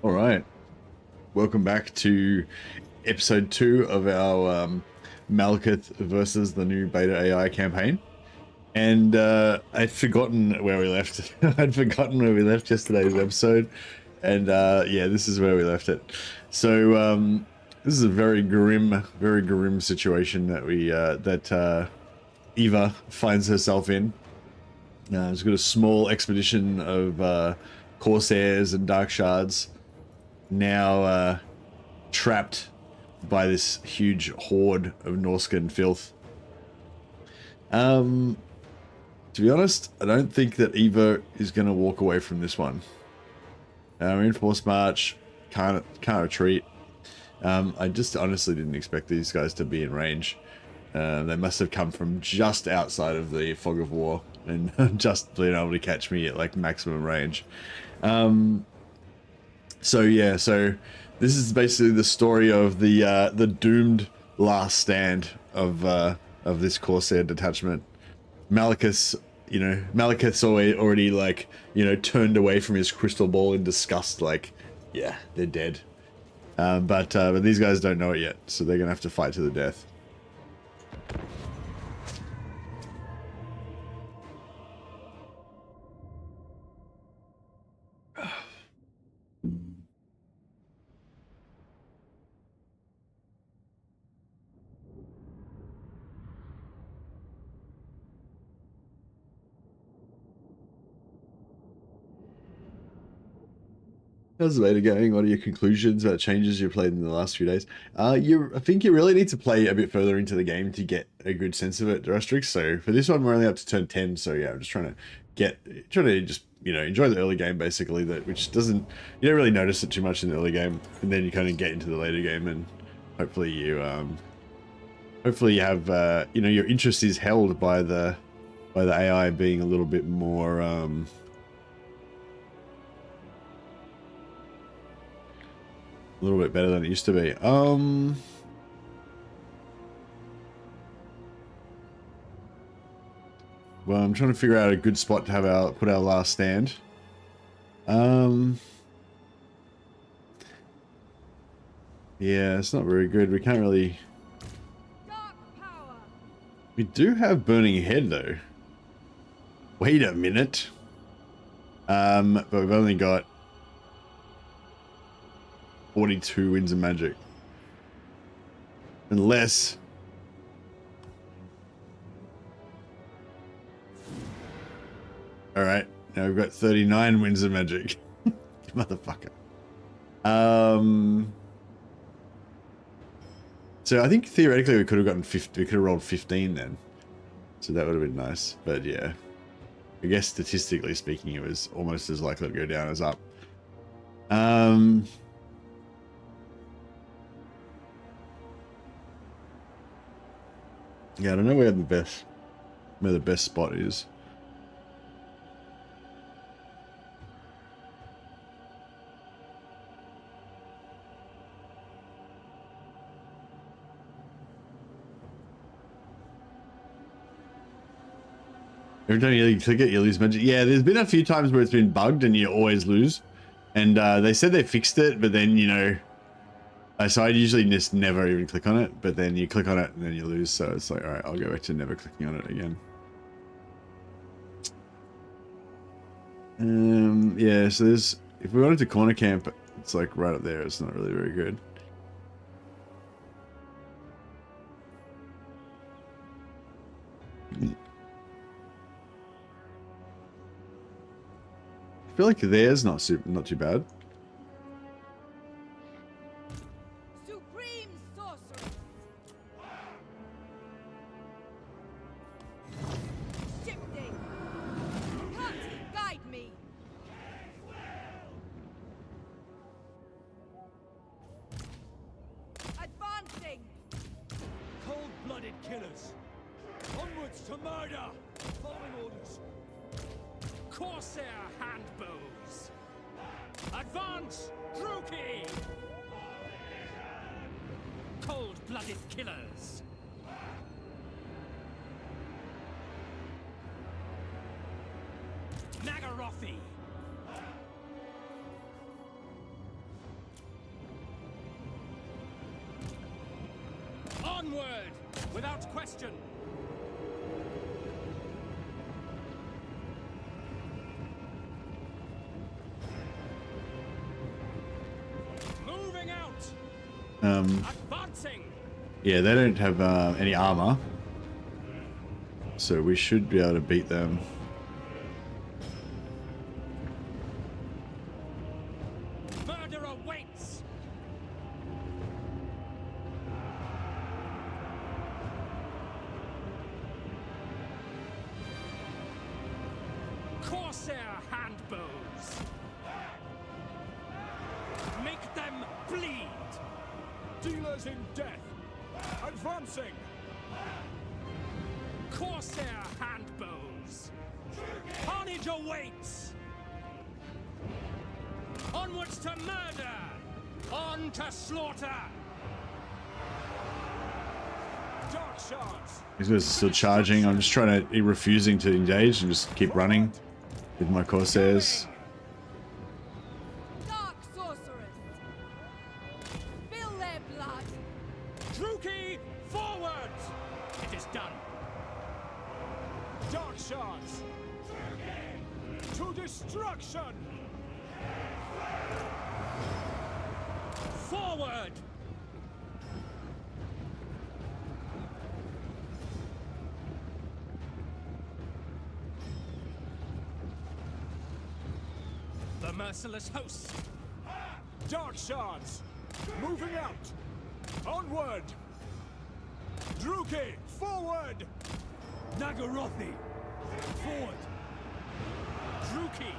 All right, welcome back to episode 2 of our MALEKITH versus the new beta AI campaign. And I'd forgotten where we left. I'd forgotten where we left yesterday's episode, and yeah, this is where we left it. So this is a very grim situation that Eva finds herself in. She's got a small expedition of corsairs and dark shards, now trapped by this huge horde of Norscan filth. To be honest, I don't think that Eva is going to walk away from this one. Reinforced march, can't retreat. I just honestly didn't expect these guys to be in range. They must have come from just outside of the fog of war and just been able to catch me at like maximum range. So yeah, so this is basically the story of the doomed last stand of this Corsair detachment. Malekith's already like, turned away from his crystal ball in disgust, like, yeah, they're dead. But these guys don't know it yet, so they're gonna have to fight to the death. How's the beta going? What are your conclusions about changes you've played in the last few days? I think you really need to play a bit further into the game to get a good sense of it, Drostrix. So for this one, we're only up to turn 10. So yeah, I'm just trying to just, enjoy the early game basically, which doesn't, you don't really notice it too much in the early game, and then you kind of get into the later game, and hopefully you have, your interest is held by the AI being a little bit more, a little bit better than it used to be. Well, I'm trying to figure out a good spot to have put our last stand. Yeah, it's not very good. We can't really. We do have burning head though. Wait a minute. But we've only got 42 winds of magic. Unless... Alright, now we've got 39 winds of magic. Motherfucker. So I think theoretically we could have gotten 50, we could have rolled 15 then. So that would have been nice. But yeah. I guess statistically speaking it was almost as likely to go down as up. Yeah, I don't know where the best spot is. Every time you click it, you lose magic. Yeah, there's been a few times where it's been bugged and you always lose. And they said they fixed it, but then, so I usually just never even click on it, but then you click on it and then you lose. So it's like, all right, I'll go back to never clicking on it again. Yeah, so if we wanted to corner camp, it's like right up there. It's not really very good. I feel like there's not too bad. Supreme sorcerer. Shifting. Cut, guide me. Advancing. Cold-blooded killers. Onwards to murder. Following orders. Corsair handbows. Advance, Druki! Cold-blooded killers. Nagarothi. Onward, without question. Moving out. Advancing. Yeah, they don't have any armor, so we should be able to beat them. Murder awaits. Corsair handbows. Make them bleed. Dealers in death. Advancing. Corsair handbows. Carnage awaits. Onwards to murder. On to slaughter. Dark shards. These guys are still charging. I'm just trying to, refusing to engage and just keep running with my Corsairs. Dark sorcerers. Spill their blood. Druki, forward! It is done. Dark shards. To destruction. Forward! The merciless host. Dark shards. Moving out. Onward. Druki, forward. Nagarothi, forward. Druki.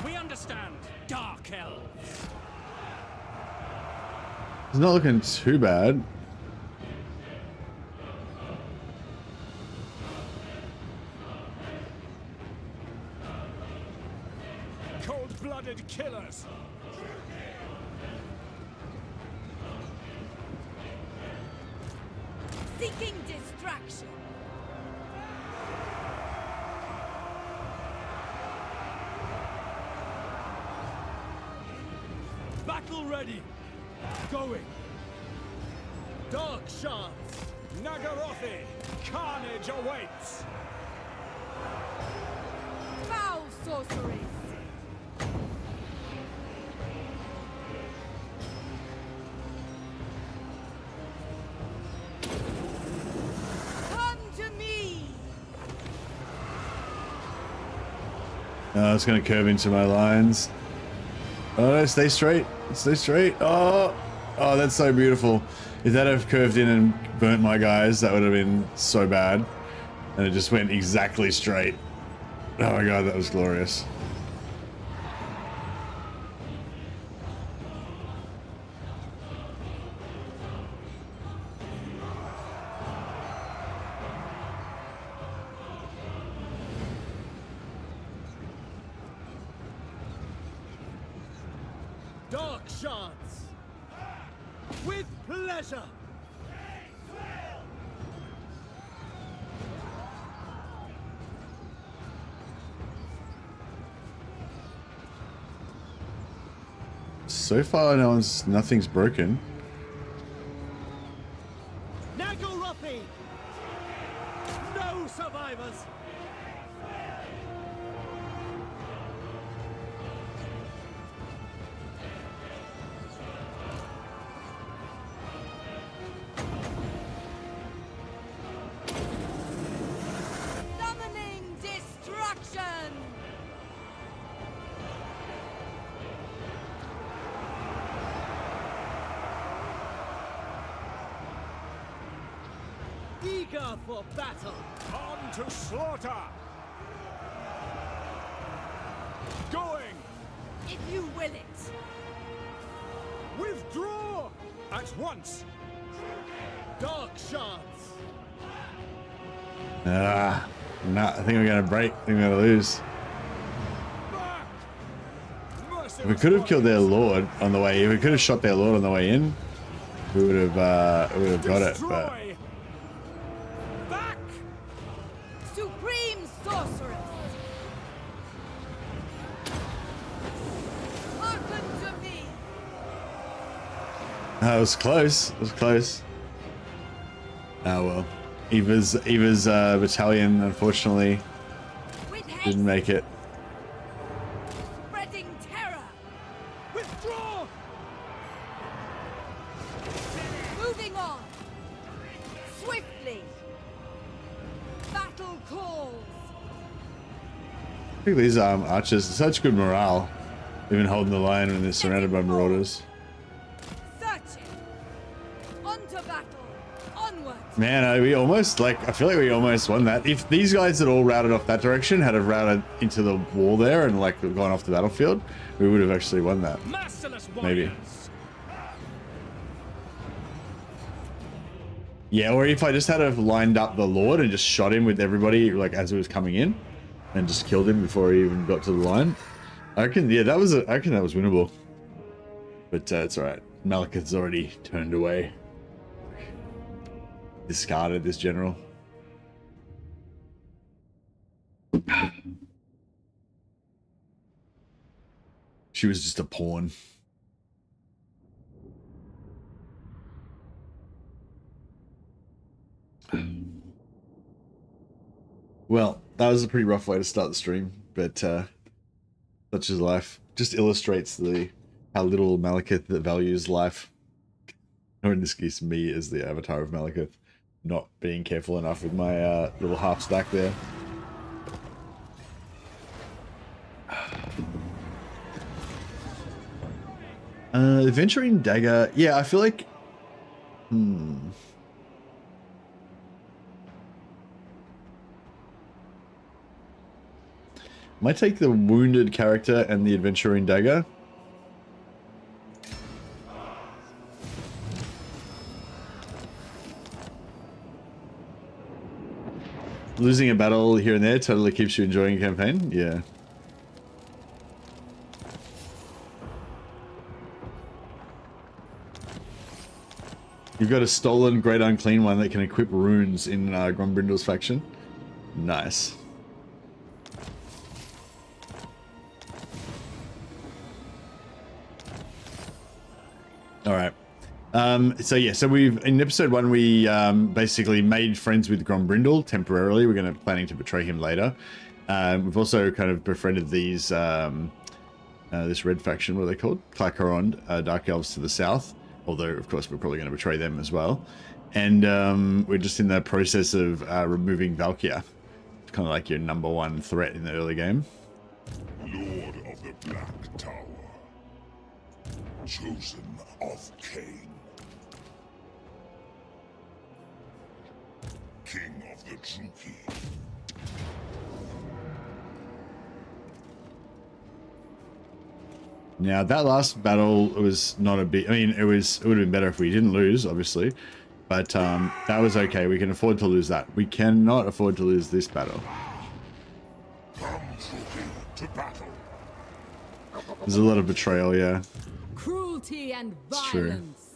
We understand. Dark elves. It's not looking too bad. Cold-blooded killers. Seeking distraction. Battle ready. Going. Dark shards. Nagarothi. Carnage awaits. Foul sorceries. Come to me. It's going to curve into my lines. Oh, no, stay straight. Stay straight. Oh, that's so beautiful. If that had curved in and burnt my guys, that would have been so bad. And it just went exactly straight. Oh my god, that was glorious. Dark shards. With pleasure. So far, nothing's broken. Nagarothi. No survivors. Summoning destruction. Eager for battle. On to slaughter. Going. If you will it. Withdraw at once. Dark shards. Ah, nah, I think we're gonna break. I think we're gonna lose. Back. If we could have killed their lord on the way, if we could have shot their lord on the way in, we would have got it. But Destroy. Back. Supreme sorceress. Hearken to me. it was close. It was close. Oh well. Eva's battalion unfortunately With haste, didn't make it. spreading terror. Withdraw! Moving on. Swiftly. Battle calls. I think these archers, such good morale, even holding the line when they're surrounded by marauders. Searching. On to battle. Onward. Man, we almost, like, I feel like we almost won that. If these guys had all routed off that direction, had have routed into the wall there and like gone off the battlefield, we would have actually won that. Merciless Maybe. warriors. Yeah, or if I just had have lined up the Lord and just shot him with everybody like as it was coming in, and just killed him before he even got to the line. I reckon, yeah, I reckon that was winnable. But it's alright. Malekith's already turned away. Discarded this general. She was just a pawn. Well, that was a pretty rough way to start the stream, but such is life. Just illustrates how little Malekith values life. Or in this case, me as the avatar of Malekith, not being careful enough with my little half stack there. Adventuring Dagger, yeah, I feel like might take the wounded character and the adventuring dagger. Losing a battle here and there totally keeps you enjoying a campaign. Yeah. You've got a stolen Great Unclean one that can equip runes in Grombrindal's faction. Nice. All right. So we've in episode 1 we basically made friends with Grombrindal temporarily. We're going to planning to betray him later. We've also kind of befriended these this red faction. What are they called? Clackarond, Dark Elves to the south. Although of course we're probably going to betray them as well. And we're just in the process of removing Valkyr. It's kind of like your #1 threat in the early game. Lord of the Black Tower, chosen of Cain, King of the Druki. Now that last battle was not a big. I mean, it would have been better if we didn't lose, obviously, but that was okay. We can afford to lose that. We cannot afford to lose this battle. Come, Druki, to battle. There's a lot of betrayal, yeah. Cruelty and true. violence.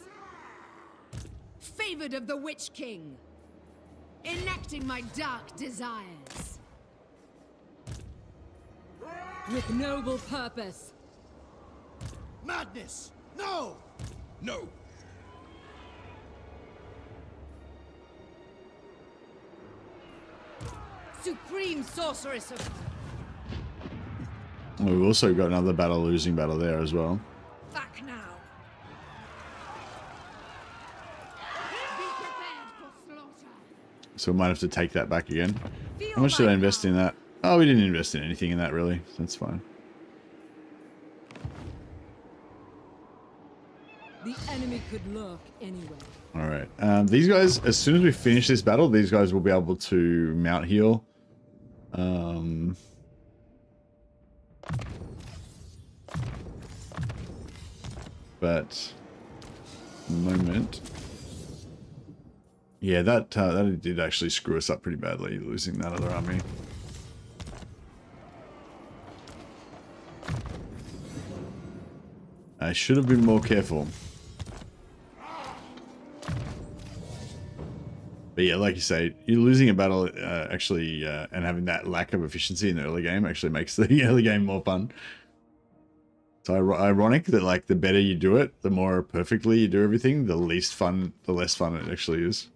Favored of the Witch King. Enacting my dark desires. With noble purpose. Madness! No! No. Supreme sorceress of... We've also got another losing battle there as well. Back now. Be prepared for slaughter. So we might have to take that back again. Feel How much did my I invest in that? Oh, we didn't invest in anything in that really. So that's fine. The enemy could lurk anywhere. All right. These guys, as soon as we finish this battle, these guys will be able to mount heal. But moment. Yeah, that did actually screw us up pretty badly, losing that other army. I should have been more careful. But yeah, like you say, you're losing a battle actually, and having that lack of efficiency in the early game actually makes the early game more fun. It's ironic that like the better you do it, the more perfectly you do everything, the less fun it actually is.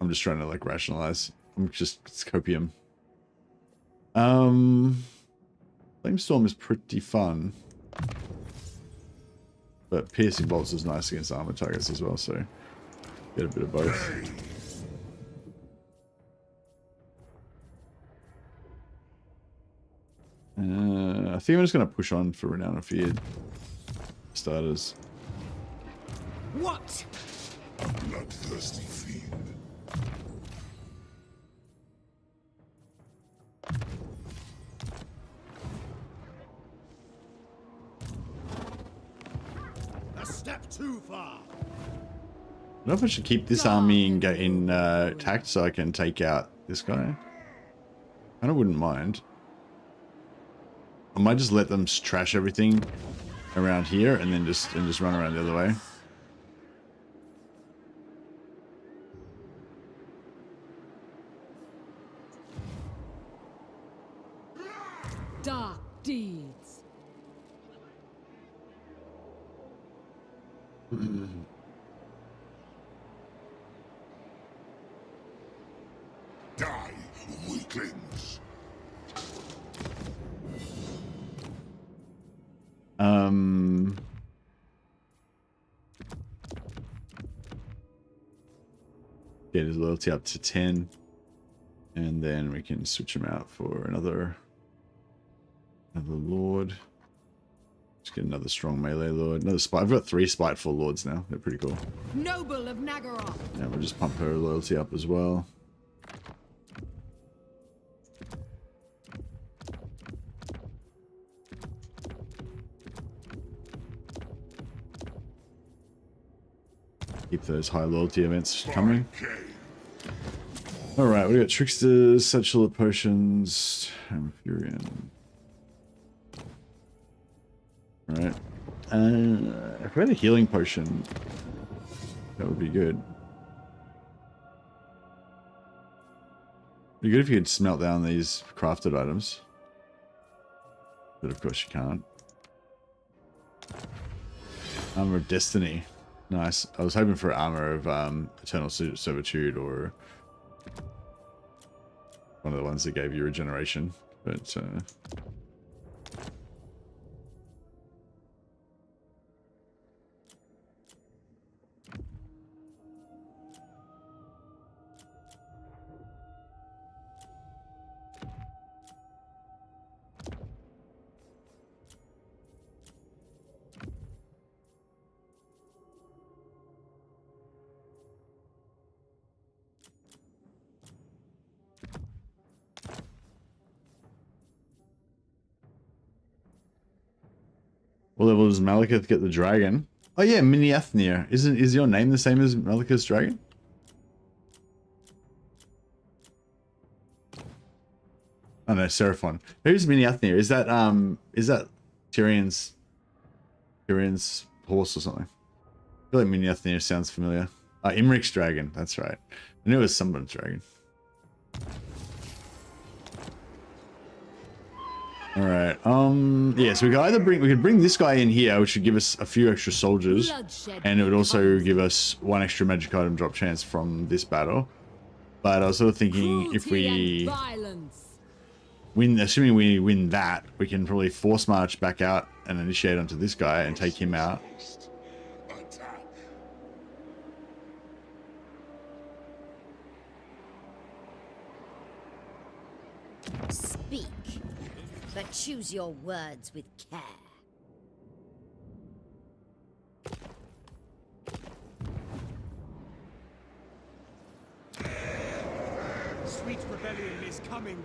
I'm just trying to like rationalize. I'm just, it's copium. Flamestorm is pretty fun. But piercing bolts is nice against armor targets as well, so get a bit of both. I think I'm just going to push on for Renown of Fear starters. What? A bloodthirsty fiend. A step too far. I don't know if I should keep this army and go in tact so I can take out this guy. I wouldn't mind. I might just let them trash everything around here and then just run around the other way. Dark deeds. Die, weaklings. Get his loyalty up to 10, and then we can switch him out for another lord. Just get another strong melee lord. Another spite. I've got 3 spiteful lords now. They're pretty cool. Noble of Nagaroth. Yeah, we'll just pump her loyalty up as well. Keep those high loyalty events coming. Alright, we got Tricksters, Satchel of Potions, Furion. Alright. If we had a healing potion, that would be good. It'd be good if you could smelt down these crafted items. But of course you can't. Armor of Destiny. Nice. I was hoping for armor of Eternal Servitude or one of the ones that gave you regeneration, but what level does Malekith get the dragon? Oh yeah, Miniathnir. Is your name the same as Malekith's dragon? Oh no, Seraphon. Who's Miniathnir? Is that Tyrion's horse or something? I feel like Miniathnir sounds familiar. Imric's dragon, that's right. I knew it was someone's dragon. Alright, yeah, so we could bring this guy in here, which would give us a few extra soldiers, and it would also give us 1 extra magic item drop chance from this battle. But I was sort of thinking if we win, assuming we win that, we can probably force march back out and initiate onto this guy and take him out. Attack. Speak, but choose your words with care. Sweet rebellion is coming.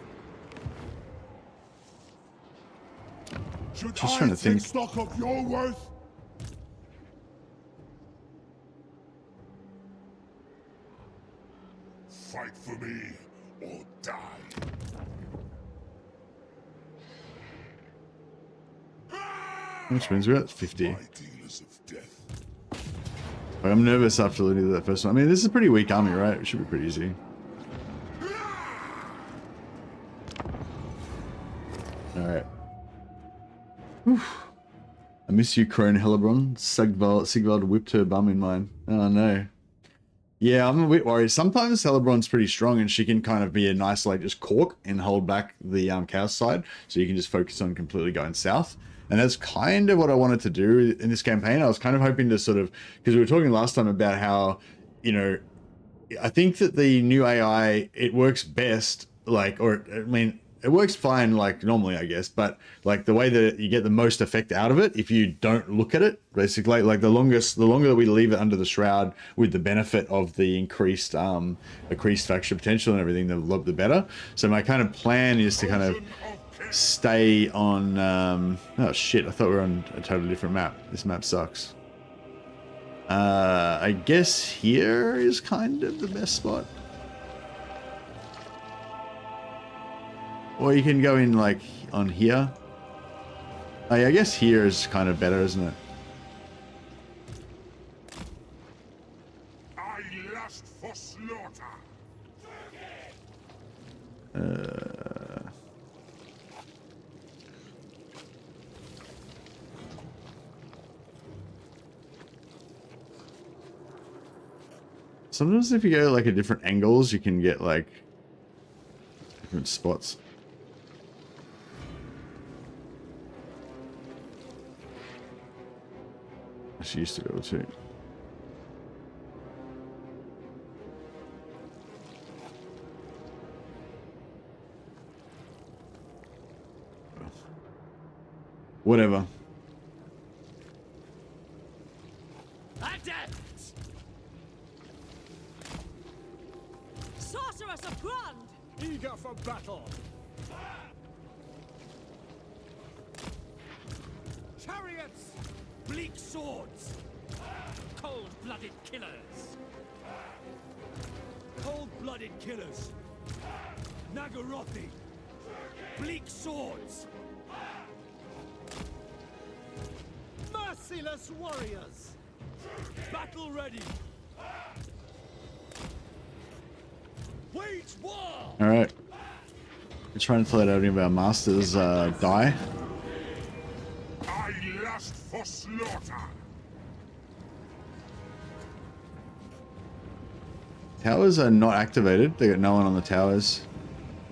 Should Just I trying to take think. stock of your worth? Fight for me or die. Which means we're at 50. My dealers of death. I'm nervous after looking at that first one. I mean, this is a pretty weak army, right? It should be pretty easy. Alright. I miss you, Crone Hellebron. Sigvald whipped her bum in mine. Oh no. Yeah, I'm a bit worried. Sometimes Celebron's pretty strong and she can kind of be a nice, like, just cork and hold back the chaos side. So you can just focus on completely going south. And that's kind of what I wanted to do in this campaign. I was kind of hoping to sort of, because we were talking last time about how, you know, I think that the new AI, it works best, like, or, I mean, it works fine, like, normally, I guess, but, like, the way that you get the most effect out of it, if you don't look at it, basically, like, the longer that we leave it under the shroud with the benefit of the increased faction potential and everything, the better. So my kind of plan is to kind of stay on, oh shit, I thought we were on a totally different map. This map sucks. I guess here is kind of the best spot. Or you can go in, like, on here. Oh, yeah, I guess here is kind of better, isn't it? I lust for slaughter. Sometimes if you go, like, at different angles, you can get, like, different spots. She used to be able to. Whatever. Adept! Sorceress of Grand! Eager for battle. Chariots! Bleak swords! Cold-blooded killers! Cold-blooded killers! Nagarothi! Bleak swords! Merciless warriors. Battle ready! Wage war! Alright. We're trying to let any of our masters die. I lust for slaughter. Towers are not activated. They got no one on the towers.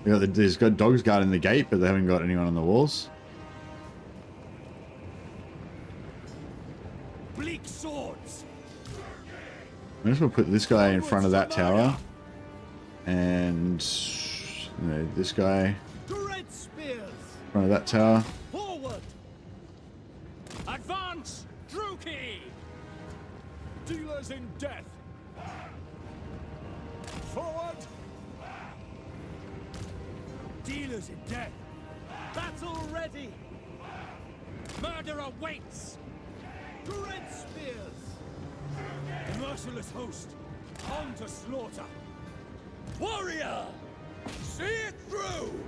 There's got dogs guarding the gate, but they haven't got anyone on the walls. Bleak swords! I'm just gonna put this guy in front of that tower, and you know, this guy Dread spears. in front of that tower. Forward. Advance! Druki! Dealers in death. Forward. Dealers in death! Battle ready. Murder awaits! Dread spears. Merciless host! On to slaughter! Warrior! See it through!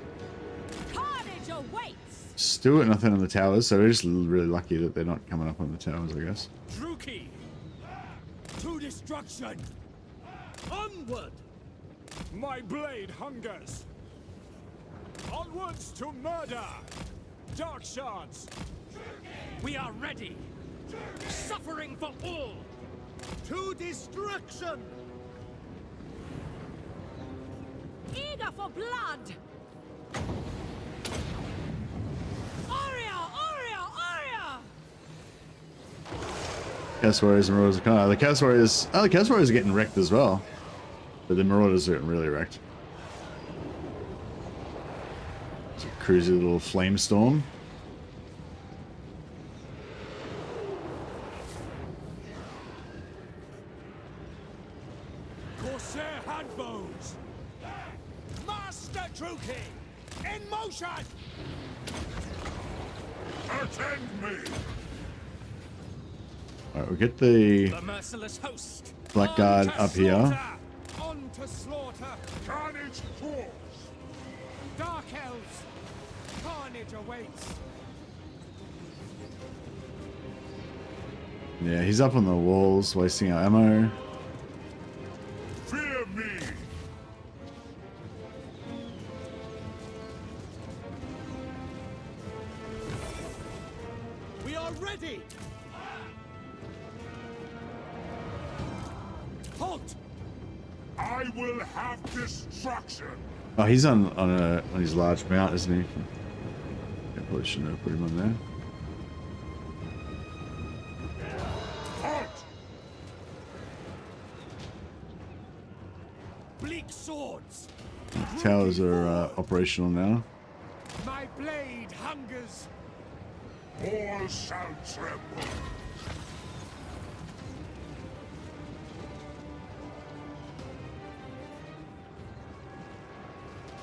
Carnage awaits! Still got nothing on the towers, so we're just really lucky that they're not coming up on the towers, I guess. Druki! To destruction! Onward. My blade hungers. Onwards to murder. Dark shards. We are ready! Suffering for all! To destruction. Eager for blood! Aria! Aria! Aria! Chaos Warriors and Marauders are kind of, the Chaos Warriors are getting wrecked as well, but the Marauders are getting really wrecked. It's a cruisy little flame storm. Corsair handbows! Master Druki! In motion! Attend me. Alright, we'll get the The merciless host! Blackguard On to up here. slaughter! On to slaughter! Carnage falls. Dark elves! Carnage awaits! Yeah, he's up on the walls, wasting our ammo. Fear me. We are ready. Halt! I will have destruction. Oh, he's on his large mount, isn't he? I probably shouldn't have put him on there. Halt! Bleak swords. Towers are operational now. My blade hungers. All shall tremble.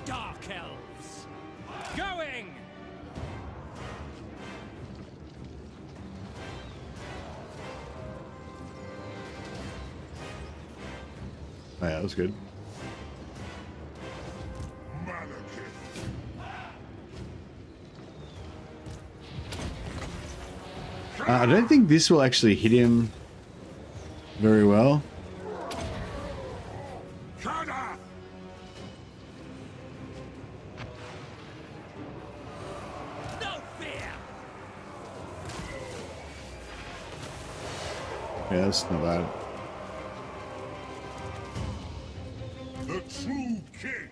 Dark elves. Going. Oh, yeah, that was good. Malekith. I don't think this will actually hit him very well. Kada! No fear. Yeah, that's not bad. The true king.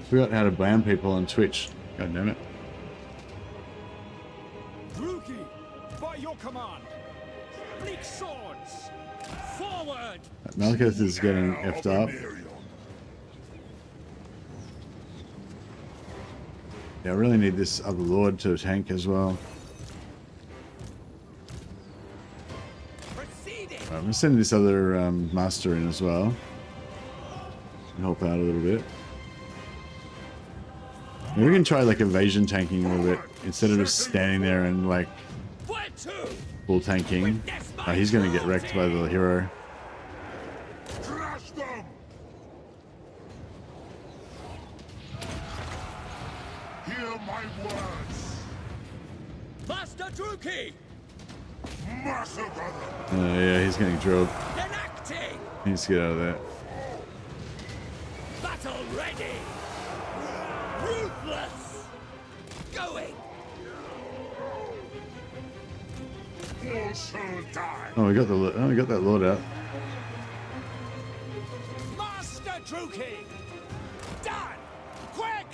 Forgot how to ban people on Twitch. God damn it. Druki, by your command. Bleak swords. Forward. Malekith is getting effed up. Yeah, I really need this other lord to tank as well. Proceeding. Right, I'm gonna send this other master in as well. Help out a little bit. Maybe we can try like evasion tanking a little bit instead of just standing there and like Where to? full tanking. Oh, he's gonna get wrecked by the hero. Crush them! Hear my words. Master Druki. Massacre them. Yeah, he's getting drilled. Enacting. He needs to get out of there. Battle ready. Ruthless. Going. All shall die. Oh, we got that lord out. Master Druki. Done. Quick.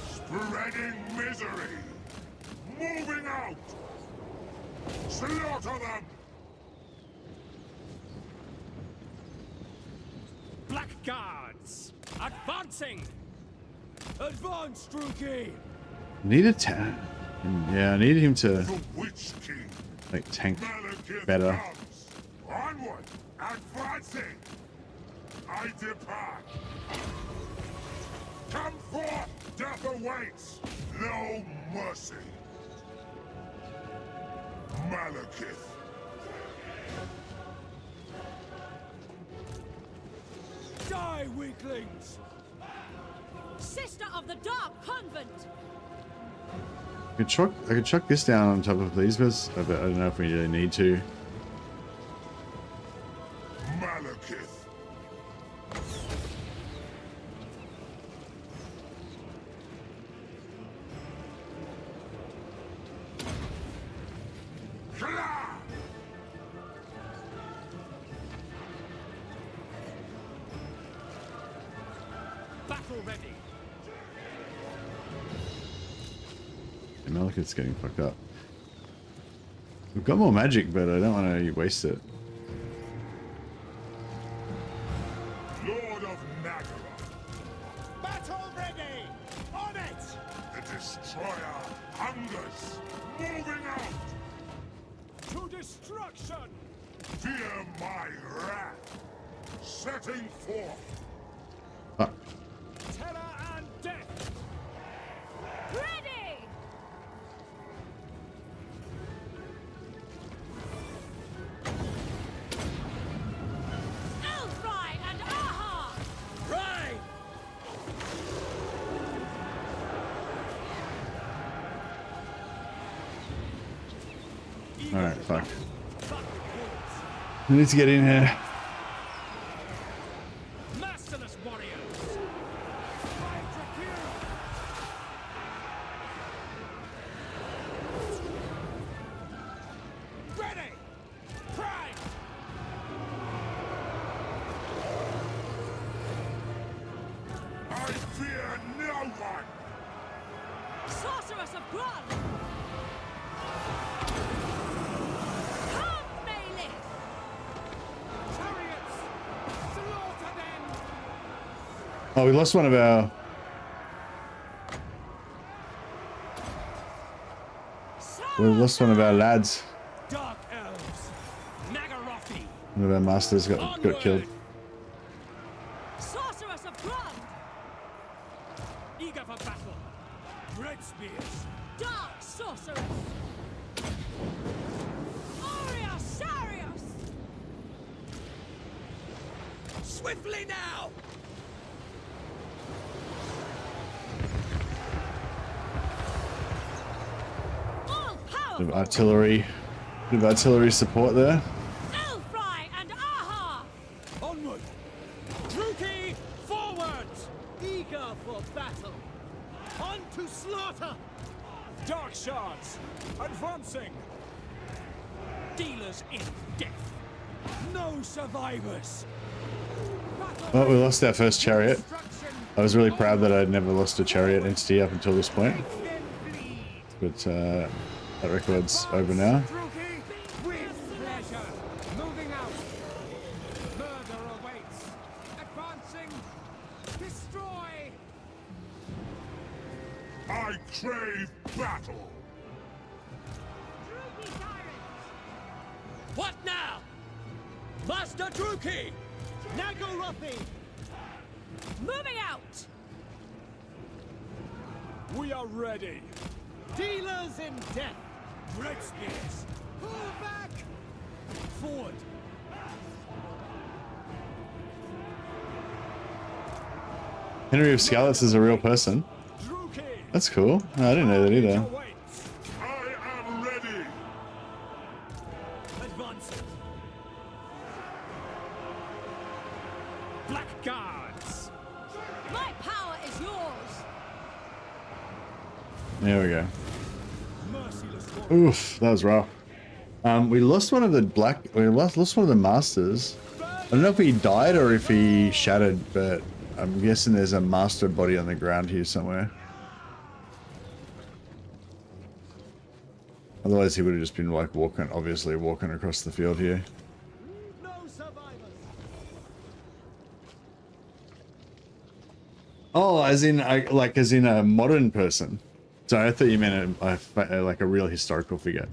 Spreading misery. Moving out. Slaughter them. Blackguards. Advancing. Advance, Druki. Need a ta- Yeah, I need him to The Witch King. like tank Malekith better. comes. Onward. Advancing. I depart. Come forth. Death awaits. No mercy. Malekith. Die, weaklings. Sister of the Dark Convent! I could chuck this down on top of these, but I don't know if we really need to. Malekith. Kla! Battle ready. And Malekith's getting fucked up. We've got more magic, but I don't want to waste it. Lord of Nagara. Battle ready. On it. The destroyer hungers. Moving out. To destruction. Fear my wrath. Setting forth. Fuck. Terror and death. Ready! Elfry and Aha! Right. Alright, fuck. Fuck the I need to get in here. Masterless Sorceress of blood! Come, MALEKITH! Chariots! Slaughter them! Oh, we lost one of our... We lost one of our lads. Dark elves. Nagarothi. One of our masters got killed. Sorceress of blood! Eager for battle. Red spears. Dark sorceress! Aurea Sarius! Swiftly now. All Bit powerful! of artillery. Bit of artillery support there. Elfry and Aha! Onward. Druki, forward. Eager for battle! On to slaughter! Dark shards. Advancing. Dealers in death. No survivors. Well, we lost our first chariot. I was really proud that I'd never lost a chariot entity up until this point. But that record's over now. Druki, with pleasure! Moving out! Murder awaits! Advancing! Destroy! I crave battle. What now? Master Druki. Nagarothi! Moving out! We are ready. Dealers in death! Red spears. Pull back! Forward. Henry of Scallots is a real person. Druki. That's cool. No, I didn't know that either. Awaits. I am ready. Advancing. Black guards. My power is yours! There we go. Merciless warrior. Oof, that was rough. We lost one of the lost one of the masters. I don't know if he died or if he shattered, but I'm guessing there's a master body on the ground here somewhere. Otherwise he would have just been like obviously walking across the field here. No survivors! Oh, as in a modern person. So I thought you meant like a real historical figure.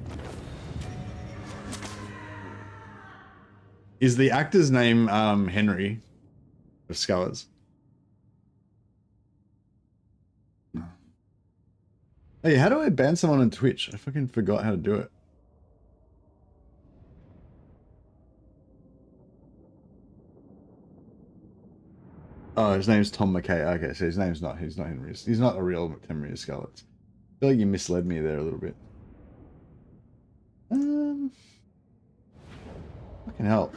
Is the actor's name Henry of Scallots? Hey, how do I ban someone on Twitch? I fucking forgot how to do it. Oh, his name's Tom McKay. Okay, so he's not Henry. He's not a real Henry of Scallots. I feel like you misled me there a little bit. Fucking hell.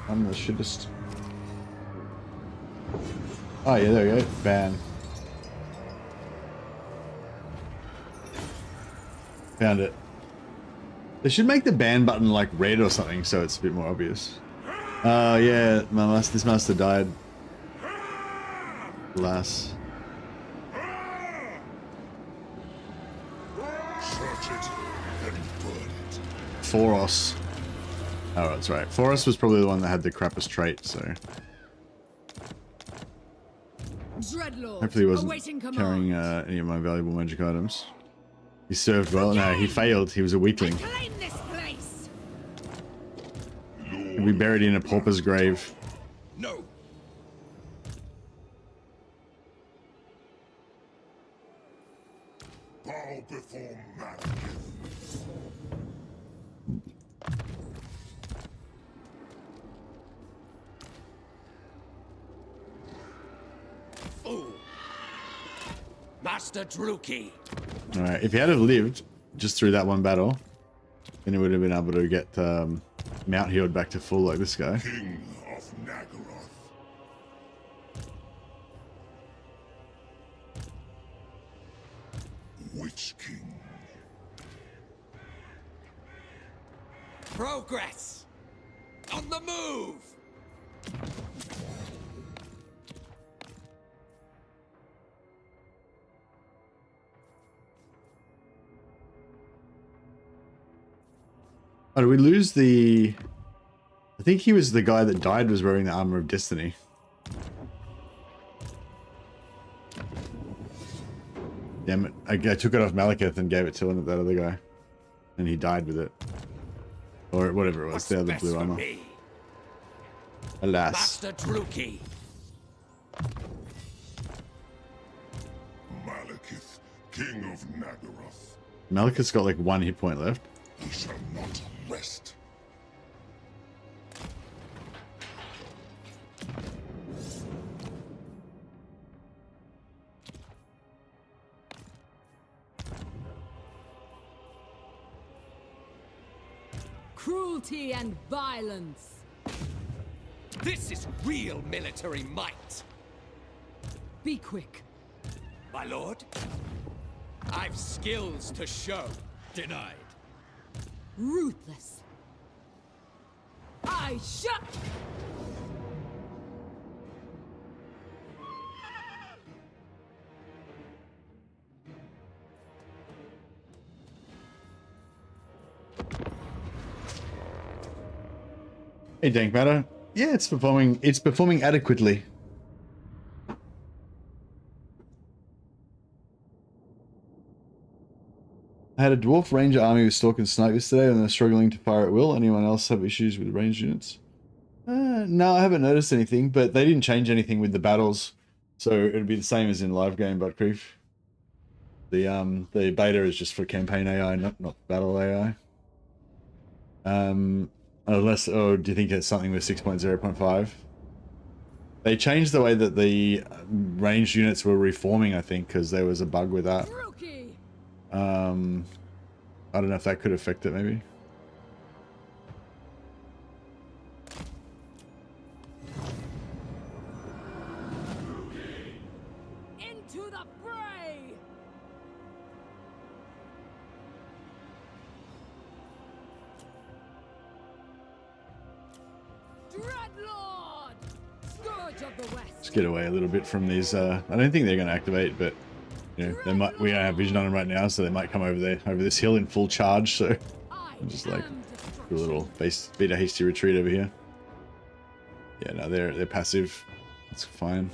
I'm the shittest. Oh yeah, there we go. Ban. Found it. They should make the ban button like red or something so it's a bit more obvious. Oh yeah, this master died. Alas. Search it and burn it. Foros. Oh, that's right. Foros was probably the one that had the crappiest trait, so Dreadlord, hopefully he wasn't awaiting command. carrying any of my valuable magic items. He served well. No, he failed. He was a I weakling. claim this place! He'll be buried in a pauper's grave. No. Bow before MALEKITH. Fool. Master Druki. Alright, if he had have lived just through that one battle, then he would have been able to get Mount healed back to full like this guy. King of Nagaroth. Witch King. Progress. On the move. Oh, did we lose the... I think he was the guy that died was wearing the armor of destiny. Damn it. I took it off Malekith and gave it to that other guy. And he died with it. Or whatever it was, the other blue armor. Alas. Master Druki. Malekith, King of Nagaroth. Malekith's got like 1 hit point left. He shall not rest. Cruelty and violence. This is real military might. Be quick. My lord, I've skills to show. Denied. Ruthless. I shut. Hey, Dank Matter. Yeah, it's performing adequately. I had a dwarf ranger army with stalk and snipers today and they're struggling to fire at will. Anyone else have issues with ranged units? No, I haven't noticed anything, but they didn't change anything with the battles. So it'd be the same as in live game, but Creef. The beta is just for campaign AI, not battle AI. Unless, or do you think it's something with 6.0.5? They changed the way that the ranged units were reforming, I think, because there was a bug with that. I don't know if that could affect it, maybe. Into the fray. Dreadlord, scourge of the west. Let's get away a little bit from these. I don't think they're going to activate, but you know, they might. We don't have vision on them right now, so they might come over there, over this hill in full charge. So I'll just like do a little beta hasty retreat over here. Yeah, no, they're passive. That's fine.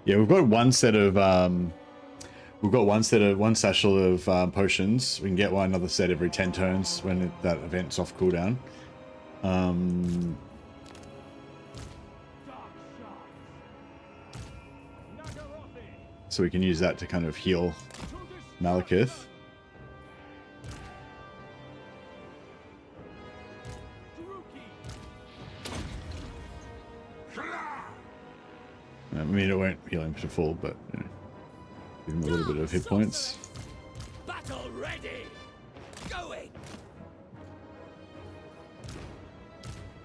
Yeah, we've got one set of one satchel of potions. We can get another set every 10 turns when that event's off cooldown. So we can use that to kind of heal Malekith. I mean, it won't heal him to full, but you know, give him a little bit of hit points. Battle ready. Going.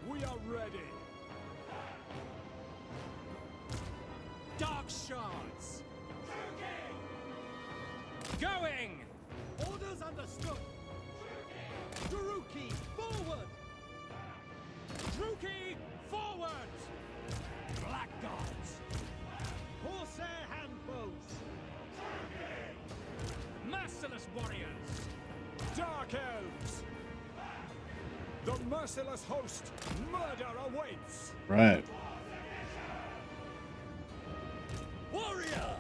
We are ready. Dark shards. Going. Orders understood. Druki, forward. Druki, forward. Black guards. Horsehair handbows. Merciless warriors. Dark elves. The merciless host. Murder awaits. Right. Warrior.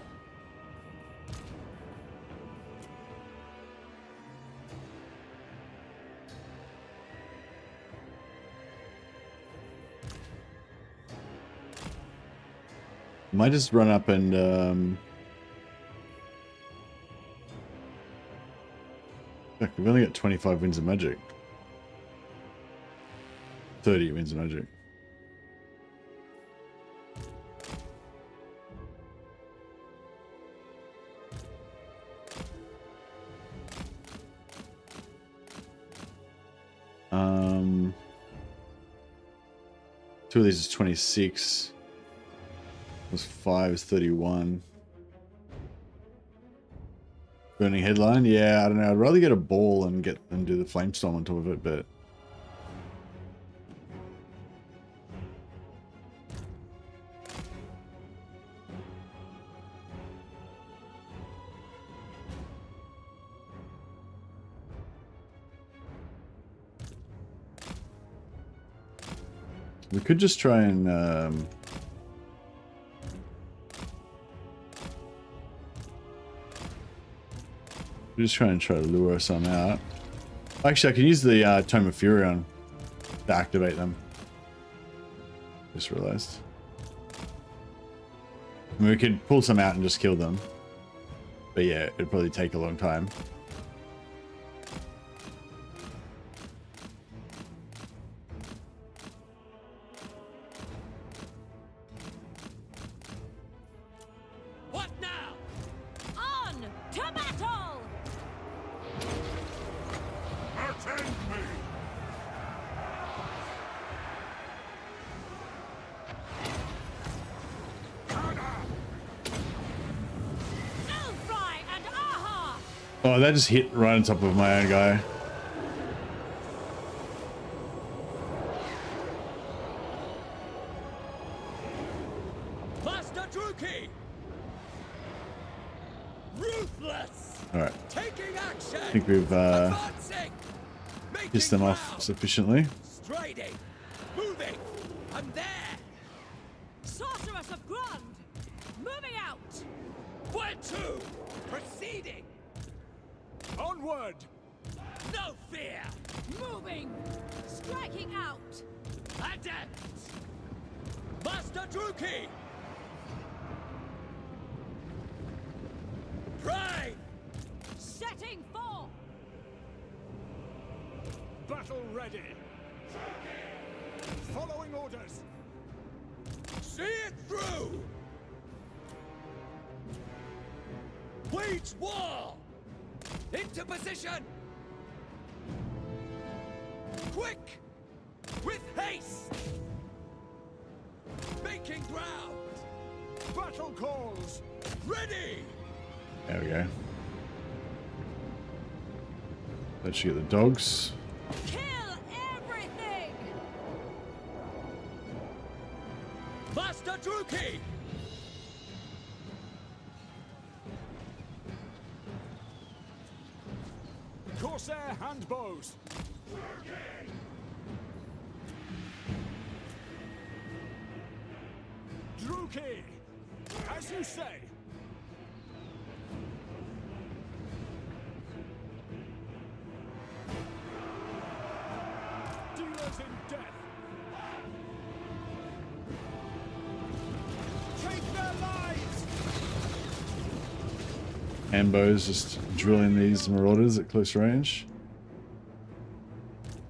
Might just run up and look, we've only got 25 winds of magic. 30 winds of magic. Two of these is 26. Plus 5 is 31. Burning headline? Yeah, I don't know. I'd rather get a ball and do the flamestorm on top of it, but We could just try and try to lure some out. Actually, I can use the Tome of Furion to activate them. Just realized. I mean, we could pull some out and just kill them. But yeah, it'd probably take a long time. What now? On to battle! Attend me! Elfry and Aha! Oh, that just hit right on top of my own guy. Master Druki! Ruthless! Alright, Taking action! I think we've Advancing! pissed them off ground. sufficiently. Striding! Moving! I'm there! Sorceress of Grund! Moving out! Where to? Proceeding! Onward! No fear! Moving! Striking out! Adept! Master Druki! Prime! Setting for! Battle ready! Following orders! See it through! Wage war! Into position! Quick! With haste! Making ground! Battle calls! Ready! There we go. Let's get the dogs. Kill everything! Master Druki! Corsair handbows! Druki! As you say! Dealers in death! Take their lives! Ambo's just drilling these marauders at close range.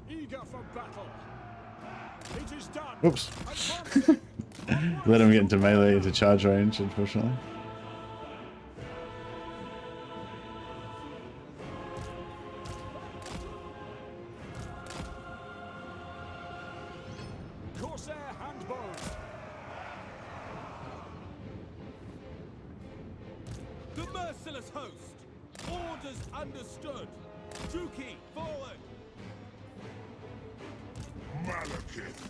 Eager for battle! It is done! Whoops. Advancing! Let him get into melee into charge range, unfortunately. Corsair handbows! The merciless host! Orders understood! Druki, forward! Malekith!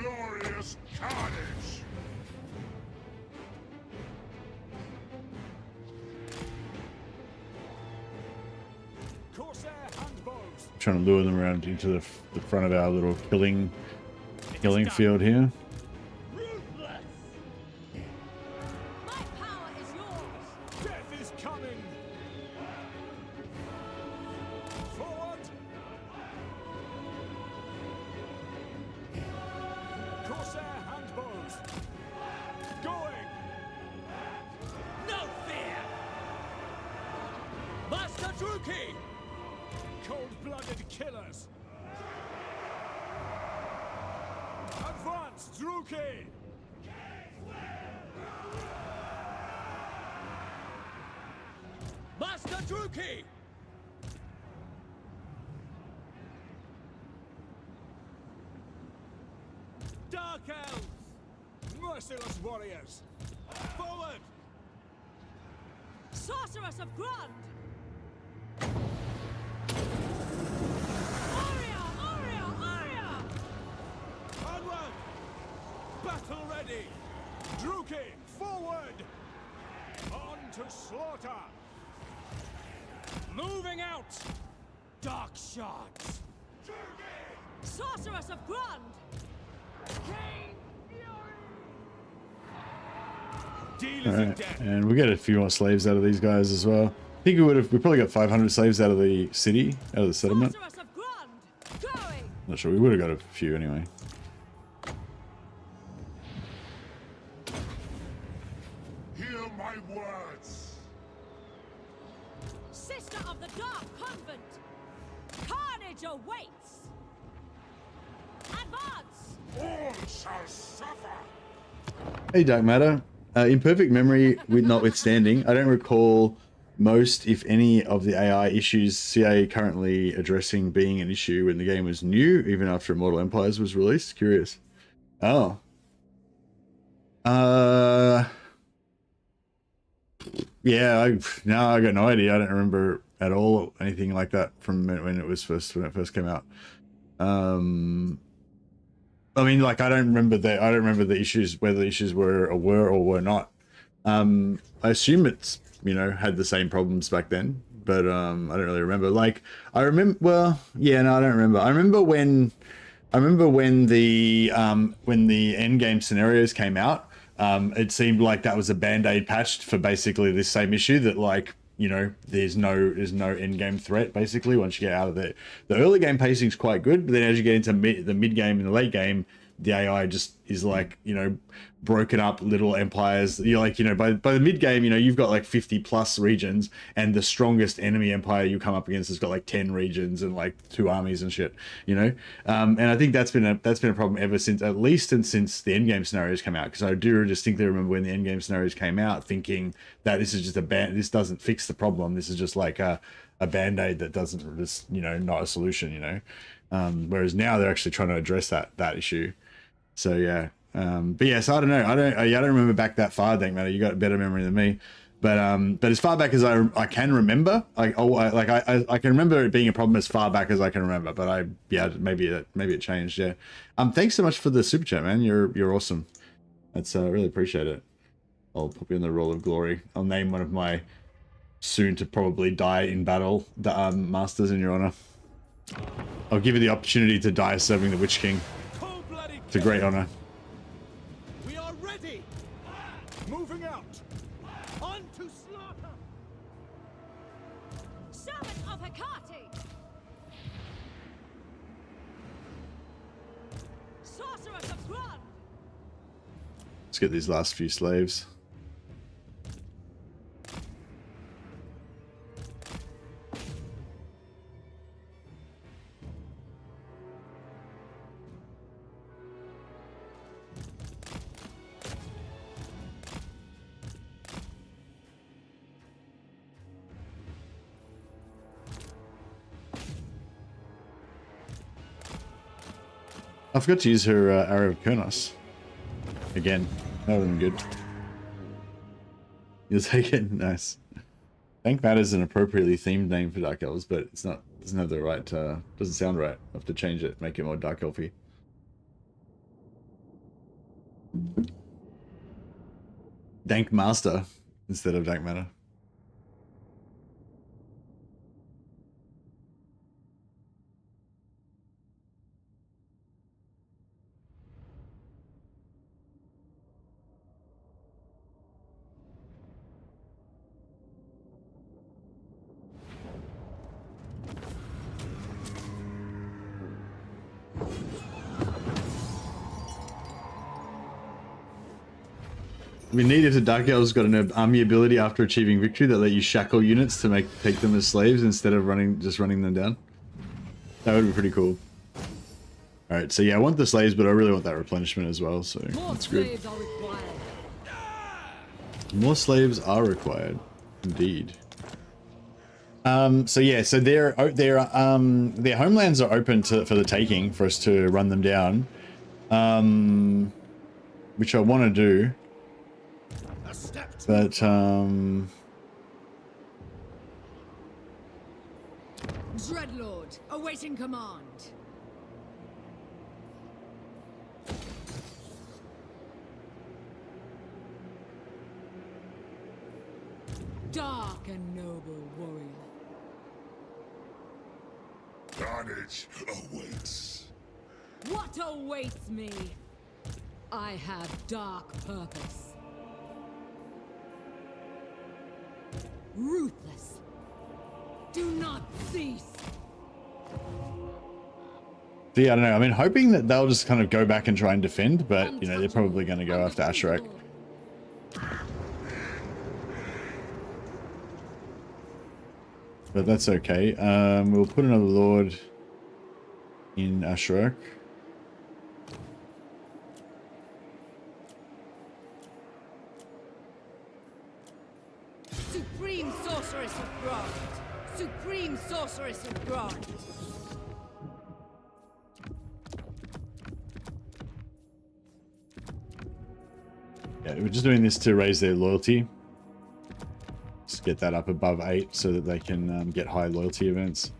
Glorious carnage! Corsair handbows! Trying to lure them around into the front of our little killing field here. Ruthless! My power is yours! Death is coming! Forward! Corsair handbows! Going! No fear! Master Druki! Cold-blooded killers! Advance, Druki! Master Druki! Dark Elves! Merciless warriors! Forward! Sorceress of Grund! Aria! Aria! Aria! Onward! Battle ready! Druki, forward! On to slaughter! Moving out! Dark shards! Sorceress of Grund! Dealers All in right, death. and we get a few more slaves out of these guys as well. I think we probably got 500 slaves out of the city, out of the settlement. Sorceress of Grund, going. Not sure. We would have got a few anyway. Hear my words. Sister of the Dark Convent, carnage awaits. Advance. All shall suffer. Hey, Dark Matter. Imperfect memory notwithstanding, I don't recall most, if any, of the AI issues CIA currently addressing being an issue when the game was new, even after Immortal Empires was released. Curious. Oh. Yeah, I got no idea. I don't remember at all anything like that from when it first came out. I mean, like, I don't remember the issues, whether the issues were or were not. I assume it's, you know, had the same problems back then, but I don't really remember. Like, I remember, well, yeah, no, I don't remember. I remember when the end game scenarios came out, it seemed like that was a band-aid patched for basically this same issue, that, like, you know, there's no end game threat basically once you get out of the early game pacing is quite good, but then as you get into the mid game and the late game, the AI just is like, you know, broken up little empires. You're like, you know, by the mid game, you know, you've got like 50 plus regions, and the strongest enemy empire you come up against has got like 10 regions and like 2 armies and shit, you know. And I think that's been a problem ever since, at least since the end game scenarios came out, because I do distinctly remember when the end game scenarios came out thinking that this is just this doesn't fix the problem, this is just like a band-aid that doesn't, just, you know, not a solution, you know. Whereas now they're actually trying to address that issue. So yeah, but yes, I don't know. I don't remember back that far. Dank Matter, you got a better memory than me. But as far back as I can remember, I can remember it being a problem as far back as I can remember. But maybe it changed. Yeah. Thanks so much for the super chat, man. You're awesome. That's really appreciate it. I'll put you in the Roll of Glory. I'll name one of my soon to probably die in battle masters in your honor. I'll give you the opportunity to die serving the Witch King. It's a great honor. We are ready. Moving out. On to slaughter. Servant of Hecate. Sorceress of Grund. Let's get these last few slaves. I forgot to use her Arrow of Kurnos. Again, that would have been good. You'll take it? Nice. Dank Matter is an appropriately themed name for Dark Elves, but it's not, doesn't have the right, doesn't sound right. I'll have to change it, make it more Dark Elfy. Dank Master instead of Dank Matter. We need if the Dark Elves got an army ability after achieving victory that let you shackle units to take them as slaves instead of just running them down. That would be pretty cool. Alright, so yeah, I want the slaves, but I really want that replenishment as well, so that's good. Slaves are required. More slaves are required, indeed. So yeah, so their homelands are open for the taking for us to run them down, which I want to do. But Dreadlord, awaiting command. Dark and noble warrior. Carnage awaits. What awaits me? I have dark purpose. Ruthless. Do not cease. See, I don't know. I mean, hoping that they'll just kind of go back and try and defend, but, you know, they're probably going to go after Asherak. But that's okay. We'll put another lord in Asherak. Supreme Sorceress of Grant. Supreme Sorceress of Grant. Yeah, we're just doing this to raise their loyalty. Just get that up above 8 so that they can get high loyalty events.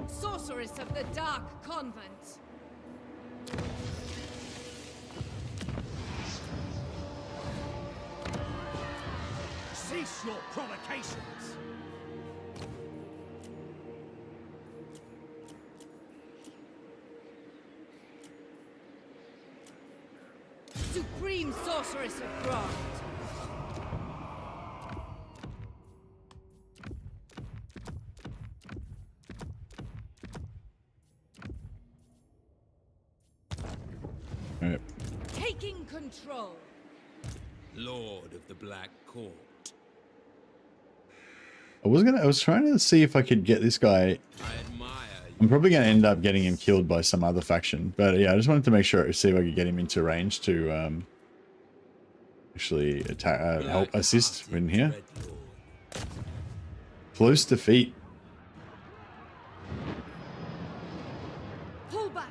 Sorceress of the Dark Convent. Cease your provocations. Supreme Sorceress of Grant. All right. Taking control. Lord of the Black Court. I was trying to see if I could get this guy. I admire you. I'm probably going to end up getting him killed by some other faction. But yeah, I just wanted to make sure, see if I could get him into range to actually attack, help assist in here. Close defeat. Pull back.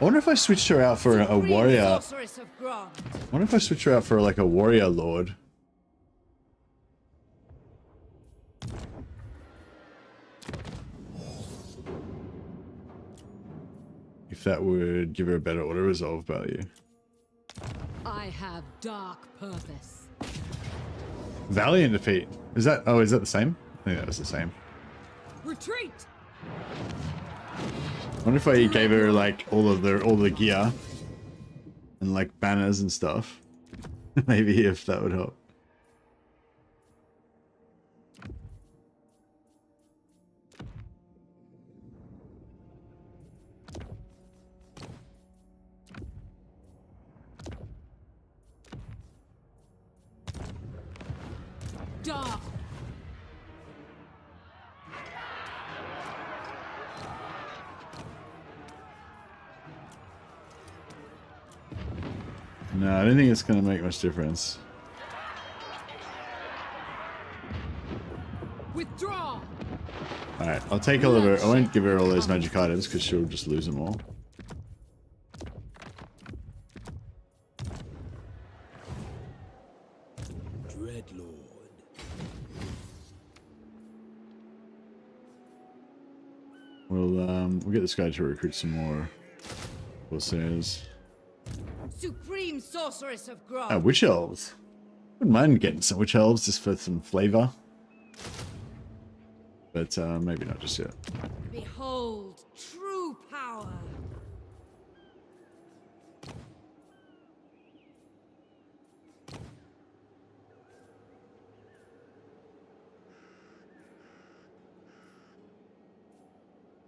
I wonder if I switched her out for a Supreme warrior. Sorceress of Grant. I wonder if I switch her out for like a warrior lord. If that would give her a better auto resolve value. I have dark purpose. Valiant defeat. Is that? Oh, is that the same? I think that was the same. Retreat. I wonder if I gave her like all the gear and like banners and stuff. Maybe if that would help. Dark. No, I don't think it's going to make much difference. Withdraw. Alright, I'll take all of her. I won't give her all those magic items because she'll just lose them all. Dreadlord. We'll get this guy to recruit some more Corsairs. Supreme Sorceress of Grant. Oh, witch elves. Wouldn't mind getting some witch elves just for some flavor. But maybe not just yet. Behold true power.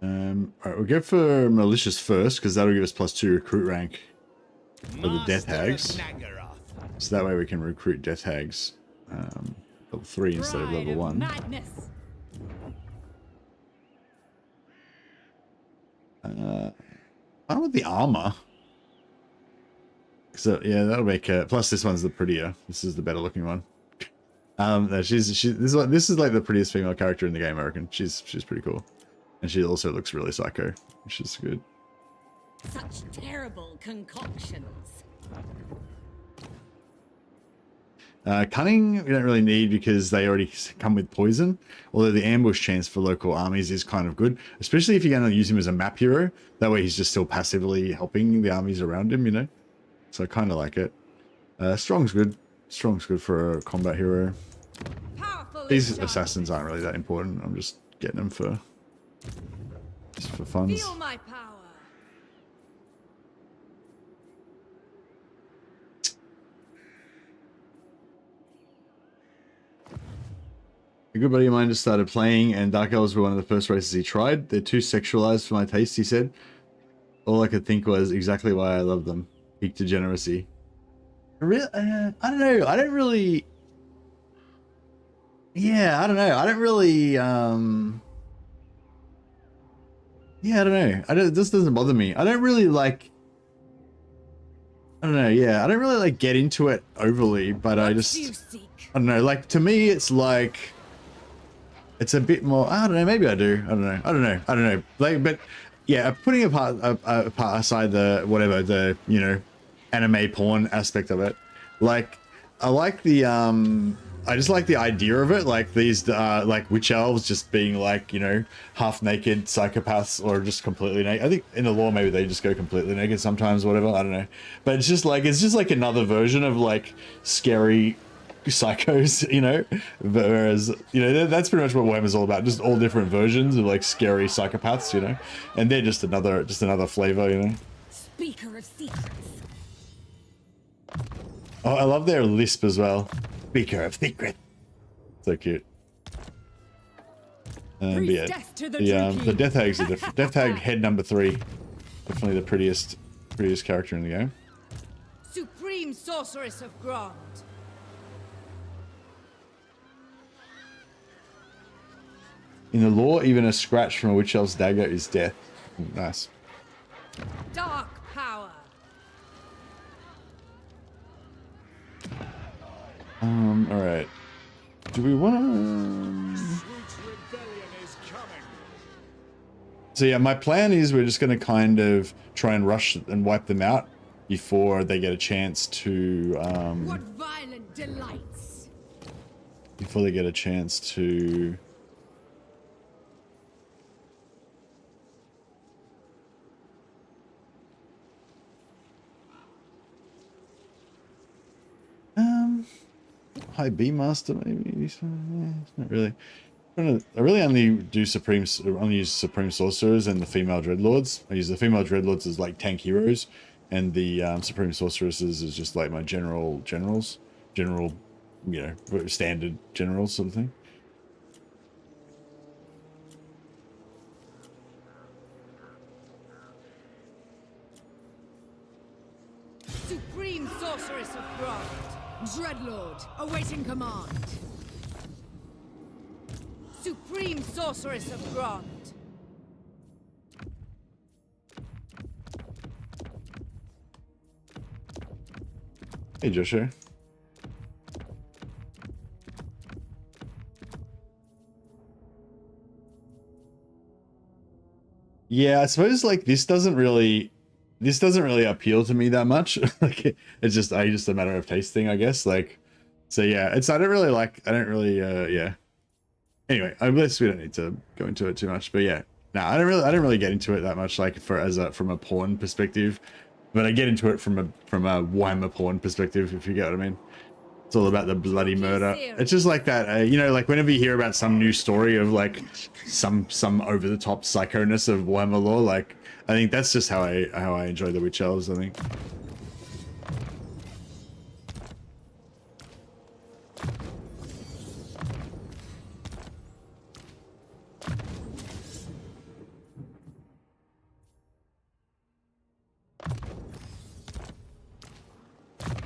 Alright, we'll go for malicious first because that'll give us +2 recruit rank for the death hags. So that way we can recruit death hags level 3 instead of Pride level 1. Madness. I want the armor. So yeah, that'll make plus this one's the prettier. This is the better looking one. No, this is like the prettiest female character in the game, I reckon. She's pretty cool. And she also looks really psycho, which is good. Such terrible concoctions. Cunning we don't really need because they already come with poison, although the ambush chance for local armies is kind of good, especially if you're going to use him as a map hero. That way he's just still passively helping the armies around him, you know? So I kind of like it. Strong's good. Strong's good for a combat hero. Powerful. These assassins aren't really that important. I'm just getting them for Just for funs. Feel my power. A good buddy of mine just started playing, and Dark Elves were one of the first races he tried. They're too sexualized for my taste, he said. All I could think was exactly why I love them. Peak degeneracy. I don't know. I don't really... Yeah, I don't know. I don't really... Yeah, I don't know. This doesn't bother me. I don't really like... I don't know, yeah. I don't really like get into it overly, but I just... I don't know, like, to me, it's like... It's a bit more... I don't know, maybe I do. I don't know. Like, but... Yeah, putting apart aside the whatever the anime porn aspect of it, like I like the I just like the idea of it, like these like witch elves just being like half naked psychopaths or just completely naked. I think in the lore maybe they just go completely naked sometimes, whatever. I don't know, but it's just like another version of like scary psychos, whereas that's pretty much what Warhammer's all about, just all different versions of like scary psychopaths, and they're just another flavor, Speaker of secrets. Oh, I love their lisp as well. Speaker of secrets. So cute. But yeah, the Death Hags are different. Death Hag head number 3, definitely the prettiest character in the game. Supreme Sorceress of Grant. In the lore, even a scratch from a witch elf's dagger is death. Nice. Dark power. All right. Do we want to? So yeah, my plan is we're just going to kind of try and rush and wipe them out before they get a chance to. What violent delights. Before they get a chance to. High B master maybe. Yeah, it's not really. I really only use supreme sorcerers and the female dreadlords. I use the female dreadlords as like tank heroes, and the supreme sorceresses is just like my general, standard generals sort of thing. Supreme Sorceress of Grant. Dreadlord, awaiting command. Supreme Sorceress of Grant. Hey, Joshua. Yeah, I suppose like this doesn't really appeal to me that much. Like it's just a matter of taste thing, I guess. Like, so yeah, I don't really yeah. Anyway, I guess we don't need to go into it too much, but yeah, no, I don't really get into it that much, like from a porn perspective, but I get into it from a Warhammer porn perspective, if you get what I mean. It's all about the bloody murder. It's just like that, like whenever you hear about some new story of like some over the top psychoness of Warhammer lore, like I think that's just how I enjoy the witch elves, I think.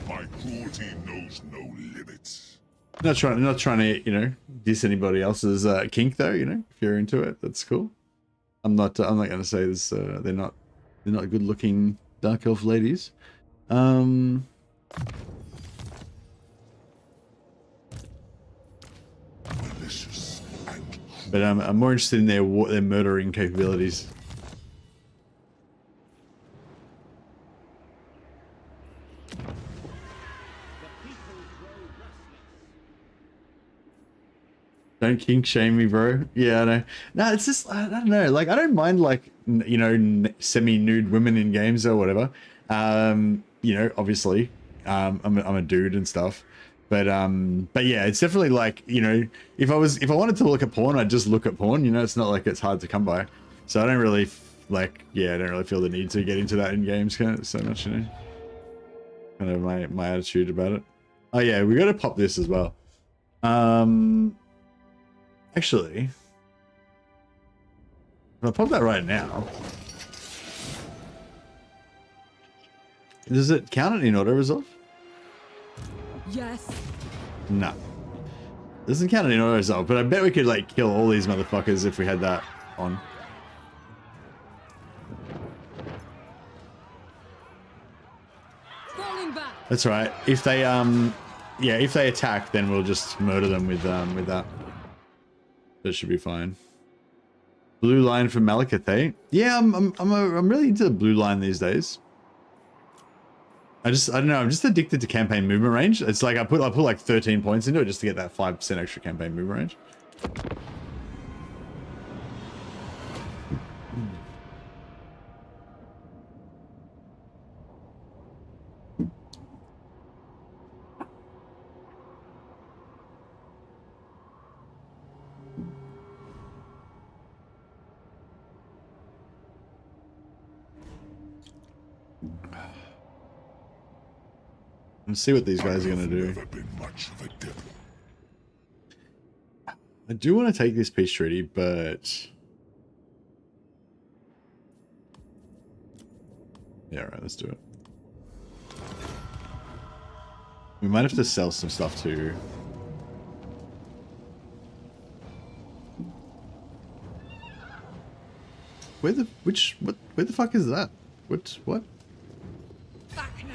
My cruelty knows no limits. Not trying to diss anybody else's kink though. If you're into it, that's cool. I'm not going to say this. They're not good looking dark elf ladies. Malicious and But I'm more interested in their murdering capabilities. Don't kink shame me, bro. Yeah, I know. No, it's just I don't know. Like I don't mind like semi-nude women in games or whatever. Obviously, I'm a dude and stuff. But yeah, it's definitely like if I wanted to look at porn, I'd just look at porn. It's not like it's hard to come by. So I don't really like, yeah, I don't really feel the need to get into that in games so much, you know. Kind of my attitude about it. Oh yeah, we got to pop this as well. Actually, if I pop that right now, does it count it in auto resolve? Yes. No. Doesn't count it in auto resolve, but I bet we could like kill all these motherfuckers if we had that on. Falling back. That's right. If they yeah, if they attack, then we'll just murder them with that. That should be fine. Blue line for MALEKITH, eh? Yeah, I'm really into the blue line these days. I don't know, I'm just addicted to campaign movement range. It's like I put like 13 points into it just to get that 5% extra campaign movement range. Let's see what these guys are gonna do. Never been much of a dip. I do want to take this peace treaty, but yeah, right, let's do it. We might have to sell some stuff too. Where the fuck is that? What? Back now.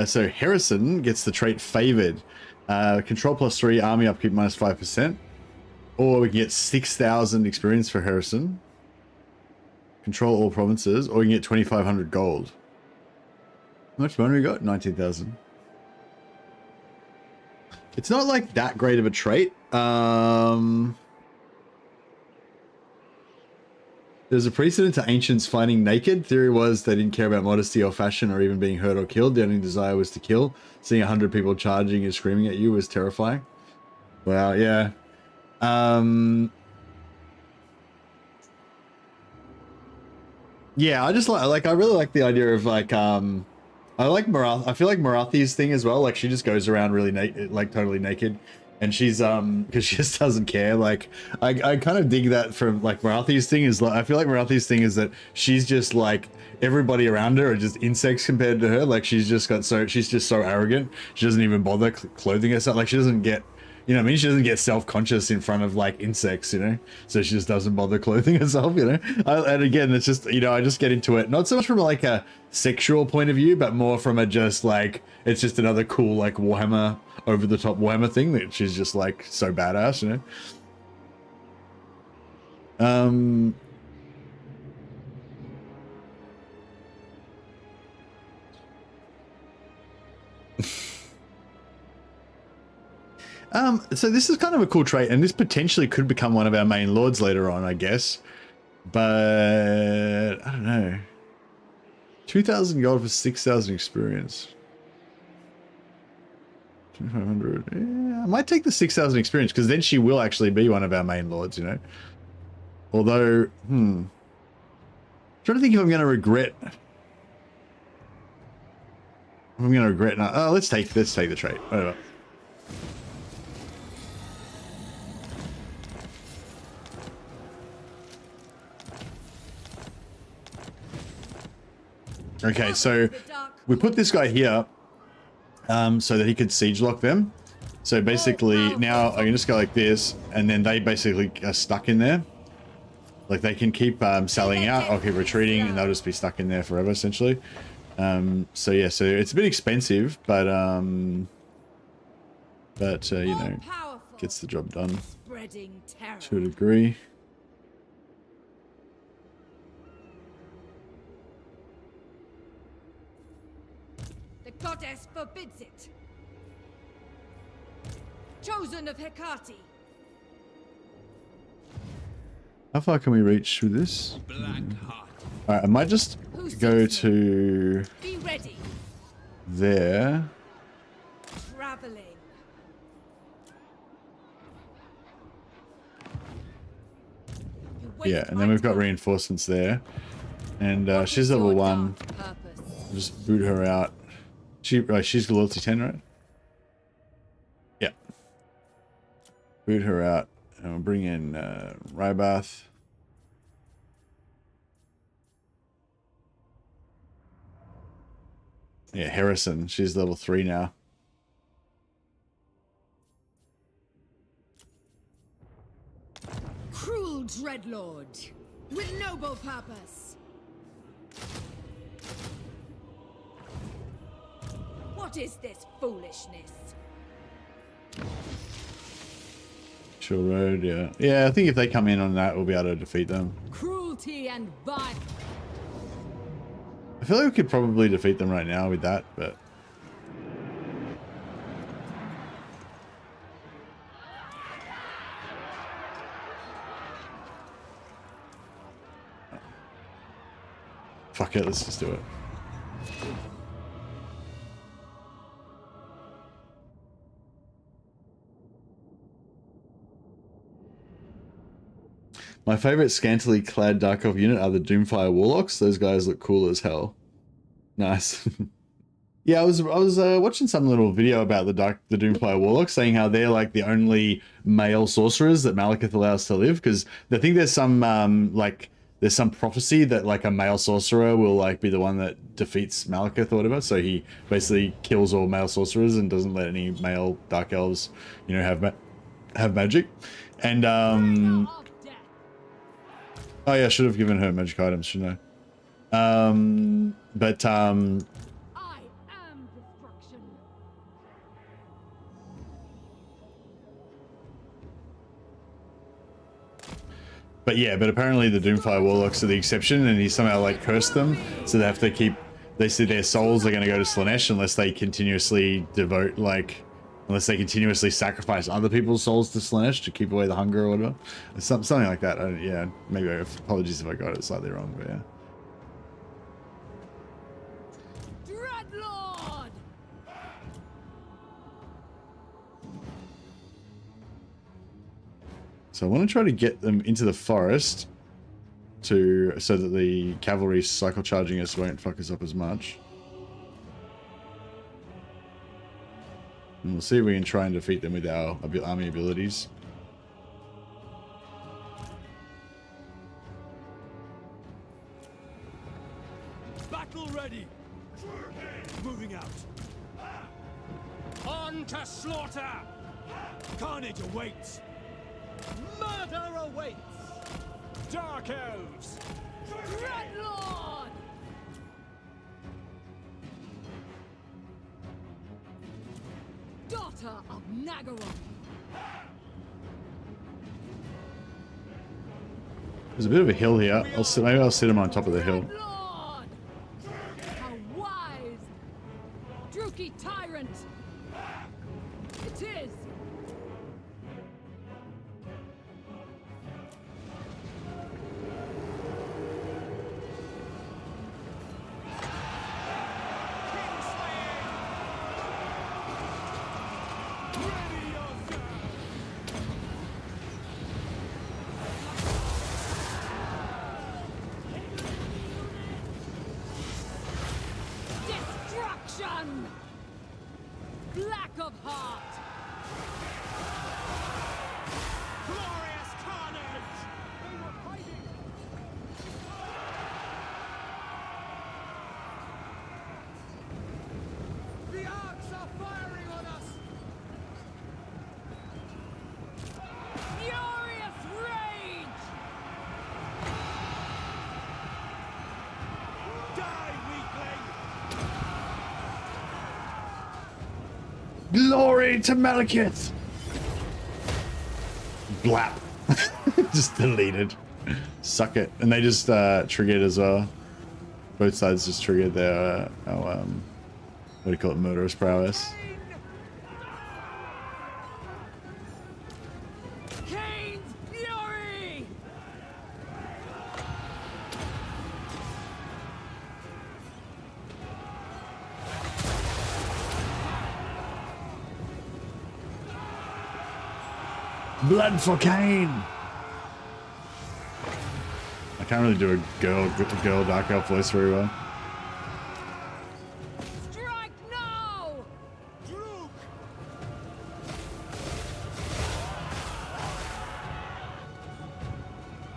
So Harrison gets the trait favored. Control +3, army upkeep -5%. Or we can get 6,000 experience for Harrison. Control all provinces, or we can get 2,500 gold. How much money we got? 19,000. It's not like that great of a trait. There's a precedent to ancients fighting naked. Theory was they didn't care about modesty or fashion or even being hurt or killed. The only desire was to kill. Seeing 100 people charging and screaming at you was terrifying. Wow, yeah. Yeah, I just like I really like the idea of like I like Marath. I feel like Marathi's thing as well. Like she just goes around really naked, like totally naked. And she's because she just doesn't care. Like I kind of dig that from like Marathi's thing is like I feel like Marathi's thing is that she's just like everybody around her are just insects compared to her. Like she's just so arrogant. She doesn't even bother clothing herself. Like she doesn't get, you know what I mean? She doesn't get self-conscious in front of like insects, you know? So she just doesn't bother clothing herself, you know? And again, it's just, you know, I just get into it. Not so much from like a sexual point of view, but more from a just like, it's just another cool like Warhammer, over the top Warhammer thing that she's just like so badass, you know? So this is kind of a cool trait, and this potentially could become one of our main lords later on, I guess. But I don't know. 2,000 gold for 6,000 experience. 2,500. Yeah, I might take the 6,000 experience because then she will actually be one of our main lords, you know. Although, I'm trying to think if I'm going to regret. I'm going to regret. Not, oh, let's take the trait. Whatever. Okay, so we put this guy here so that he could siege lock them. So basically now I can just go like this, and then they basically are stuck in there. Like they can keep sallying out, I'll keep retreating, and they'll just be stuck in there forever essentially. So yeah, so it's a bit expensive, but you know, gets the job done to a degree. The goddess forbids it. Chosen of Hecate. How far can we reach with this? Alright, I might just go to Be ready. there. Traveling. Yeah, and then we've got reinforcements there. And she's level 1. Just boot her out. She's loyalty 10, right? Yeah. Boot her out. And we'll bring in Rybath. Yeah, Harrison. She's level 3 now. Cruel dreadlord, with noble purpose. What is this foolishness? Chill Road, yeah. Yeah, I think if they come in on that, we'll be able to defeat them. Cruelty and violence. I feel like we could probably defeat them right now with that, but... Fuck it, let's just do it. My favorite scantily clad Dark Elf unit are the Doomfire Warlocks. Those guys look cool as hell. Nice. Yeah, I was watching some little video about the Doomfire Warlocks, saying how they're like the only male sorcerers that Malekith allows to live, because I think there's some there's some prophecy that like a male sorcerer will like be the one that defeats Malekith or whatever. So he basically kills all male sorcerers and doesn't let any male Dark Elves, you know, have magic. And oh yeah, I should have given her magic items, shouldn't I? I am destruction. But yeah, but apparently the Doomfire Warlocks are the exception, and he somehow like cursed them, so they have to keep. They said their souls are going to go to Slanesh unless they continuously devote, like, unless they continuously sacrifice other people's souls to Slanesh to keep away the hunger or whatever. Something like that. Yeah, maybe apologies if I got it slightly wrong, but yeah. Dreadlord! So I want to try to get them into the forest so that the cavalry cycle charging us won't fuck us up as much. And we'll see if we can try and defeat them with our army abilities. Battle ready. Moving out. On to slaughter. Carnage awaits. Murder awaits! Dark Elves! Dreadlord! Daughter of Nagaron. There's a bit of a hill here. Maybe I'll sit him on top of the hill. Dreadlord! How wise! Druki tyrant! It is! Destruction! Black of heart! Glorious carnage! They were fighting! The arcs are firing on us! Furious rage! Die, weakling. Glory to Malekith! Blap. Just deleted. Suck it. And they just triggered as well. Both sides just triggered their, what do you call it, murderous prowess. Kane's fury! Blood for Kane! can't really do a girl dark elf voice very well. Strike now!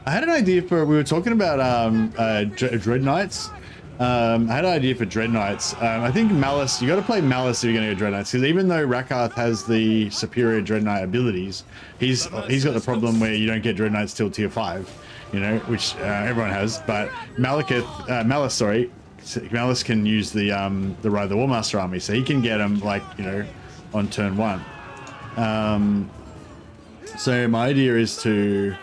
I had an idea for, we were talking about Dread Knights. I had an idea for Dread Knights. I think Malice, you got to play Malice if you're going to go Dread Knights, because even though Rakarth has the superior Dread Knight abilities, he's got the problem where you don't get Dread Knights till tier 5, you know, which everyone has. But Malice can use the Ride of the Warmaster army, so he can get them, like, you know, on turn 1. So my idea is to,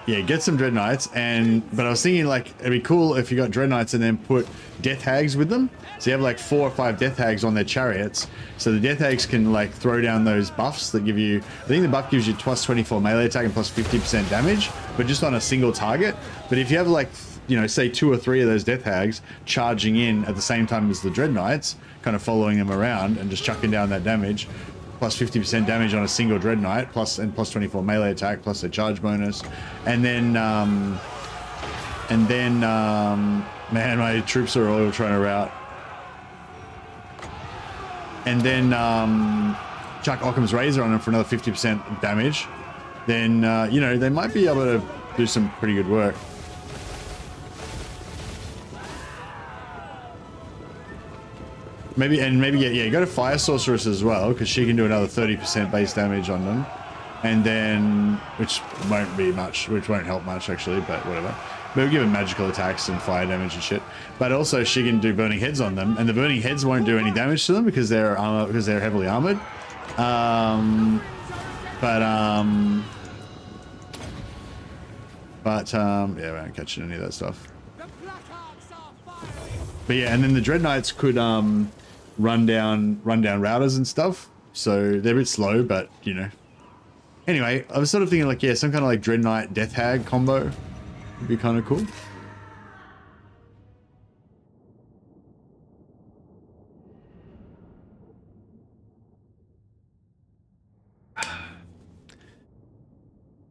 yeah, get some Dread Knights, but I was thinking, like, it'd be cool if you got Dread Knights and then put Death Hags with them. So you have like 4 or 5 Death Hags on their chariots. So the Death Hags can like throw down those buffs that give you, I think the buff gives you plus 24 melee attack and plus 50% damage, but just on a single target. But if you have like, you know, say 2 or 3 of those Death Hags charging in at the same time as the Dread Knights, kind of following them around and just chucking down that damage, plus 50% damage on a single Dread Knight, plus 24 melee attack, plus a charge bonus, and then man, my troops are all trying to rout. And then chuck Occam's Razor on them for another 50% damage. Then you know, they might be able to do some pretty good work. Maybe yeah, go to Fire Sorceress as well, because she can do another 30% base damage on them, and then, which won't be much, which won't help much actually, but whatever. But we'll give them magical attacks and fire damage and shit. But also she can do Burning Heads on them, and the Burning Heads won't do any damage to them because they're heavily armored. Yeah, we won't catch any of that stuff. But yeah, and then the Dread Knights could run down routers and stuff, so they're a bit slow, but you know. Anyway, I was sort of thinking, like, yeah, some kind of like Dread Knight Death Hag combo would be kind of cool.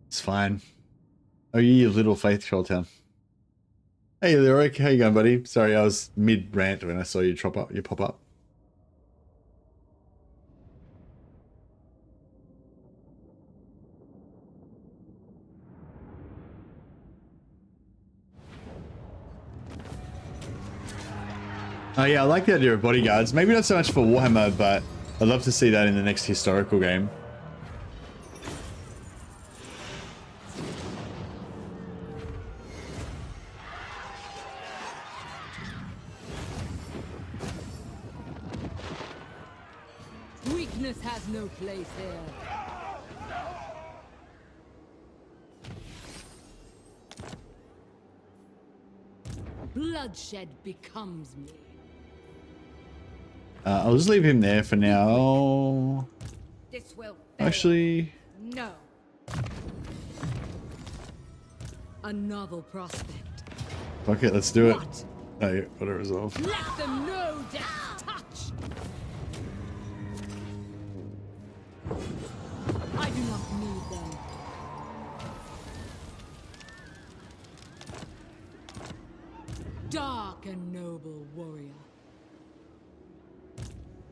It's fine. Oh, you little Faith Trolltown. Hey, Leroy, how you going, buddy? Sorry, I was mid-rant when I saw you pop up. Oh yeah, I like the idea of bodyguards. Maybe not so much for Warhammer, but I'd love to see that in the next historical game. Weakness has no place here. Bloodshed becomes me. I'll just leave him there for now. This will fail. Actually, no. A novel prospect. fuck it, let's do it. What? Oh, yeah, got it resolved. Let them know death's touch. I do not need them. Dark and noble warrior.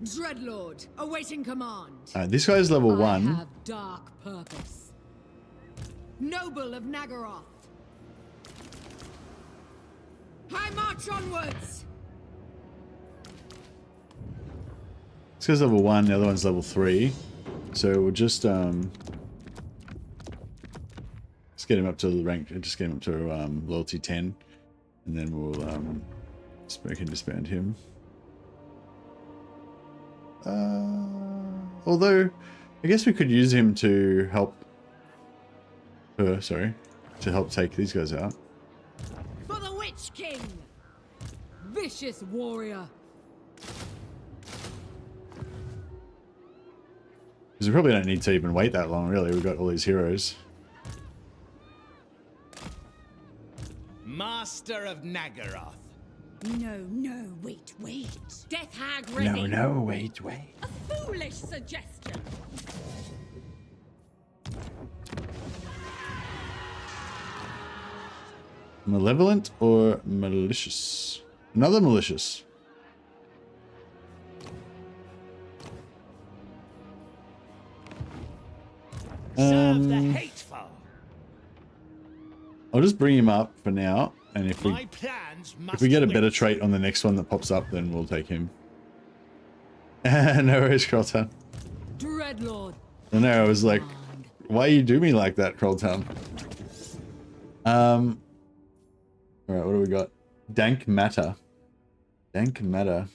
Dreadlord, awaiting command. This guy's level 1. I have dark purpose. Noble of Nagaroth. I march onwards. This guy's level 1, the other one's level 3. So we'll just let's get him up to the rank, just get him up to loyalty 10, and then we'll we can disband him. Although I guess we could use him to help to help take these guys out. For the Witch King. Vicious warrior. Because we probably don't need to even wait that long, really. We've got all these heroes. Master of Nagaroth. No, wait. Death Hag ready. No, wait. A foolish suggestion. Malevolent or malicious? Another malicious. Serve the hateful. I'll just bring him up for now, and if My plans must we get a better wait. trait on the next one that pops up, then we'll take him. No worries, Krolltown. Dreadlord. I know, I was like, why you do me like that, Krolltown? Alright, what do we got? Dank matter. Dank matter.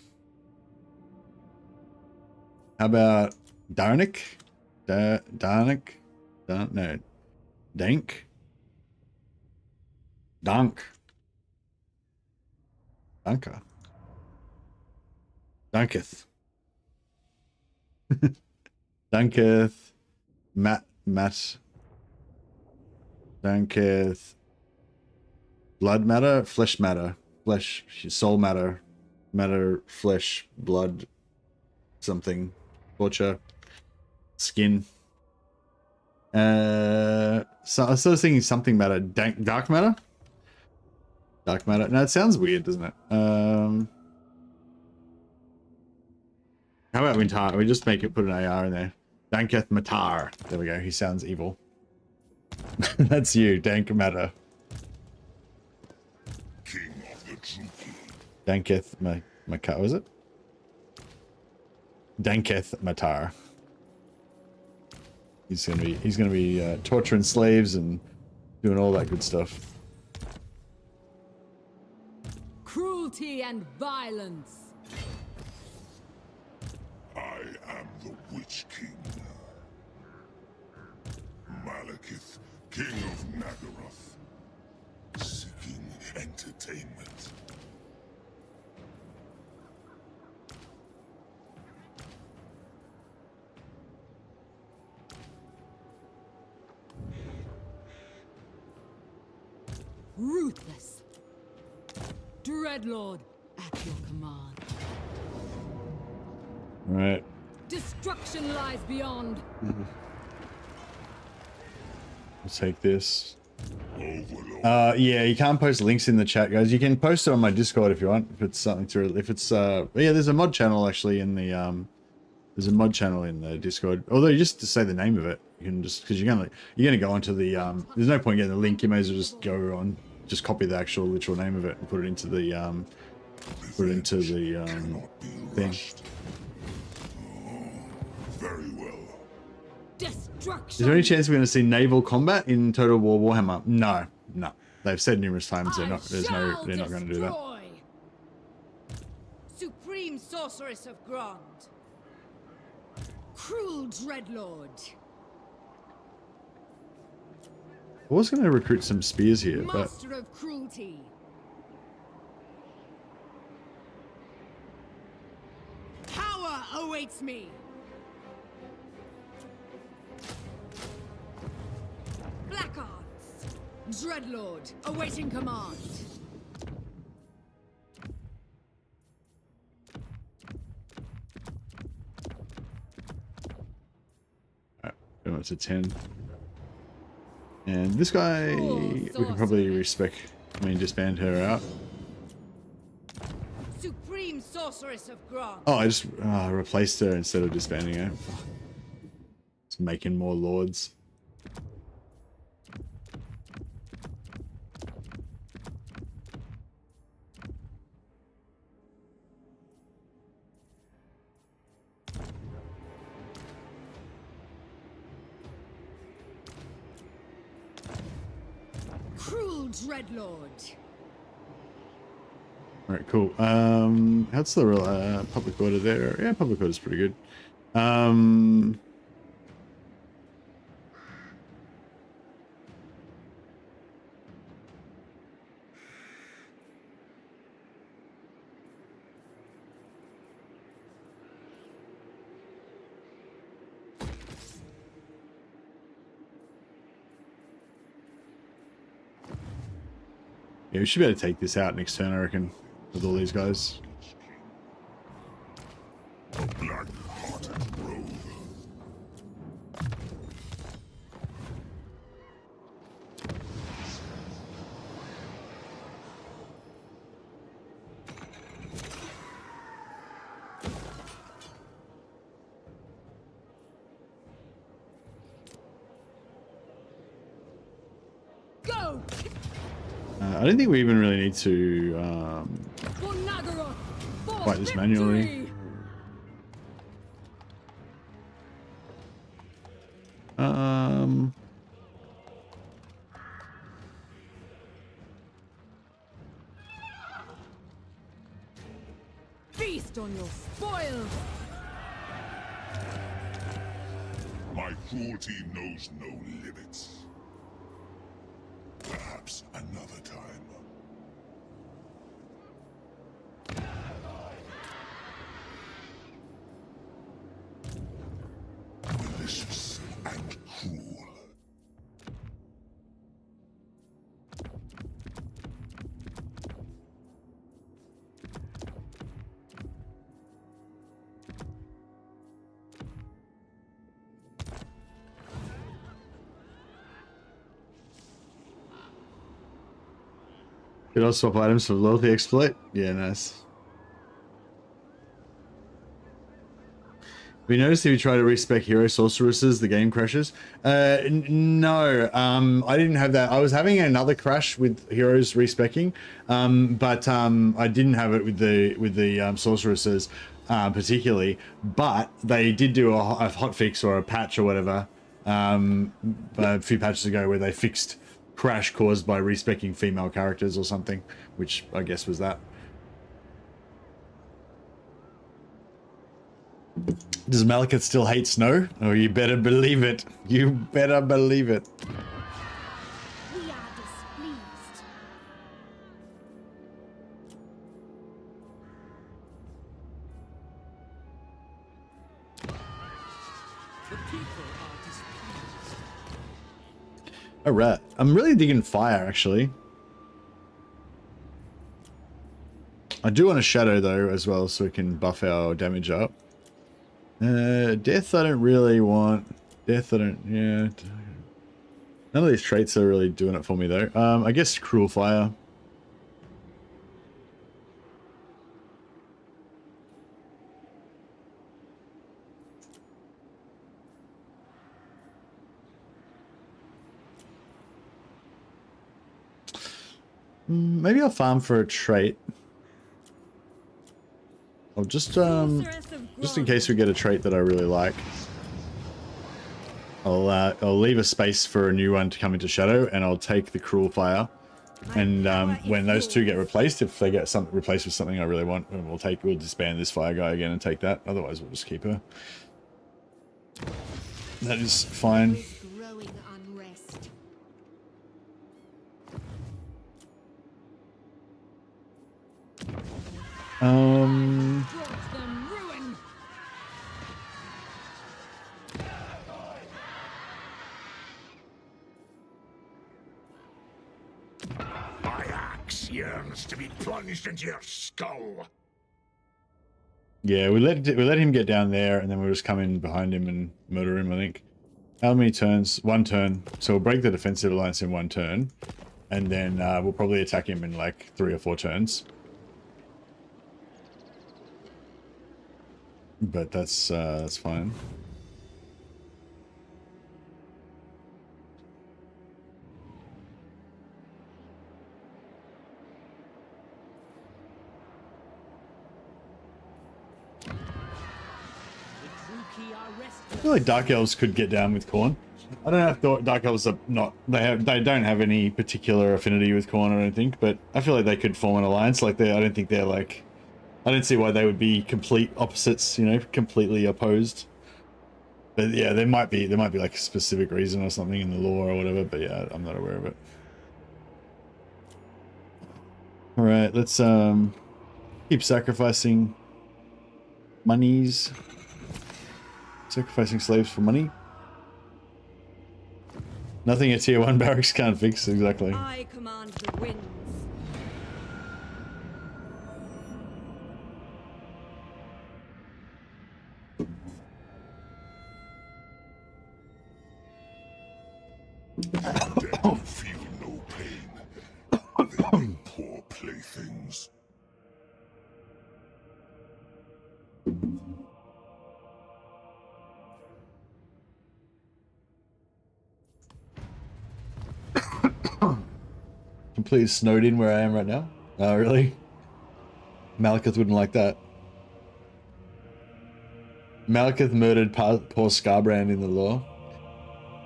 How about Darnik? Darnik? No. Dank? Dunk. Dunker. Dunketh. Dunketh. Matt. Dunketh. Blood matter? Flesh matter. Flesh. Soul matter. Matter. Flesh. Blood. Something. Torture. Skin. So I was sort of thinking something matter. Dark matter? Dark matter. No, it sounds weird, doesn't it? How about Wintar? We just make it, put an AR in there. Danketh Matar. There we go. He sounds evil. That's you, Dank Matter. King of the Druki. Danketh Matar, was it? Danketh Matar. He's gonna be torturing slaves and doing all that good stuff. Cruelty and violence. I am the Witch King. Malekith, King of Nagaroth. Seeking entertainment. Ruthless. Dreadlord, at your command. All right. Destruction lies beyond. Let's take this. Overlord. Yeah, you can't post links in the chat, guys. You can post it on my Discord if you want. If it's something to, if it's yeah, there's a mod channel actually in the there's a mod channel in the Discord. Although you just to say the name of it, you can just because you're gonna go onto the there's no point getting the link. You may as well just go on, just copy the actual literal name of it and put it into the Cannot be thing. rushed. Oh, very well. Destruction. Is there any chance we're going to see naval combat in Total War Warhammer? No. They've said numerous times they're not. They're not going to do that. Supreme Sorceress of Grond. Cruel Dreadlord. I was going to recruit some spears here, but Master of cruelty. Power awaits me. Black Arts. Dreadlord, awaiting command. going to 10. And this guy, we can probably disband her out. Supreme Sorceress of Grond. Oh, I just replaced her instead of disbanding her. It's making more lords. Cruel Dreadlord. Alright, cool. How's the public order there? Yeah, public order's pretty good. Yeah, we should be able to take this out next turn, I reckon, with all these guys. A black-hearted rogue. No. I don't think we even really need to For Nagaroth. For fight this victory. manually. Feast on your spoils. My cruelty knows no limits. Perhaps another time. Malicious and cruel. Could also swap items for loyalty exploit. Yeah, nice. We noticed if you try to respec hero sorceresses, the game crashes. No, I didn't have that. I was having another crash with heroes respecking, but I didn't have it with the sorceresses particularly. But they did do a hotfix or a patch or whatever a few patches ago where they fixed crash caused by respecking female characters or something, which I guess was that. Does MALEKITH still hate snow? Oh, you better believe it. You better believe it. We are displeased. The people are displeased. Alright. I'm really digging fire, actually. I do want a shadow, though, as well, so we can buff our damage up. Death I don't really want. Death I don't, yeah. None of these traits are really doing it for me though. I guess cruel fire. Maybe I'll farm for a trait. I'll just in case we get a trait that I really like. I'll leave a space for a new one to come into shadow, and I'll take the cruel fire. And when those two get replaced, if they get replaced with something I really want, we'll disband this fire guy again and take that. Otherwise, we'll just keep her. That is fine. Growing unrest. Brought them ruin. My axe yearns to be plunged into your skull. Yeah, we let him get down there, and then we'll just come in behind him and murder him, I think. How many turns? 1 turn. So we'll break the defensive alliance in 1 turn, and then we'll probably attack him in like 3 or 4 turns. But that's fine. I feel like Dark Elves could get down with Khorne. I don't know if Dark Elves are not... They don't have any particular affinity with Khorne, I don't think, but I feel like they could form an alliance. Like, I don't think they're like... I don't see why they would be complete opposites, you know, completely opposed. But yeah, there might be like a specific reason or something in the lore or whatever, but yeah, I'm not aware of it. Alright, let's keep sacrificing monies. Sacrificing slaves for money. Nothing a tier 1 barracks can't fix, exactly. I command the winds. Dead feel no pain. They make poor playthings. completely snowed in where I am right now. Oh, really? Malekith wouldn't like that. Malekith murdered poor Scarbrand in the lore.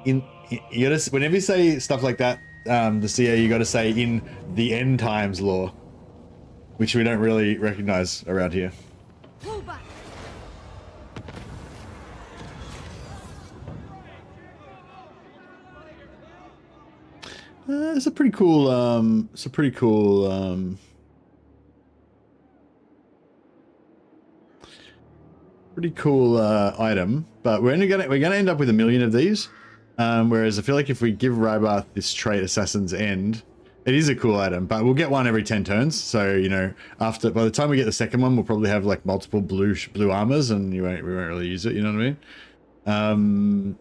You gotta, whenever you say stuff like that, the CA, you gotta say in the end times lore, which we don't really recognize around here. Pull back. It's a pretty cool, pretty cool item, but we're gonna end up with 1 million of these. Whereas I feel like if we give Rybath this trait, Assassin's End, it is a cool item, but we'll get one every 10 turns. So, you know, by the time we get the second one, we'll probably have like multiple blue armors, and we won't really use it. You know what I mean?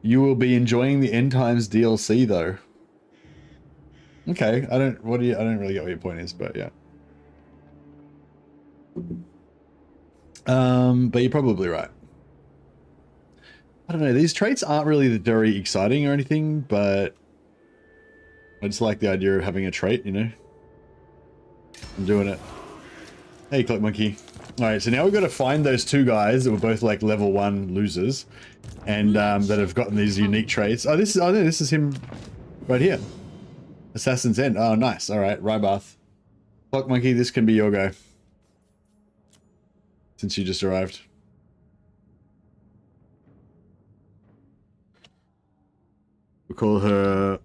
You will be enjoying the End Times DLC though. Okay, I don't really get what your point is, but yeah. But you're probably right. I don't know, these traits aren't really very exciting or anything, but I just like the idea of having a trait, you know? I'm doing it. Hey, Cloak Monkey. Alright, so now we've got to find those two guys that were both like level 1 losers and that have gotten these unique traits. Oh, this is him right here. Assassin's End. Oh, nice. Alright, Rybath. Cloak Monkey, this can be your go. Since you just arrived. We'll call her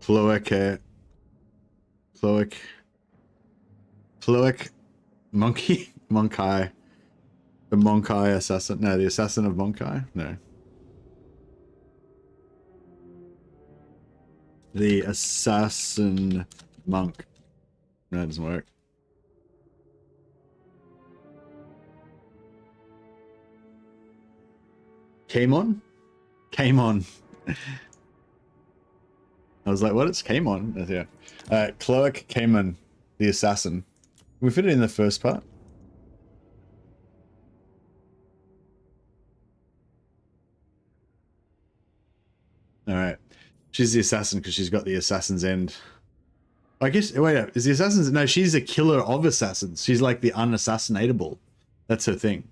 Cloak Monkey? Monkai. The Monkai assassin. No, the assassin of Monkai? No. The assassin monk. No, that doesn't work. Came on? I was like, what? It's came on. Yeah. Cloak Cayman, the assassin. Can we fit it in the first part? Alright. She's the assassin because she's got the assassin's end. I guess, wait up. Is the assassin's... No, she's a killer of assassins. She's like the unassassinatable. That's her thing.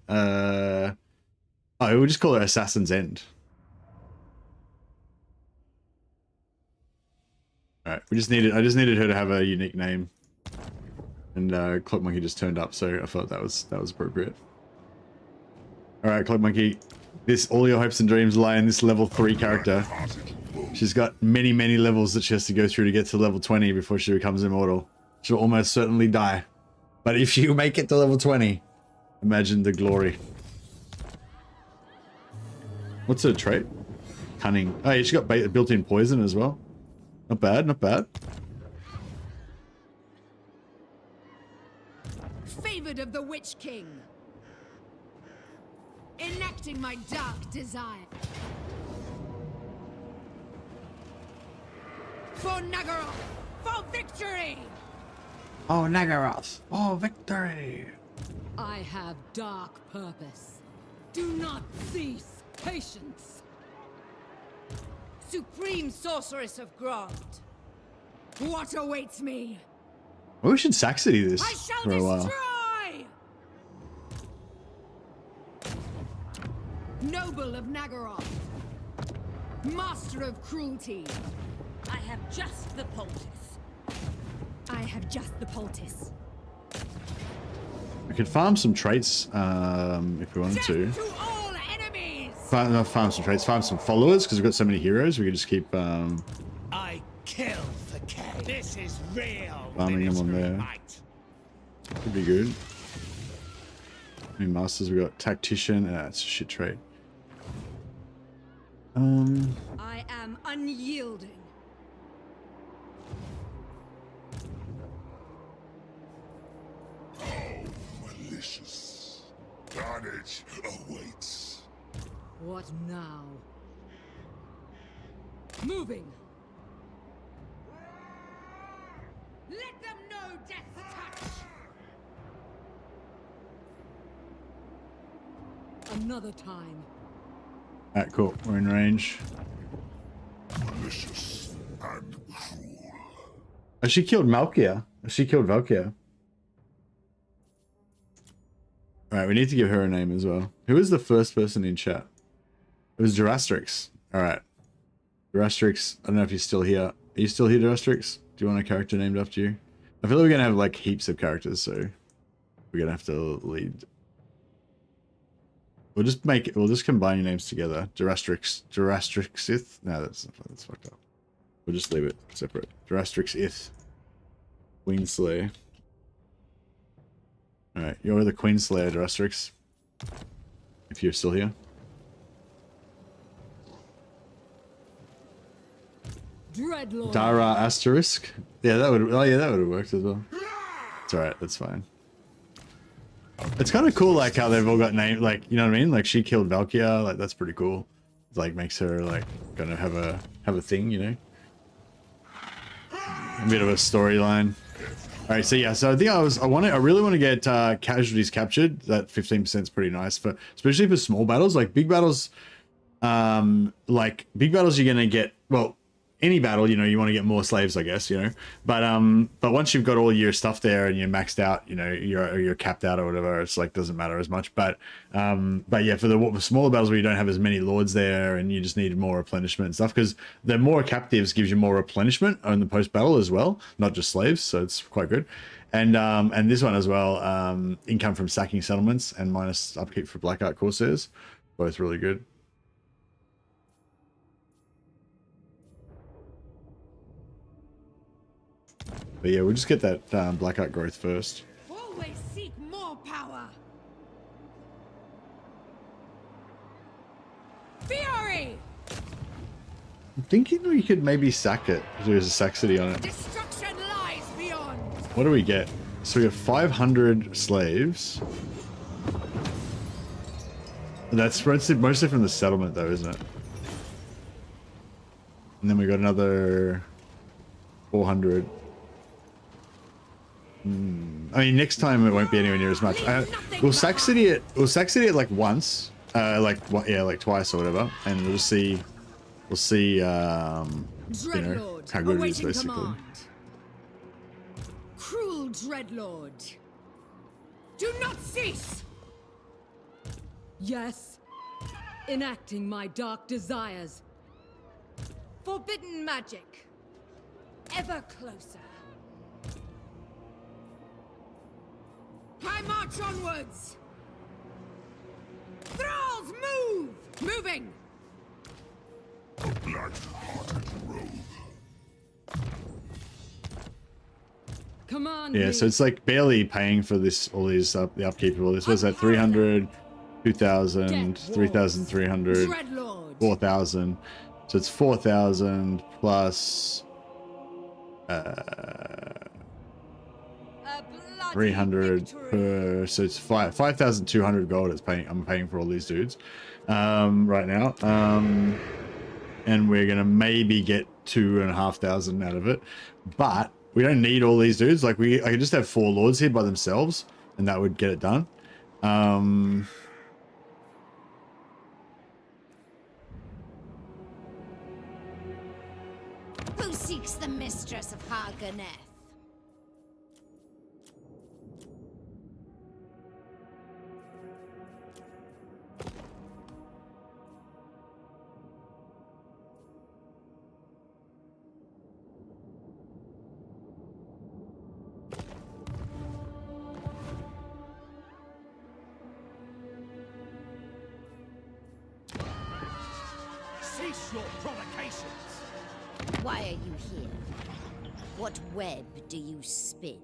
Oh, we'll just call her Assassin's End. Alright, I just needed her to have a unique name. And Cloak Monkey just turned up, so I thought that was appropriate. Alright, Cloak Monkey. All your hopes and dreams lie in this level 3 character. She's got many, many levels that she has to go through to get to level 20 before she becomes immortal. She'll almost certainly die. But if you make it to level 20, imagine the glory. What's her trait? Cunning. Oh, yeah, she's got built-in poison as well. Not bad, not bad. Favored of the Witch King. Enacting my dark desire. For Nagaroth! For victory! Oh, Nagaroth! Oh, victory! I have dark purpose. Do not cease patience. Supreme Sorceress of Grant. What awaits me? Well, we should Saxony this I shall for a while. destroy! Noble of Nagaroth. Master of cruelty. I have just the poultice. I have just the poultice. We could farm some traits if we wanted to. To all enemies! Not farm some traits, farm some followers because we've got so many heroes. We could just keep I kill for K. This is real. farming them on there. Might. Could be good. How many masters we got? Tactician. It's a shit trait. I am unyielding. Malicious. Carnage awaits. What now? Moving. Let them know death's touch. Another time. Alright, cool. We're in range. Malicious and cruel. Oh, she killed Malkia. She killed Valkia. Alright, we need to give her a name as well. Who was the first person in chat? It was Jurastrix. Alright. Jurastrix, I don't know if you're still here. Are you still here, Jurastrix? Do you want a character named after you? I feel like we're gonna have like heaps of characters, so we're gonna have to lead. We'll just combine your names together. Jurastrixith. No, that's fucked up. We'll just leave it separate. Jurastrixith. Queenslayer. Alright, you're the Queenslayer, Jurastrix. If you're still here. Dreadlord. Dara Asterisk. Yeah, that would. Oh yeah, that would have worked as well. It's alright. That's fine. It's kind of cool, like how they've all got names. Like, you know what I mean? Like she killed Valkia. Like that's pretty cool. It, like makes her like gonna have a thing, you know. A bit of a storyline. All right, so yeah, so I think I really want to get casualties captured. That 15% is pretty nice for, especially for small battles. Like big battles, you're gonna get, well, any battle, you know, you want to get more slaves, I guess, you know. But once you've got all your stuff there and you're maxed out, you know, you're capped out or whatever, it's like doesn't matter as much. But yeah, for the smaller battles where you don't have as many lords there and you just need more replenishment and stuff, because the more captives gives you more replenishment on the post battle as well, not just slaves, so it's quite good. And this one as well, income from sacking settlements and minus upkeep for Black Art Corsairs, both really good. But yeah, we'll just get that Black Art growth first. Always seek more power. Fury. I'm thinking we could maybe sack it. There's a saxity on it. Destruction lies beyond. What do we get? So we have 500 slaves. That's mostly from the settlement though, isn't it? And then we got another 400. I mean, next time it won't be anywhere near as much. We'll sack city it like once, like twice or whatever, and we'll see. We'll see, you know, how good it is basically. Command. Cruel Dreadlord, do not cease. Yes, enacting my dark desires. Forbidden magic, ever closer. I march onwards! Thralls, move! Moving! A black-hearted rogue. Command Yeah, me. so it's like barely paying for this, all these, the upkeep of all this. What's that? 300, 2,000, 3,300, Dreadlord. 4,000. So it's 4,000 plus 300 per, so it's 5,200 gold. I'm paying for all these dudes right now, and we're gonna maybe get 2,500 out of it, but we don't need all these dudes. Like I could just have 4 lords here by themselves, and that would get it done. Who seeks the mistress of Harganeth? Cease your provocations! Why are you here? What web do you spin?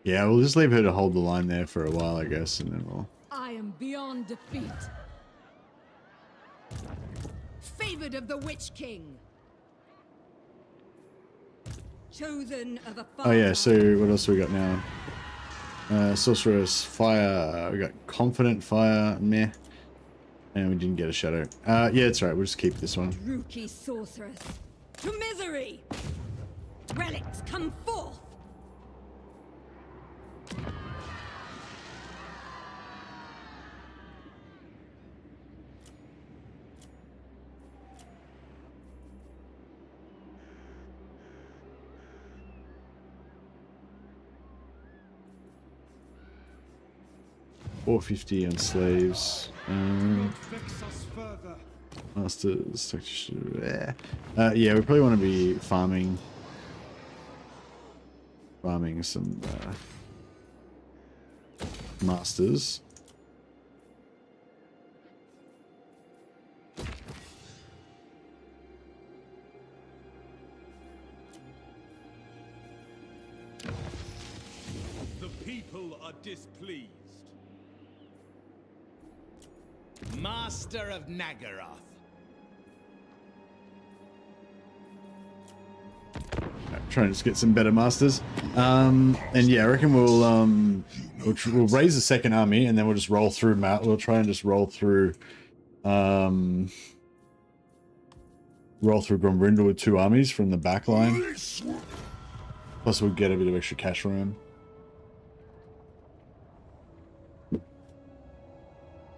Yeah, we'll just leave her to hold the line there for a while, I guess, and then we'll... I am beyond defeat. Favored of the Witch King. Chosen of a Oh yeah, so what else do we got now? Sorceress, fire, we got confident fire, meh. And we didn't get a shadow. Yeah, it's right. We'll just keep this one. Rookie sorceress. To misery! Relics, come forth! $450 on slaves. Fix us further. Masters. Yeah, we probably want to be farming some masters. The people are displeased. Master of Nagaroth. Trying to just get some better masters. And yeah, I reckon we'll raise the second army, and then we'll just roll through we'll try and just roll through Grombrindal with 2 armies from the back line. Plus we'll get a bit of extra cash from him.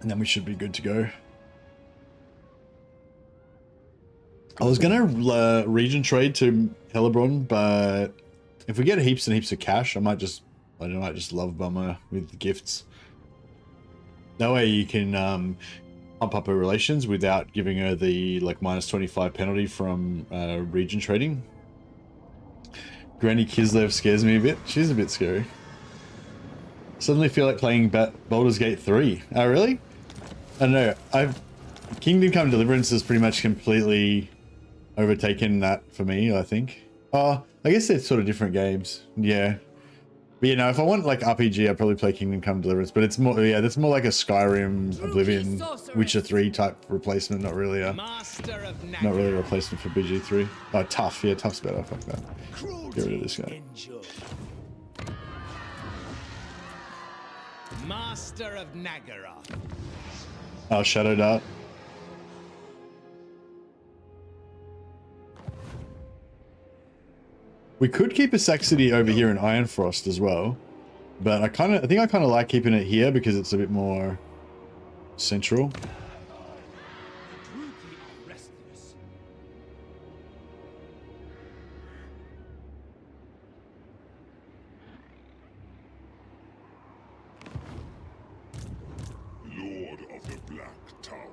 And then we should be good to go. I was gonna region trade to Hellebron, but if we get heaps and heaps of cash, I might just love Bummer with gifts. That way you can pump up her relations without giving her the like -25 penalty from region trading. Granny Kislev scares me a bit. She's a bit scary. Suddenly feel like playing Baldur's Gate 3. Oh really? I don't know. Kingdom Come Deliverance has pretty much completely overtaken that for me, I think. Oh, I guess they're sort of different games. Yeah. But you know, if I want like RPG, I'd probably play Kingdom Come Deliverance, but it's more, yeah, that's more like a Skyrim, Oblivion, Witcher 3 type replacement, not really a replacement for BG3. Oh, Tough, yeah, Tough's better, fuck that. Get rid of this guy. Master of Nagaroth. Oh, Shadow Dart. We could keep a Saxony over here in Ironfrost as well, but I think I kind of like keeping it here because it's a bit more central. Lord of the Black Tower.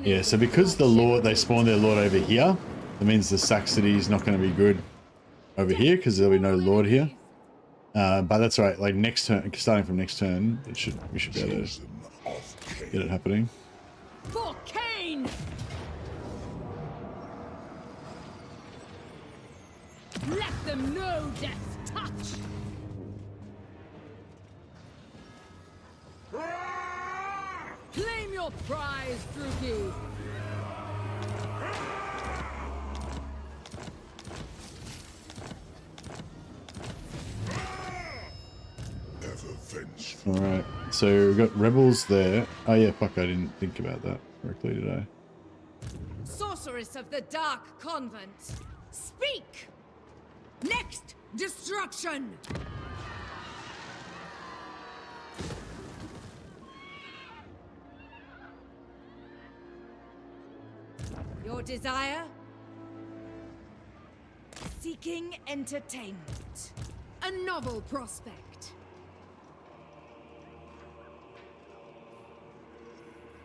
Yeah, so because the Lord, they spawn their Lord over here, that means the Saxony is not going to be good over here because there'll be no Lord here. But that's all right. Like next turn, starting from next turn, we should be able to get it happening. For Cain! Let them know death's touch! Claim your prize, Druki! Alright, so we've got rebels there. Oh yeah, fuck, I didn't think about that correctly, did I? Sorceress of the Dark Convent, speak! Next, destruction! Your desire? Seeking entertainment. A novel prospect.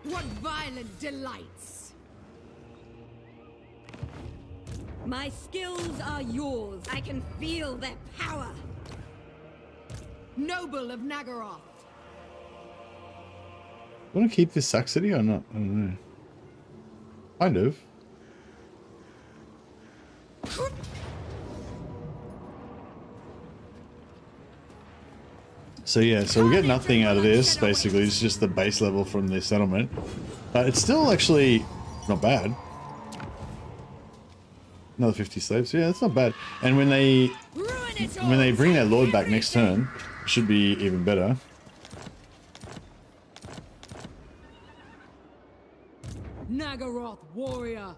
What violent delights! My skills are yours. I can feel their power. Noble of Nagaroth. Want to keep this Saxony or not? I don't know. Kind of. So yeah, so we get nothing out of this, basically. It's just the base level from the settlement. But it's still actually not bad. Another 50 slaves. Yeah, that's not bad. And when they bring their lord back next turn, should be even better. Nagaroth warrior.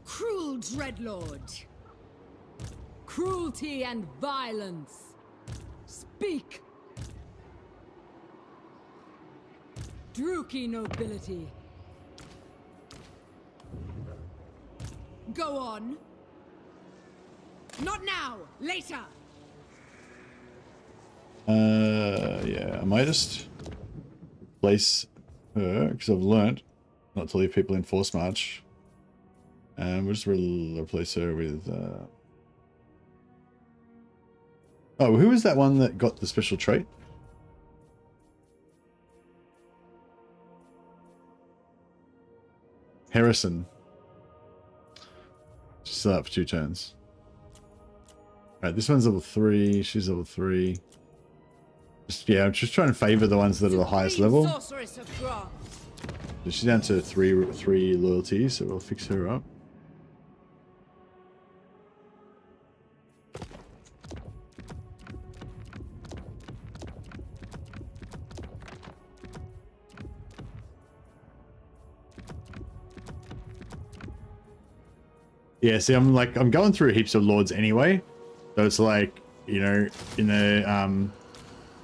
Cruel dreadlord. Cruelty and violence. Speak. Druki nobility. Go on. Not now. Later. Yeah, I might just place her because I've learnt not to leave people in force march. And we'll just replace her with. Oh, who was that one that got the special trait? Harrison. She's still up for 2 turns. Alright, this one's level 3, she's level 3. Yeah, I'm just trying to favour the ones that are the highest level. So she's down to 3 loyalty, so we'll fix her up. Yeah, see, I'm going through heaps of lords anyway. So it's like, you know, in the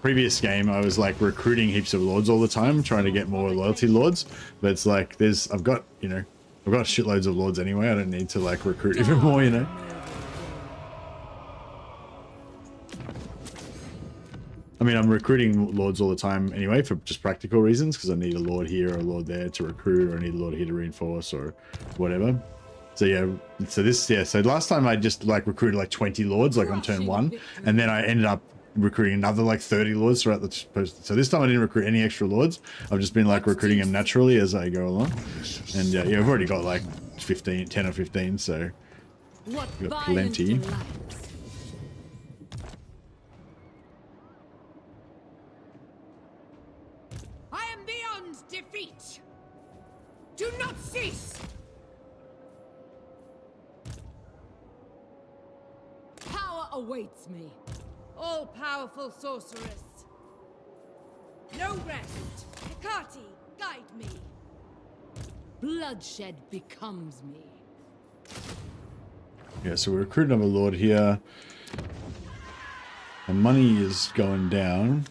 previous game, I was like recruiting heaps of lords all the time, trying to get more loyalty lords. But it's like, I've got shitloads of lords anyway. I don't need to like recruit even more, you know. I mean, I'm recruiting lords all the time anyway for just practical reasons, because I need a lord here or a lord there to recruit, or I need a lord here to reinforce or whatever. So yeah, so last time I just like recruited like 20 lords like on turn 1, and then I ended up recruiting another like 30 lords throughout the post. So this time I didn't recruit any extra lords. I've just been like recruiting them naturally as I go along. And yeah, I've already got like 10 or 15, so we've got plenty. I am beyond defeat. Do not cease. Power awaits me. All-powerful sorceress. No rest. Hecate, guide me. Bloodshed becomes me. Yeah, so we're recruiting another lord here. The money is going down.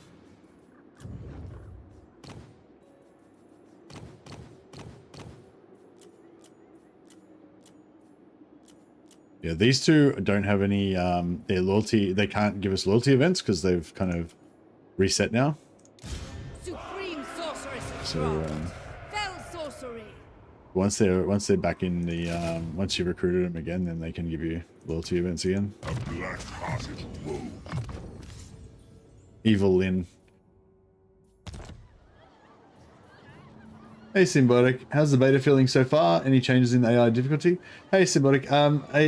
Yeah, these two don't have any, their loyalty, they can't give us loyalty events because they've kind of reset now. Supreme sorceress. So, Fell sorcery. once they're back in the, once you recruited them again, then they can give you loyalty events again. A black-hearted rogue. Evil Lyn. Hey Symbiotic, how's the beta feeling so far? Any changes in the AI difficulty? Hey Symbiotic,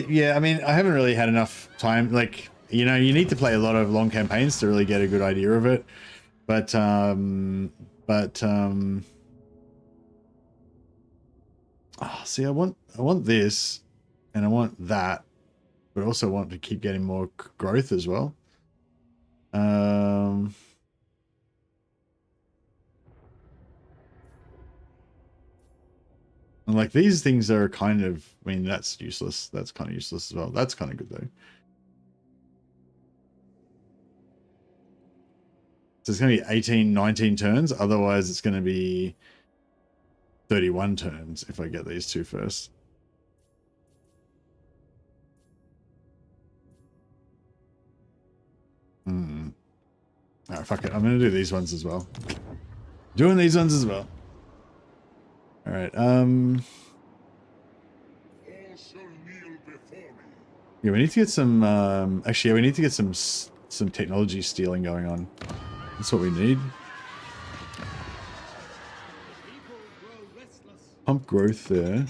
yeah, I mean, I haven't really had enough time. Like, you know, you need to play a lot of long campaigns to really get a good idea of it. But see, I want this, and I want that, but I also want to keep getting more growth as well. And like these things are kind of, I mean, that's useless. That's kind of useless as well. That's kind of good though. So it's going to be 18, 19 turns. Otherwise it's going to be 31 turns if I get these two first. Alright, fuck it. I'm going to do these ones as well. Doing these ones as well. All right. All shall kneel before me. Yeah, we need to get some. Actually, yeah, we need to get some technology stealing going on. That's what we need. Pump growth there.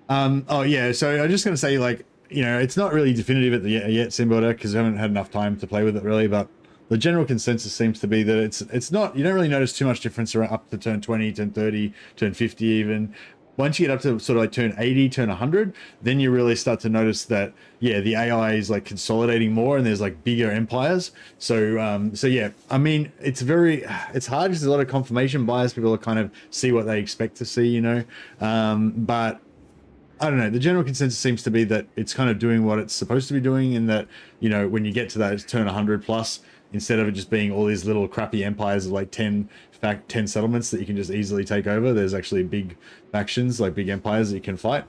Oh yeah. So I'm just gonna say, like, you know, it's not really definitive yet, Symbiotic, because I haven't had enough time to play with it really, but. The general consensus seems to be that it's not, you don't really notice too much difference around up to turn 20, turn 30, turn 50 even. once you get up to sort of like turn 80, turn 100, then you really start to notice that, yeah, the AI is like consolidating more and there's like bigger empires. So, so yeah, I mean, it's hard because there's a lot of confirmation bias. People kind of see what they expect to see, you know, but I don't know. The general consensus seems to be that it's kind of doing what it's supposed to be doing, in that, you know, when you get to that turn 100 plus, instead of it just being all these little crappy empires of like 10 settlements that you can just easily take over, there's actually big factions, like big empires that you can fight.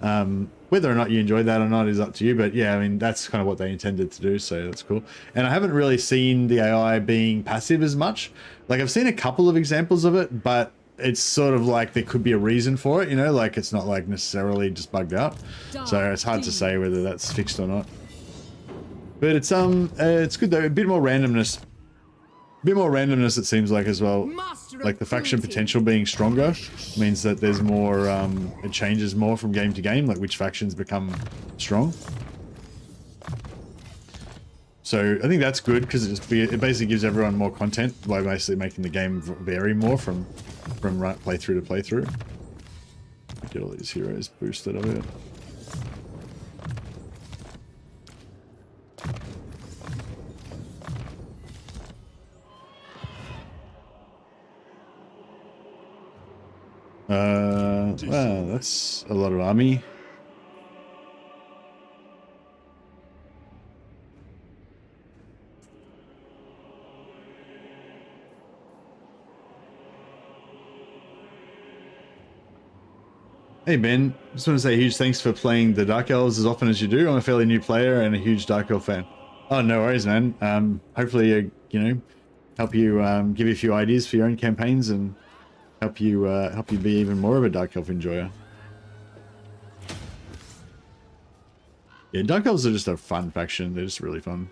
Whether or not you enjoy that or not is up to you, but yeah, I mean, that's kind of what they intended to do, so that's cool. And I haven't really seen the AI being passive as much. Like, I've seen a couple of examples of it, but it's sort of like there could be a reason for it, you know, like it's not like necessarily just bugged out. So it's hard to say whether that's fixed or not. But it's good though. A bit more randomness. It seems like as well. Like the faction potential being stronger means that there's more, it changes more from game to game, like which factions become strong. So I think that's good because it basically gives everyone more content by basically making the game vary more from playthrough to playthrough. Get all these heroes boosted up here. Wow, that's a lot of army. Hey Ben, just want to say huge thanks for playing the Dark Elves as often as you do. I'm a fairly new player and a huge Dark Elf fan. Oh, no worries, man. Hopefully, you know, help you give you a few ideas for your own campaigns and help you be even more of a Dark Elf enjoyer. Yeah, Dark Elves are just a fun faction. They're just really fun.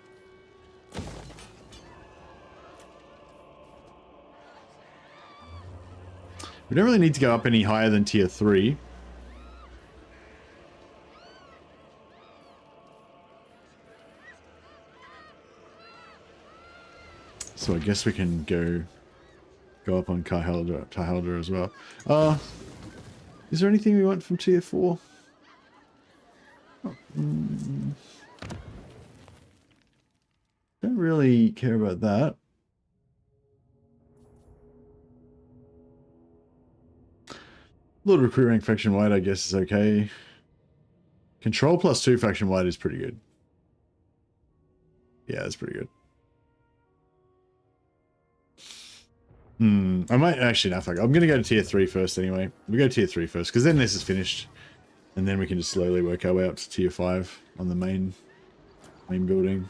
We don't really need to go up any higher than tier 3. So I guess we can go up on Tahaldra as well. Is there anything we want from tier 4? Oh, don't really care about that. Lord Recruit rank faction wide, I guess, is okay. Control +2 faction wide is pretty good. Yeah, that's pretty good. I might actually, no, fuck. I'm gonna go to tier 3 first anyway. We go tier 3 first, because then this is finished. And then we can just slowly work our way up to tier 5 on the main building.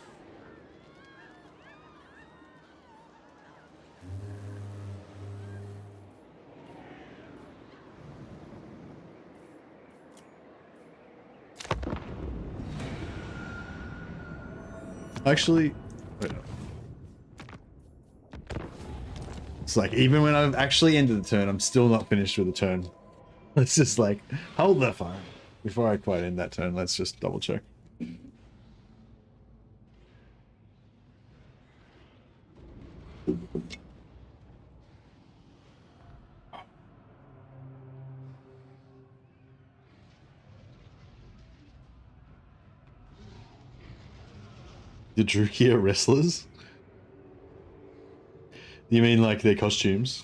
Actually, wait. It's like, even when I've actually ended the turn, I'm still not finished with the turn. Let's just like, hold the phone. Before I quite end that turn, let's just double check. The Drukia wrestlers? You mean like their costumes?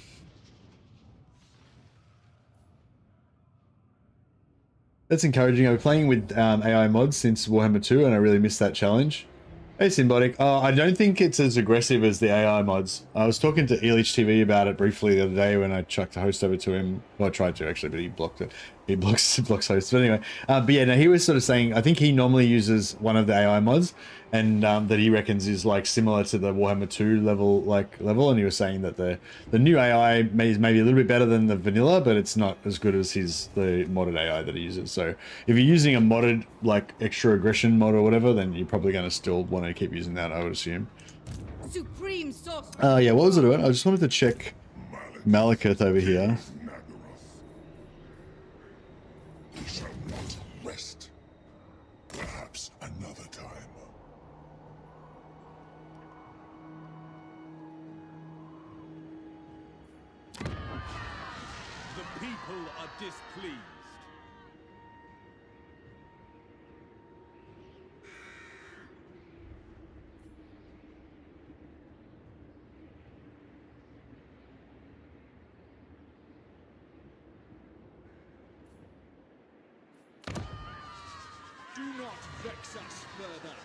That's encouraging. I've been playing with AI mods since Warhammer 2 and I really missed that challenge. Hey Symbiotic. I don't think it's as aggressive as the AI mods. I was talking to Elitch TV about it briefly the other day when I chucked a host over to him. Well, I tried to actually, but he blocked it. He blocks hosts. But anyway, but yeah, no, he was sort of saying, I think he normally uses one of the AI mods and that he reckons is like similar to the Warhammer 2 level. And he was saying that the new AI is maybe a little bit better than the vanilla, but it's not as good as the modded AI that he uses. So if you're using a modded like extra aggression mod or whatever, then you're probably going to still want to keep using that, I would assume. Supreme source. Yeah, what was it doing? I just wanted to check Malekith over here. He shall not rest. Perhaps another time. The people are displeased. Do not vex us further.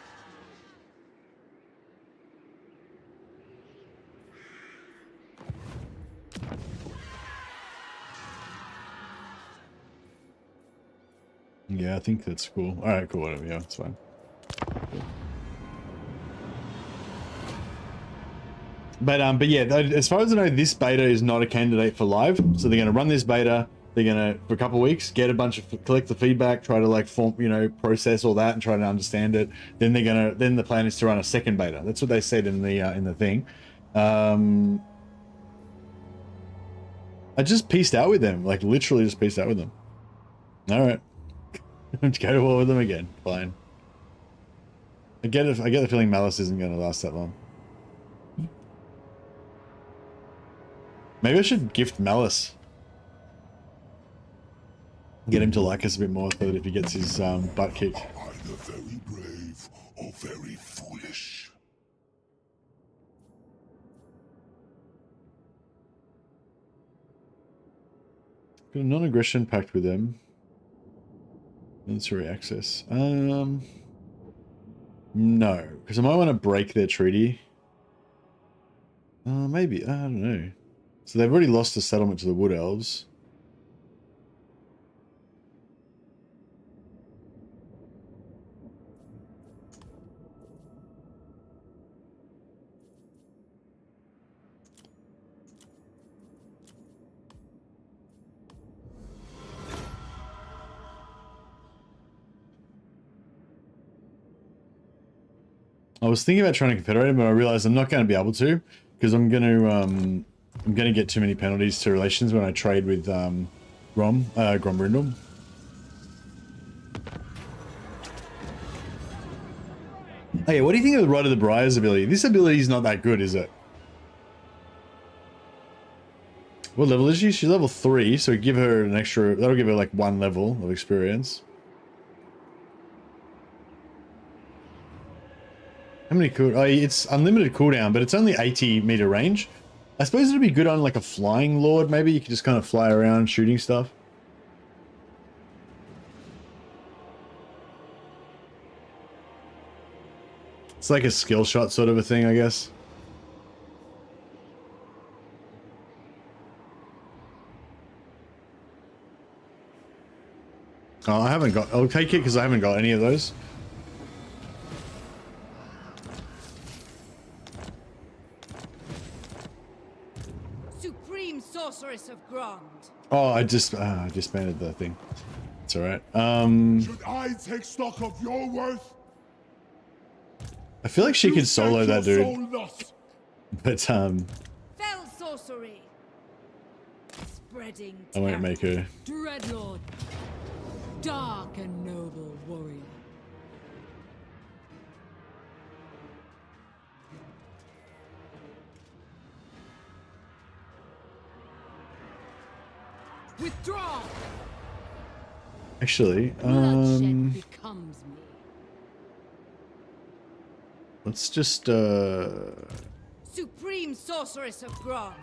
Yeah, I think that's cool. All right, cool. Whatever. Yeah, it's fine. But yeah, as far as I know, this beta is not a candidate for live. So they're going to run this beta. They're going to, for a couple of weeks, collect the feedback, try to like form, process all that and try to understand it. Then then the plan is to run a second beta. That's what they said in the thing. I just pieced out with them, like literally just pieced out with them. All right. Let's go to war with them again. Fine. I get the feeling Malice isn't going to last that long. Maybe I should gift Malice. Get him to like us a bit more so that if he gets his butt kicked. Either very brave or very foolish. Got a non-aggression pact with them. Military access. No, because I might want to break their treaty. Maybe, I don't know. So they've already lost the settlement to the Wood Elves. I was thinking about trying to confederate, but I realized I'm not going to be able to because I'm going to get too many penalties to relations when I trade with Grombrindle. Hey, what do you think of the Ride of the Briar's ability? This ability is not that good, is it? What level is she? She's level 3, so give her an extra. That'll give her like 1 level of experience. How many cool? Oh, it's unlimited cooldown, but it's only 80-meter range. I suppose it'd be good on like a flying lord. Maybe you could just kind of fly around shooting stuff. It's like a skill shot sort of a thing, I guess. Oh, I haven't got. I'll take it because I haven't got any of those. Sorceress of Grond. Oh, I disbanded the thing. It's all right. Should I take stock of your worth? I feel like she could solo that dude. But Fell sorcery. Spreading I won't make her. Dreadlord. Dark and noble warrior. Withdraw. Actually, Bloodshed becomes me. let's just Supreme Sorceress of Grond.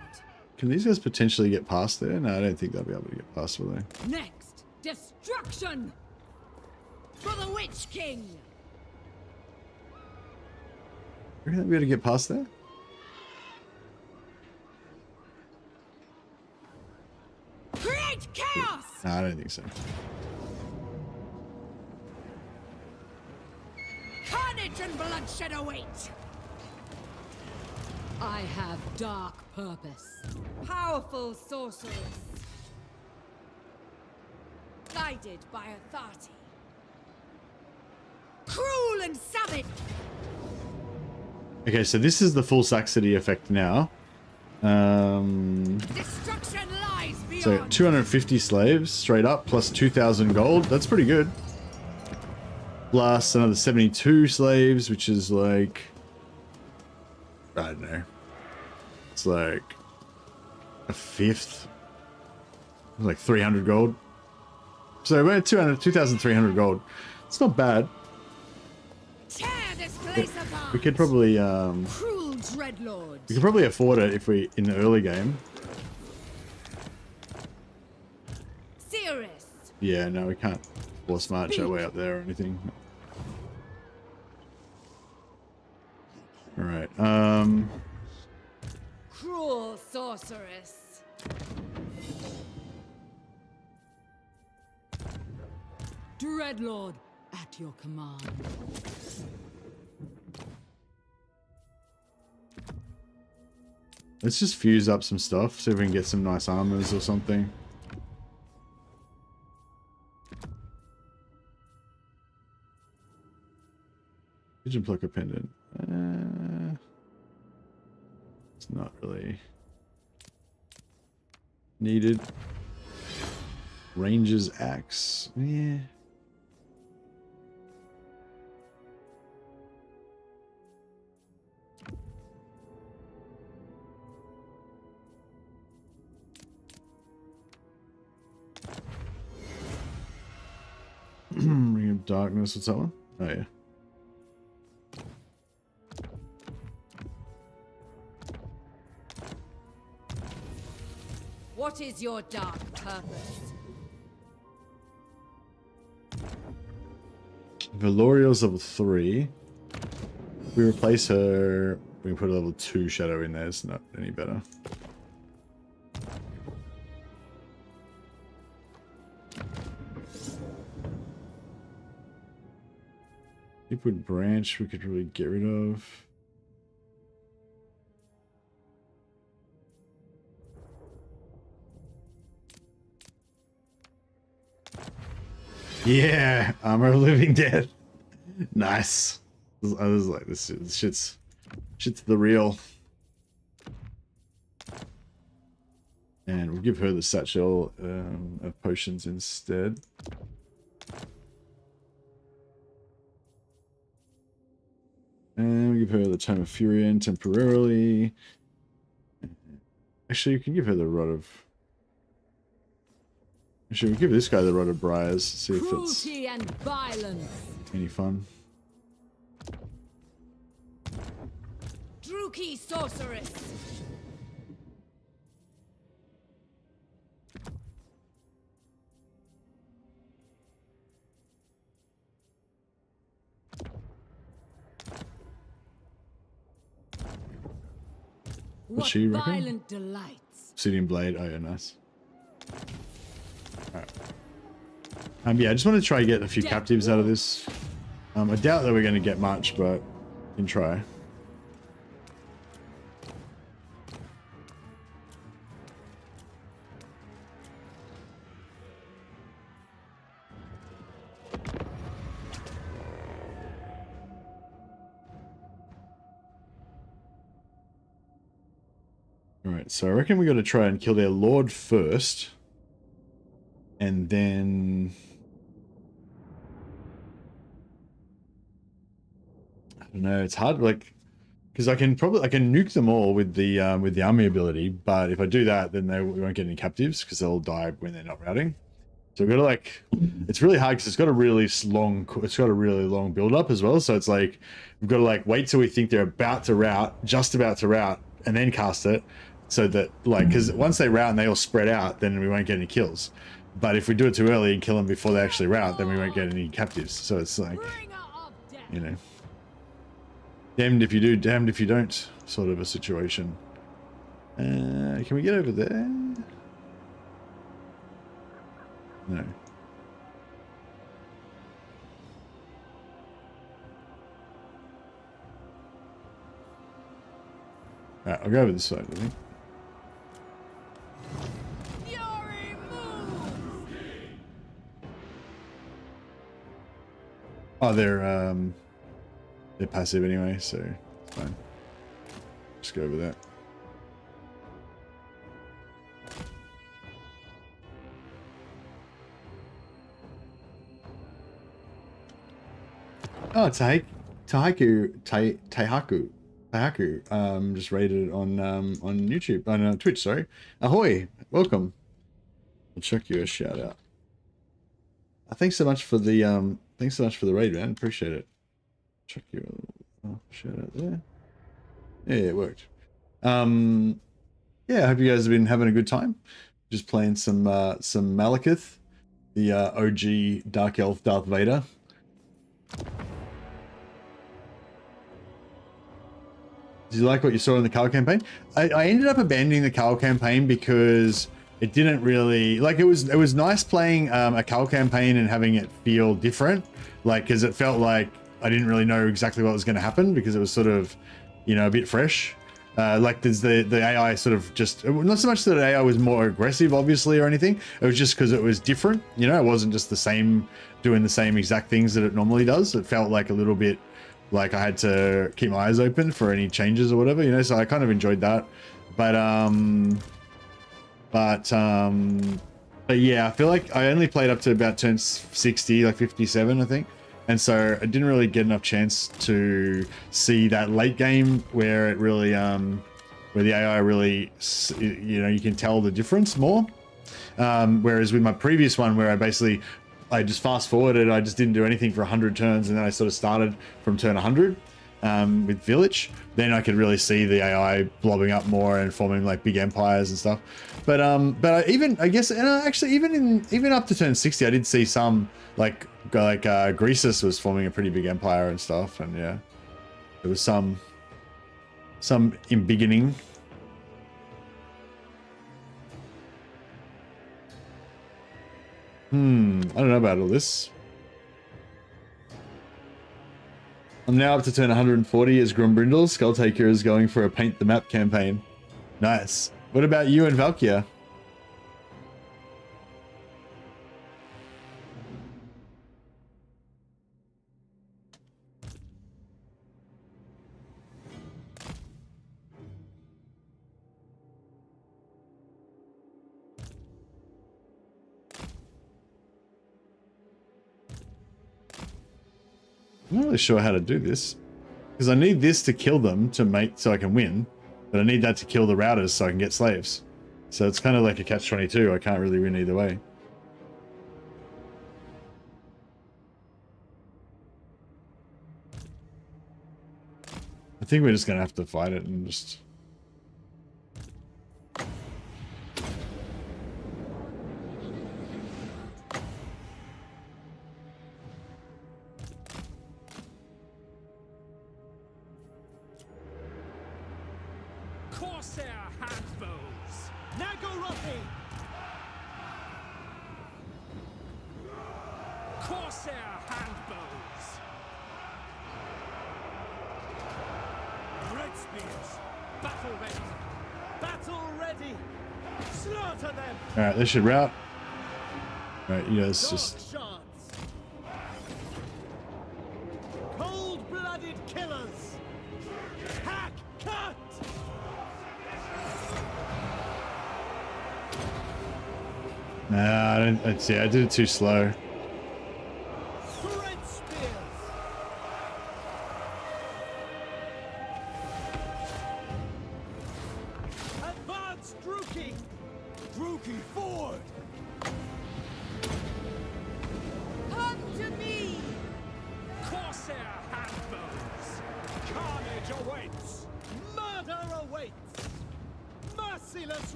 can these guys potentially get past there? No, I don't think they'll be able to get past, will they? Next, destruction for the Witch King. Are they'll be able to get past there? Create chaos. No, I don't think so. Carnage and bloodshed await. I have dark purpose. Powerful sorceress. Guided by authority. Cruel and savage. Okay, so this is the full Saxony effect now. Destruction lies beyond. So 250 slaves straight up plus 2,000 gold. That's pretty good. Plus another 72 slaves, which is like, I don't know. It's like a fifth. like 300 gold. So we're at 2,300 gold. It's not bad. Tear this place apart. We could probably Cruel dreadlord. we could probably afford it if we in the early game. Serious. Yeah, no, we can't force march our way up there or anything. All right. Cruel sorceress. Dreadlord, at your command. Let's just fuse up some stuff, see if we can get some nice armors or something. Pigeon plucker pendant. It's not really needed. Ranger's axe. Yeah. Ring of Darkness. What's that one? Oh yeah. What is your dark purpose? Valoriel's level 3. If we replace her, we can put a level 2 shadow in there. It's not any better. Deepwood Branch we could really get rid of. Yeah, Armor of Living Dead. Nice. I was like, this shit's the real. And we'll give her the satchel of potions instead. And we give her the Tome of Furion temporarily. Actually, you can give her the Rod of... Actually, we'll give this guy the Rod of Briars, see if it's Cruelty and violence. any fun. Druki sorceress. What she reckon? violent delights. Obsidian Blade, oh yeah, nice. Alright. Yeah, I just want to try and get a few captives out of this. I doubt that we're going to get much, but we can try. Alright, so I reckon we got to try and kill their lord first. And then... I don't know, it's hard, like... Because I can nuke them all with the army ability, but if I do that, then we won't get any captives, because they'll die when they're not routing. So we've got to, like... It's really hard, because it's got a really long build-up as well, so it's like... We've got to, like, wait till we think they're about to route, just about to route, and then cast it. So that, like, because once they route and they all spread out, then we won't get any kills. But if we do it too early and kill them before they actually route, then we won't get any captives. So it's like, you know, damned if you do, damned if you don't sort of a situation. Can we get over there? No. Alright, I'll go over this side, I think. Oh, they're passive anyway, so it's fine. Just go over that. Oh, Taihaku. Just rated on YouTube, on Twitch. Sorry. Ahoy, welcome. I'll chuck you a shout out. Thanks so much for the raid, man. Appreciate it. Chuck you a shout out there. Yeah, it worked. Yeah, I hope you guys have been having a good time. Just playing some MALEKITH, the OG Dark Elf Darth Vader. Did you like what you saw in the Carl campaign? I ended up abandoning the Carl campaign because it didn't really, like, it was nice playing a Carl campaign and having it feel different, like, because it felt like I didn't really know exactly what was going to happen because it was sort of, you know, a bit fresh. Like there's the AI sort of just, not so much that AI was more aggressive obviously or anything, it was just because it was different, you know, it wasn't just the same, doing the same exact things that it normally does. It felt like a little bit like I had to keep my eyes open for any changes or whatever, you know, so I kind of enjoyed that. But yeah, I feel like I only played up to about turn 60, like 57, I think. And so I didn't really get enough chance to see that late game where it really, where the AI really, you know, you can tell the difference more. Whereas with my previous one where I just fast forwarded, I just didn't do anything for 100 turns, and then I sort of started from turn 100 with Village. Then I could really see the AI blobbing up more and forming like big empires and stuff. But I guess, and actually even up to turn 60, I did see some like Greasus was forming a pretty big empire and stuff, and yeah, there was some in beginning. I don't know about all this. I'm now up to turn 140 as Grumbrindle. Skulltaker is going for a paint the map campaign. Nice. What about you and Valkyria? I'm not really sure how to do this because I need this to kill them so I can win, but I need that to kill the routers so I can get slaves. So it's kind of like a catch-22. I can't really win either way. I think we're just gonna have to fight it and just. Alright, they should route. Alright, you guys just. Cold-blooded killers. Hack, cut. Nah, I don't see. I did it too slow.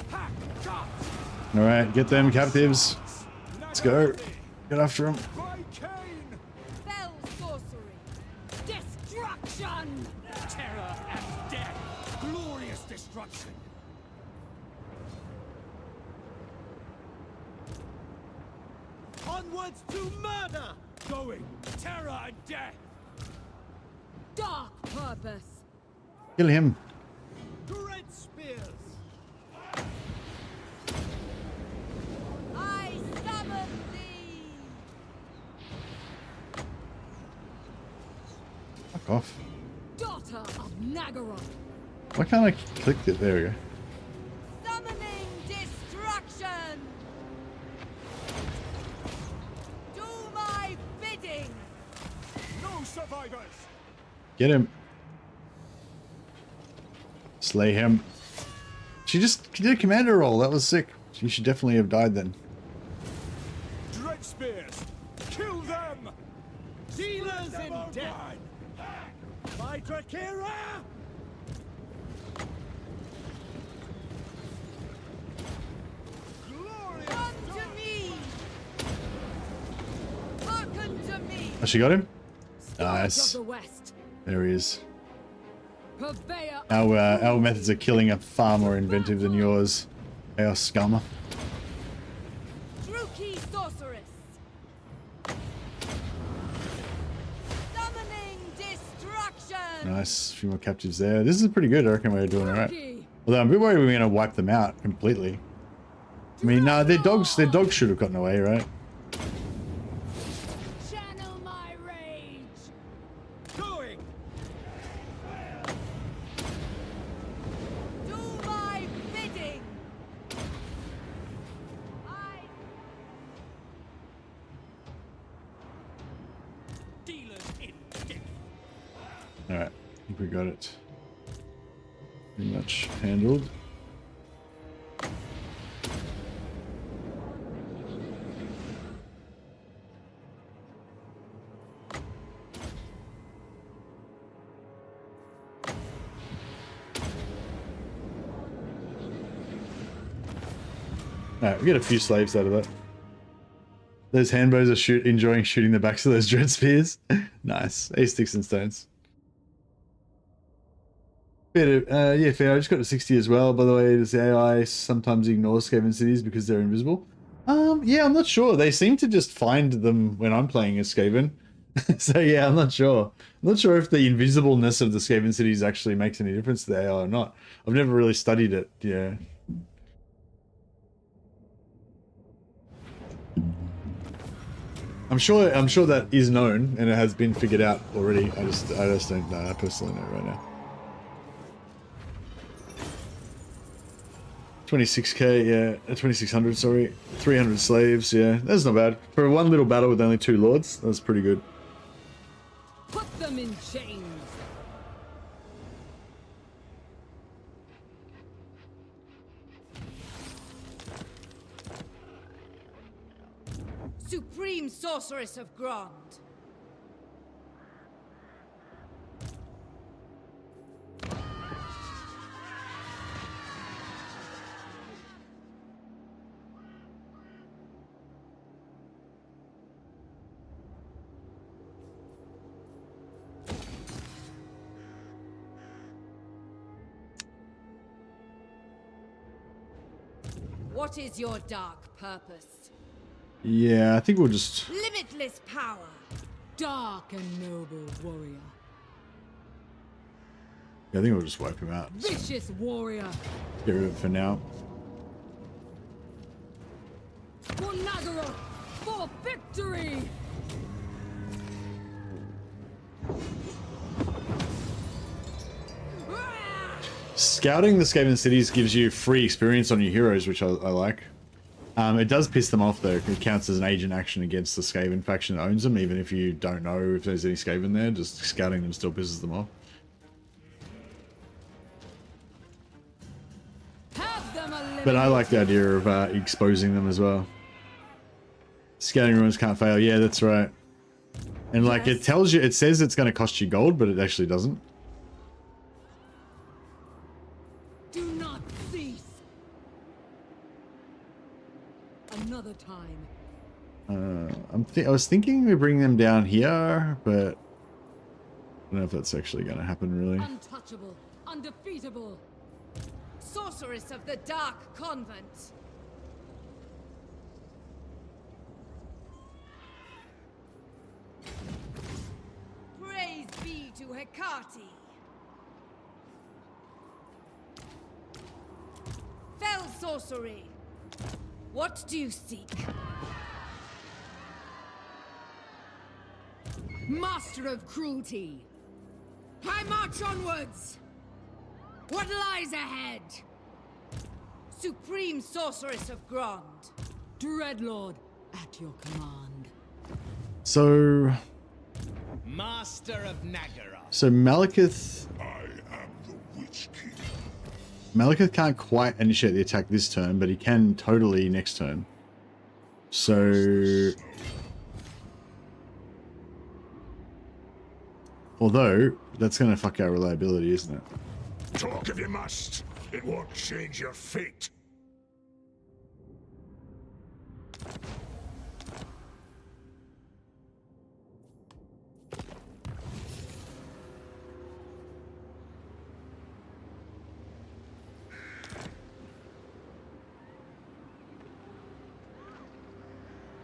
Hack, cut. All right, get them captives. Let's go. Get after them. By Cain. Fell sorcery. Destruction. Terror and death. Glorious destruction. Onwards to murder! Going. Terror and death. Dark purpose. Kill him. Dread spears! I summon thee. Fuck off. Daughter of Nagaroth. Why can't I click it? There we go. Summoning destruction. Do my bidding. No survivors. Get him. Slay him. She just did a commander roll. That was sick. She should definitely have died then. Dread spears. Kill them. Dealers Them in all death! die. By Drakira! Glorious. Come to me. Hearken to me. Oh, she got him? Scourge Nice. of the West. There he is. Purveyor. Our methods of killing are far more inventive than yours. Chaos scum. Druki sorceress. Summoning destruction. Nice. A few more captives there. This is pretty good. I reckon we're doing alright. Druki. Although I'm a bit worried we're going to wipe them out completely. I mean, no, their dogs should have gotten away, right? Channel my rage. Going! Do my bidding. I Dealers in death. Alright. I think we got it. Pretty much handled. Alright, we get a few slaves out of that. Those handbows are enjoying shooting the backs of those dread spears. Nice. Sticks and stones. Yeah, fair. I just got to 60 as well. By the way, does the AI sometimes ignore Skaven cities because they're invisible? Yeah, I'm not sure. They seem to just find them when I'm playing as Skaven. So yeah, I'm not sure. I'm not sure if the invisibleness of the Skaven cities actually makes any difference to the AI or not. I've never really studied it. Yeah. I'm sure that is known and it has been figured out already. I just don't know. I personally know right now. 26k, yeah, 2600, sorry. 300 slaves, yeah. That's not bad. For one little battle with only 2 lords, that's pretty good. put them in chains. Supreme Sorceress of Grond. What is your dark purpose? Yeah, I think we'll just... Limitless power. Dark and noble warrior. Yeah, I think we'll just wipe him out. Vicious warrior. Get rid of it for now. For Nagaroth. For victory. Scouting the Skaven cities gives you free experience on your heroes, which I like. It does piss them off though. It counts as an agent action against the Skaven faction that owns them, even if you don't know if there's any Skaven there. Just scouting them still pisses them off. Have them eliminated. But I like the idea of exposing them as well. Scouting ruins can't fail. Yeah, that's right. And like it tells you, it says it's going to cost you gold, but it actually doesn't. Do not cease. another time. I was thinking we bring them down here, but I don't know if that's actually going to happen, really. Untouchable, undefeatable. Sorceress of the Dark Convent. Praise be to Hecate. Fell sorcery. What do you seek? Master of cruelty. I march onwards. What lies ahead? Supreme Sorceress of Grond. Dreadlord, at your command. So Master of Nagara. Malekith. I am the Witch King. Malekith can't quite initiate the attack this turn, but he can totally next turn. So, although that's going to fuck our reliability, isn't it? Talk if you must. It won't change your fate.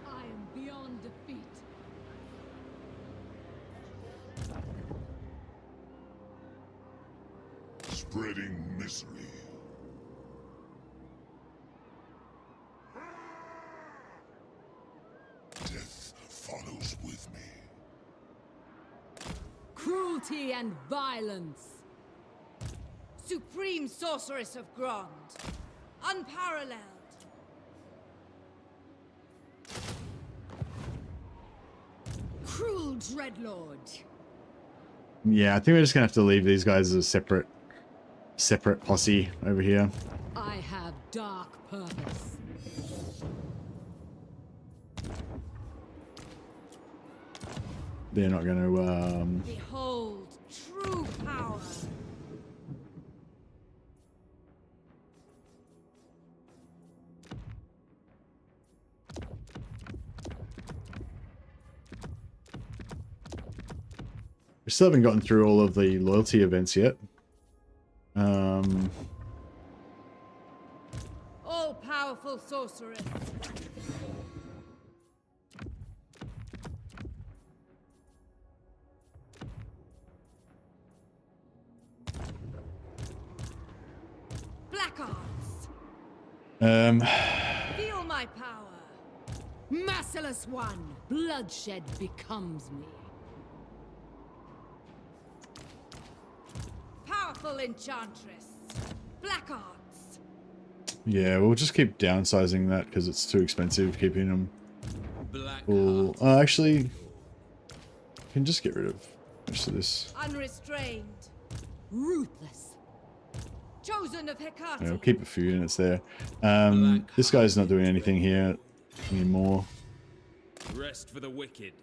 I am beyond defeat. Spreading misery. Death follows with me. Cruelty and violence. Supreme Sorceress of Grond. Unparalleled. Cruel Dreadlord. Yeah, I think we're just going to have to leave these guys as a separate posse over here. I have dark purpose. They're not going to, Behold true power. we still haven't gotten through all of the loyalty events yet. All-powerful sorceress. Black arts. Feel my power. Merciless one. Bloodshed becomes me. Powerful enchantress. Black arts. Yeah, we'll just keep downsizing that because it's too expensive keeping them. Black Cool. heart. Actually, can just get rid of most of this. Unrestrained. Ruthless. Chosen of Hecate. Yeah, we'll keep a few units there. This guy's not doing anything here anymore. Rest for the wicked.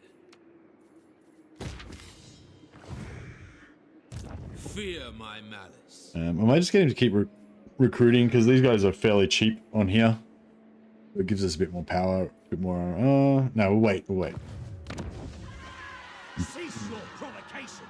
Fear my malice. I might just get him to keep recruiting because these guys are fairly cheap on here. It gives us a bit more power, a bit more. No, we'll wait. We'll wait. Cease your provocations.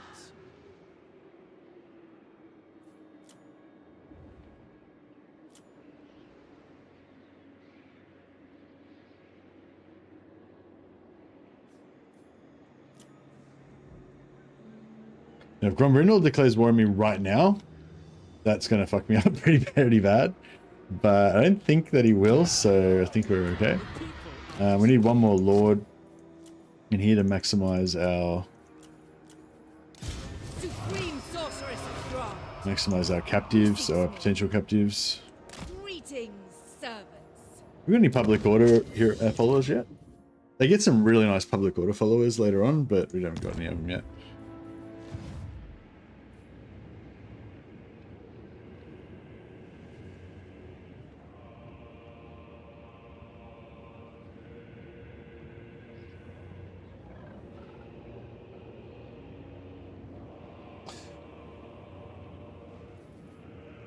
Now, if Grombrindle declares war on me right now, that's going to fuck me up pretty bad. But I don't think that he will, so I think we're okay. We need one more Lord in here to maximize our Supreme sorceress of Grond. maximize our captives, our potential captives. Greetings, servants. We got any public order here followers yet? They get some really nice public order followers later on, but we haven't got any of them yet.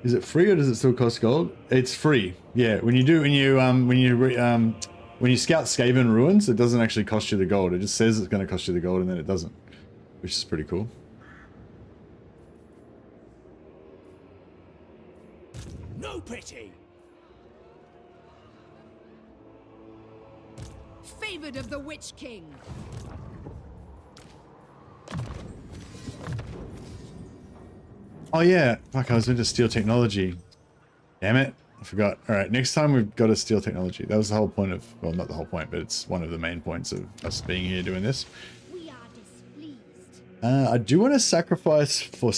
Is it free or does it still cost gold? It's free. Yeah, when you when you scout Skaven ruins, it doesn't actually cost you the gold. It just says it's going to cost you the gold, and then it doesn't, which is pretty cool. No pity. Favored of the Witch King. Oh yeah, fuck, I was into steel technology. Damn it, I forgot. All right, next time we've got to steal technology. That was the whole point of, well, not the whole point, but it's one of the main points of us being here doing this. We are displeased. I do want to sacrifice for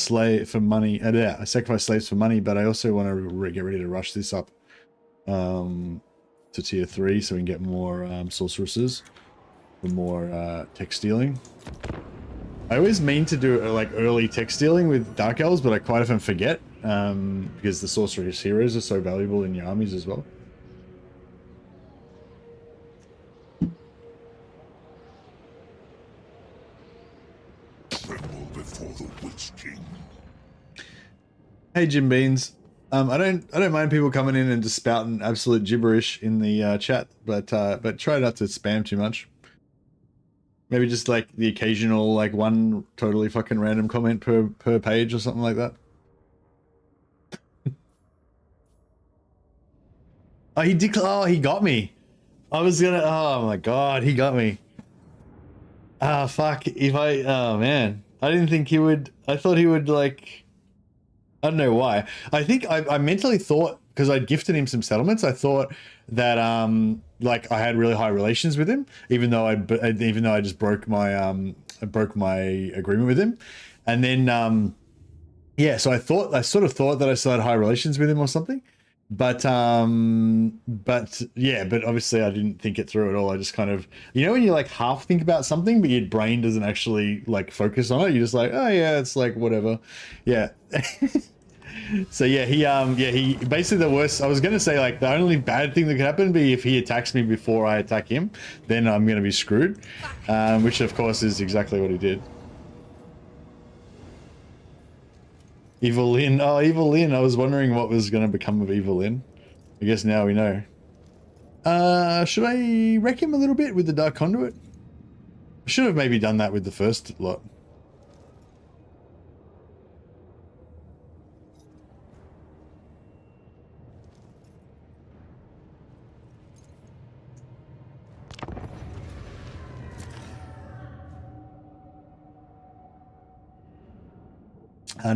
money. Yeah, I sacrifice slaves for money, but I also want to get ready to rush this up to tier 3 so we can get more sorceresses for more tech stealing. I always mean to do like early tech stealing with Dark Elves, but I quite often forget because the sorceress heroes are so valuable in your armies as well. Tremble before the Witch King. Hey Jim Beans, I don't mind people coming in and just spouting absolute gibberish in the chat, but try not to spam too much. Maybe just like the occasional like one totally fucking random comment per page or something like that. Oh, he got me. I was gonna, oh my god, he got me. Ah, fuck, oh man. I didn't think he would, I thought he would like, I don't know why. I think I mentally thought, because I'd gifted him some settlements, I thought that like I had really high relations with him, even though I just broke my agreement with him, and then yeah, so I sort of thought that I still had high relations with him or something, but yeah, but obviously I didn't think it through at all. I just kind of, you know, when you like half think about something but your brain doesn't actually like focus on it, you're just like, oh yeah, it's like whatever, yeah. So yeah, he basically, the worst, I was gonna say like the only bad thing that could happen be if he attacks me before I attack him, then I'm gonna be screwed, which of course is exactly what he did. Evil Lyn, oh Evil Lyn, I was wondering what was gonna become of Evil Lyn. I guess now we know. Should I wreck him a little bit with the Dark Conduit? I should have maybe done that with the first lot.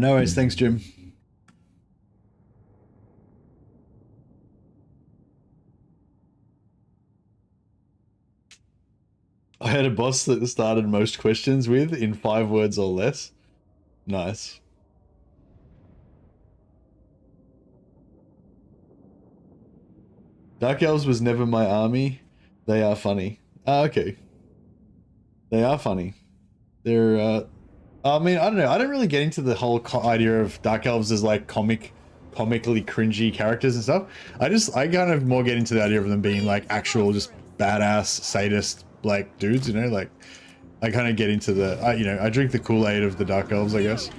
No worries, thanks, Jim. I had a boss that started most questions with in 5 words or less. Nice. Dark Elves was never my army. They are funny. Ah, okay. They are funny. They're, I mean, I don't know. I don't really get into the whole idea of Dark Elves as like comically cringy characters and stuff. I kind of more get into the idea of them being like actual just badass sadist like dudes, you know, like I kind of get into the, you know, I drink the Kool-Aid of the Dark Elves, I guess.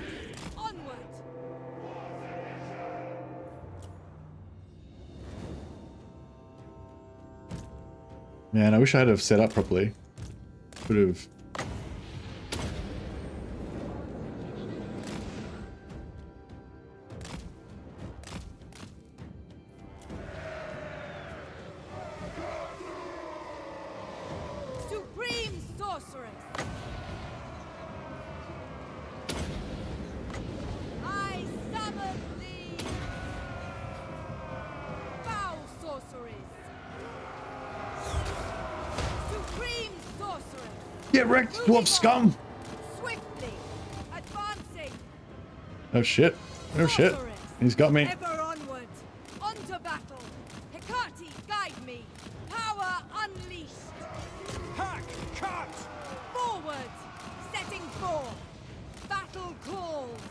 Man, I wish I had have set up properly. Could have. Supreme sorceress. I summon thee. Foul sorceress. Supreme sorceress. Get wrecked, dwarf scum! Swiftly advancing. Oh shit. Oh shit. He's got me. Ever onward. Onto battle. Hecate, guide me. Power unleashed. Hack! Cut! Forward. Setting forth. Battle calls.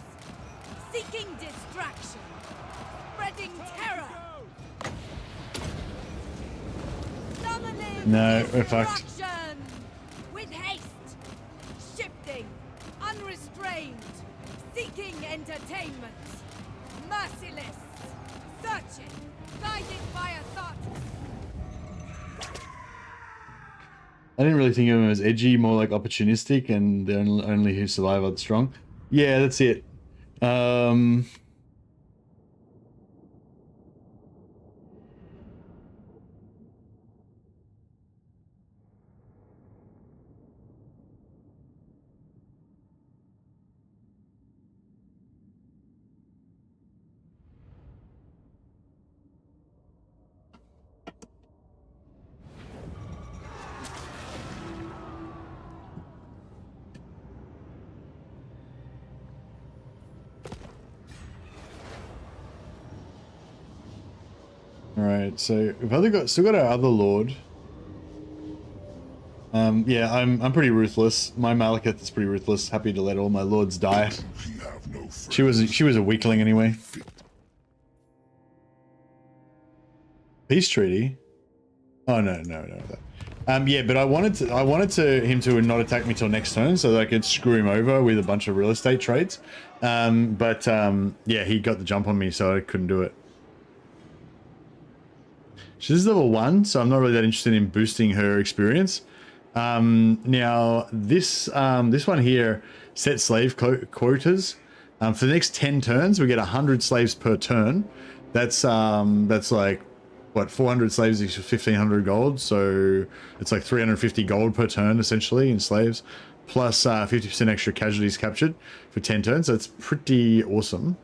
Seeking distraction. Spreading terror. Summoning No, we're fucked. destruction. With haste. Shifting. Unrestrained. Seeking entertainment. Merciless. Searching. Guided by a thought. I didn't really think of him as edgy, more like opportunistic, and the only who survive are the strong. Yeah, that's it. Alright, so we've still got our other lord. Yeah, I'm pretty ruthless. My Malekith is pretty ruthless. Happy to let all my lords die. We have no friends. She was a weakling anyway. Peace treaty. Oh no. Yeah, but I wanted him to not attack me till next turn so that I could screw him over with a bunch of real estate trades. Yeah, he got the jump on me, so I couldn't do it. She's level 1, so I'm not really that interested in boosting her experience. Now this one here sets slave quotas. For the next 10 turns, we get 100 slaves per turn. That's like what, 400 slaves equals 1,500 gold, so it's like 350 gold per turn essentially in slaves, plus 50% extra casualties captured for 10 turns. So it's pretty awesome.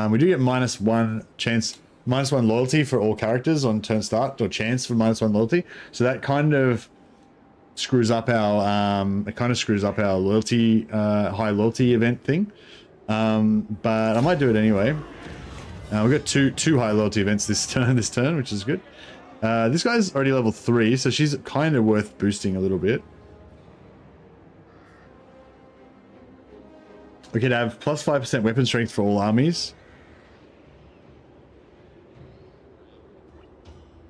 We do get -1 chance, -1 loyalty for all characters on turn start, or chance for -1 loyalty. So that kind of screws up our loyalty, high loyalty event thing. But I might do it anyway. We've got two high loyalty events this turn, which is good. This guy's already level 3, so she's kind of worth boosting a little bit. We could have plus 5% weapon strength for all armies.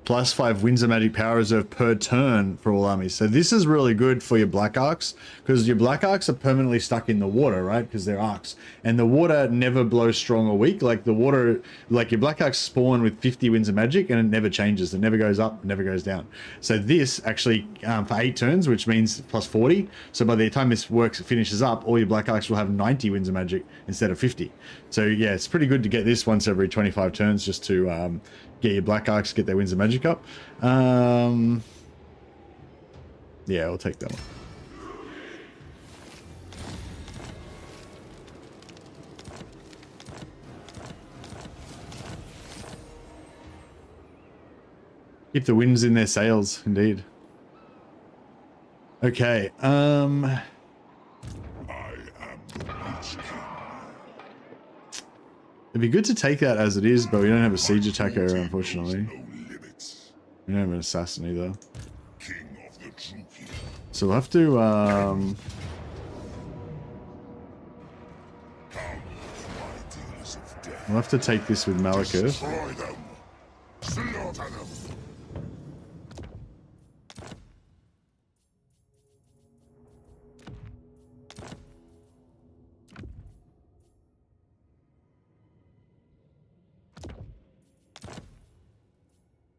Plus 5 winds of magic power reserve per turn for all armies. So this is really good for your black arcs, because your black arcs are permanently stuck in the water, right? Because they're arcs, and the water never blows strong or weak. Like the water, like your black arcs spawn with 50 winds of magic, and it never changes. It never goes up, never goes down. So this actually for 8 turns, which means plus 40. So by the time this finishes up, all your black arcs will have 90 winds of magic instead of 50. So yeah, it's pretty good to get this once every 25 turns, just to get your black arcs, get their winds of magic up. Yeah, I'll take that one. Keep the winds in their sails, indeed. Okay, I am the Witch King. it'd be good to take that as it is, but we don't have a siege attacker, unfortunately. No limits. We don't have an assassin either. King of the Druki. So we'll have to, My dealers of death. we'll have to take this with Malekith. Destroy them. Slaughter them.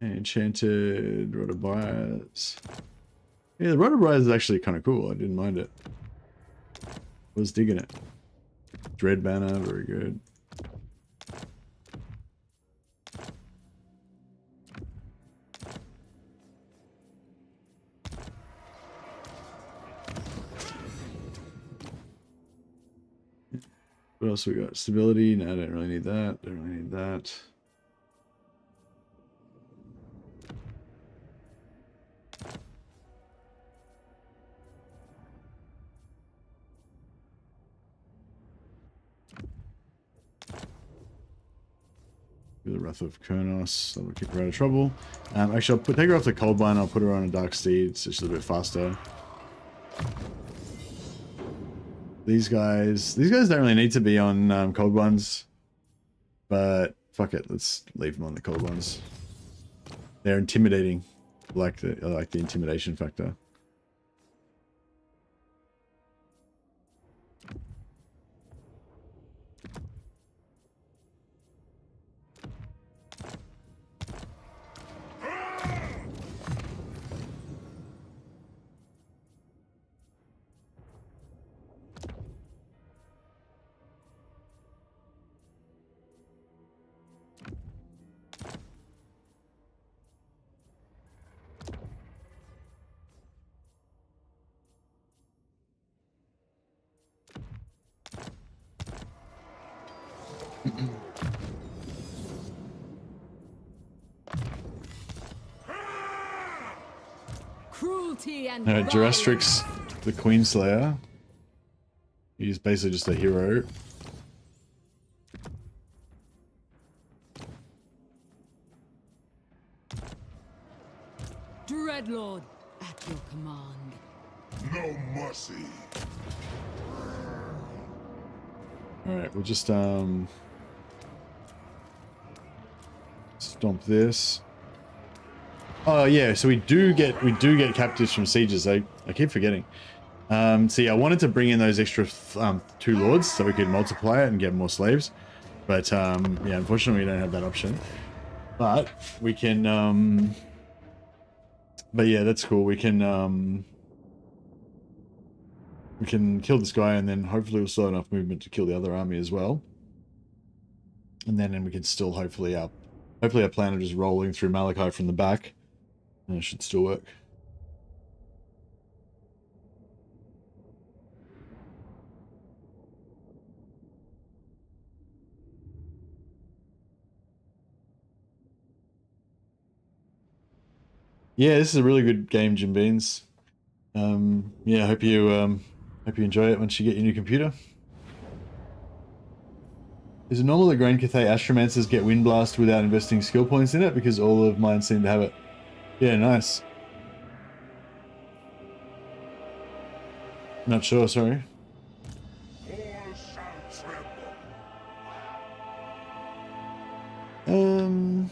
Enchanted Rod of Briars. Yeah, the Rod of Briars is actually kind of cool. I didn't mind it. I was digging it. Dread Banner, very good. What else we got? Stability. No, I don't really need that. Don't really need that. The Wrath of Kurnos, that will keep her out of trouble. Actually, take her off the Cold Bind, I'll put her on a Dark Steed, so she's a little bit faster. These guys don't really need to be on Cold Ones, but fuck it, let's leave them on the Cold Ones. They're intimidating. I like the intimidation factor. Cruelty and Jurastrix, the Queenslayer. He's basically just a hero. Dreadlord, at your command. No mercy. Alright, we'll just stomp this. Oh yeah, so we do get captives from sieges. I keep forgetting. So yeah, I wanted to bring in those extra 2 lords so we could multiply it and get more slaves. But yeah, unfortunately we don't have that option. But we can but yeah, that's cool. We can kill this guy, and then hopefully we'll still have enough movement to kill the other army as well. And then we can still hopefully our plan of just rolling through Malekith from the back. And it should still work. Yeah, this is a really good game, Jim Beans. Yeah, I hope you enjoy it once you get your new computer. Is it normal that Grand Cathay Astromancers get Windblast without investing skill points in it? Because all of mine seem to have it. Yeah, nice. Not sure, sorry. All shall tremble.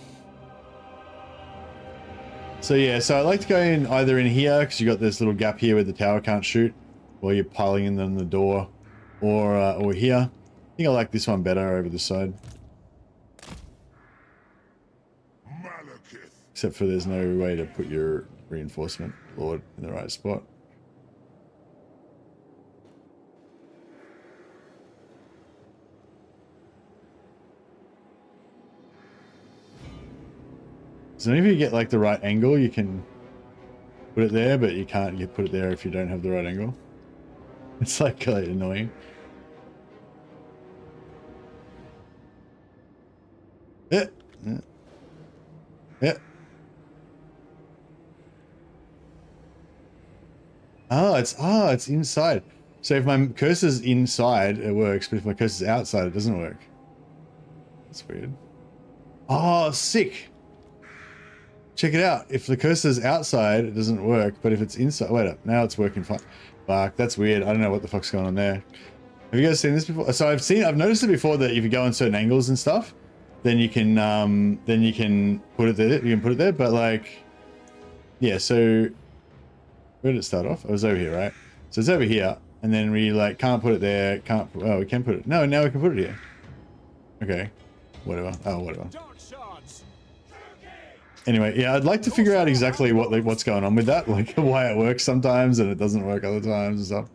So yeah, so I like to go in either in here, because you got this little gap here where the tower can't shoot, while you're piling in on the door, or here. I think I like this one better over the side. Malekith. Except for there's no way to put your reinforcement lord in the right spot. So if you get like the right angle, you can put it there, but you can't put it there if you don't have the right angle. It's like annoying. Yeah. Yeah. Yeah. Oh, it's inside. So if my cursor's inside, it works, but if my cursor's outside, it doesn't work. That's weird. Oh, sick. Check it out. If the cursor's outside, it doesn't work, but if it's inside, wait up, now it's working fine. Fuck, that's weird. I don't know what the fuck's going on there. Have you guys seen this before? So I've noticed it before that if you go on certain angles and stuff, then you can put it there. You can put it there, but like, yeah. So where did it start off? I was over here, right? So it's over here, and then we like can't put it there. Can't. Oh, we can put it. No, now we can put it here. Okay, whatever. Oh, whatever. Anyway, yeah, I'd like to figure out exactly what's going on with that, like why it works sometimes and it doesn't work other times and stuff.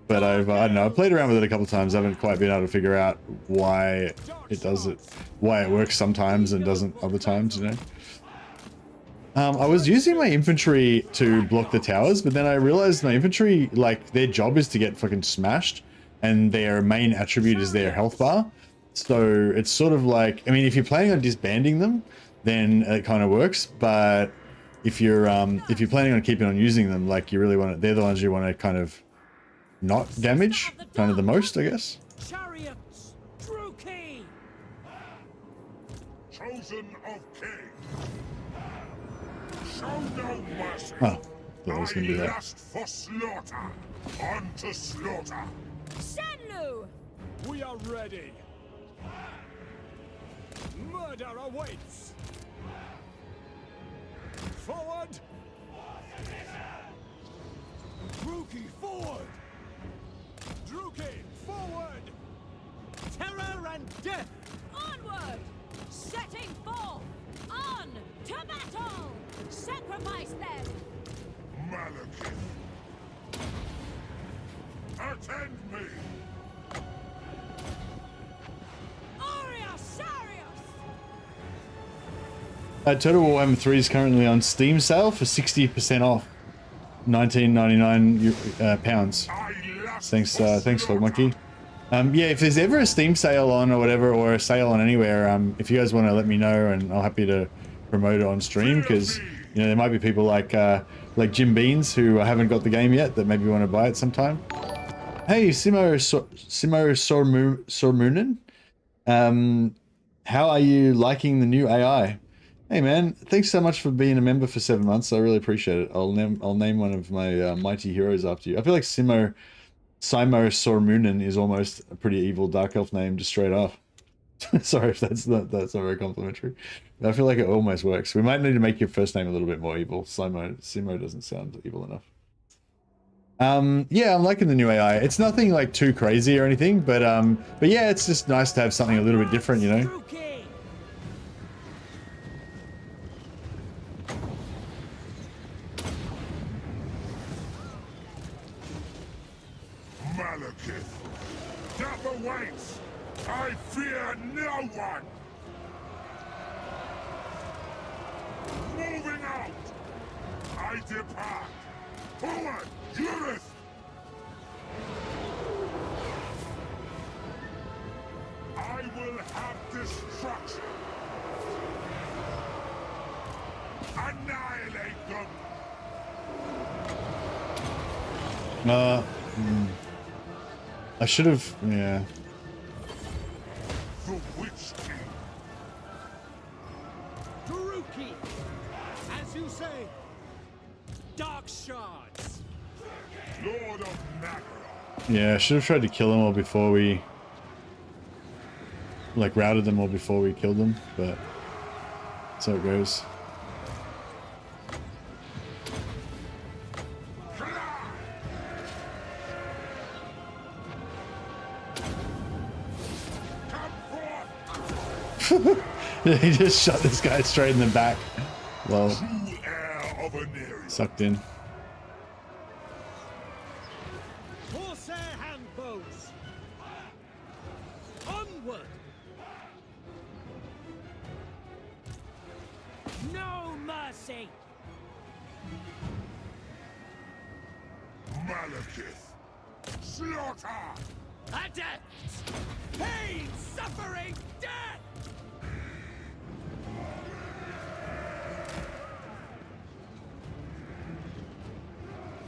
But I don't know, I've played around with it a couple of times. I haven't quite been able to figure out why it does it, why it works sometimes and doesn't other times, you know. I was using my infantry to block the towers, but then I realized my infantry, like, their job is to get fucking smashed, and their main attribute is their health bar. So it's sort of like, I mean, if you're planning on disbanding them, then it kind of works. But if you're planning on keeping on using them, like you really want to, they're the ones you want to kind of not damage, kind of the most, I guess. Chariots, Druki. Chosen of King. Show no mercy. Oh, thought I was gonna do that. Lust for slaughter. On to slaughter. Shenlu! We are ready. Murder awaits. Forward. Druki forward. Druki forward. Terror and death. Onward! Setting forth! On to battle! Sacrifice them! Malekith. Attend me. Total War Warhammer 3 is currently on Steam sale for 60% off, £19.99 pounds. Thanks, Lord Monkey. Yeah, if there's ever a Steam sale on or whatever, or a sale on anywhere, if you guys want to let me know, and I'm happy to promote it on stream, because you know there might be people like Jim Beans who haven't got the game yet that maybe want to buy it sometime. Hey, Simo Sormunen, how are you liking the new AI? Hey man, thanks so much for being a member for 7 months. I really appreciate it. I'll name one of my mighty heroes after you. I feel like Simo Sormunen is almost a pretty evil dark elf name, just straight off. Sorry if that's not very complimentary. I feel like it almost works. We might need to make your first name a little bit more evil. Simo doesn't sound evil enough. Yeah, I'm liking the new AI. It's nothing like too crazy or anything, but yeah, it's just nice to have something a little bit different, you know. Malekith, death awaits. I fear no one. Moving out. I depart. Forward, Eurus. I will have destruction. Annihilate them. I should have, yeah. The Witch King. Taruki! As you say, dark shards. Lord of Nagara. Yeah, I should have tried to kill them all before we, like, routed them all before we killed them, but that's how it goes. He just shot this guy straight in the back. Well, sucked in. Corsair hand bows. Onward. No mercy. Malekith. Slaughter. Adepts. Pain, suffering, death.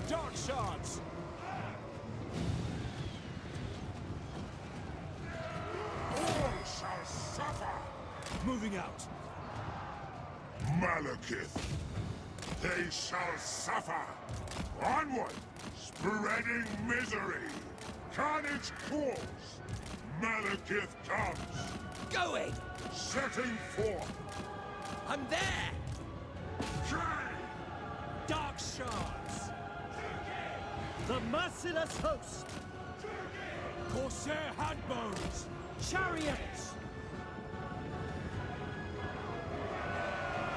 Dark shards. All shall suffer. Moving out. Malekith. They shall suffer. Onward. Spreading misery. Carnage calls. Malekith comes. Going. Setting forth. I'm there. Try. Dark shards. The merciless host. Corsair handbows. Chariots.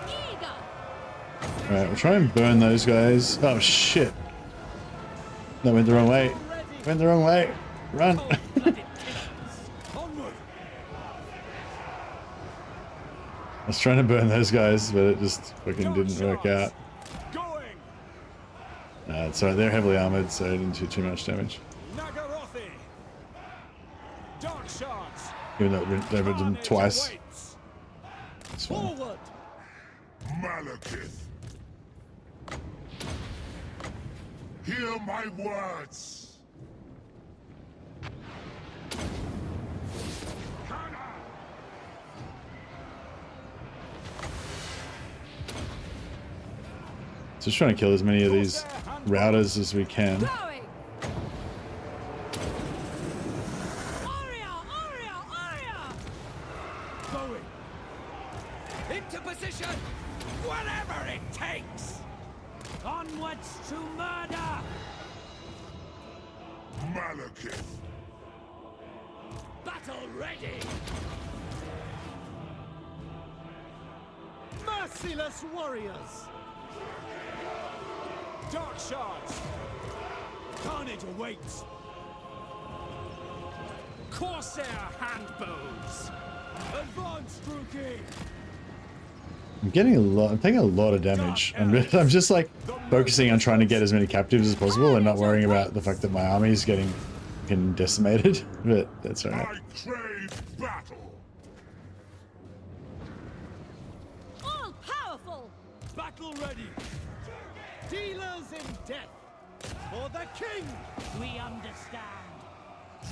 Eager. Alright, we'll try and burn those guys. Oh shit. That went the wrong way. Went the wrong way. Run. Onward. I was trying to burn those guys, but it just fucking didn't work out. Going. So they're heavily armored, so I didn't do too much damage. Nagarothi. Dark shards. Even though they did them twice. Awaits. It's fine. Forward. Malekith. Hear my words. Just trying to kill as many of these routers as we can. Going. Aria, Aria, Aria. Going. Into position. Whatever it takes. Onwards to murder. Malekith. Battle ready. Merciless warriors. Dark shards. Carnage awaits. Corsair handbows. Advance, Druki. I'm getting a lot. I'm taking a lot of damage. I'm just like focusing on trying to get as many captives as possible and not worrying about the fact that my army is getting fucking decimated, but that's alright. I crave battle. All powerful! Battle ready. Dealers in death. For the king. We understand.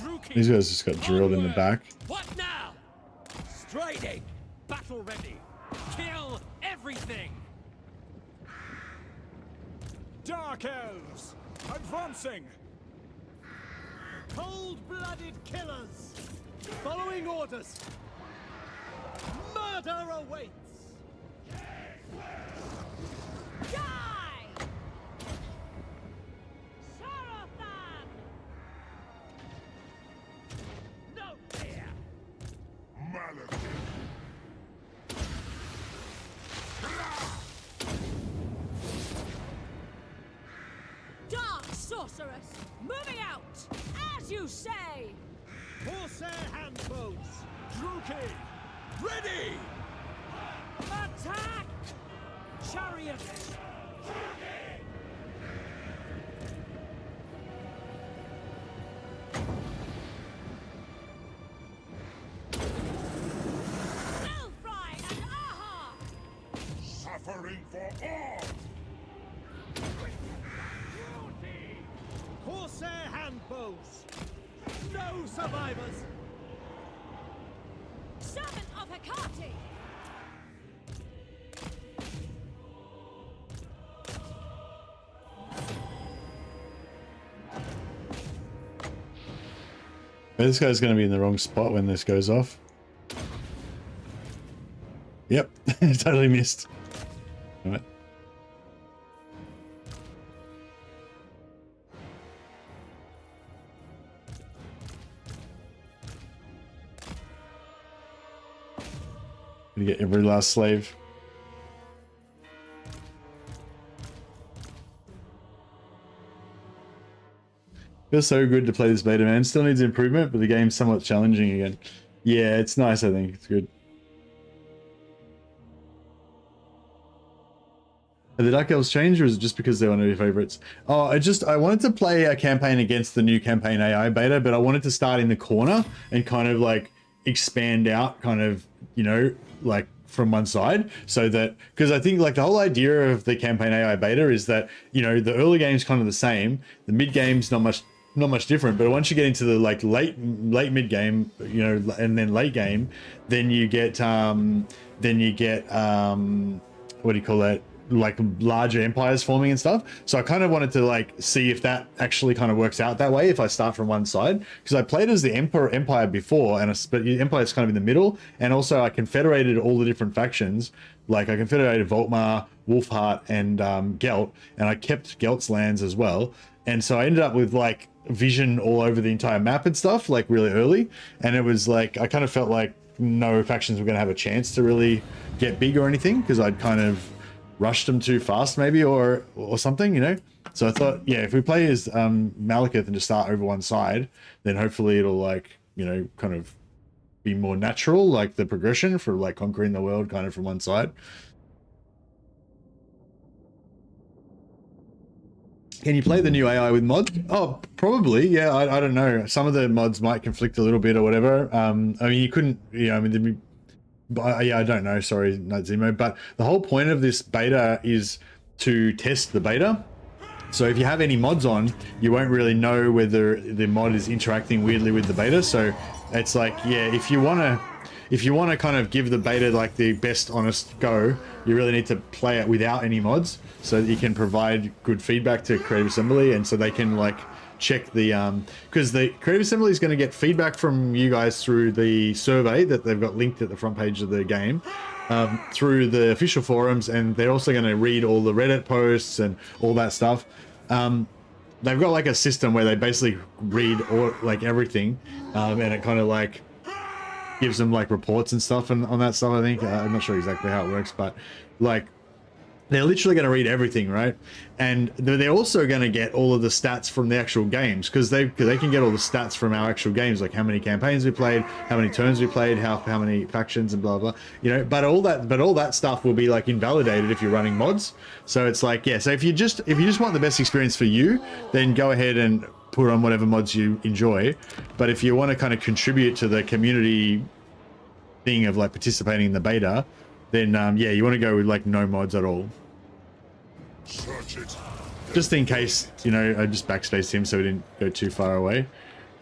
Druki. These guys just got drilled in the Onward. back. What now? Striding. Battle ready. Kill everything. Dark elves, advancing. Cold-blooded killers, following orders. Murder awaits. Die! Sarathan! No fear. Malekith. Dark sorceress! Moving out! As you say! Corsair handbows. Druki. Ready. Attack! Chariots. Elfry and Aha! Suffering for all. Corsair handbows. No survivors. Servant of Hecate! This guy's going to be in the wrong spot when this goes off. Yep, totally missed. All right. Gonna get every last slave. Feels so good to play this beta, man. Still needs improvement, but the game's somewhat challenging again. Yeah, it's nice, I think. It's good. Have the Dark Elves changed, or is it just because they're one of your favorites? Oh, I wanted to play a campaign against the new campaign AI beta, but I wanted to start in the corner and kind of like expand out kind of, you know, like from one side, so that, because I think like the whole idea of the campaign AI beta is that, you know, the early game's kind of the same, the mid game's not much different, but once you get into the like late mid game, you know, and then late game, then you get what do you call that, like larger empires forming and stuff. So I kind of wanted to like see if that actually kind of works out that way if I start from one side, because I played as the empire before, but the empire's kind of in the middle, and also I confederated all the different factions. Like I confederated Volkmar, Wolfheart, and Gelt, and I kept Gelt's lands as well. And so I ended up with like vision all over the entire map and stuff, like really early. And it was like, I kind of felt like no factions were going to have a chance to really get big or anything, because I'd kind of rushed them too fast maybe, or something, you know. So I thought, yeah, if we play as MALEKITH and just start over one side, then hopefully it'll like, you know, kind of be more natural, like the progression for like conquering the world kind of from one side. Can you play the new AI with mods? Oh, probably. Yeah, I don't know. Some of the mods might conflict a little bit or whatever. I mean, you couldn't, you know, I mean, yeah, I don't know. Sorry, Zemo. But the whole point of this beta is to test the beta. So if you have any mods on, you won't really know whether the mod is interacting weirdly with the beta. So it's like, yeah, if you want to kind of give the beta like the best honest go, you really need to play it without any mods, so that you can provide good feedback to Creative Assembly, and so they can like check the because the Creative Assembly is going to get feedback from you guys through the survey that they've got linked at the front page of the game, through the official forums, and they're also going to read all the Reddit posts and all that stuff. They've got like a system where they basically read all like everything, and it kind of like gives them like reports and stuff and on that stuff. I think I'm not sure exactly how it works, but like they're literally going to read everything, right? And they're also going to get all of the stats from the actual games, because they can get all the stats from our actual games, like how many campaigns we played, how many turns we played, how many factions and blah blah, you know. But all that stuff will be like invalidated if you're running mods. So it's like, yeah, so if you just want the best experience for you, then go ahead and put on whatever mods you enjoy. But if you want to kind of contribute to the community thing of like participating in the beta, then yeah, you want to go with like no mods at all. Search it. Just in case, you know, I just backspaced him so we didn't go too far away.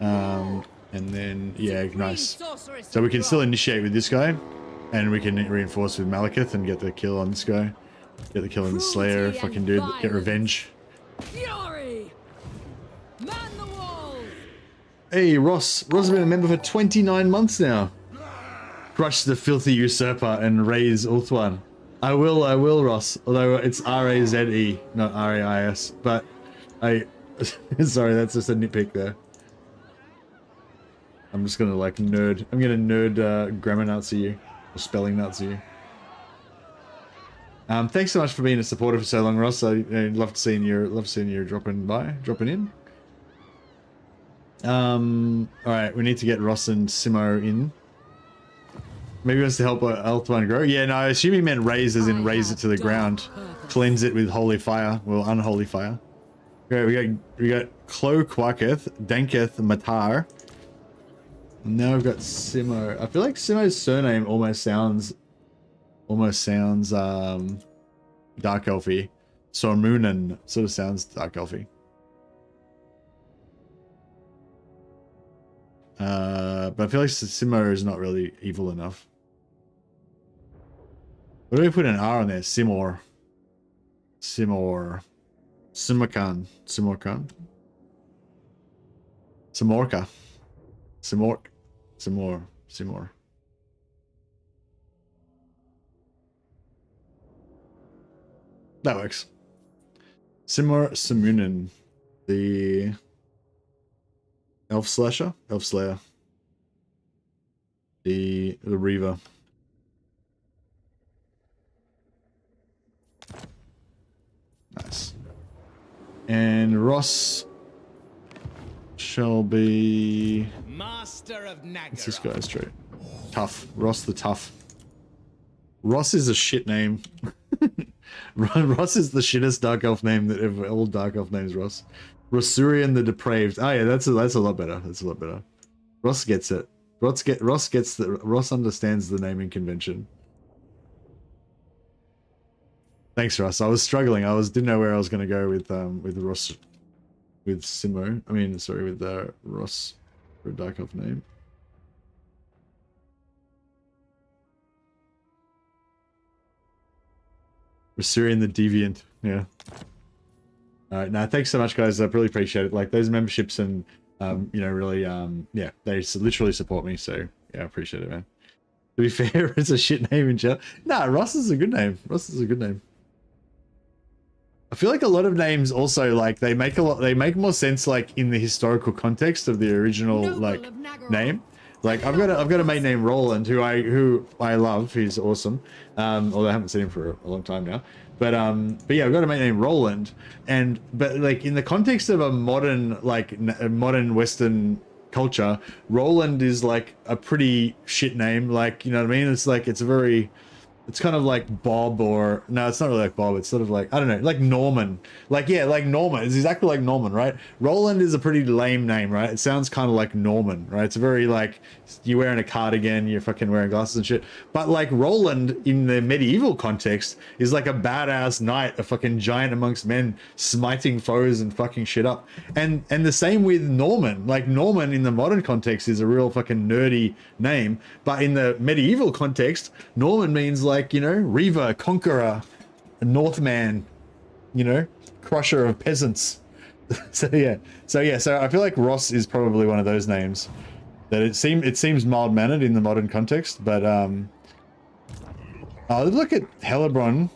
And then, yeah, nice. So we can still initiate with this guy, and we can reinforce with Malekith and get the kill on this guy. Get the kill on the Slayer, fucking dude, get revenge. Fury! Man the walls! Hey, Ross. Ross has been a member for 29 months now. Crush the filthy usurper and raise Ulthuan. I will, Ross. Although it's R-A-Z-E, not R-A-I-S. But sorry, that's just a nitpick there. I'm just gonna like nerd. I'm gonna nerd grammar Nazi you, or spelling Nazi you. Thanks so much for being a supporter for so long, Ross. I love seeing you dropping in. All right, we need to get Ross and Simo in. Maybe he wants to help Ulthuan grow. Yeah, no, I assume he meant raise as in raise it to the ground, cleanse it with holy fire, well, unholy fire. Okay, we got Klo Kwaketh, Danketh Matar. Now we've got Simo. I feel like Simo's surname almost sounds dark elfy. Sormunen sort of sounds dark elfy. But I feel like Simo is not really evil enough. What do we put an R on there? Simor. Simorkan. Simorka. Simor. That works. Simunin, the elf slayer, the Reaver. Nice. And Ross shall be Master of Nagara. what's this guy's trait? Tough. Ross the Tough. Ross is a shit name. Ross is the shittest dark elf name that ever. All dark elf names, Ross. Rossurian the Depraved. Oh yeah, that's a lot better. That's a lot better. Ross gets it. Ross understands the naming convention. Thanks, Ross. I was struggling. Didn't know where I was going to go with Ross, with Simo. I mean, sorry, with Ross for a dark elf name. Rossurian the Deviant. Yeah. All right. Now, thanks so much, guys. I really appreciate it. Like those memberships and you know, really, yeah, they literally support me. So yeah, I appreciate it, man. To be fair, it's a shit name in jail. Nah, Ross is a good name. Ross is a good name. I feel like a lot of names also like they make more sense like in the historical context of the original like name. Like I've got a mate named Roland who I love. He's awesome. Although I haven't seen him for a long time now. But yeah, I've got a mate named Roland, but like in the context of a modern modern Western culture, Roland is like a pretty shit name. Like, you know what I mean? It's like it's kind of like Bob, or no, it's not really like Bob. It's sort of like, I don't know, like Norman. Like, yeah, like Norman. It's exactly like Norman, right? Roland is a pretty lame name, right? It sounds kind of like Norman, right? It's a very like, you're wearing a cardigan, you're fucking wearing glasses and shit. But like Roland in the medieval context is like a badass knight, a fucking giant amongst men, smiting foes and fucking shit up. And the same with Norman. Like Norman in the modern context is a real fucking nerdy name. But in the medieval context, Norman means like, you know, Reaver, Conqueror, Northman, you know, crusher of peasants. So I feel like Ross is probably one of those names that it seems mild-mannered in the modern context, but oh, look at Hellebron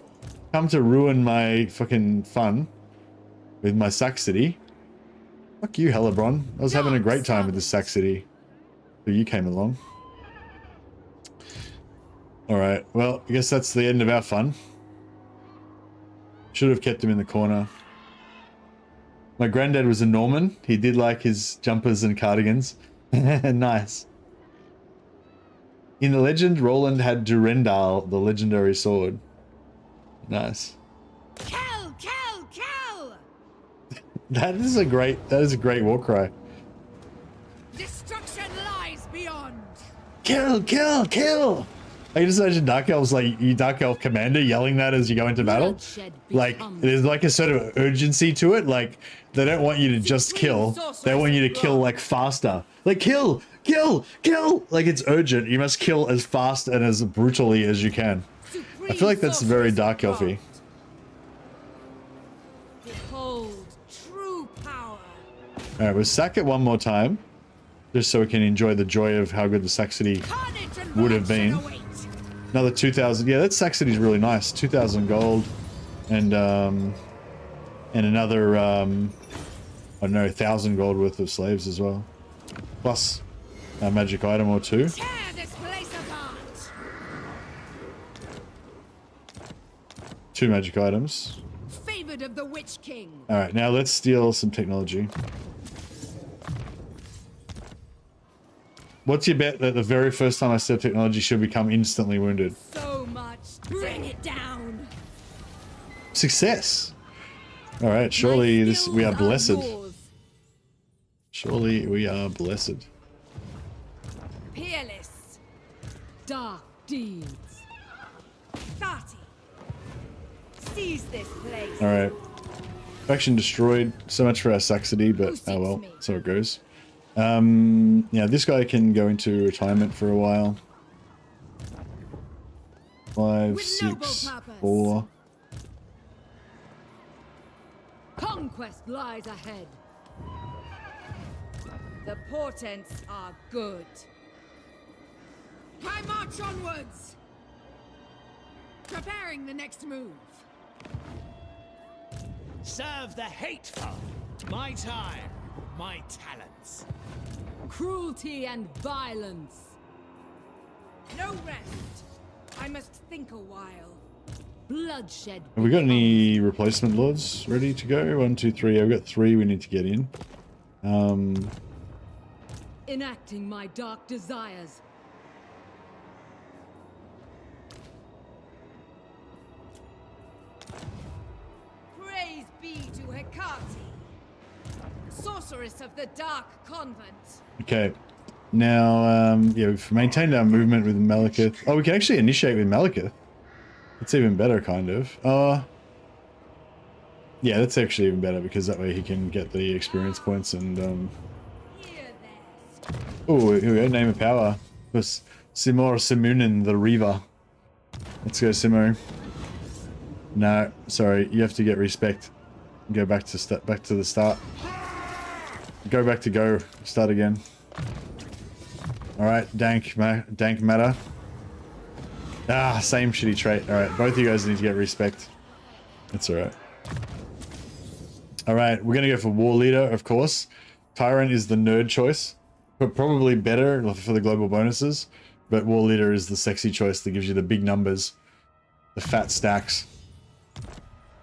come to ruin my fucking fun with my Sack City. Fuck you, Hellebron. I was having a great time with the Sack City till you came along. Alright, well, I guess that's the end of our fun. Should have kept him in the corner. My granddad was a Norman. He did like his jumpers and cardigans. Nice. In the legend, Roland had Durendal, the legendary sword. Nice. Kill! Kill! Kill! That is a great war cry. Destruction lies beyond. Kill, kill, kill! I can just imagine Dark Elves, like, you Dark Elf commander yelling that as you go into battle. Bloodshed Like, becomes there's like a sort of urgency to it. Like, they don't want you to just kill. They want you to kill, like, faster. Like, kill, kill, kill! Like, it's urgent. You must kill as fast and as brutally as you can. I feel like that's very Dark Elfy. Behold true power. Alright, we'll sack it one more time. Just so we can enjoy the joy of how good the Saxony Carnage and would have been. bloodshed await. Another 2,000. Yeah, that Saxony's really nice. 2,000 gold, and another I don't know, 1,000 gold worth of slaves as well, plus a magic item or two. Tear this place apart. 2 magic items. Favored of the Witch King. All right, now let's steal some technology. What's your bet that the very first time I step technology should become instantly wounded? So much. Bring it down. Success. All right, surely this we are blessed. Surely we are blessed. Peerless. Dark deeds. Thati. Seize this place. All right. Faction destroyed. So much for our Saxony, but Who oh well, seeks me? so it goes. Yeah, this guy can go into retirement for a while. 5, With 6, noble purpose. 4. Conquest lies ahead. The portents are good. I march onwards. Preparing the next move. Serve the hateful. My time, my talents. Cruelty and violence. No rest. I must think a while. Bloodshed. Have we got any replacement lords ready to go? 1, 2, 3. I've got 3 we need to get in. Enacting my dark desires. Praise be to Hecate, sorceress of the Dark Convent. Okay. Now, yeah, we've maintained our movement with MALEKITH. Oh, we can actually initiate with MALEKITH. That's even better, kind of. Yeah, that's actually even better because that way he can get the experience points and, Hear this. oh, here we go, name of power. Was Simor Simunin the Reaver. Let's go, Simo. No, sorry, you have to get respect. Go back to the start. Go back to go. Start again. All right, dank matter. Ah, same shitty trait. All right, both of you guys need to get respect. That's all right. All right, we're gonna go for war leader, of course. Tyrant is the nerd choice, but probably better for the global bonuses. But war leader is the sexy choice that gives you the big numbers, the fat stacks.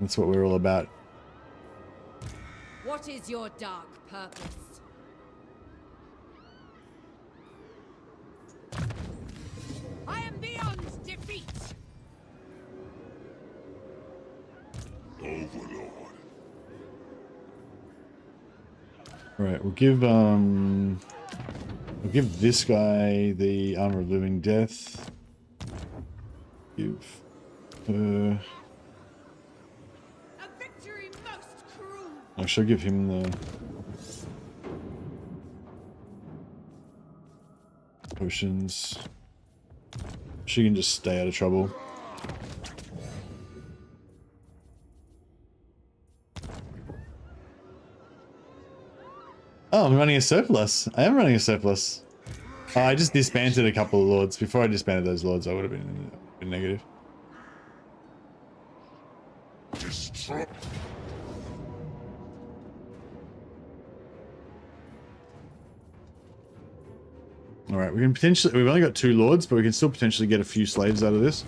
That's what we're all about. What is your dark purpose? I am beyond defeat. Overlord. All right, we'll give this guy the armor of living death. Give her. A victory most cruel. I shall give him the potions. She can just stay out of trouble. Oh, I'm running a surplus. I am running a surplus. Oh, I just disbanded a couple of lords. Before I disbanded those lords, I would have been negative. Destroy. All right, we can potentially. We've only got 2 lords, but we can still potentially get a few slaves out of this.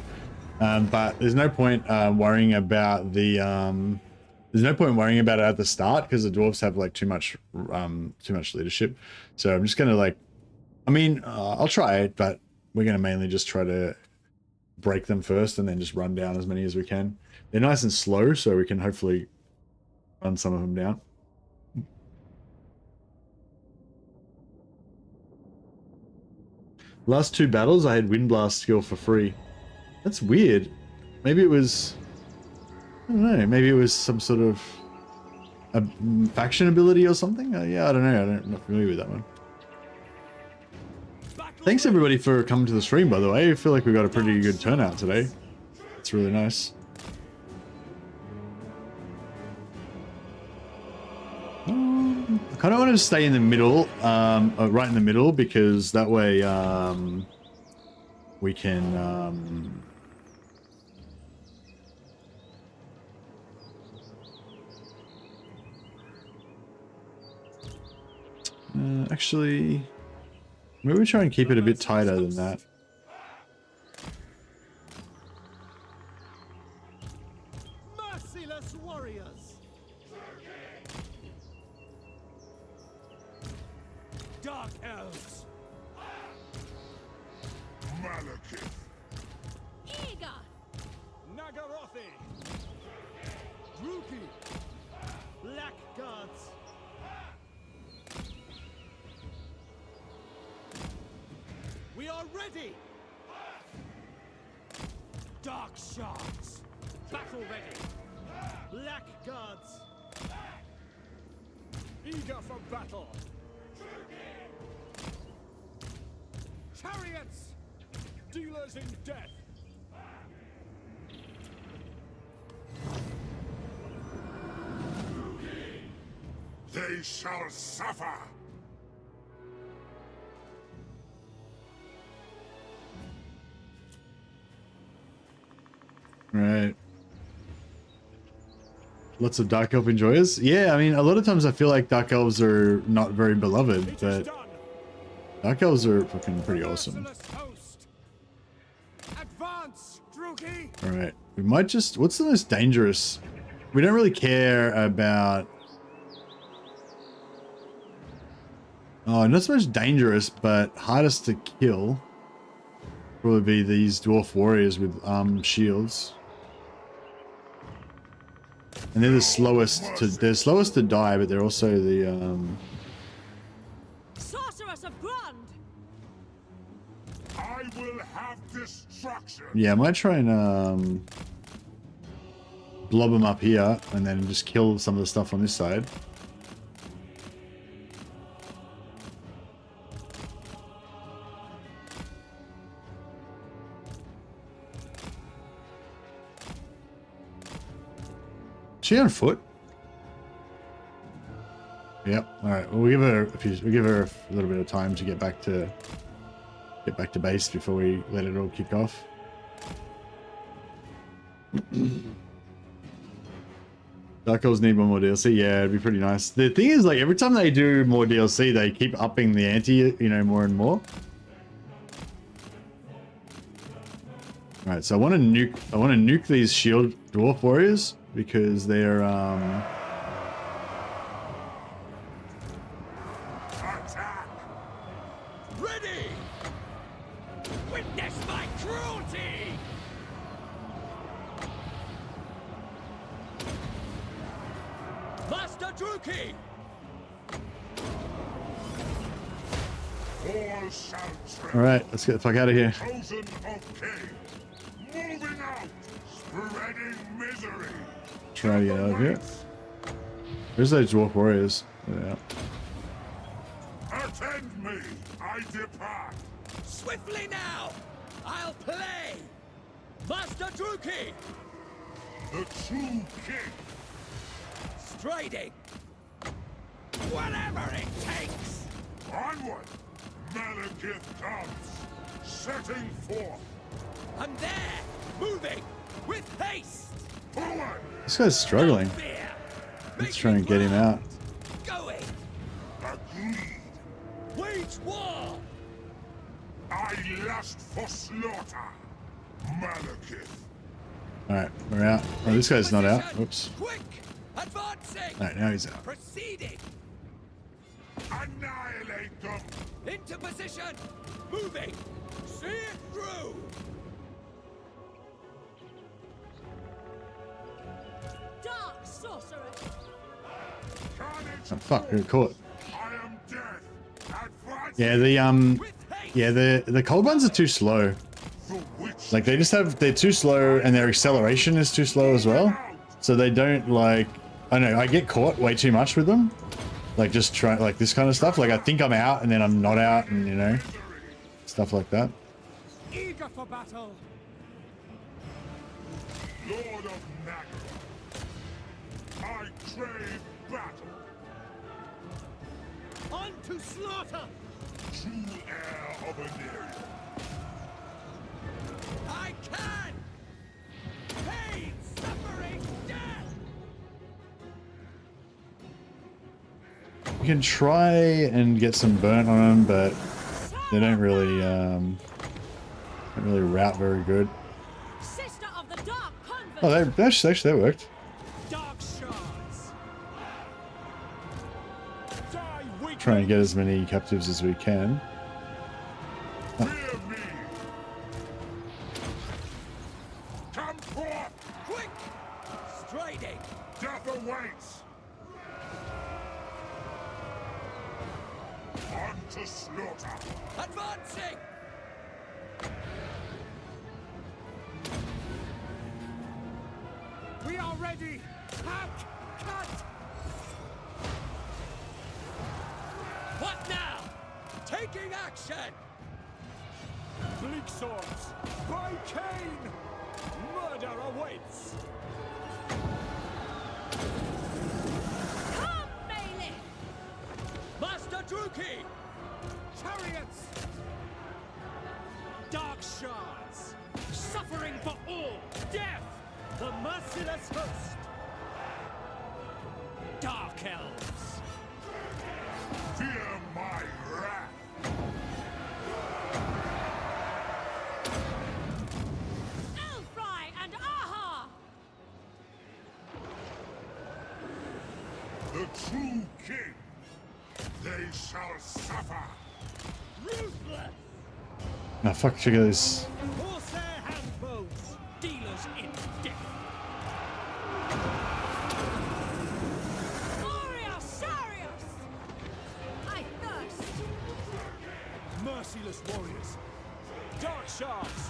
But there's no point worrying about the. There's no point worrying about it at the start because the dwarves have like too much leadership. So I'm just gonna like. I mean, I'll try it, but we're gonna mainly just try to break them first and then just run down as many as we can. They're nice and slow, so we can hopefully run some of them down. Last 2 battles, I had Wind Blast skill for free. That's weird. Maybe it was... I don't know. Maybe it was some sort of a faction ability or something? Yeah, I don't know. I'm not familiar with that one. Thanks everybody for coming to the stream, by the way. I feel like we got a pretty good turnout today. It's really nice. I kind of want to stay in the middle, right in the middle, because that way we can... actually, maybe we try and keep it a bit tighter than that. Merciless warriors. Dark elves. Malekith. Eager. Nagarothi. Druki. Blackguards. We are ready. Dark sharks. Battle ready. Blackguards. Eager for battle. Chariots. Dealers in death. They shall suffer. Right. Lots of Dark Elf enjoyers. Yeah, I mean, a lot of times I feel like Dark Elves are not very beloved, It is but done. Dark Elves are fucking pretty awesome. Merciless host. Advance, Druki. Alright, we might just... What's the most dangerous? We don't really care about... Oh, not so much dangerous, but hardest to kill. Probably be these Dwarf Warriors with shields. And they're the slowest to die, but they're also the Sorceress of Grand. I will have destruction. yeah, I might try and blob them up here and then just kill some of the stuff on this side. She on foot? Yep. All right. Well, we'll give her a little bit of time to get back to base before we let it all kick off. Dark Elves need one more DLC. Yeah, it'd be pretty nice. The thing is, like, every time they do more DLC, they keep upping the ante, you know, more and more. All right. So I want to nuke these shield Dwarf Warriors because they're Attack. Ready! Witness my cruelty! Master Druki! All shall tread. all right. Let's get the fuck out of here. Chosen of Cain. Moving out. Spreading misery. Try to get out of here. Where's those Dwarf Warriors? Yeah. Attend me. I depart. Swiftly now! I'll play! Master Druki! The true king. Striding! Whatever it takes! Onward. Malekith comes. Setting forth. I'm there! Moving! With haste! Forward. This guy's struggling. Fear! Let's try and get him out. Going! Agreed. Wage war! I lust for slaughter. Malekith. All right, we're out. Oh, this guy's not out. Position! Whoops. Quick! Advancing! All right, now he's out. Proceeding! Annihilate them. Into position! Moving! See it through! Dark sorceress. Carnage. Oh, fuck, we're caught. I am death. Advance. Yeah, the With haste! Yeah, the cold ones are too slow. The witch Like they're too slow, and their acceleration is too slow as well. So they don't like, I don't know, I get caught way too much with them. Like just try like this kind of stuff. Like I think I'm out and then I'm not out, and you know, stuff like that. Eager for battle. Lord of Nagara, I crave battle. On to slaughter. True heir of Aneria. I can. Pain, suffering, death. You can try and get some burnt on them, but they don't really route very good. Sister of the Dark Convent. Oh, actually that worked. Dark shards. Die weak. Trying to get as many captives as we can. Fear me. Come forth. Quick. Striding. Death awaits. On to slaughter. Advancing. We are ready. Hack. Cut. What now? Taking action. Bleak swords. By Cain. Murder awaits. Come, Malek. Master Druki. Chariots. Dark shards. Suffering for all. Death. The merciless host. Dark elves. Fear my wrath. Elfry and Aha. The true king. They shall suffer. Ruthless. Now fuck, check out this. Corsair handbows. Dealers in death. Gloria Sarius. I thirst. Merciless warriors. Dark shards.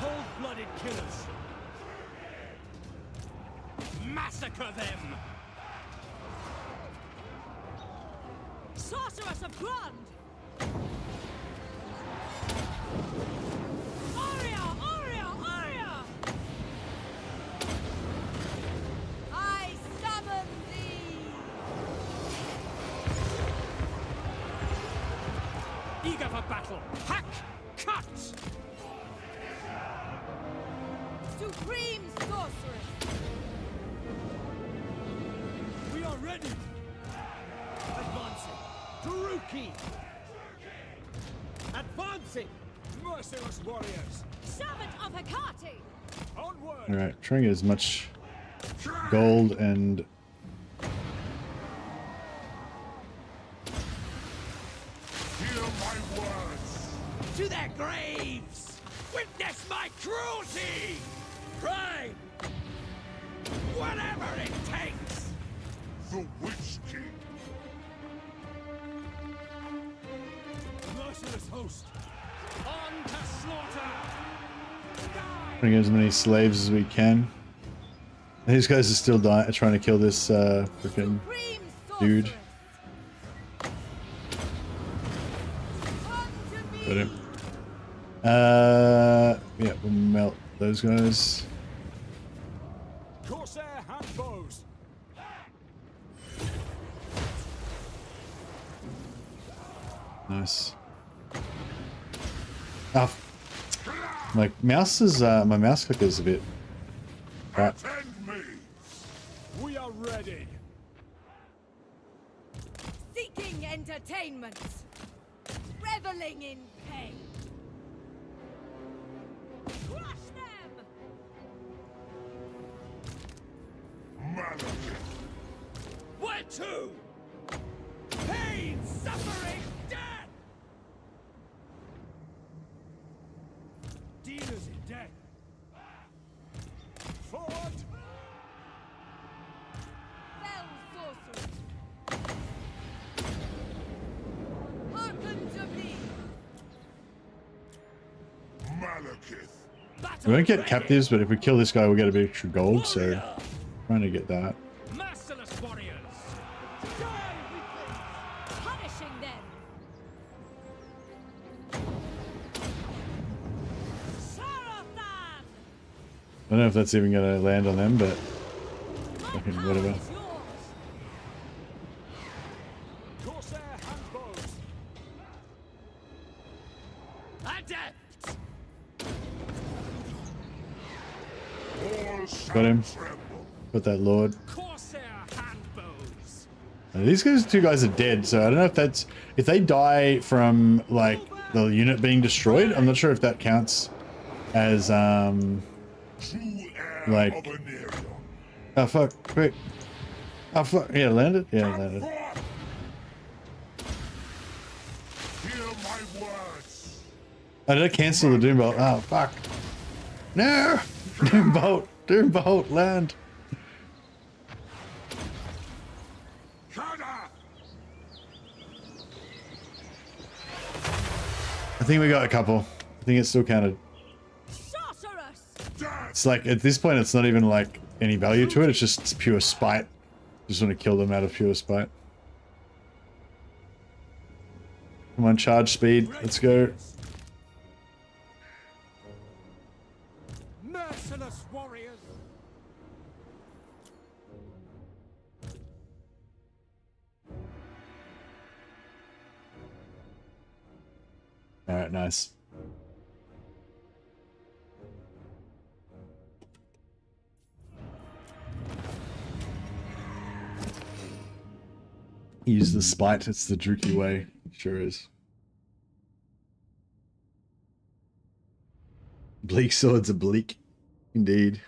Cold-blooded killers. Massacre them. Sorceress of Grund. Aria, Aria, Aria. I summon thee. Eager for battle. Hack. Cut. Supreme sorceress. We are ready. Advancing. Druki. Advancing. Merciless warriors. Servant of Hecate. Onward. Alright, trying to get as much gold and Hear my words. To their graves. Witness my cruelty. Crime. Whatever it takes. The Witch King. Merciless host. On to slaughter. Die. trying to get as many slaves as we can. These guys are still trying to kill this freaking Supreme dude. Come to me. Got him. Yeah, we'll melt those guys. Corsair handbows. Nice. Ah, my mouse is my mouse clicker is a bit crap. Attend me. We are ready. Seeking entertainment. Reveling in pain. Crush them. Malekith. Where to? Pain, suffering, death. Dealers in death. Forward. Fell sorceress. Hearken to me. Malekith. We won't get captives, but if we kill this guy, we'll get a bit extra gold. So, Warrior! trying to get that. Merciless warriors! Die, weaklings! Punishing them! Sarathan! I don't know if that's even going to land on them, but My fucking power whatever. is yours! Corsair handbows. Adept! Got him. Got that lord. Corsair handbows! These two guys are dead, so I don't know if that's if they die from like the unit being destroyed. I'm not sure if that counts as True heir Like- of Anarion. oh fuck, quick. Oh fuck, yeah, landed. Yeah, landed. Hear my words. Oh, did I cancel the Doom Bolt? Oh fuck. No, Doom Bolt, land. Kada! I think we got a couple. I think it's still counted. Sorceress! Death! It's like at this point, it's not even like any value to it. It's just pure spite. Just want to kill them out of pure spite. Come on, charge speed. Let's go. Merciless warriors! All right, nice. Use the spite. It's the Druki way. Sure is. Bleak swords are bleak. Indeed.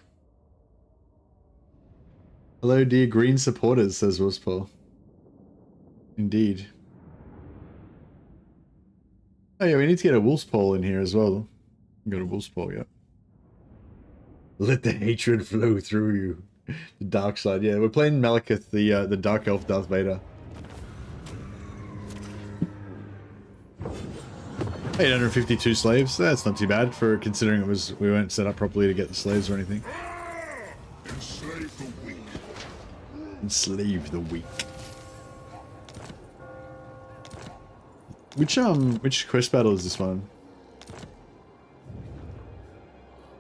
Hello, dear green supporters, says Wolfspaw. Indeed. Oh yeah, we need to get a Wolfspaw in here as well. Got a Wolfspaw yet. Let the hatred flow through you. The dark side. Yeah, we're playing Malekith, the Dark Elf Darth Vader. 852 slaves. That's not too bad for considering we weren't set up properly to get the slaves or anything. Enslave the weak. Enslave the weak. Which quest battle is this one?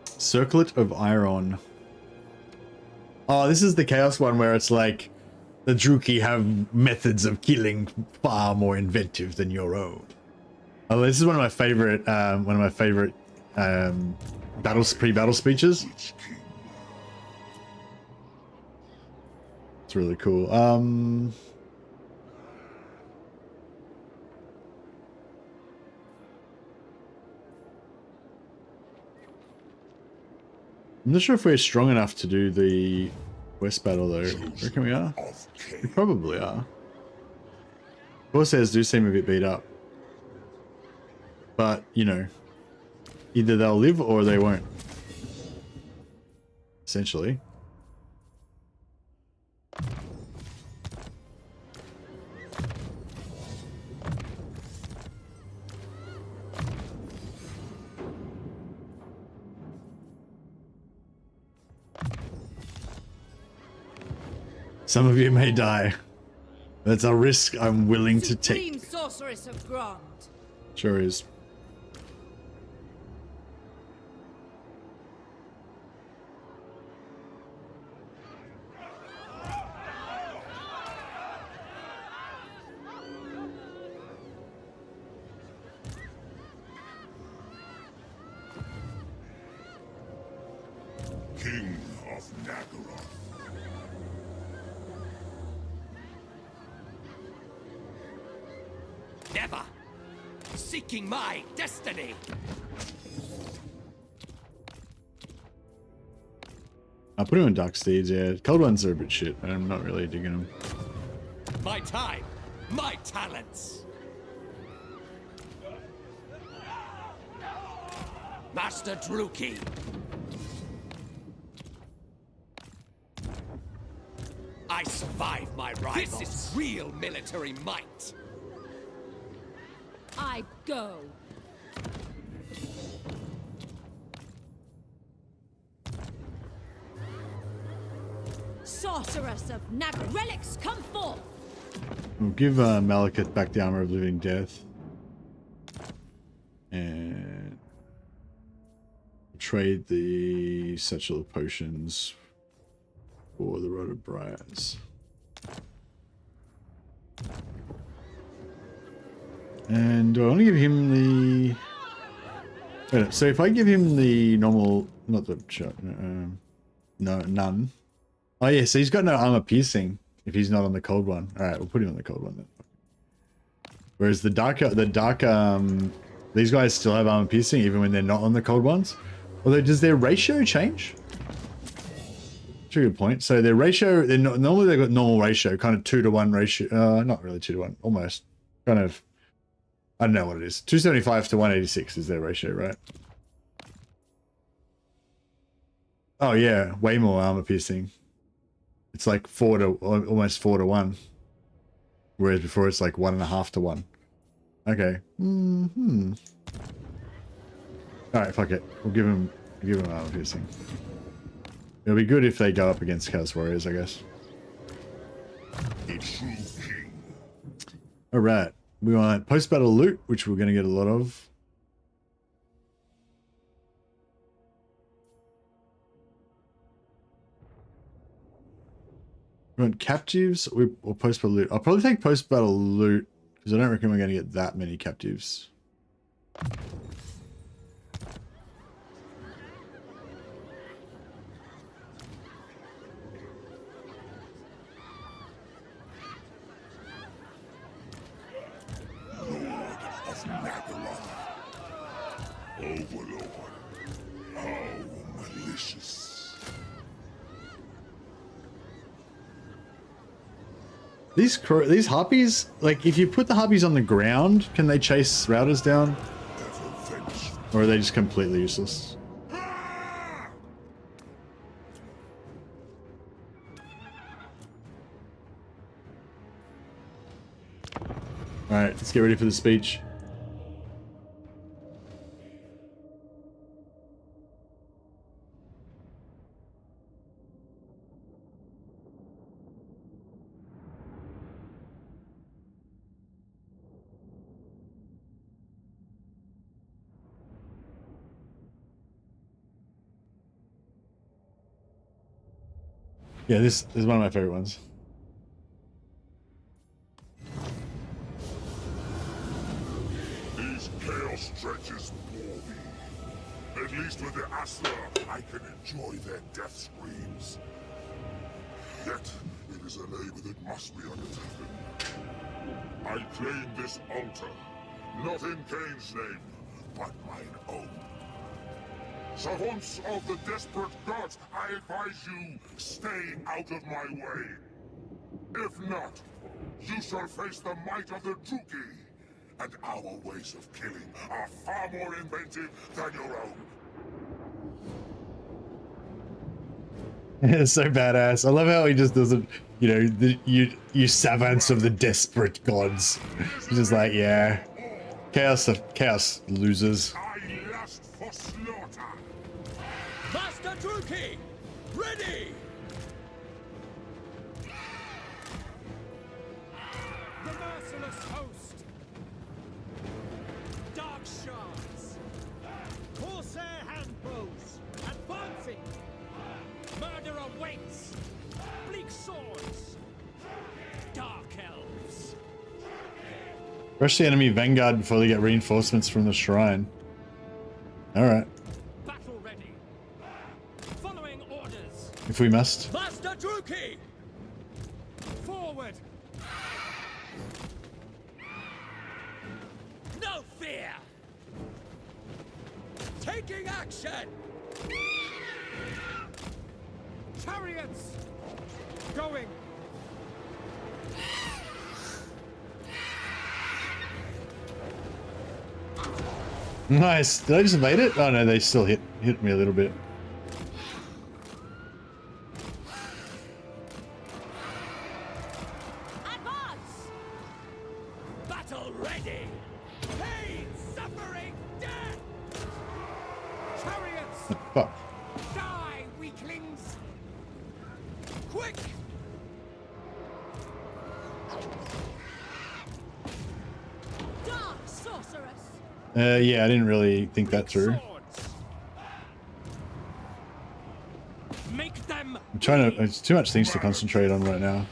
Circlet of Iron. Oh, this is the Chaos one where it's like the Druki have methods of killing far more inventive than your own. Oh, this is one of my favorite pre-battle speeches. It's really cool. I'm not sure if we're strong enough to do the West battle though. Reckon we are? We probably are. Corsairs do seem a bit beat up. But, you know, either they'll live or they won't. Essentially. Some of you may die. That's a risk I'm willing to take. Supreme Sorceress of Grant. Sure is. King of Naggaroth. Never! Seeking my destiny! I'll put him in Dark Steeds, yeah. Cold ones are a bit shit, and I'm not really digging them. My time! My talents! Master Druki! I survived my rivals. This is real military might! I go. sorceress of Nag relics, come forth! We'll give MALEKITH back the armor of living death. And trade the satchel of potions for the rod of briars. And do I want to give him the... Wait, so if I give him the normal... Not the shot. No, none. Oh yeah, so he's got no armor piercing if he's not on the cold one. Alright, we'll put him on the cold one then. Whereas the dark these guys still have armor piercing even when they're not on the cold ones. Although, does their ratio change? That's a good point. So their ratio, normally they've got normal ratio, kind of 2-to-1 ratio. Not really 2-to-1, almost. Kind of, I don't know what it is. 275 to 186 is their ratio, right? Oh yeah, way more armor piercing. It's like almost 4-to-1. Whereas before it's like 1.5-to-1. Okay. Alright, fuck it. We'll give him armor piercing. It'll be good if they go up against Chaos Warriors, I guess. Alright. We want post-battle loot, which we're going to get a lot of. We want captives or post-battle loot. I'll probably take post-battle loot because I don't reckon we're going to get that many captives. Overlord, how malicious. These harpies, like if you put the harpies on the ground, can they chase routers down? Or are they just completely useless? Alright, let's get ready for the speech. Yeah, this is one of my favorite ones. These chaos stretches bore me. At least with the Asla, I can enjoy their death screams. Yet, it is a labor that must be undertaken. I claim this altar, not in Cain's name, but mine own. Savants of the desperate gods, I advise you, stay out of my way. If not, you shall face the might of the Druki, and our ways of killing are far more inventive than your own. It's so badass. I love how he just doesn't, you know, you savants of the desperate gods. He's just like, yeah, chaos losers. I lust for slaughter. Master Druki, ready! The merciless host. Dark shards. Corsair handbows. Advancing. Murder awaits. Bleak swords. Dark elves. Rush the enemy vanguard before they get reinforcements from the shrine. Alright. Battle ready. Following orders. If we must. Master Druki! Forward. No fear! Taking action! Chariots. Going. Nice. Did I just evade it? Oh no, they still hit me a little bit. Advance! Battle ready! Pain, suffering, death. Chariots. Fuck. Die, weaklings. Quick! Yeah, I didn't really think that through. Swords. Make them. I'm trying to. It's too much things to concentrate on right now.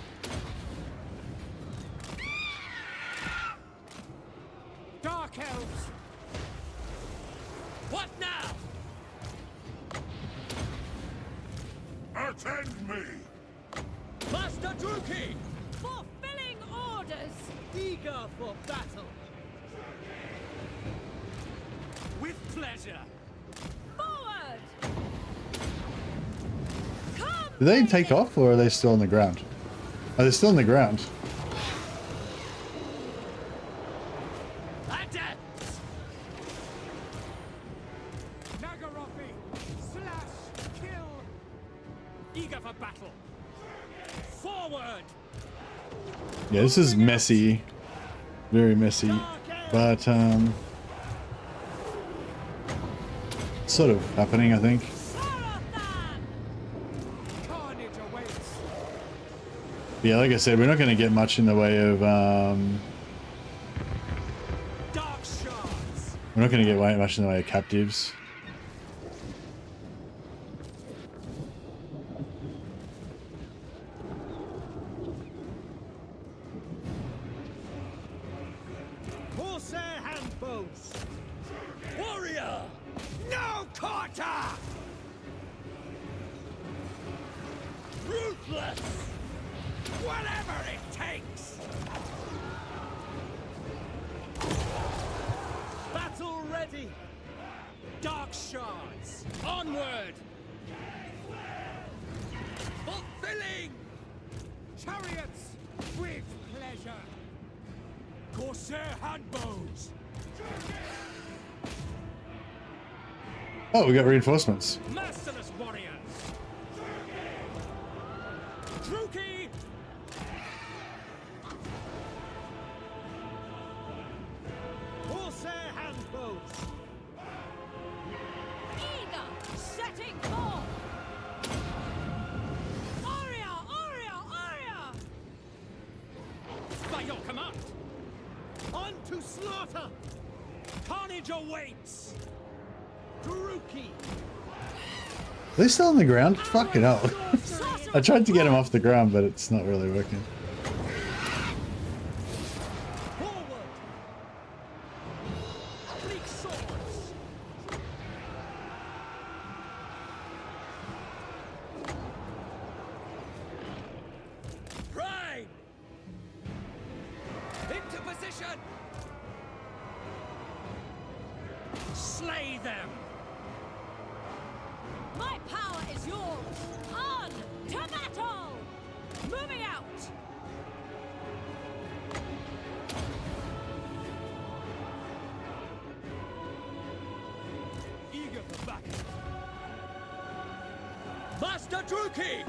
Dark elves. What now? Attend me! Master Druki, Fulfilling orders! eager for battle. With pleasure. Forward! Come! Do they take off or are they still on the ground? Are they still on the ground? Adepts. Nagarothi, slash, kill. Eager for battle. Forward. Yeah, this is messy. Very messy. But, sort of happening, I think. Sarathan! Carnage awaits. Yeah, like I said, we're not going to get much in the way of, Dark shards. we're not going to get much in the way of captives. Corsair handbows. Warrior. No quarter. Ruthless. Whatever it takes. Battle ready. Dark shards. Onward. Fulfilling. Chariots with pleasure. Corsair handbows. Oh, we got reinforcements. Merciless warriors. Druki. Corsair handbows. Eager! Setting forth! Aria! Aria! Aria! By your command. On to slaughter. Carnage awaits. Druki. Are they still on the ground? Fuck it up. I tried to get them off the ground, but it's not really working. Forward. Bleak swords. Prime. Into position. Slay them. My power is yours! On to battle! Moving out! Eager for battle. Master Druki!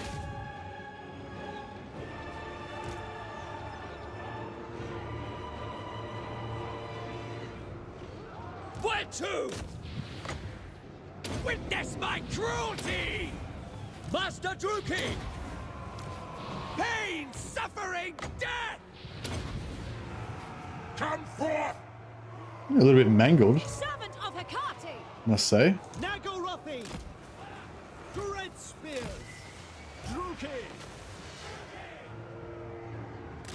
Where to? Witness my cruelty! Master Druki! Pain, suffering, death! Come forth! A little bit mangled, Servant of Hecate! must say. Nagorothi! Dread spears! Druki!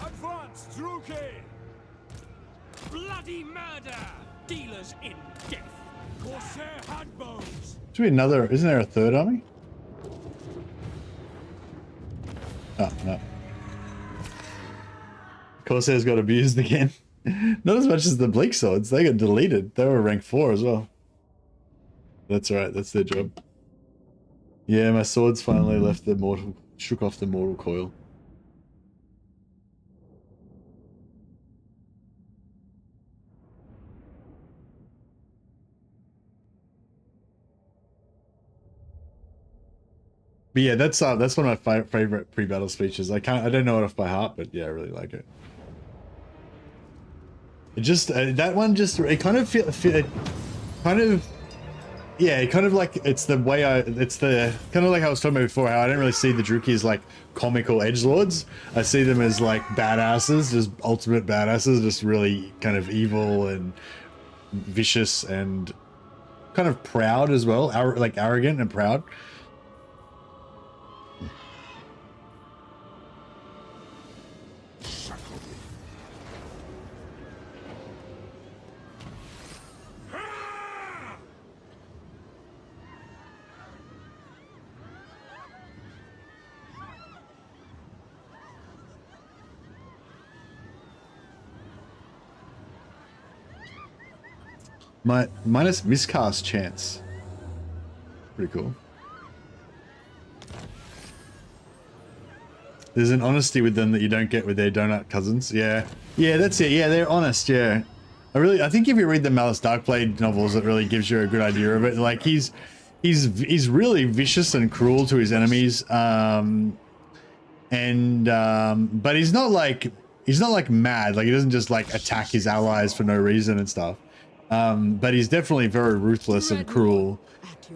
Advance, Druki! Bloody murder! Dealers in death! Corsair handbows! Should be another. Isn't there a third army? Oh, no. Corsair's got abused again. Not as much as the Bleak Swords. They got deleted. They were rank 4 as well. That's right. That's their job. Yeah, my swords finally left the mortal. Shook off the mortal coil. But yeah, that's one of my favorite pre-battle speeches. I don't know it off by heart, but yeah, I really like it. It just that one just it kind of it kind of yeah, it kind of like it's the way it's the kind of like I was talking about before, how I don't really see the Druki as like comical edgelords. I see them as like badasses, just ultimate badasses, just really kind of evil and vicious and kind of proud as well, like arrogant and proud. Minus miscast chance. Pretty cool. There's an honesty with them that you don't get with their donut cousins. Yeah. Yeah, that's it. Yeah, they're honest, yeah. I think if you read the Malice Darkblade novels, it really gives you a good idea of it. Like he's really vicious and cruel to his enemies. But he's not like mad. Like he doesn't just like attack his allies for no reason and stuff. But he's definitely very ruthless and cruel.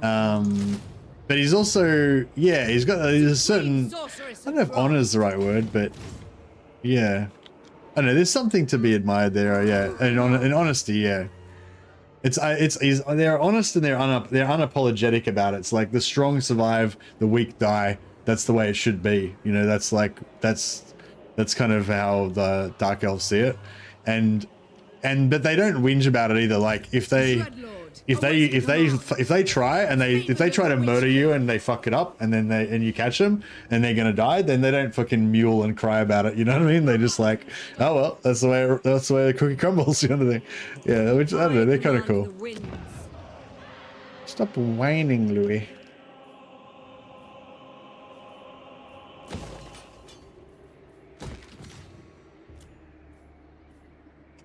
But he's also, yeah, he's a certain, I don't know if honor is the right word, but yeah. I don't know, there's something to be admired there, yeah. And in honesty, yeah. They're honest and they're unapologetic about it. It's like the strong survive, the weak die. That's the way it should be. You know, that's kind of how the Dark Elves see it. But they don't whinge about it either. Like if they try to murder you and they fuck it up and then you catch them and they're gonna die, then they don't fucking mule and cry about it. You know what I mean? They just like, oh well, that's the way the cookie crumbles, kind of thing. Yeah, which I don't know, they're kind of cool. Stop whining, Louis.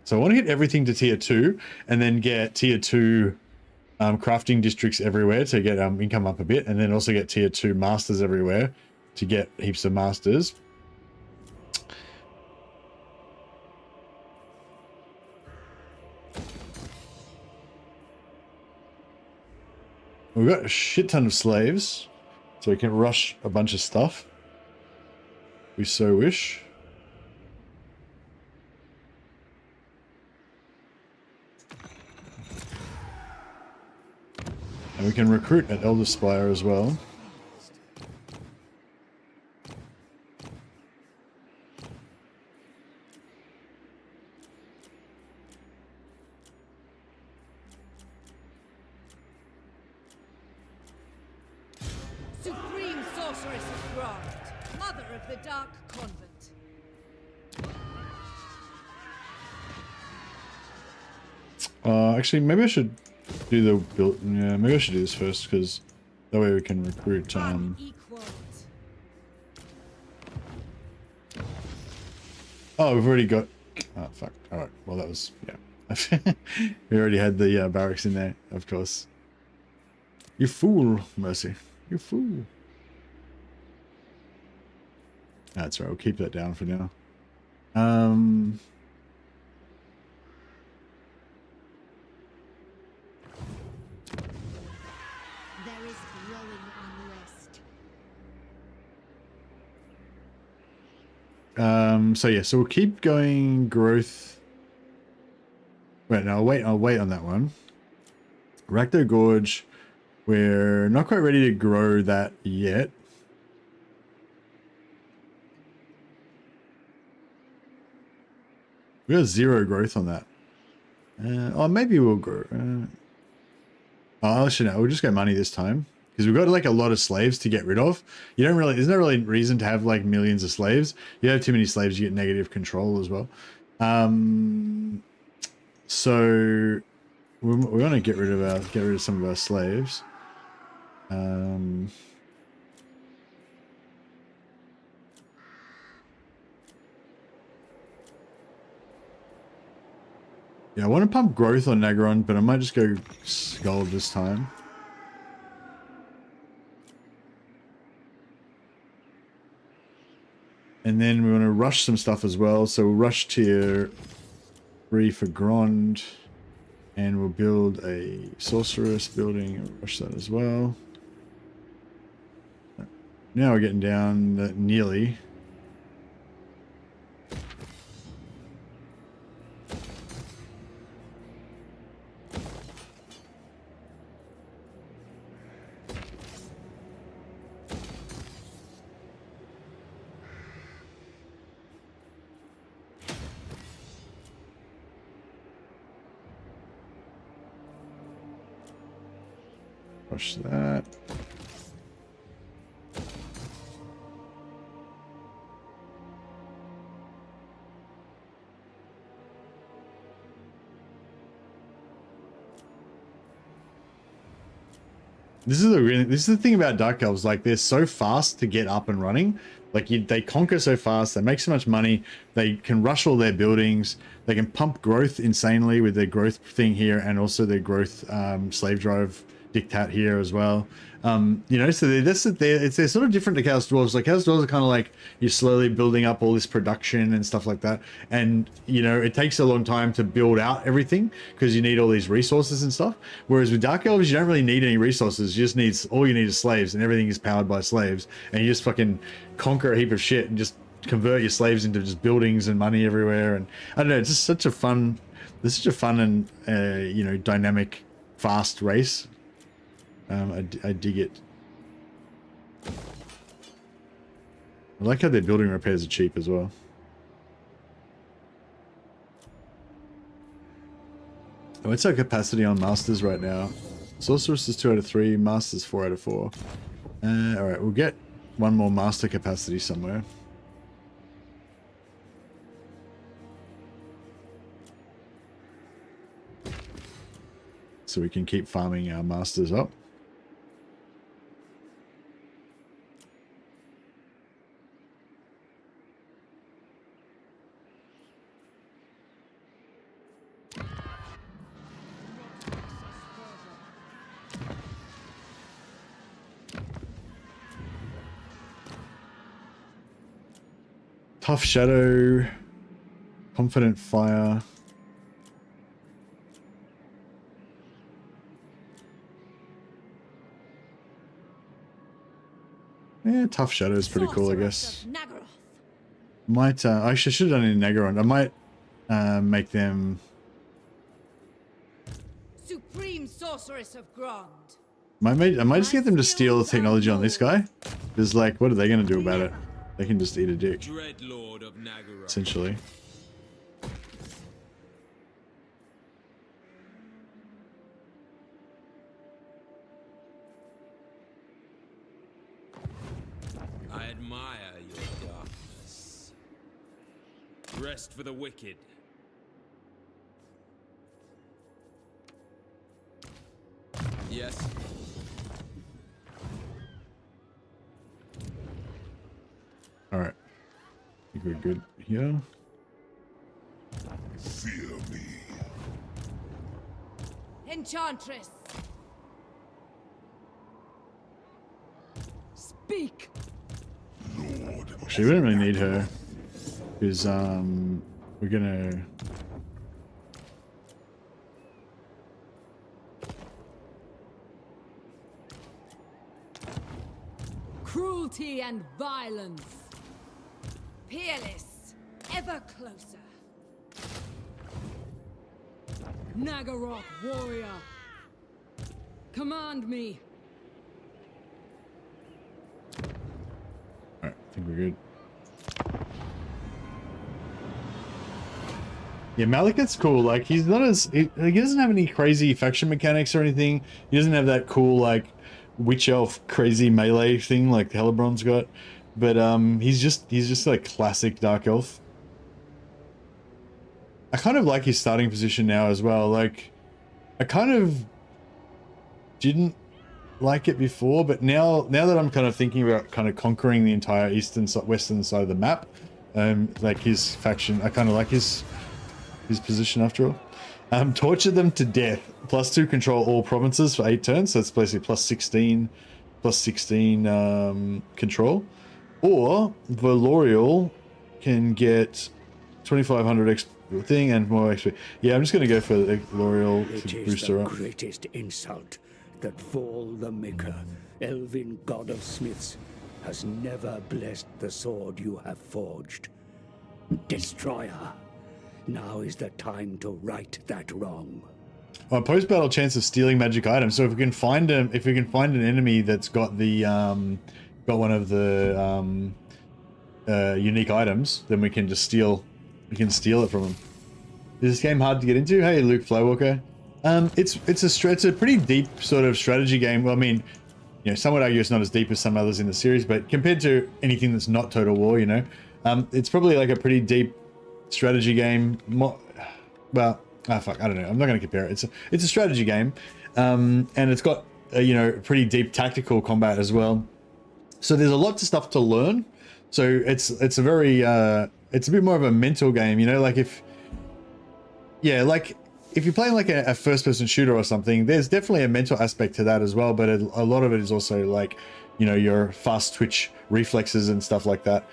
So I want to hit everything to tier 2 and then get tier 2 crafting districts everywhere to get income up a bit, and then also get tier 2 masters everywhere to get heaps of masters. We've got a shit ton of slaves, so we can rush a bunch of stuff. We so wish. And we can recruit at Elder Spire as well. Supreme Sorceress of Grant, Mother of the Dark Convent. Actually, maybe I should do the build. Yeah, maybe I should do this first because that way we can recruit. Oh, we've already got. Oh fuck! All right. Well, that was yeah. We already had the barracks in there, of course. You fool, Mercy. You fool. That's right. We'll keep that down for now. There is growing unrest. So yeah, so we'll keep going growth. Wait, no, I'll wait on that one. Rakdo Gorge, we're not quite ready to grow that yet. We got 0 growth on that. Oh, maybe we'll grow. Oh, actually no, we'll just go money this time. Because we've got like a lot of slaves to get rid of. You don't really, there's no really reason to have like millions of slaves. You have too many slaves, you get negative control as well. So we want to get rid of some of our slaves. Yeah, I want to pump growth on Nagaron, but I might just go gold this time. And then we want to rush some stuff as well. So we'll rush tier 3 for Grand. And we'll build a sorceress building and rush that as well. Now we're getting down nearly. Push that. This is the thing about Dark Elves, like they're so fast to get up and running. Like they conquer so fast, they make so much money, they can rush all their buildings, they can pump growth insanely with their growth thing here, and also their growth slave drive diktat here as well. You know, so they're sort of different to Chaos Dwarves. Like Chaos Dwarves are kind of like you're slowly building up all this production and stuff like that, and you know it takes a long time to build out everything because you need all these resources and stuff. Whereas with Dark Elves, you don't really need any resources. You just need all you need is slaves, and everything is powered by slaves, and you just fucking conquer a heap of shit and just convert your slaves into just buildings and money everywhere. And I don't know, it's just such a fun, and you know, dynamic, fast race. I dig it. I like how their building repairs are cheap as well. What's our capacity on Masters right now? Sorceress is 2 out of 3, Masters 4 out of 4. Alright, we'll get one more Master capacity somewhere. So we can keep farming our Masters up. Tough Shadow, Confident Fire. Yeah, Tough Shadow is pretty cool, I guess. Might, actually I should have done it in Nagaron. I might make them... Supreme Sorceress of Grond. I might just get them to steal the technology on this guy. Because, like, what are they going to do about it? They can just eat a dick. Dreadlord of Nagaron. Essentially. I admire your darkness. Rest for the wicked. Yes. Alright. I think we're good here. Fear me. Enchantress. Speak. Lord. Actually, we don't really need her. Because, we're gonna... Cruelty and violence. Peerless. Ever closer. Nagaroth warrior. Command me. Alright, I think we're good. Yeah, Malekith's cool. Like, he's not as... he doesn't have any crazy faction mechanics or anything. He doesn't have that cool, like, witch elf crazy melee thing like Hellebrand's got. But, he's just like classic Dark Elf. I kind of like his starting position now as well. Like, I kind of didn't like it before, but now that I'm kind of thinking about kind of conquering the entire western side of the map, like his faction, I kind of like his position after all. Torture them to death. +2 control all provinces for 8 turns, so that's basically +16 control. Or Valorial can get 2,500 XP thing and more XP. Yeah, I'm just going to go for the Valorial to boost her up. It is the greatest insult that Vol the Maker, elven god of smiths, has never blessed the sword you have forged. Destroyer, now is the time to right that wrong. Post battle chance of stealing magic items. So if we can find an enemy that's got the got one of the unique items, then we can steal it from them. Is this game hard to get into? Hey, Luke Flywalker. It's a pretty deep sort of strategy game. Well, I mean, you know, some would argue it's not as deep as some others in the series, but compared to anything that's not Total War, you know, it's probably like a pretty deep strategy game. Well, fuck, I don't know. I'm not going to compare it. It's a strategy game, and it's got you know, pretty deep tactical combat as well. So there's a lot of stuff to learn. So it's a very it's a bit more of a mental game, you know, like if you're playing like a first-person shooter or something, there's definitely a mental aspect to that as well, but a lot of it is also like, you know, your fast twitch reflexes and stuff like that.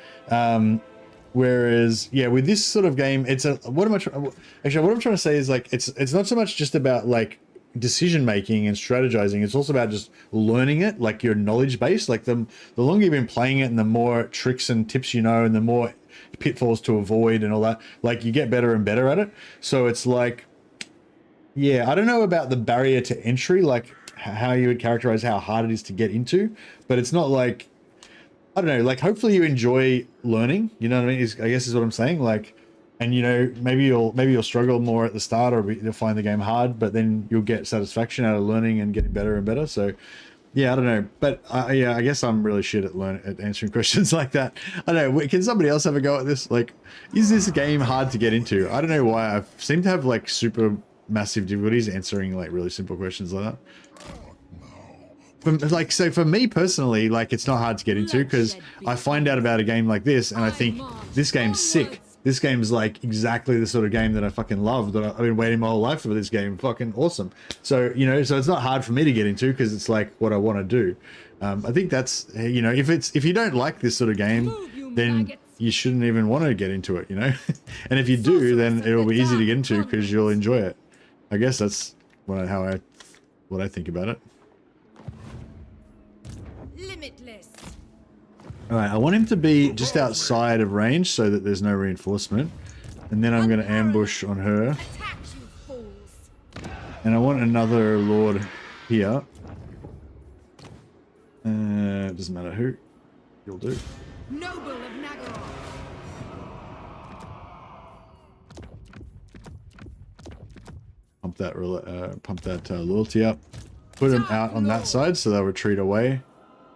Whereas, yeah, with this sort of game, what I'm trying to say is like, it's not so much just about like decision making and strategizing. It's also about just learning it, like your knowledge base. Like the longer you've been playing it and the more tricks and tips you know, and the more pitfalls to avoid and all that, like you get better and better at it. So it's like, yeah, I don't know about the barrier to entry, like how you would characterize how hard it is to get into, but it's not like, I don't know, like hopefully you enjoy learning, you know what I mean? I guess is what I'm saying. Like, and you know, maybe you'll struggle more at the start, or you'll find the game hard, but then you'll get satisfaction out of learning and getting better and better. So yeah, I don't know, but yeah, I guess I'm really shit at answering questions like that. I don't know. Can somebody else have a go at this? Like, is this game hard to get into? I don't know why. I seem to have like super massive difficulties answering like really simple questions like that. So for me personally, like it's not hard to get into because I find out about a game like this and I think this game's sick. This game's like exactly the sort of game that I fucking love, that I've been waiting my whole life for this game. Fucking awesome. So, you know, so it's not hard for me to get into because it's like what I want to do. I think that's, you know, if you don't like this sort of game, then you shouldn't even want to get into it, you know? And if you do, then it'll be easy to get into because you'll enjoy it. I guess that's what I think about it. Limitless. All right, I want him to be just outside of range so that there's no reinforcement. And then I'm going to ambush on her. Attack, you fools. And I want another lord here. It doesn't matter who. You'll do. Noble of Nagaroth. Pump that loyalty up. Put him out on that side so they'll retreat away.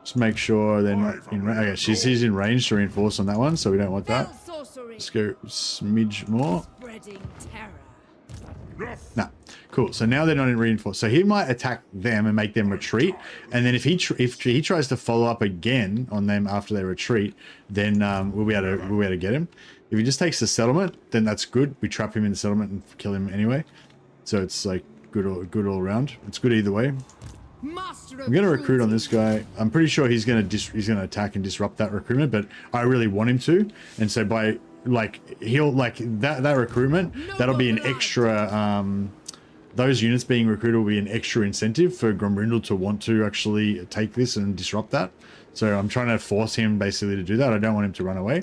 Just make sure they're not in range. Okay, he's in range to reinforce on that one, so we don't want that. Let's go smidge more. Spreading terror. Nah, cool. So now they're not in reinforce. So he might attack them and make them retreat. And then if he tries to follow up again on them after they retreat, then we'll be able to get him. If he just takes the settlement, then that's good. We trap him in the settlement and kill him anyway. So it's like good all around. It's good either way. I'm going to recruit on this guy. I'm pretty sure he's going to attack and disrupt that recruitment, but I really want him to. And so by like he'll like that recruitment, that'll be an extra those units being recruited will be an extra incentive for Gromrindel to want to actually take this and disrupt that. So I'm trying to force him basically to do that. I don't want him to run away.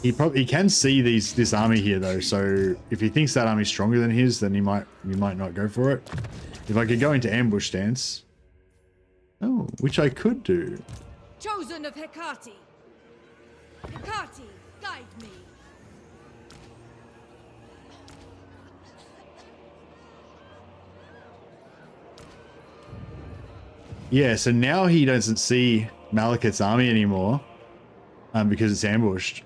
He can see this army here though, so if he thinks that army's stronger than his, then he might not go for it. If I could go into ambush stance, oh, which I could do. Chosen of Hecate. Hecate, guide me. Yeah, so now he doesn't see Malekith's army anymore, because it's ambushed.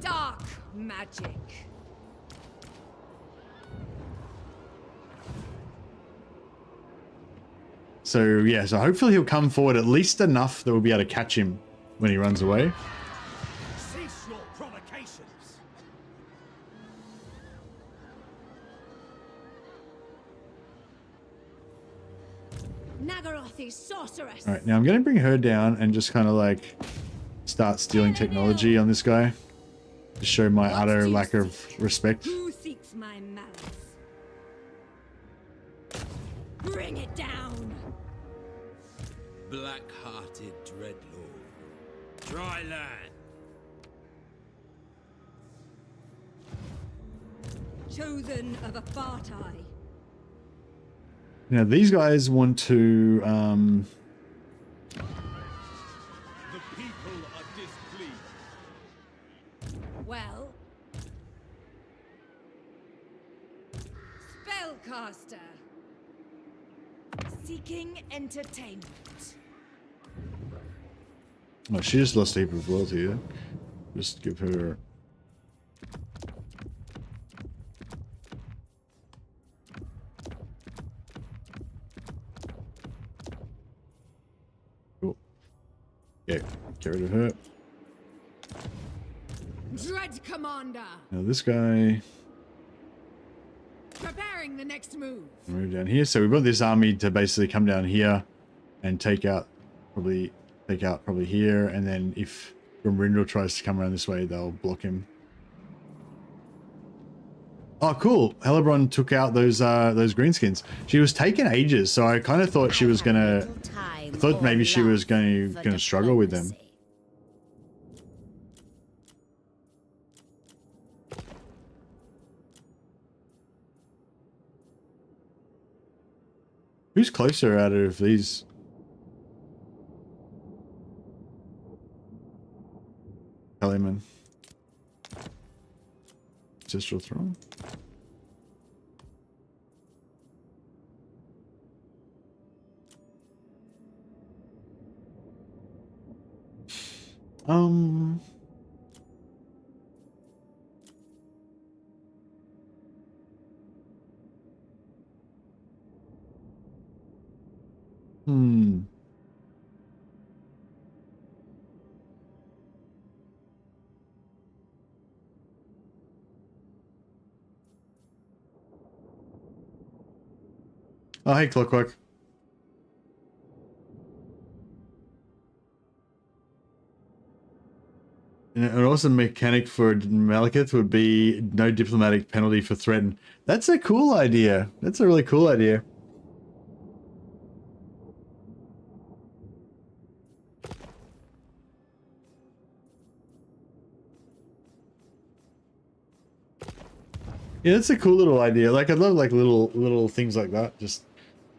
Dark magic. So yeah, so hopefully he'll come forward at least enough that we'll be able to catch him when he runs away. Cease your provocations. Nagaroth is sorceress. All right, now I'm going to bring her down and just kind of like start stealing technology on this guy to show my utter lack of respect. Who seeks my malice? Bring it down. Black-hearted dreadlord. Dry land. Chosen of Apartheid. Now these guys want to The people are displeased. Well, spellcaster. Seeking entertainment. Oh, she just lost a heap of loyalty there. Just give her... Cool. Okay, get rid of her. Dread Commander. Now this guy... Preparing the next move. Move down here. So we've got this army to basically come down here and take out probably here, and then if Grimrindel tries to come around this way, they'll block him. Oh, cool! Hellebrand took out those greenskins. She was taking ages, so I kind of thought she was gonna. I thought maybe she was gonna struggle with them. Who's closer out of these? Kellyman. Ancestral Throne. Oh, hey, Clockwork. An awesome mechanic for Malekith would be no diplomatic penalty for threaten. That's a cool idea. That's a really cool idea. Yeah, that's a cool little idea. Like, I love like little things like that. Just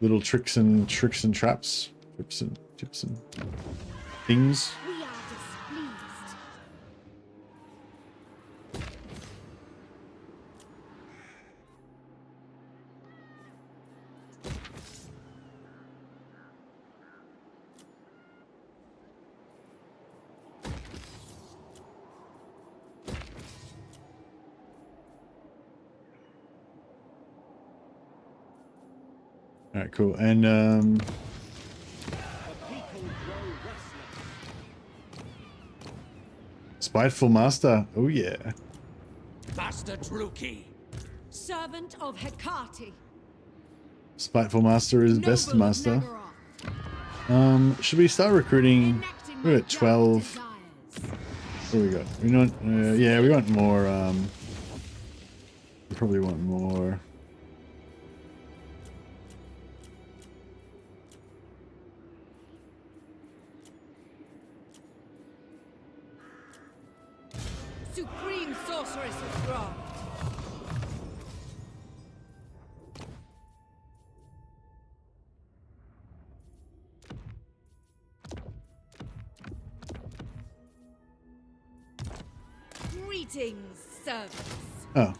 little tricks and traps, tips and things. We are displeased. All right, cool. And Spiteful Master. Oh yeah. Master Druki. Servant of Hecate. Spiteful Master is best Noble of master. Naggaroth. Should we start recruiting? Enacting We're my at 12. dark desires. What do we got? We want, yeah, we want more. We probably want more. Supreme sorceress of Grant. Greetings, servants. Oh.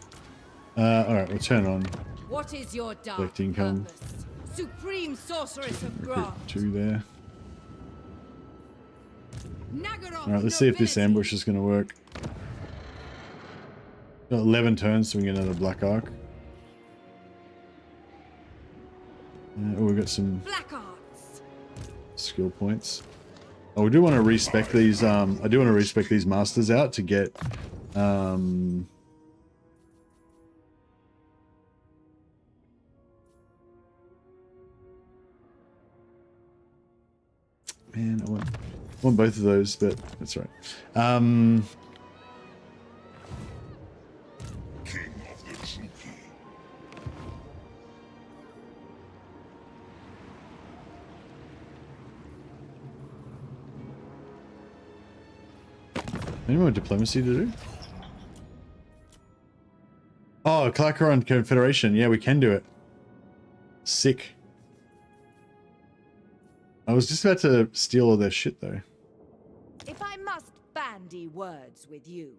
Alright, we'll turn on. What is your dark Collect income. purpose? Supreme sorceress of Recruit Grant. 2 there. Naggaroth Alright, let's see if this nobility. ambush is going to work. Got 11 turns, so we can get another Black Arc. Oh, we've got some Black arts. skill points. Oh, we do want to respec these. I do want to respec these masters out to get. Man, I want both of those, but that's right. King of the Druki. Any more diplomacy to do? Oh, Clarkaron Confederation. Yeah, we can do it. Sick. I was just about to steal all their shit, though. If I must bandy words with you,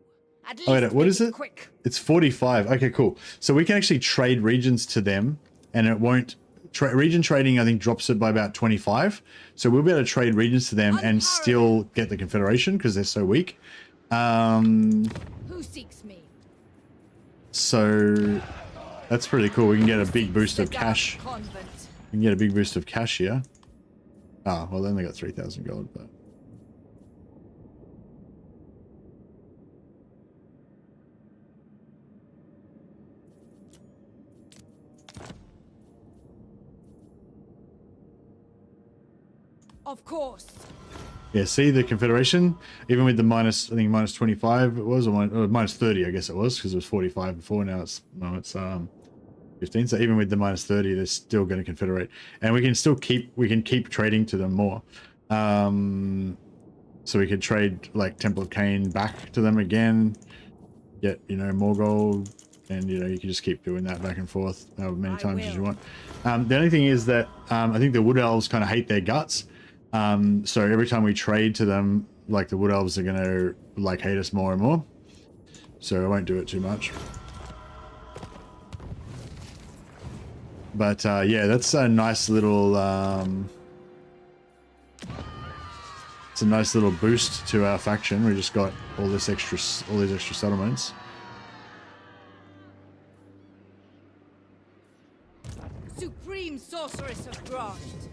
at Oh, wait, least what make is it? Quick. It's 45. Okay, cool. So we can actually trade regions to them and it won't. Region trading, I think, drops it by about 25. So we'll be able to trade regions to them and still get the Confederation because they're so weak. Who seeks me? So that's pretty cool. We can get a big boost of cash. Convent. We can get a big boost of cash here. Ah, well, then they got 3,000 gold, but. Of course. Yeah, see the Confederation, even with the minus, I think minus 25 it was, or minus 30, I guess it was, because it was 45 before. Now it's 15. So even with the minus 30, they're still going to confederate, and we can still keep trading to them more. So we could trade like Temple of Cain back to them again, get, you know, more gold, and you know, you can just keep doing that back and forth however many times as you want. The only thing is that I think the Wood Elves kind of hate their guts. So every time we trade to them, like the Wood Elves are going to like hate us more and more. So I won't do it too much. But yeah, that's a nice little it's a nice little boost to our faction. We just got all these extra settlements. Supreme Sorceress of Graft.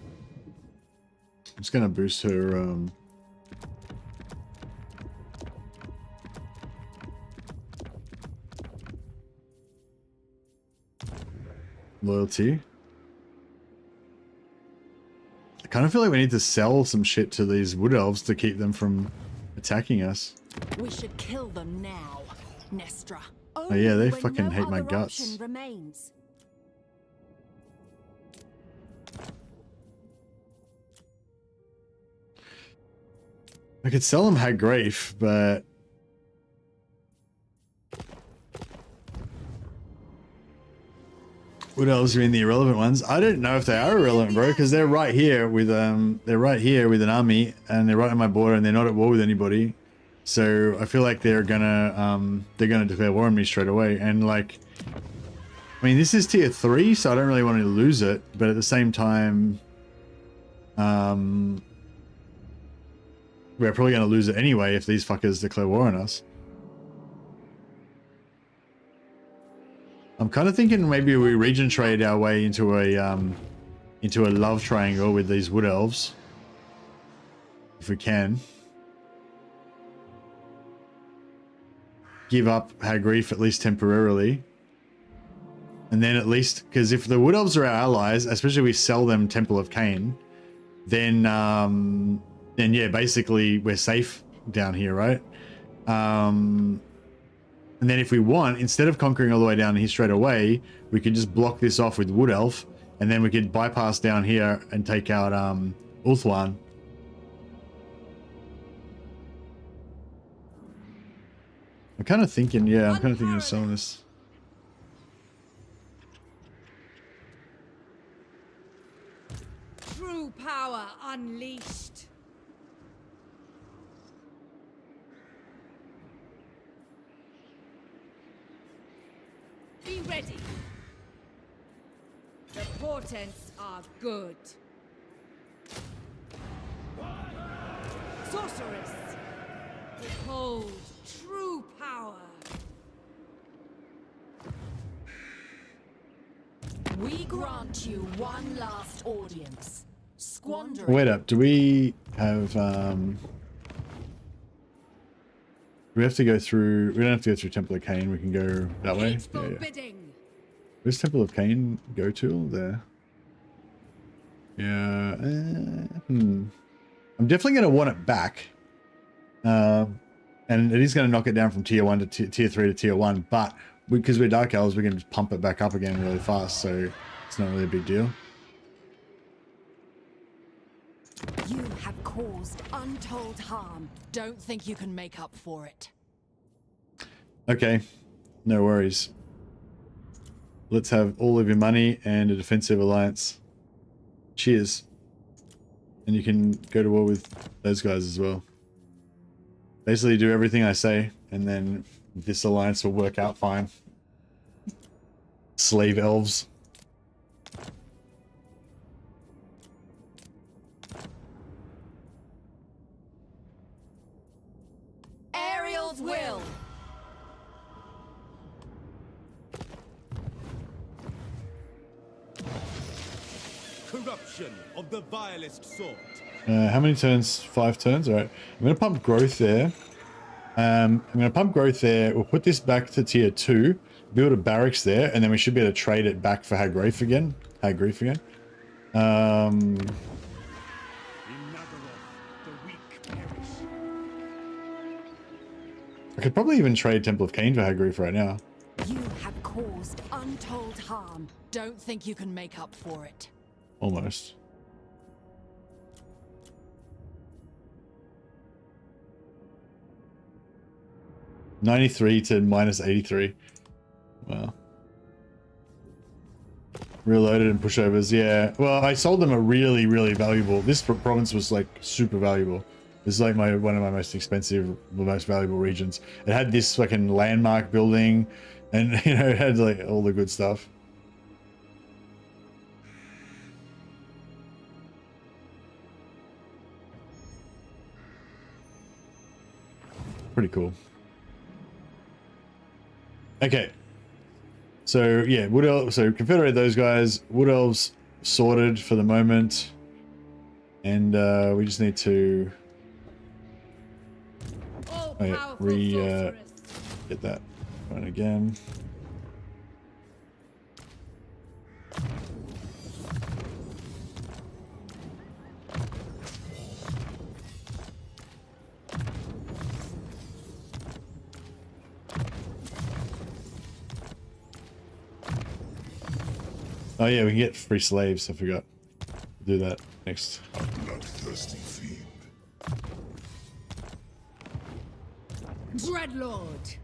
It's gonna boost her loyalty. I kind of feel like we need to sell some shit to these Wood Elves to keep them from attacking us. We should kill them now, Nestra. Oh yeah, they fucking hate my guts. Remains. I could sell them Haggrafe, but what else are in the irrelevant ones? I don't know if they are irrelevant, bro, because they're right here with an army, and they're right on my border, and they're not at war with anybody. So I feel like they're gonna declare war on me straight away. And like, I mean, this is tier 3, so I don't really want to lose it, but at the same time, we're probably going to lose it anyway if these fuckers declare war on us. I'm kind of thinking maybe we region trade our way into a love triangle with these Wood Elves, if we can. Give up Haggrafe at least temporarily, and then at least, because if the Wood Elves are our allies, especially if we sell them Temple of Cain, then yeah, basically we're safe down here, right? And then if we want, instead of conquering all the way down here straight away, we could just block this off with Wood Elf, and then we could bypass down here and take out Ulthuan. I'm kind of thinking, yeah, I'm kind of thinking of selling this. True power unleashed. Be ready. The portents are good. Sorceress, behold true power. We grant you one last audience. Squander. Wait up, do we have we have to go through, we don't have to go through Temple of Cain, we can go that way. Yeah. Where's Temple of Cain go to? There. Yeah. I'm definitely going to want it back. And it is going to knock it down from tier 1 to tier 3 to tier 1, but because we're Dark Elves, we can just pump it back up again really fast, so it's not really a big deal. You have caused untold harm. Don't think you can make up for it. Okay, no worries. Let's have all of your money and a defensive alliance. Cheers. And you can go to war with those guys as well. Basically do everything I say, and then this alliance will work out fine. Slave elves. corruption of the vilest sort. How many turns? 5 turns. All right. I'm gonna pump growth there. I'm gonna pump growth there. We'll put this back to tier 2. Build a barracks there, and then we should be able to trade it back for Hagreif again. I could probably even trade Temple of Cain for Hagreif right now. You have caused untold harm. Don't think you can make up for it. Almost. $93 to -83. Wow. Reloaded and pushovers, yeah. Well, I sold them a really, really valuable. This province was like super valuable. This is like one of my most expensive, most valuable regions. It had this fucking landmark building, and you know, it had like all the good stuff. Pretty cool. Okay. So yeah, Wood Elves, so confederate those guys. Wood Elves sorted for the moment. And we just need to get that going again. Oh yeah, we can get free slaves. I forgot. We'll do that next. A bloodthirsty fiend. Dreadlord.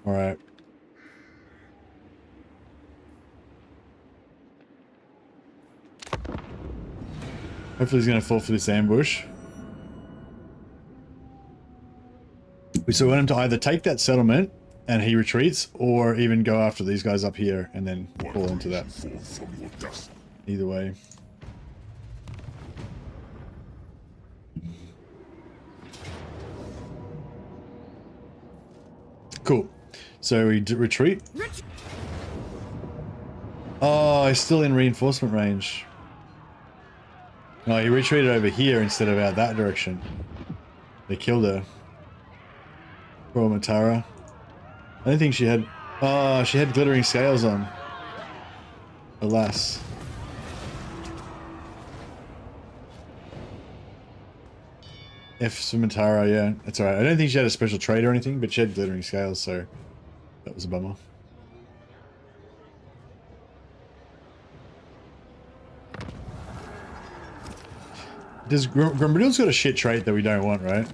All right. Hopefully he's going to fall for this ambush. So we want him to either take that settlement and he retreats, or even go after these guys up here and then fall into that. Either way. Cool. So we retreat. Oh, he's still in reinforcement range. No, he retreated over here instead of out that direction. They killed her. Poor Matara. I don't think she had... Oh, she had glittering scales on. Alas. F for Matara, yeah. That's alright. I don't think she had a special trait or anything, but she had glittering scales, so... That was a bummer. Does Grumbridil's got a shit trait that we don't want, right?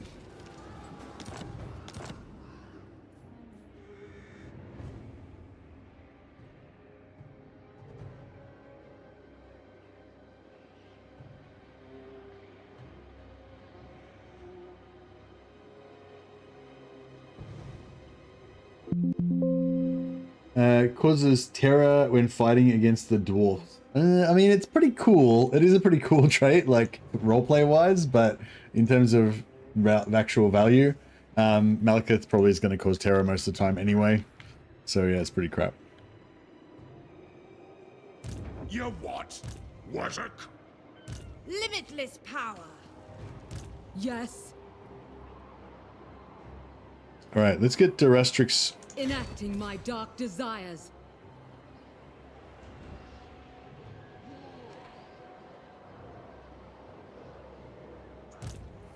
Causes terror when fighting against the dwarves. I mean, it's pretty cool. It is a pretty cool trait, like roleplay wise, but in terms of actual value, MALEKITH probably is going to cause terror most of the time anyway. So yeah, it's pretty crap. You what? Wazak? Limitless power. Yes. All right, let's get Durastrix. Enacting my dark desires.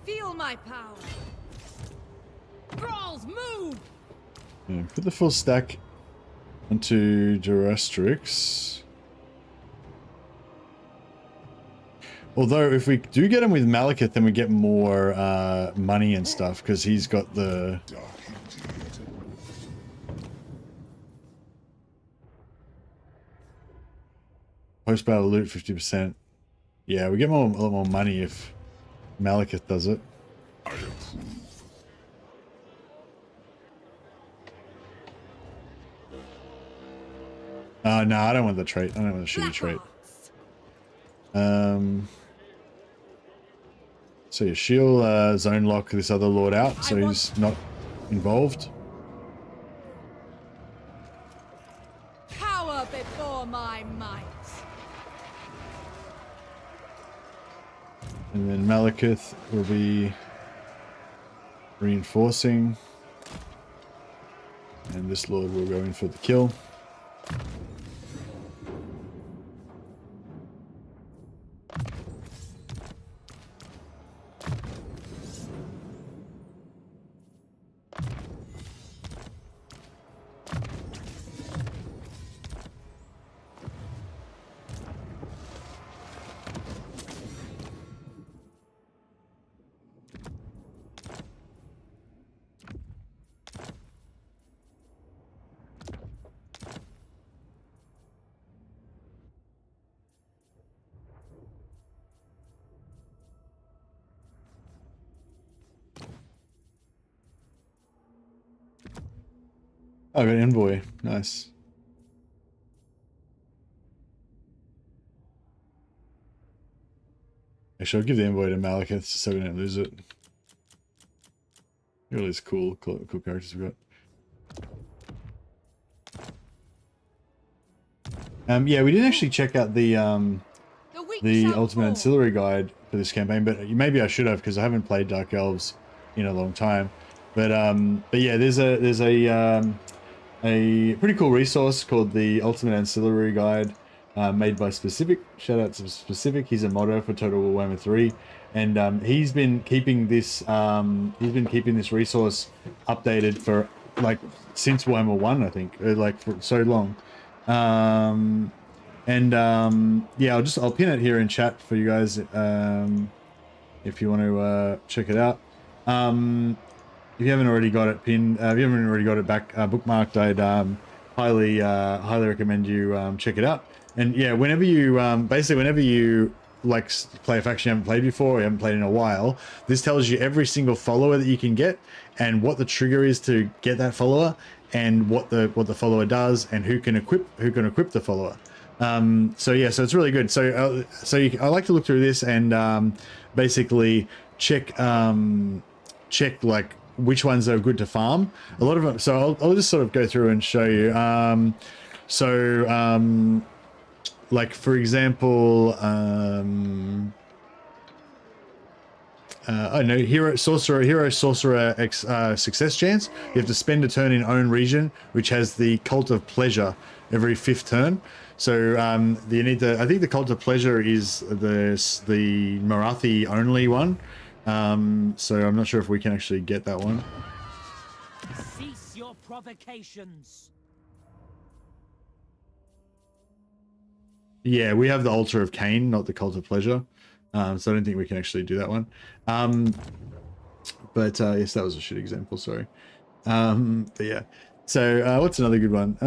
Feel my power. Thralls, move! Yeah, put the full stack onto Durastrix. Although, if we do get him with MALEKITH, then we get more money and stuff, because he's got the... Post-battle loot 50%. Yeah, we get a lot more money if MALEKITH does it. I approve. No, I don't want the trait. I don't want the shitty trait. So yeah, she'll zone lock this other lord out, so he's not involved. Power before my might. And then Malekith will be reinforcing. And this lord will go in for the kill. Oh, got an envoy. Nice. Actually, I'll give the envoy to Malekith so we don't lose it. Look at all these cool characters we've got. Yeah, we didn't actually check out the Ultimate Ancillary Guide for this campaign, but maybe I should have because I haven't played Dark Elves in a long time. But yeah, there's a pretty cool resource called the Ultimate Ancillary Guide, made by Specific. Shout out to Specific. He's a modder for Total War Warhammer 3, and he's been keeping this resource updated for like since Warhammer 1, I think, like for so long. Yeah, I'll pin it here in chat for you guys if you want to check it out. If you haven't already got it pinned, if you haven't already got it back bookmarked, I'd highly recommend you check it out. And yeah, whenever you whenever you like play a faction you haven't played before, or you haven't played in a while, this tells you every single follower that you can get and what the trigger is to get that follower, and what the follower does, and who can equip the follower. So yeah, so it's really good. So I like to look through this and basically check like which ones are good to farm. A lot of them. So I'll just sort of go through and show you. Like for example, I know hero sorcerer success chance. You have to spend a turn in own region, which has the Cult of Pleasure every 5th turn. So you need I think the Cult of Pleasure is the Marathi only one. So I'm not sure if we can actually get that one. Cease your provocations. Yeah, we have the Altar of Cain, not the Cult of Pleasure. So I don't think we can actually do that one. But yes, that was a shit example, sorry. But yeah. So what's another good one?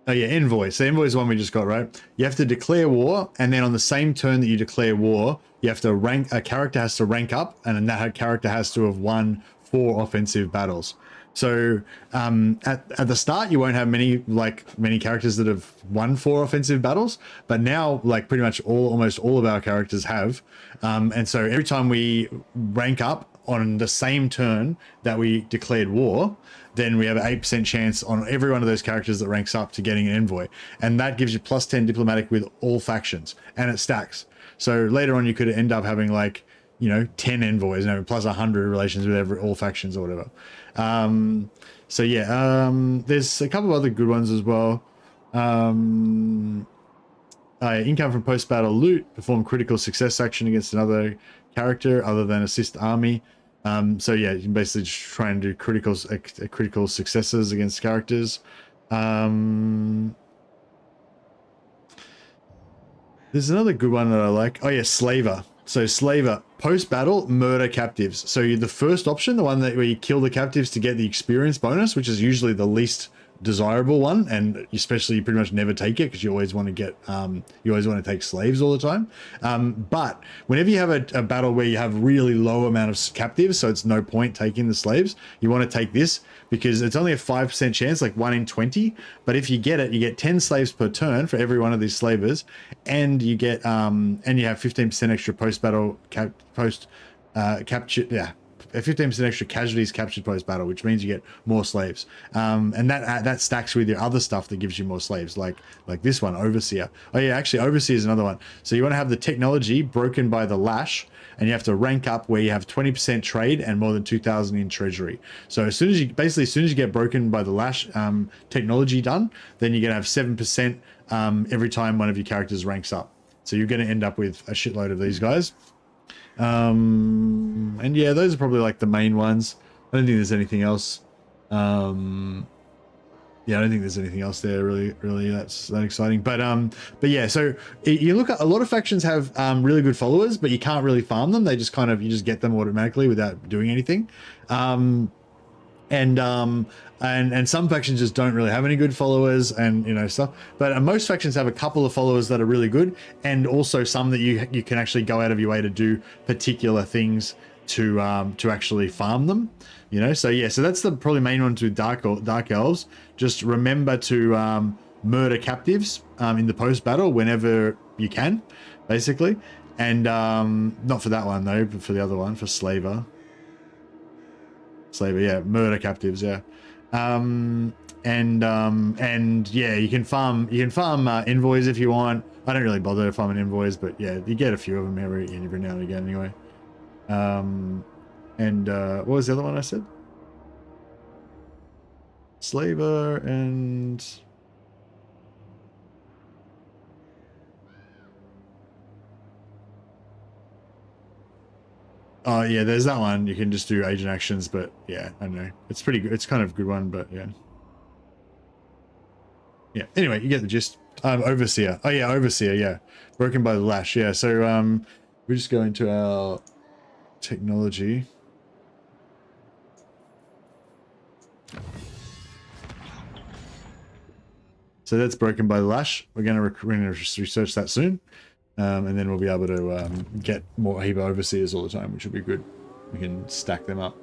Oh yeah, Envoy. So Envoy is the one we just got, right? You have to declare war, and then on the same turn that you declare war, you have to a character has to rank up, and then that character has to have won 4 offensive battles. So at the start, you won't have many characters that have won 4 offensive battles, but now like pretty much almost all of our characters have. And so every time we rank up on the same turn that we declared war, then we have an 8% chance on every one of those characters that ranks up to getting an envoy. And that gives you +10 diplomatic with all factions, and it stacks. So later on, you could end up having like, 10 envoys, plus 100 relations with all factions or whatever. So yeah, there's a couple of other good ones as well. Income from post-battle loot, perform critical success action against another character other than assist army. So yeah, you can basically just try and do critical successes against characters. There's another good one that I like. Oh yeah, Slaver. So Slaver, post-battle, murder captives. So the first option, the one where you kill the captives to get the experience bonus, which is usually the least desirable one, and especially you pretty much never take it because you always want to get you always want to take slaves all the time. But whenever you have a battle where you have really low amount of captives, so it's no point taking the slaves, you want to take this because it's only a 5% chance, like 1 in 20. But if you get it, you get 10 slaves per turn for every one of these slavers, and you get and you have 15% extra post captured. Yeah. 15% extra casualties captured post battle, which means you get more slaves, and that stacks with your other stuff that gives you more slaves, like this one, Overseer. Oh yeah, actually Overseer is another one. So you want to have the technology broken by the lash, and you have to rank up where you have 20% trade and more than 2,000 in treasury. So as soon as you get broken by the lash technology done, then you're gonna have 7% every time one of your characters ranks up. So you're gonna end up with a shitload of these guys. And yeah, those are probably like the main ones. I don't think there's anything else. Yeah, I don't think there's anything else there really that's that exciting. But yeah, so you look at a lot of factions have really good followers, but you can't really farm them. They just kind of, you just get them automatically without doing anything. And some factions just don't really have any good followers, and you know, stuff. But most factions have a couple of followers that are really good, and also some that you can actually go out of your way to do particular things to actually farm them. You know, so yeah, so that's the probably main ones with dark elves. Just remember to murder captives in the post battle whenever you can, basically. And not for that one though, but for the other one, for Slaver, yeah, murder captives, yeah. And yeah, you can farm envoys if you want. I don't really bother farming envoys, but yeah, you get a few of them every now and again anyway. What was the other one I said? Slaver and oh yeah, there's that one. You can just do agent actions, but yeah, I don't know. It's pretty good. It's kind of a good one, but yeah. Yeah. Anyway, you get the gist. Overseer. Oh yeah, Overseer. Yeah, broken by the lash. Yeah. So we just go into our technology. So that's broken by the lash. We're gonna research that soon. And then we'll be able to get more heap of overseers all the time, which will be good. We can stack them up.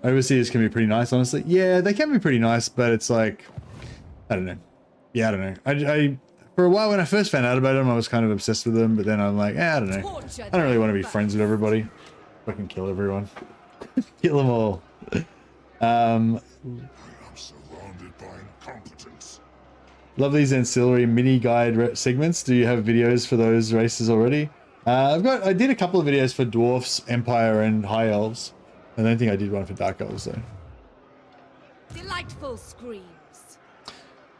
Overseers can be pretty nice, honestly. Yeah, they can be pretty nice, but it's like, I don't know. Yeah, I don't know. I for a while when I first found out about them, I was kind of obsessed with them, but then I'm like, I don't know. I don't really want to be friends with everybody. Fucking kill everyone. Kill them all. I'm surrounded by incompetence. Love these ancillary mini guide segments. Do you have videos for those races already? I did a couple of videos for dwarfs, empire, and high elves. I don't think I did one for dark elves though. Delightful screams.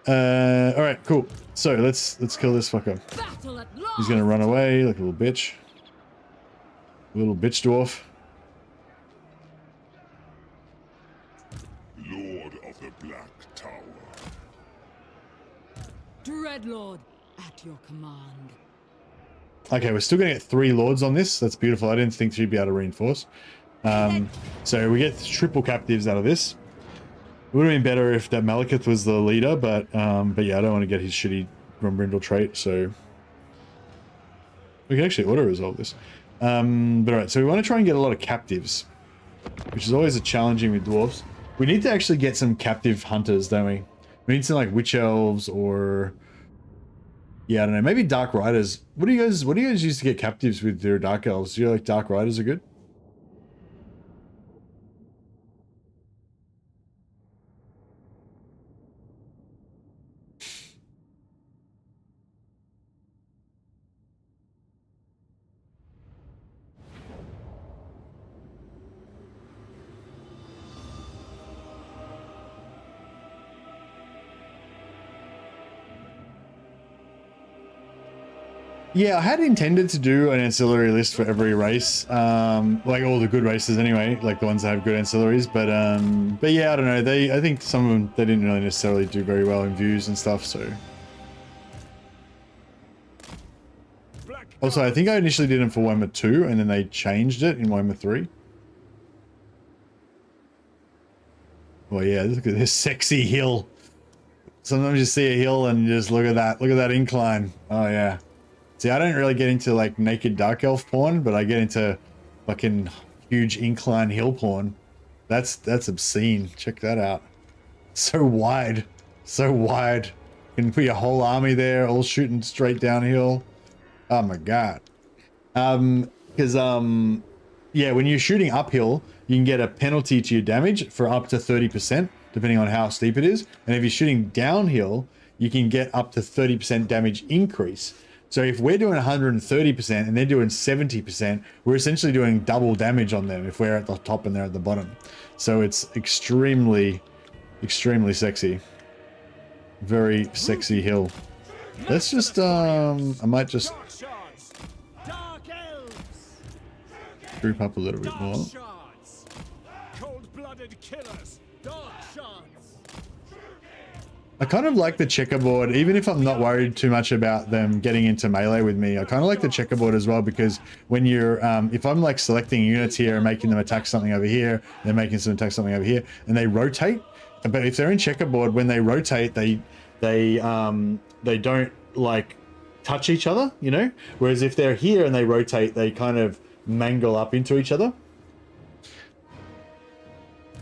All right, cool. So let's kill this fucker. Battle at last. He's gonna run away like a little bitch. Little bitch dwarf. Lord of the Black Tower. Dreadlord, at your command. Okay, we're still gonna get 3 lords on this. That's beautiful. I didn't think she'd be able to reinforce. So we get triple captives out of this. It would have been better if that MALEKITH was the leader, but yeah, I don't want to get his shitty Grumbrindle trait, so we can actually auto-resolve this. But alright, so we want to try and get a lot of captives, which is always a challenging with dwarfs. We need to actually get some captive hunters, don't we? We need some like witch elves or yeah, I don't know, maybe dark riders. What do you guys use to get captives with your dark elves? Do you like dark riders are good? Yeah, I had intended to do an ancillary list for every race, like all the good races anyway, like the ones that have good ancillaries. But yeah, I don't know. I think some of them they didn't really necessarily do very well in views and stuff. So also, I think I initially did them for Warhammer 2, and then they changed it in Warhammer 3. Well, yeah, look at this sexy hill. Sometimes you see a hill and you just look at that incline. Oh yeah. See, I don't really get into like naked dark elf porn, but I get into fucking huge incline hill porn. That's obscene. Check that out. So wide. So wide. You can put your whole army there, all shooting straight downhill. Oh my god. Because yeah, when you're shooting uphill, you can get a penalty to your damage for up to 30%, depending on how steep it is. And if you're shooting downhill, you can get up to 30% damage increase. So if we're doing 130% and they're doing 70%, we're essentially doing double damage on them if we're at the top and they're at the bottom. So it's extremely, extremely sexy. Very sexy hill. Let's just, I might just Dark shards. Dark elves. group up a little bit more. Dark shards. Cold-blooded killers. Dark shards. I kind of like the checkerboard, even if I'm not worried too much about them getting into melee with me. I kind of like the checkerboard as well, because when you're, if I'm like selecting units here and making them attack something over here, they're making them attack something over here, and they rotate. But if they're in checkerboard, when they rotate, they don't like touch each other, you know? Whereas if they're here and they rotate, they kind of mangle up into each other.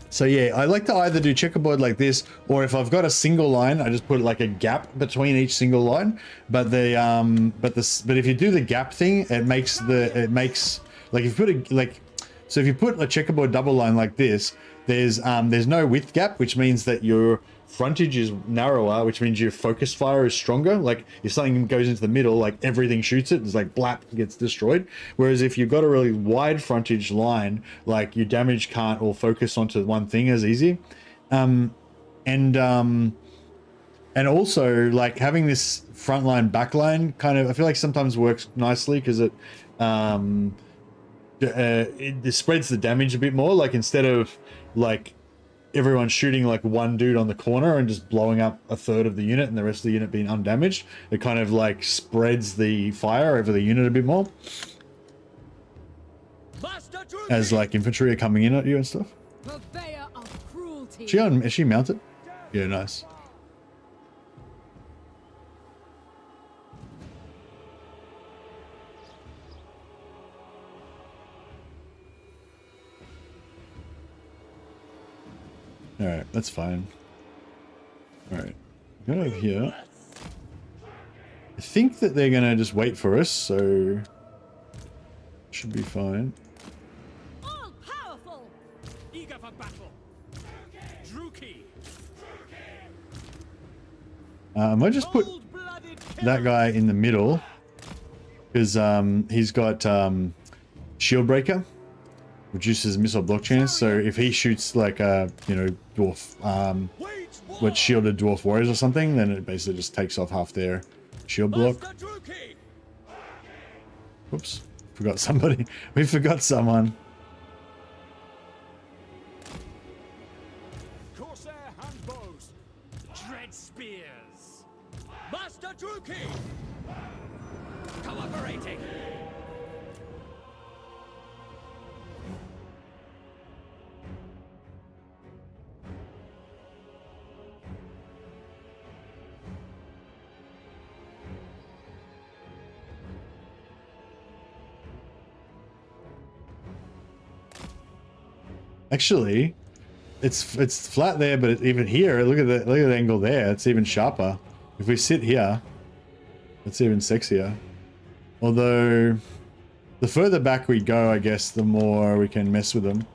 So yeah, I like to either do checkerboard like this, or if I've got a single line, I just put like a gap between each single line. But but if you do the gap thing, it makes like if you put so if you put a checkerboard double line like this, there's no width gap, which means that your frontage is narrower, which means your focus fire is stronger. Like if something goes into the middle, like everything shoots it, it's like blap, gets destroyed. Whereas if you've got a really wide frontage line, like your damage can't all focus onto one thing as easy. And also like having this front line back line kind of, I feel like sometimes works nicely because it spreads the damage a bit more. Like instead of like everyone shooting like one dude on the corner and just blowing up a third of the unit and the rest of the unit being undamaged, it kind of like spreads the fire over the unit a bit more as like infantry are coming in at you and stuff. Purveyor of cruelty. Is she mounted? Yeah, nice. All right, that's fine. All right, go over here. I think that they're gonna just wait for us, so should be fine. All powerful. Eager for battle. Druki. I might just put Cold-blooded that guy in the middle because he's got shield breaker, reduces missile block chance. So if he shoots like a dwarf, with shielded dwarf warriors or something, then it basically just takes off half their shield block. Whoops, forgot somebody. We forgot someone. Corsair handbows. Dread spears. Master Druki. Cooperating. Actually, it's flat there, but even here, look at the angle there. It's even sharper. If we sit here, it's even sexier. Although, the further back we go, I guess, the more we can mess with them.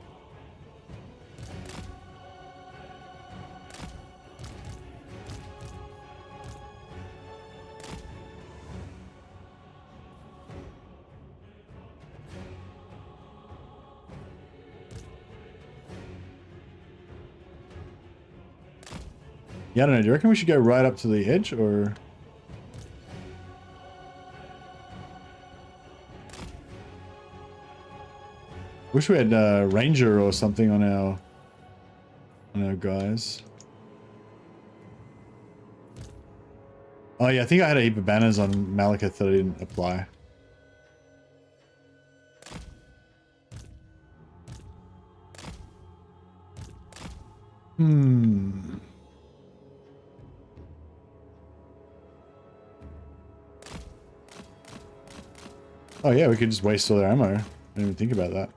Yeah, I don't know. Do you reckon we should go right up to the edge, or? Wish we had a ranger or something on our guys. Oh yeah, I think I had a heap of banners on MALEKITH that I didn't apply. Oh yeah, we could just waste all their ammo. I didn't even think about that.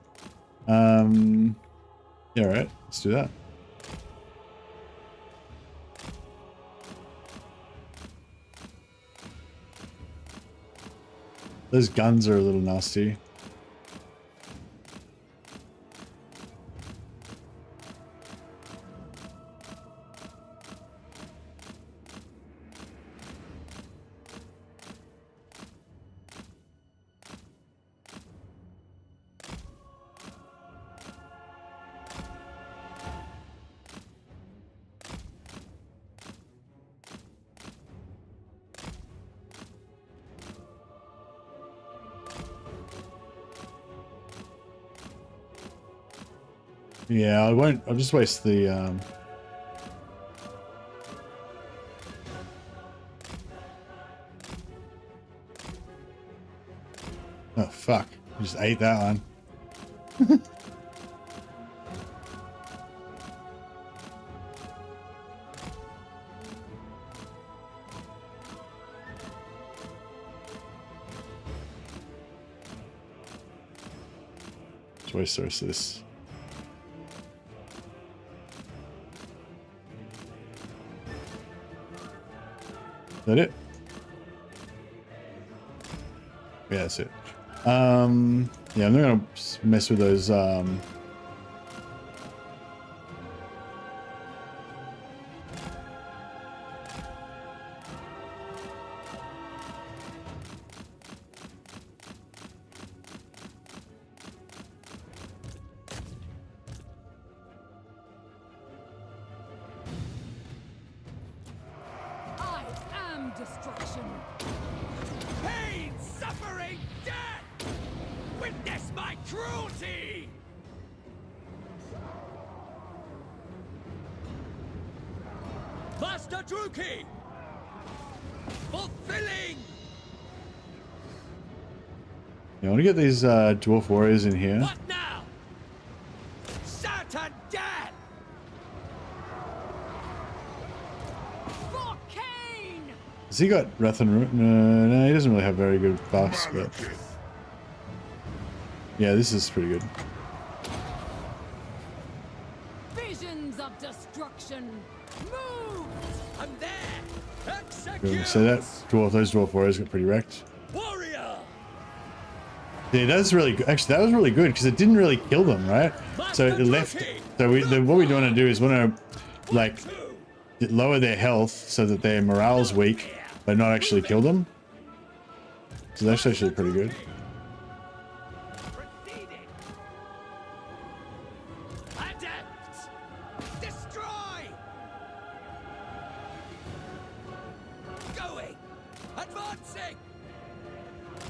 Yeah, alright, let's do that. Those guns are a little nasty. Yeah, I won't. I'll just waste the. Oh fuck! I just ate that one. Let's waste the rest of this. Is that it? Yeah, that's it. Yeah, I'm not gonna mess with those. I am destruction. Pain, suffering, death! Witness my cruelty! Master Druki! Fulfilling! Yeah, I want to get these dwarf warriors in here. What now? Certain death! For Cain! Has he got Wrath and Ruin? No, no, he doesn't really have very good buffs, but Malekith. yeah, this is pretty good. Visions of destruction. Move! I'm there! Execute! So that those dwarf warriors got pretty wrecked. Warrior! Yeah, that's really good. Actually, that was really good because it didn't really kill them, right? So it left. So what we want to do is want to like lower their health so that their morale's weak, but not actually kill them. So that's actually pretty good. Proceeding! Adepts! Destroy! Going! Advancing!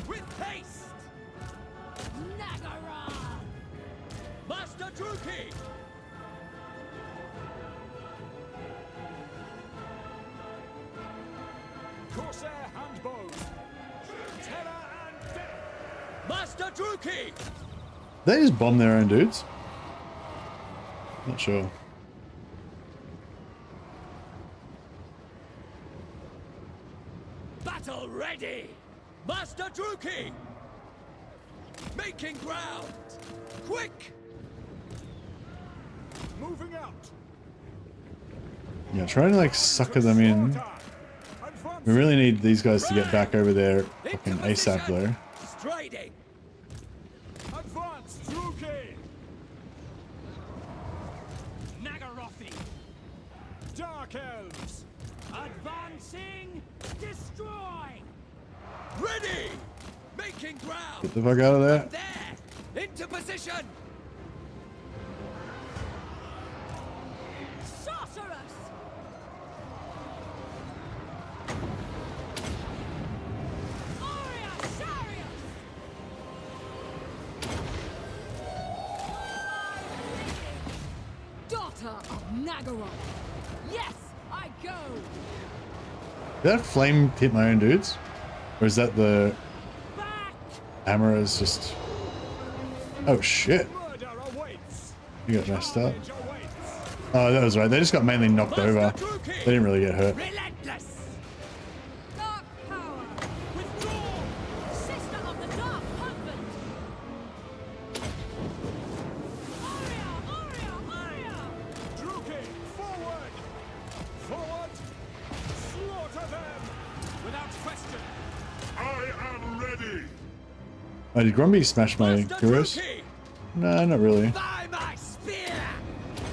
With haste! Nagara! Master Druki! Corsair hand bows. Terror and death. Master Druki! They just bomb their own dudes. Not sure. Battle ready! Master Druki! Making ground! Quick! Moving out. Yeah, trying to like sucker them in. We really need these guys to get back over there fucking ASAP though. Striding! Advance, Druki. Nagarothi! Dark elves. Advancing! Destroy! Ready! Making ground! Get the fuck out of there. There! Into position! Sorceress! Aria Sarius! Daughter of Nagaroth! Yes, I go! Did that flame hit my own dudes? Or is that the Back! hammer is just... Oh shit. Murder awaits. You got messed up. Carnage awaits. Oh, that was right. They just got mainly knocked over. They didn't really get hurt. Relentless! Dark power. Withdraw! Sister of the Dark Husband! Aria! Druki, forward. Forward. Slaughter them. Without question! I am ready. Oh, did Grumby smash my Master heroes? Druki! No, not really. By my spear!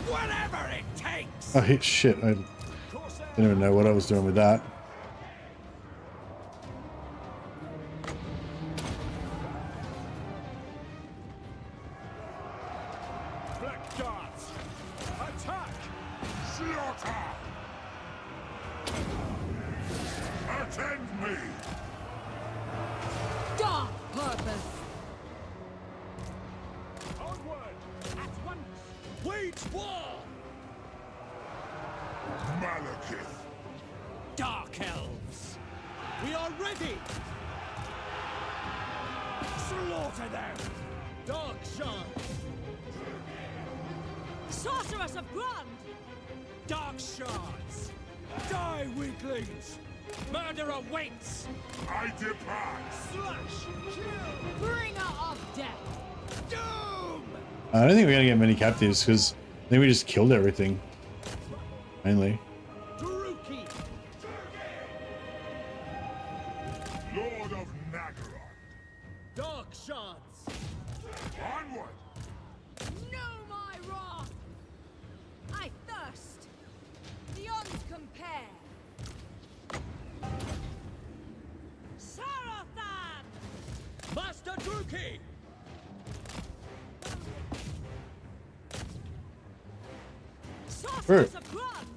Whatever it takes! Oh, hit shit. I Corsair. didn't even know what I was doing with that. Black darts. Attack. Slaughter. Attend me. Dark purpose! Onward. At once! We war! Malekith! Dark elves! We are ready! Slaughter them! Dark shards! Sorceress of Grund! Dark shards! Die, weaklings! Murder awaits! I depart! Slash! Kill! Bringer of death! Doom! I don't think we're gonna get many captives because I think we just killed everything. Mainly. Druki! Lord of Nagaroth! Dark shards! Onward! Know my wrath! I thirst! Beyond compare! Sarathan! Master Druki! Sorceress of Grund!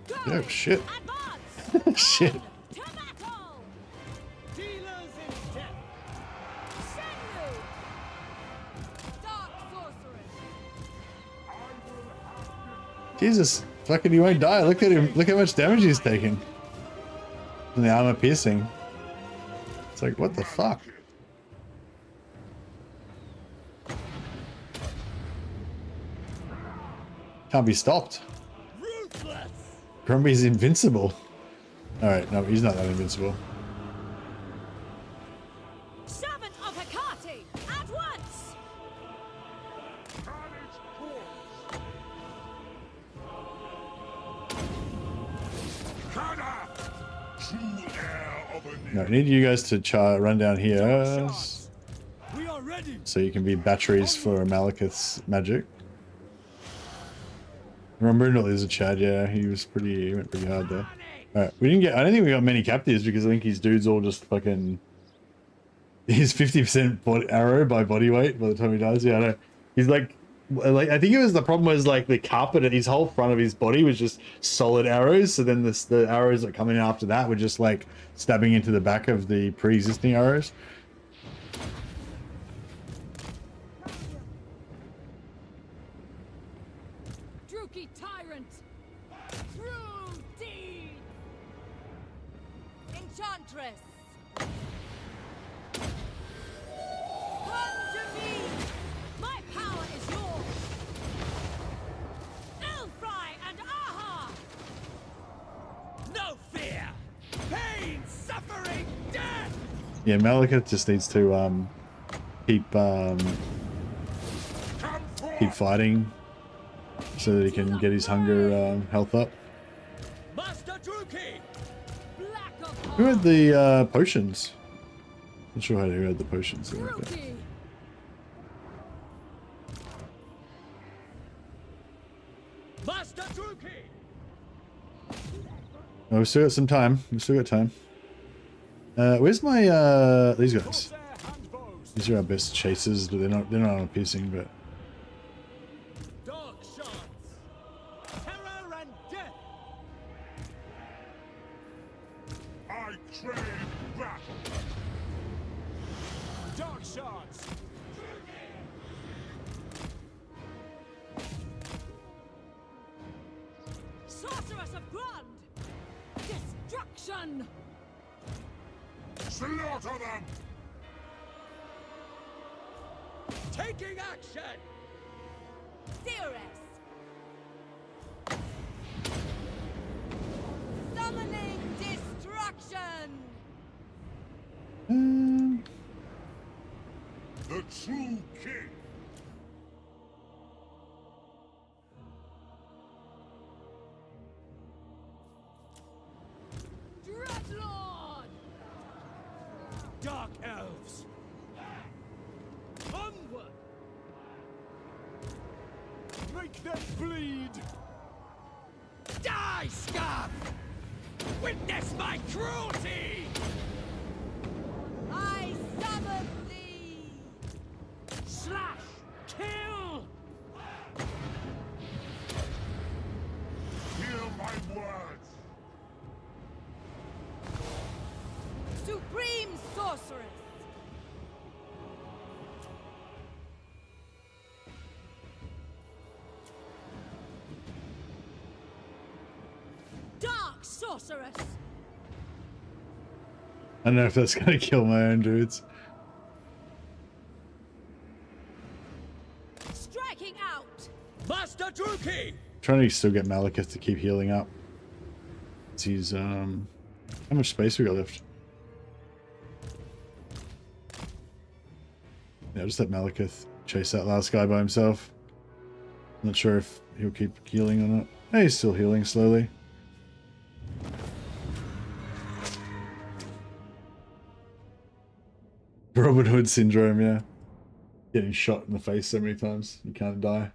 Go! Oh shit. Advance! Shit. To battle! Dealers in death! Shenlu! Dark sorceress! Jesus, fucking he won't die. Look at him. Look how much damage he's taking. And the armor piercing. It's like, what the fuck? Can't be stopped. Ruthless! Grumpy's invincible. Alright, no, he's not that invincible. Servant of Hecate! At once! Kada! True heir of a No, I need you guys to run down here We are ready! so you can be batteries for Malekith's magic. Remember, not there's a Chad, yeah, he went pretty hard there. Alright, I don't think we got many captives because I think his dude's all just fucking... He's 50% arrow by body weight by the time he dies. Yeah, I know. He's like, I think it was the problem was like the carpet at his whole front of his body was just solid arrows. So then the arrows that come in after that were just like stabbing into the back of the pre-existing arrows. Druki tyrant! True deed! Enchantress! Come to me! My power is yours! Elfry and Aha! No fear! Pain, suffering, death! Yeah, Malekith just needs to keep fighting so that he can get his hunger health up. Master Druki! Black of Who had the potions? Not sure who had the potions. Okay. Druki! Master Druki! Oh, we still got some time. We still got time. Where's my these guys? Corsair hand bows! These are our best chasers, but they're not on piercing, but Dark shards! Terror and death! I crave battle! Dark shards! Sorceress of Grund! Destruction! Slaughter them! Taking action! Dearest! Summoning destruction! The true king! Dreadlord! Dark elves! Onward! Make them bleed! Die, scum! Witness my cruelty! I summon thee! Slash! Kill! Hear my words! Supreme sorceress! sorceress! I don't know if that's gonna kill my own dudes. Striking out! Master Druki! Trying to still get Malekith to keep healing up. He's how much space we got left? Yeah, just let Malekith chase that last guy by himself. Not sure if he'll keep healing or not. Hey, he's still healing slowly. Robin Hood syndrome, yeah. Getting shot in the face so many times, you can't die.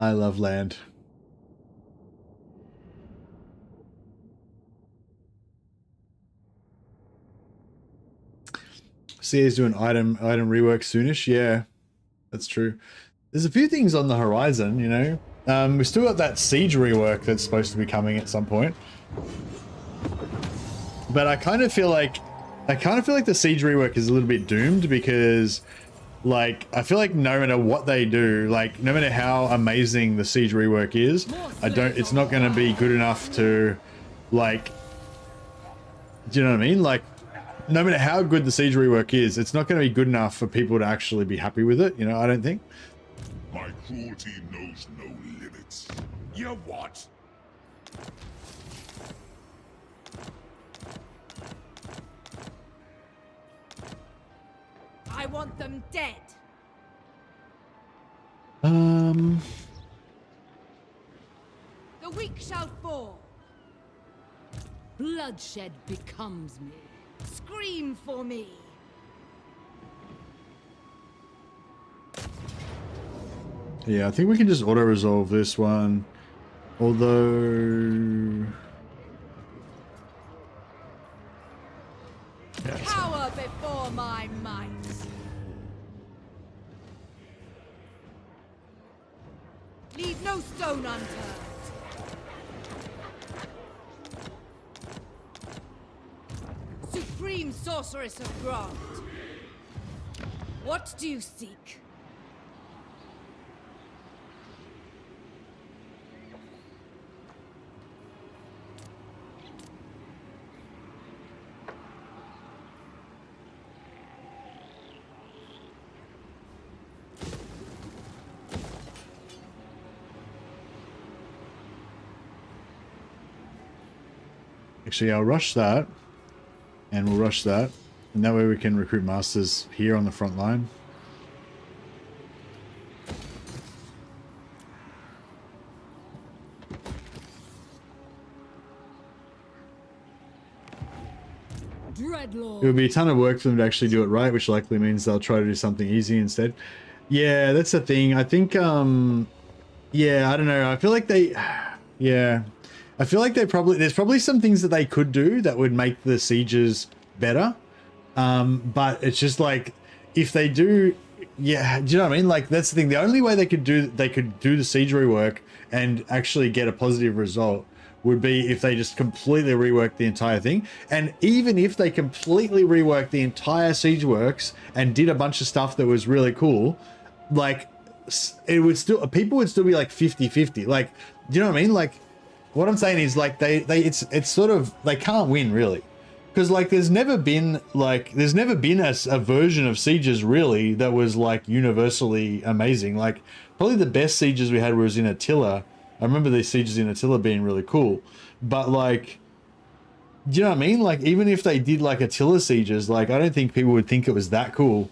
I love land. CA's doing item rework soonish. Yeah, that's true. There's a few things on the horizon, you know. We still got that siege rework that's supposed to be coming at some point. But I kind of feel like the siege rework is a little bit doomed because, like, I feel like no matter what they do, like, no matter how amazing the siege rework is, it's not going to be good enough to, like, do you know what I mean? Like, no matter how good the siege rework is, it's not going to be good enough for people to actually be happy with it, you know, I don't think. My cruelty knows no limits. You what? I want them dead! The weak shall fall! Bloodshed becomes me. Scream for me! Yeah, I think we can just auto-resolve this one. Although... yeah, Cower before my might! Leave no stone unturned! Supreme Sorceress of Grant! What do you seek? actually, I'll rush that. And we'll rush that. And that way we can recruit masters here on the front line. Dreadlord. It would be a ton of work for them to actually do it right, which likely means they'll try to do something easy instead. Yeah, that's the thing. I think, yeah, I don't know. I feel like they, yeah. I feel like there's probably some things that they could do that would make the sieges better. But it's just like, if they do, yeah, do you know what I mean? Like, that's the thing. The only way they could do the siege rework and actually get a positive result would be if they just completely rework the entire thing. And even if they completely rework the entire siege works and did a bunch of stuff that was really cool, like, it would still, people would still be like 50-50. Like, do you know what I mean? Like, what I'm saying is, like, it's sort of, they can't win really. Because, like, there's never been a version of sieges really that was like universally amazing. Like, probably the best sieges we had was in Attila. I remember these sieges in Attila being really cool. But, like, do you know what I mean? Like, even if they did like Attila sieges, like, I don't think people would think it was that cool.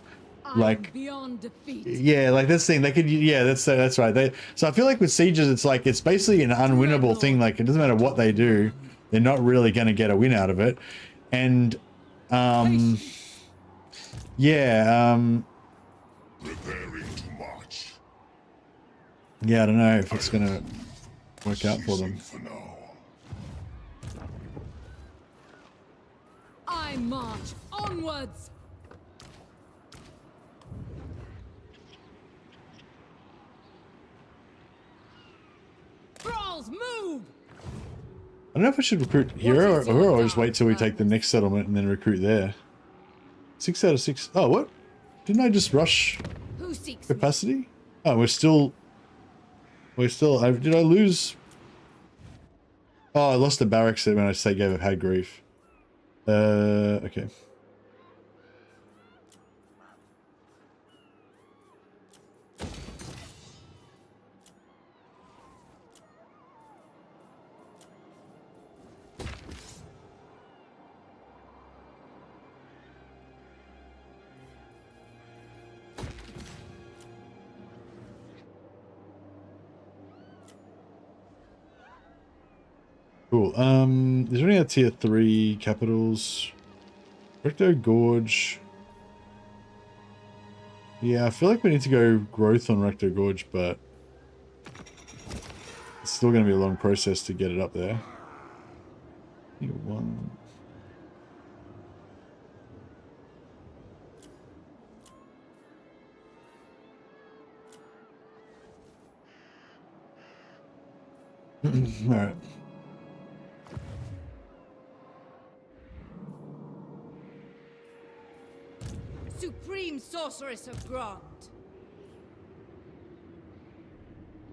Like, beyond defeat. yeah, like that's the thing. They could, yeah, that's right. So I feel like with sieges, it's like, it's basically an unwinnable thing. Like, it doesn't matter what they do, they're not really going to get a win out of it. And, yeah, Preparing to march. yeah, I don't know if it's going to work out for them. For now. I march onwards. Thralls, move! don't know if I should recruit here or just wait till we take the next settlement and then recruit there. 6 out of 6. Oh, what? Didn't I just rush Who seeks capacity? Oh, we're still... Did I lose? Oh, I lost the barracks when I say gave it had grief. Okay. Cool. Is there any other tier 3 capitals? Recto Gorge. Yeah, I feel like we need to go growth on Recto Gorge, but it's still going to be a long process to get it up there. Tier 1. Alright. Supreme Sorceress of Grant.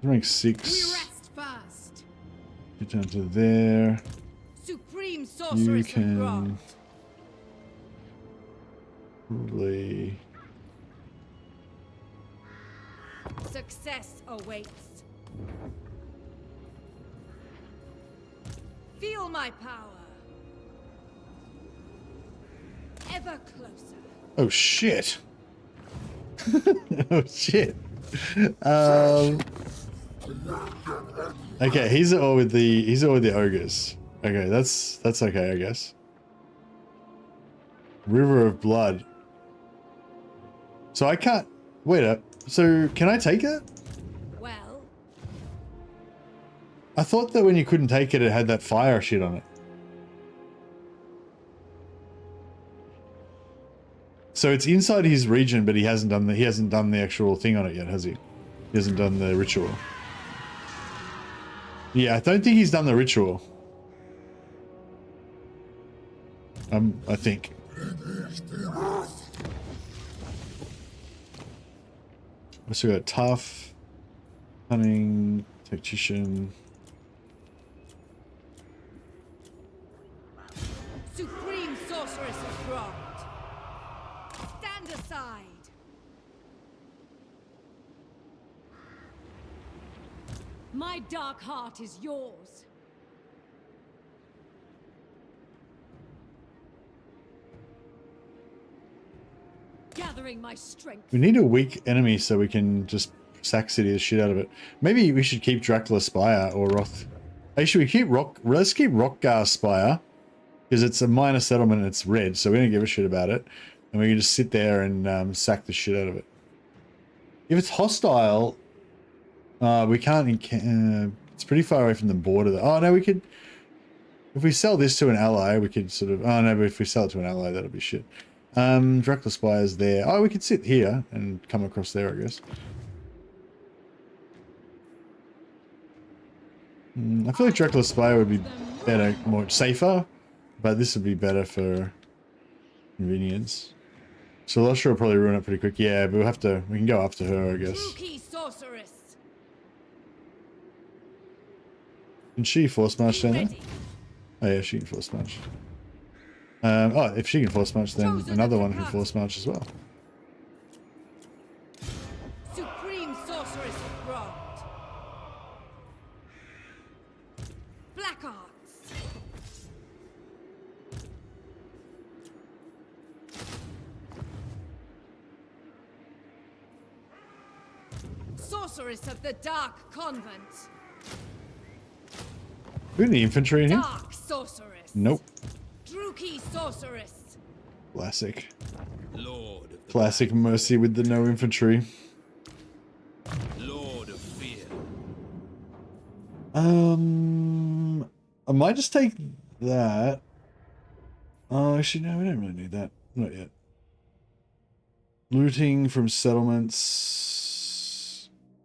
Rank We 6. rest first. Get down to there. Supreme You Sorceress of can Grant. probably... Success awaits. Feel my power. Ever closer. Oh shit. Oh shit. Okay, he's at war with the ogres. Okay, that's okay, I guess. River of Blood. So I can't wait up. So can I take it? Well, I thought that when you couldn't take it, it had that fire shit on it. So it's inside his region, but he hasn't done the actual thing on it yet, has he? He hasn't done the ritual. Yeah, I don't think he's done the ritual. I think. So we got tough, cunning, tactician. Supreme Sorceress of Grant. Stand aside. My dark heart is yours. Gathering my strength. We need a weak enemy so we can just sack city the shit out of it. Maybe we should keep Dracula Spire or Roth. Hey, should we keep let's keep Rockgar Spire, because it's a minor settlement and it's red, so we don't give a shit about it. And we can just sit there and sack the shit out of it. If it's hostile, we can't. It's pretty far away from the border. Oh no, we could. If we sell this to an ally, we could sort of. Oh no, but if we sell it to an ally, that'll be shit. Dracula Spire's there. Oh, we could sit here and come across there, I guess. I feel like Dracula Spire would be better, more safer, but this would be better for convenience. So Lustra will probably ruin it pretty quick. Yeah, but we can go after her, I guess. Rookie Sorceress. Can she force march down there? Ready. Oh yeah, she can force march. Oh, if she can force march, then Chosen another of the one can path. force march as well. Supreme Sorceress of Grant. Black Arts. Sorceress of the Dark Convent. We need infantry in here? Dark Sorceress. Nope. Druki Sorceress. Classic. Lord of the Classic Mercy with the no infantry. Lord of Fear. I might just take that. Oh, actually, no, we don't really need that. Not yet. Looting from settlements.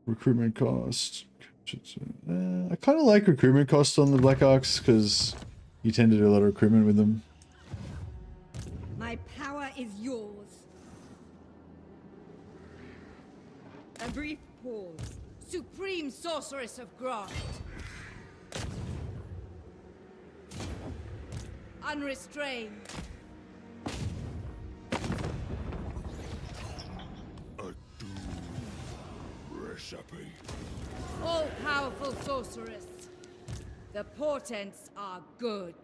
Recruitment cost. I kind of like recruitment costs on the Black Arcs because you tend to do a lot of recruitment with them. My power is yours. A brief pause. Supreme Sorceress of Grant. Unrestrained. A doom recipe. All-powerful sorceress. The portents are good.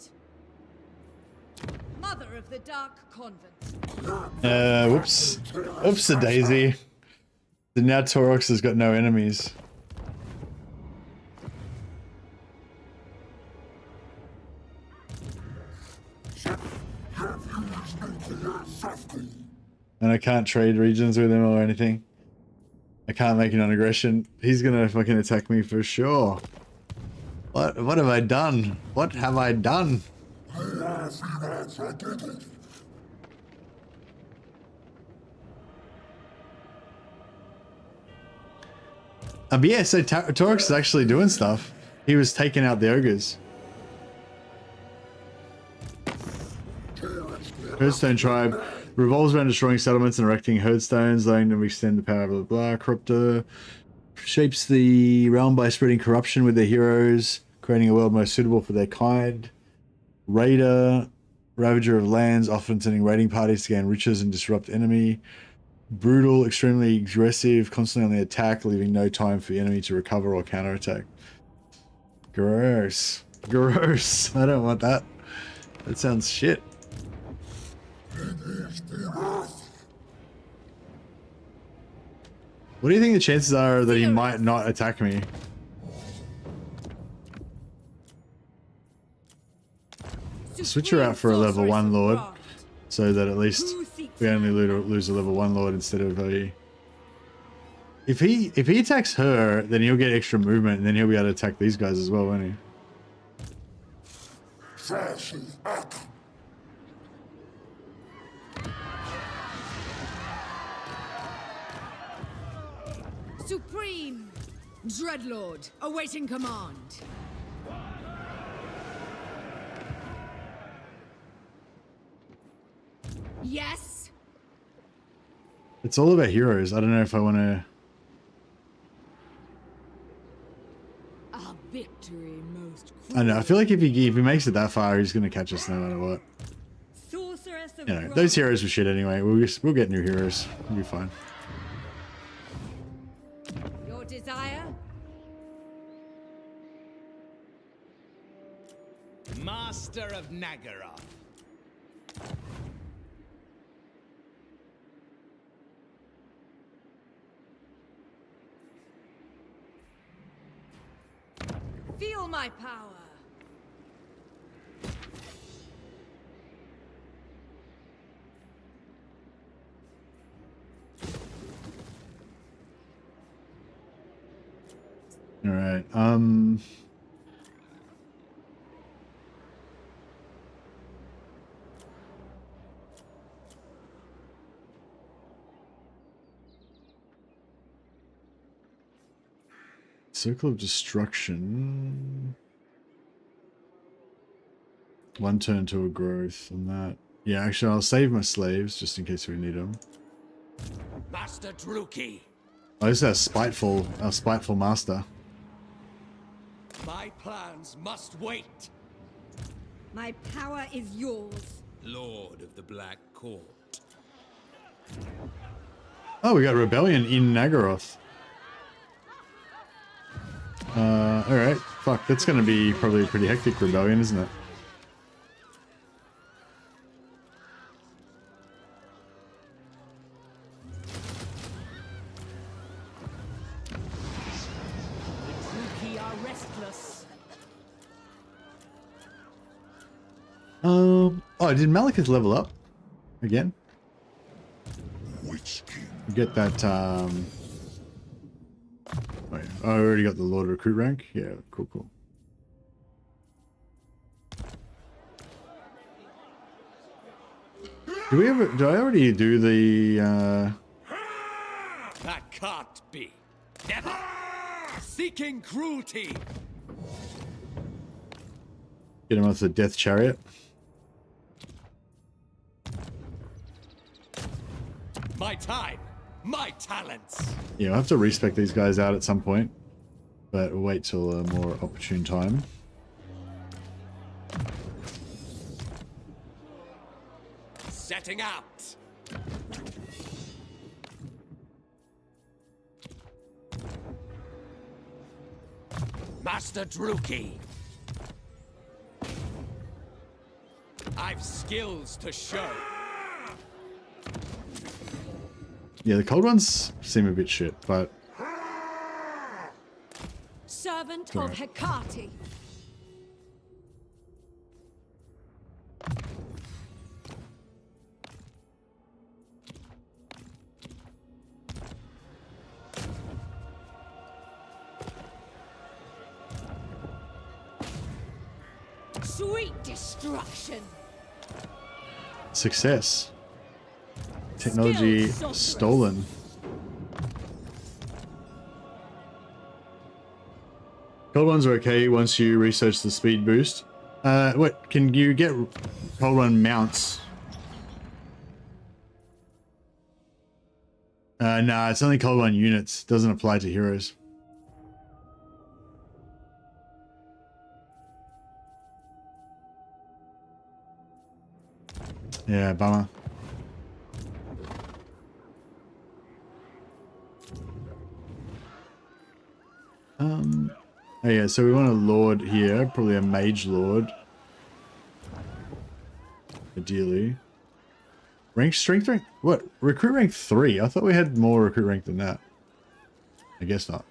Mother of the Dark Convent. Whoops. Oops a daisy. The now Taurox has got no enemies. And I can't trade regions with him or anything. I can't make an non-aggression. He's gonna fucking attack me for sure. What have I done? What have I done? But yeah, so Taurox is actually doing stuff. He was taking out the ogres. Herdstone tribe revolves around destroying settlements and erecting herdstones, letting them extend the power of the blah. Corruptor shapes the realm by spreading corruption with their heroes, creating a world most suitable for their kind. Raider, ravager of lands, often sending raiding parties to gain riches and disrupt enemy. Brutal, extremely aggressive, constantly on the attack, leaving no time for the enemy to recover or counterattack. Gross. Gross. I don't want that. That sounds shit. What do you think the chances are that he might not attack me? Switch her out for a level 1 lord, so that at least we only lose a level 1 lord instead of a... If he attacks her, then he'll get extra movement, and then he'll be able to attack these guys as well, won't he? Supreme Dreadlord, awaiting command. Yes. It's all about heroes. I don't know if I want to... Our victory most I don't know. I feel like if he makes it that far, he's going to catch us no matter what. Sorceress of You know, those heroes were shit anyway. We'll get new heroes. We'll be fine. Your desire? Master of Nagaroth. Feel my power. All right. Circle of Destruction. 1 turn to a growth on that. Yeah, actually, I'll save my slaves just in case we need them. Master Druki. Oh, this is our spiteful master. My plans must wait. My power is yours. Lord of the Black Court. Oh, we got rebellion in Nagaroth. Alright. Fuck, that's gonna be probably a pretty hectic rebellion, isn't it? Druki are restless. Oh, did Malekith level up? Again? Witch King. Get that, Wait, oh, I already got the Lord Recruit rank? Yeah, cool, cool. Do I already do the, That can't be. Never. Seeking cruelty. Get him off the death chariot. My time, my talents. Yeah, I'll have to respec these guys out at some point, but we'll wait till a more opportune time. Setting out. Master Druki. I've skills to show. Yeah, the cold ones seem a bit shit, but Servant Right. of Hecate. Sweet destruction. success. Technology Skilled sorceress. stolen. Cold ones are okay once you research the speed boost. What, can you get cold one mounts? Nah, it's only cold one units. Doesn't apply to heroes. Yeah, bummer. Oh yeah, so we want a lord here, probably a mage lord. Ideally. Strength rank? What? Recruit rank 3? I thought we had more recruit rank than that. I guess not.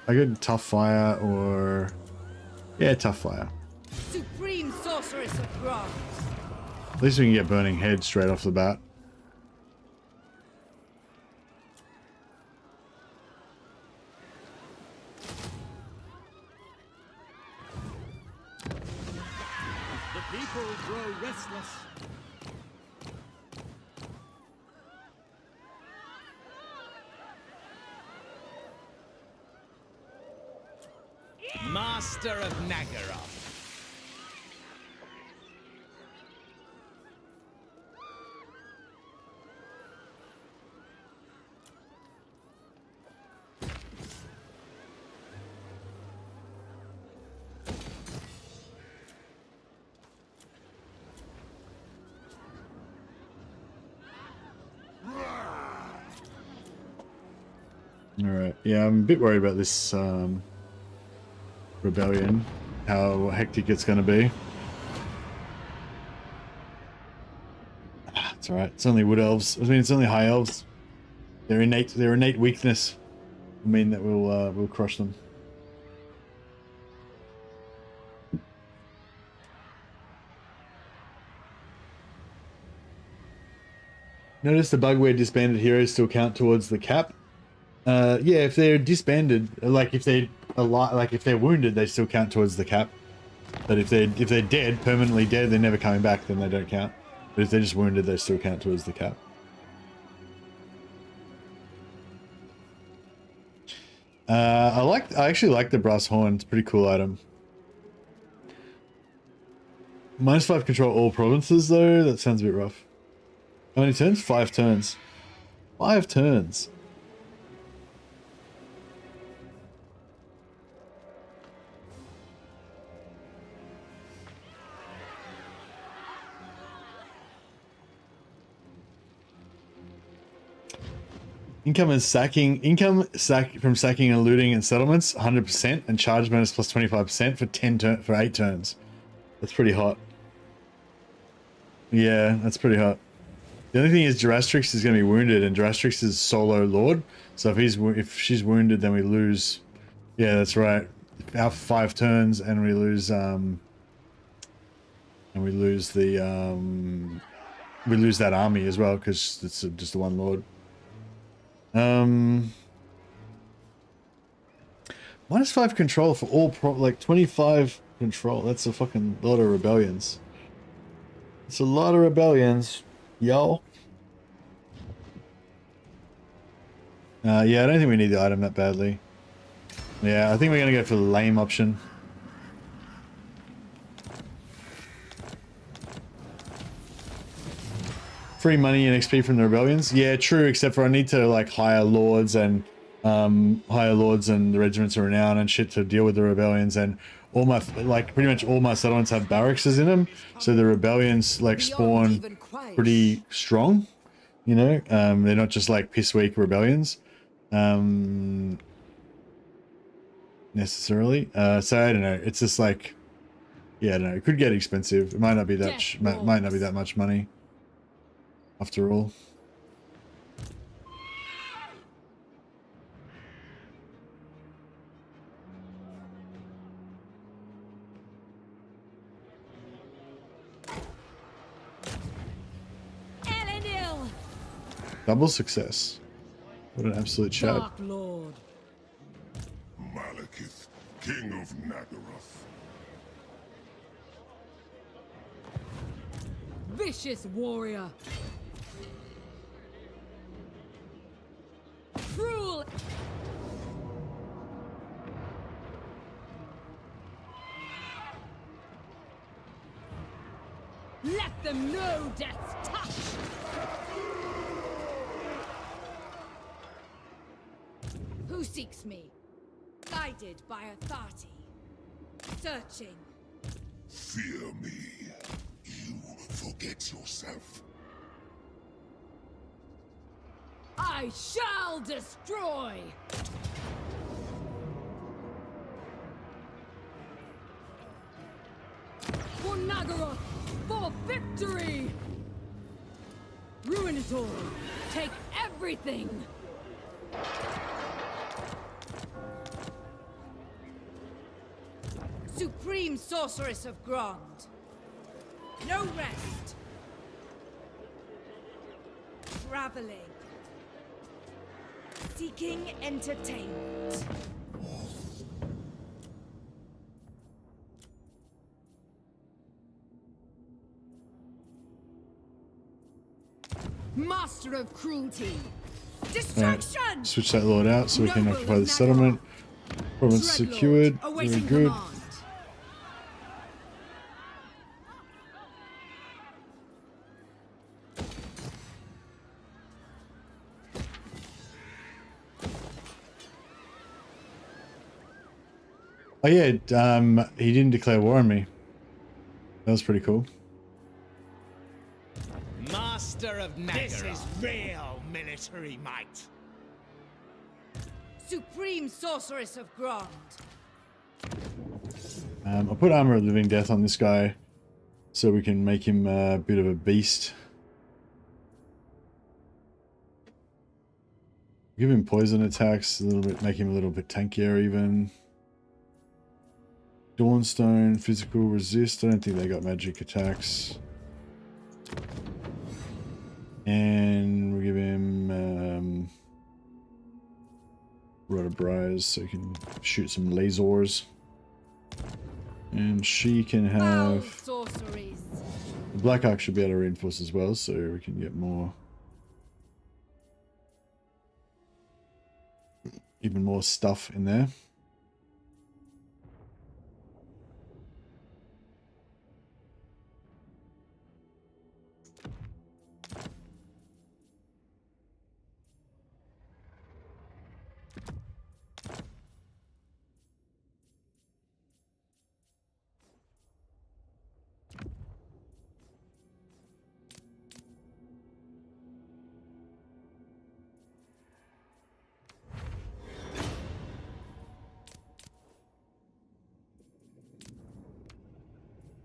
I could tough fire or... Yeah, tough fire. Supreme sorceress of bronze. At least we can get burning head straight off the bat. The people grow restless. Master of Nagaroth. Alright, yeah, I'm a bit worried about this rebellion, how hectic it's going to be. It's alright, it's only wood elves. I mean, it's only high elves. Their innate weakness will mean that we'll crush them. Notice the bug where disbanded heroes still count towards the cap. Yeah, if they're disbanded, like if they're alive, like if they're wounded, they still count towards the cap. But if they're dead, permanently dead, they're never coming back, then they don't count. But if they're just wounded, they still count towards the cap. I actually like the brass horn. It's a pretty cool item. -5 control all provinces though. That sounds a bit rough. How many turns? 5 turns. 5 turns. Income from sacking and looting and settlements 100% and charge bonus plus 25% for 8 turns. That's pretty hot. Yeah, that's pretty hot. The only thing is Jurastrix is going to be wounded, and Jurastrix is solo lord. So if she's wounded, then we lose. Yeah, that's right. Our 5 turns, and we lose that army as well because it's just the one lord. -5 control for all like 25 control. That's a fucking lot of rebellions. It's a lot of rebellions, yo. Yeah, I don't think we need the item that badly. Yeah, I think we're gonna go for the lame option. Free money and XP from the rebellions. Yeah, true. Except for I need to like hire lords and the regiments of renown and shit to deal with the rebellions, and all my pretty much all my settlements have barracks in them, so the rebellions like spawn pretty strong. You know, they're not just like piss weak rebellions, necessarily. So I don't know. It's just like, yeah, I don't know. It could get expensive. It might not be that might not be that much money. After all. Double success. What an absolute chat. Dark Lord. Malekith, King of Nagaroth. Vicious warrior. Cruel. Let them know death's touch. Who seeks me? Guided by authority. Searching. Fear me. You forget yourself. I shall destroy. For Nagaroth, for victory! Ruin it all. Take everything. Supreme Sorceress of Grond. No rest. Traveling. Seeking entertainment. Master of cruelty. Destruction! Right. Switch that lord out so we can occupy the settlement. Province secured. Very good. Command. Oh yeah, he didn't declare war on me. That was pretty cool. Master of Nagaroth. This is real military might. Supreme Sorceress of Grond. I'll put Armor of Living Death on this guy so we can make him a bit of a beast. Give him poison attacks, a little bit, make him a little bit tankier even. Dawnstone, physical resist. I don't think they got magic attacks. And we'll give him Rod of Briars so he can shoot some lasers. And she can have... sorceries. The Black Arc should be able to reinforce as well, so we can get more... even more stuff in there.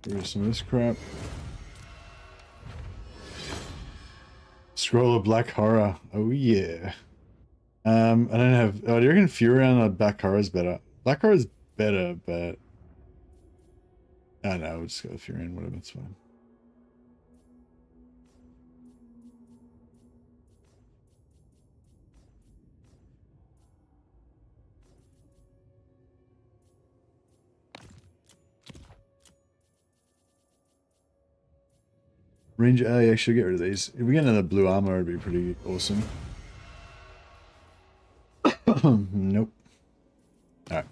Here's some of this crap. Scroll of Black Horror. Oh yeah. I don't have... Oh, do you reckon Furion or Black Horror is better? Black Horror is better, but... I don't know, we'll just go with Furion, whatever, it's fine. Ranger, oh yeah, should get rid of these. If we get another blue armor, it'd be pretty awesome. Nope. Alright.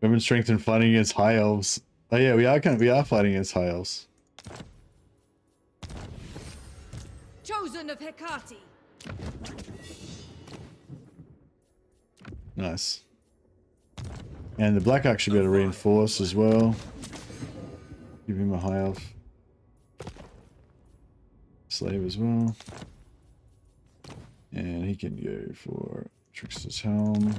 Women strength and fighting against high elves. Oh yeah, we are fighting against high elves. Chosen of Hecate. Nice. And the Black Ark should be able to reinforce as well. Give him a high elf. Slave as well. And he can go for Trickster's Helm.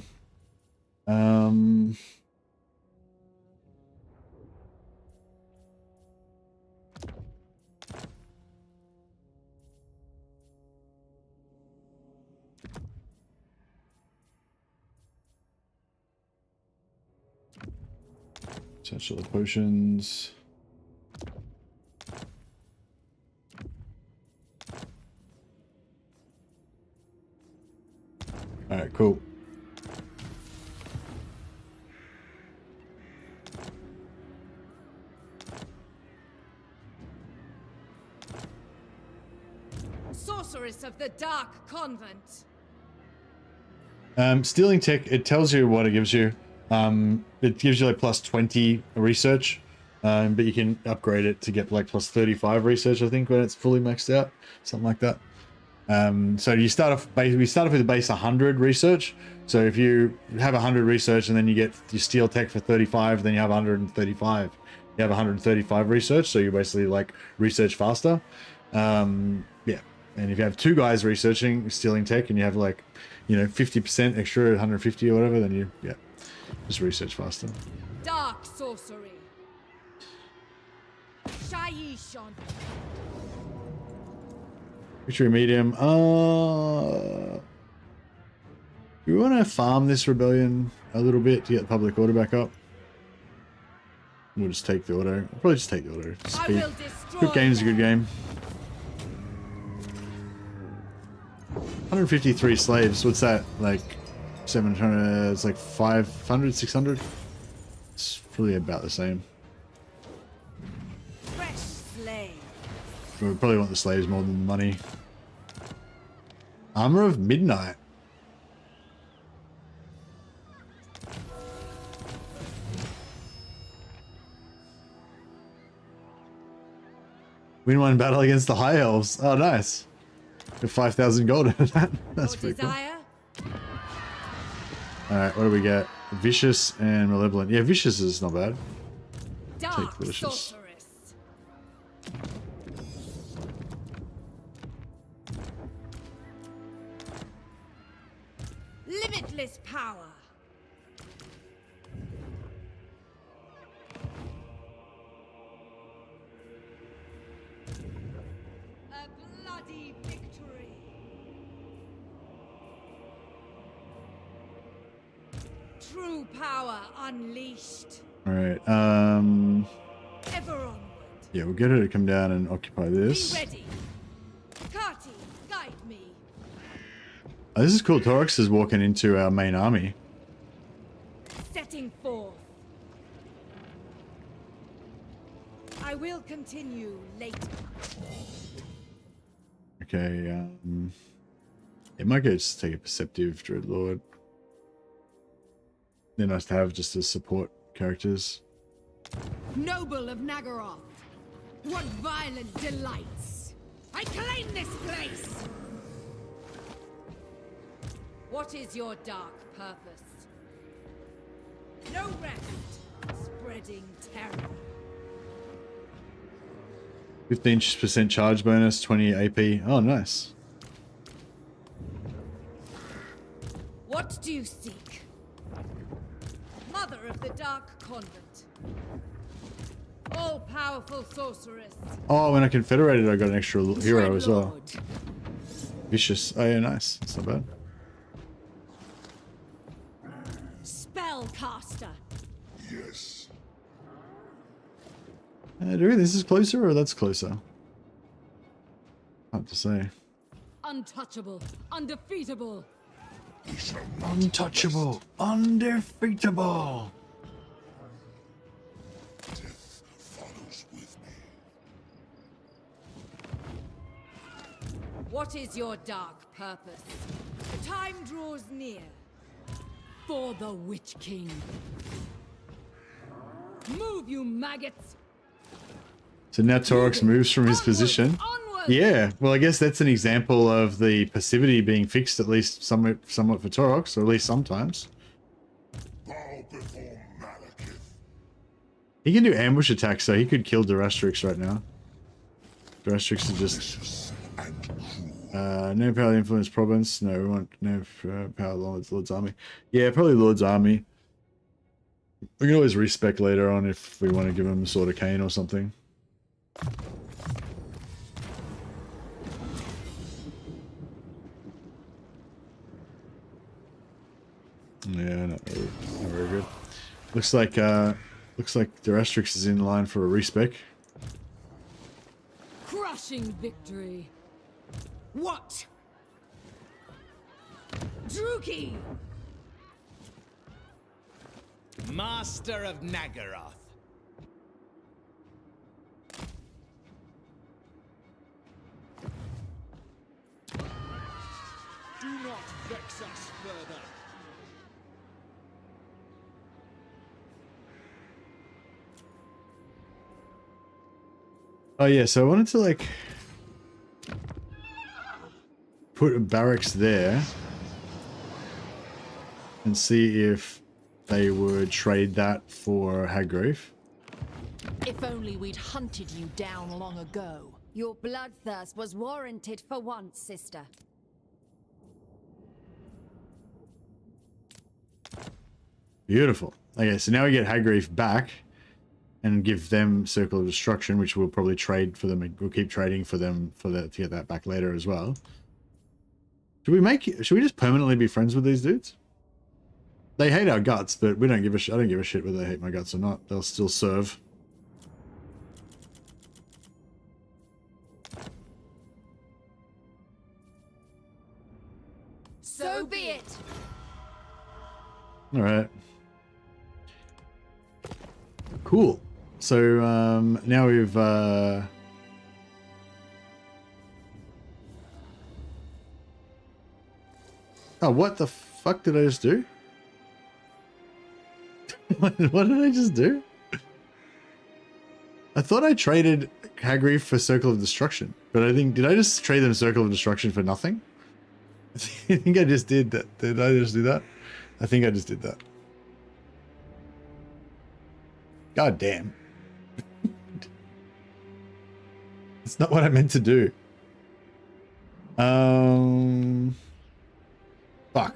Essential potions. Alright, cool. Sorceress of the Dark Convent. Stealing tech, it tells you what it gives you. It gives you like plus 20 research, but you can upgrade it to get like plus 35 research, I think, when it's fully maxed out, something like that. So you start off, we start off with a base 100 research. So if you have 100 research and then you steal tech for 35, then you have 135. You have 135 research, so you basically like research faster. Yeah, and if you have 2 guys researching, stealing tech, and you have like, 50% extra, 150 or whatever, then you, just research faster. Dark sorcery. Shaishon. Victory medium. Do we want to farm this rebellion a little bit to get the public order back up? We'll just take the auto. I'll probably just take the auto. Speed. Good game's a good game. 153 slaves. What's that? Like 700? It's like 500, 600? It's probably about the same. Fresh slave. We probably want the slaves more than the money. Armor of Midnight. Win one battle against the High Elves. Oh, nice. Got 5,000 gold in that. That's pretty cool. Alright, what do we get? Vicious and Malevolent. Yeah, Vicious is not bad. Take Vicious. Sorceress. Limitless power. A bloody victory. True power unleashed. Alright, Ever onward. yeah, we'll get her to come down and occupy this. Be ready. Kati, guide me. Oh, this is cool. Torix is walking into our main army. Setting forth. I will continue later. Okay, it might go just take a Perceptive Dreadlord. They're nice to have just as support characters. Noble of Nagaroth, what violent delights! I claim this place! What is your dark purpose? No rest. Spreading terror. 15% charge bonus, 20 AP. Oh, nice. What do you seek? Mother of the Dark Convent. All-powerful sorceress. Oh, when I confederated, I got an extra hero as well. Vicious. Oh, yeah, nice. That's not bad. Spellcaster. Yes. Do you think this is closer or that's closer? Hard to say. Untouchable, undefeatable. We shall not Untouchable. Undefeatable. Death follows with me. What is your dark purpose? The time draws near. For the Witch King. Move, you maggots! So now Torox moves from his position. Onward! Yeah, well, I guess that's an example of the passivity being fixed, at least somewhat for Torox, or at least sometimes. Bow before Malekith. He can do ambush attacks, so he could kill Durastrix right now. Durastrix is just... Vicious and cruel. no power to influence province. No, we want no power Lord's army. Yeah, probably Lord's army. We can always respec later on if we want to give him a Sword of Cain or something. Yeah, not very good. Looks like Durastrix is in line for a respec. Crushing victory. What? Druki! Master of Nagaroth. Do not vex us further. Oh yeah, so I wanted to like put a barracks there and see if they would trade that for Hagreaf. If only we'd hunted you down long ago. Your bloodthirst was warranted for once, sister. Beautiful. Okay, so now we get Hagreaf back and give them Circle of Destruction, which we'll probably trade for them. We'll keep trading for them to get that back later as well. Should we just permanently be friends with these dudes? They hate our guts, but we don't give a shit. I don't give a shit whether they hate my guts or not. They'll still serve. So be it! All right. Cool. So now we've oh, what the fuck did I just do? What did I just do? I thought I traded Hagreaf for Circle of Destruction, but I think, did I just trade them Circle of Destruction for nothing? I think I just did that. Did I just do that? I think I just did that. God damn. It's not what I meant to do. Fuck.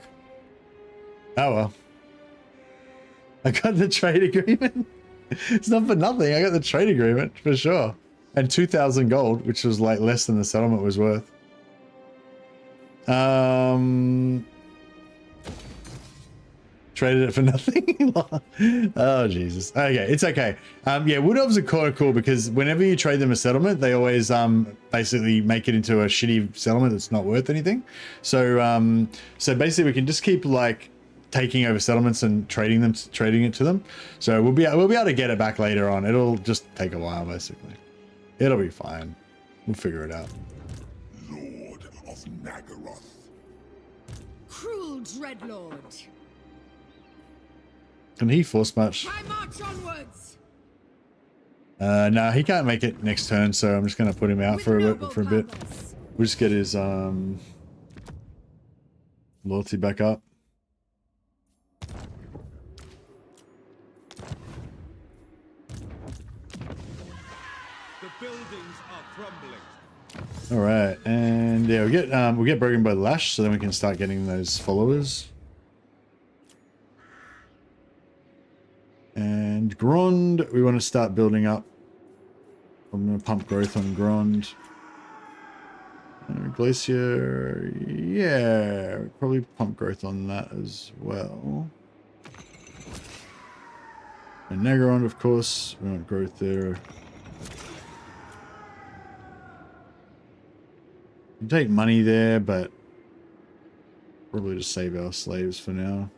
Oh well. I got the trade agreement. It's not for nothing. I got the trade agreement for sure. And 2,000 gold, which was like less than the settlement was worth. Traded it for nothing. Oh Jesus. Okay, it's okay. Yeah, wood elves are kind of cool because whenever you trade them a settlement, they always basically make it into a shitty settlement that's not worth anything. So so basically we can just keep like taking over settlements and trading it to them. So we'll be able to get it back later on. It'll just take a while basically. It'll be fine. We'll figure it out. Lord of Nagaroth. Cruel dreadlord. Can he force march? I march onwards. No, he can't make it next turn, so I'm just gonna put him out for a bit. We'll just get his loyalty back up. The buildings are crumbling. All right, and yeah, we'll get broken by the lash, so then we can start getting those followers. And Grond, we want to start building up. I'm going to pump growth on Grond. Glacier, yeah, probably pump growth on that as well. And Nagaroth, of course, we want growth there. You take money there, but Probably just save our slaves for now.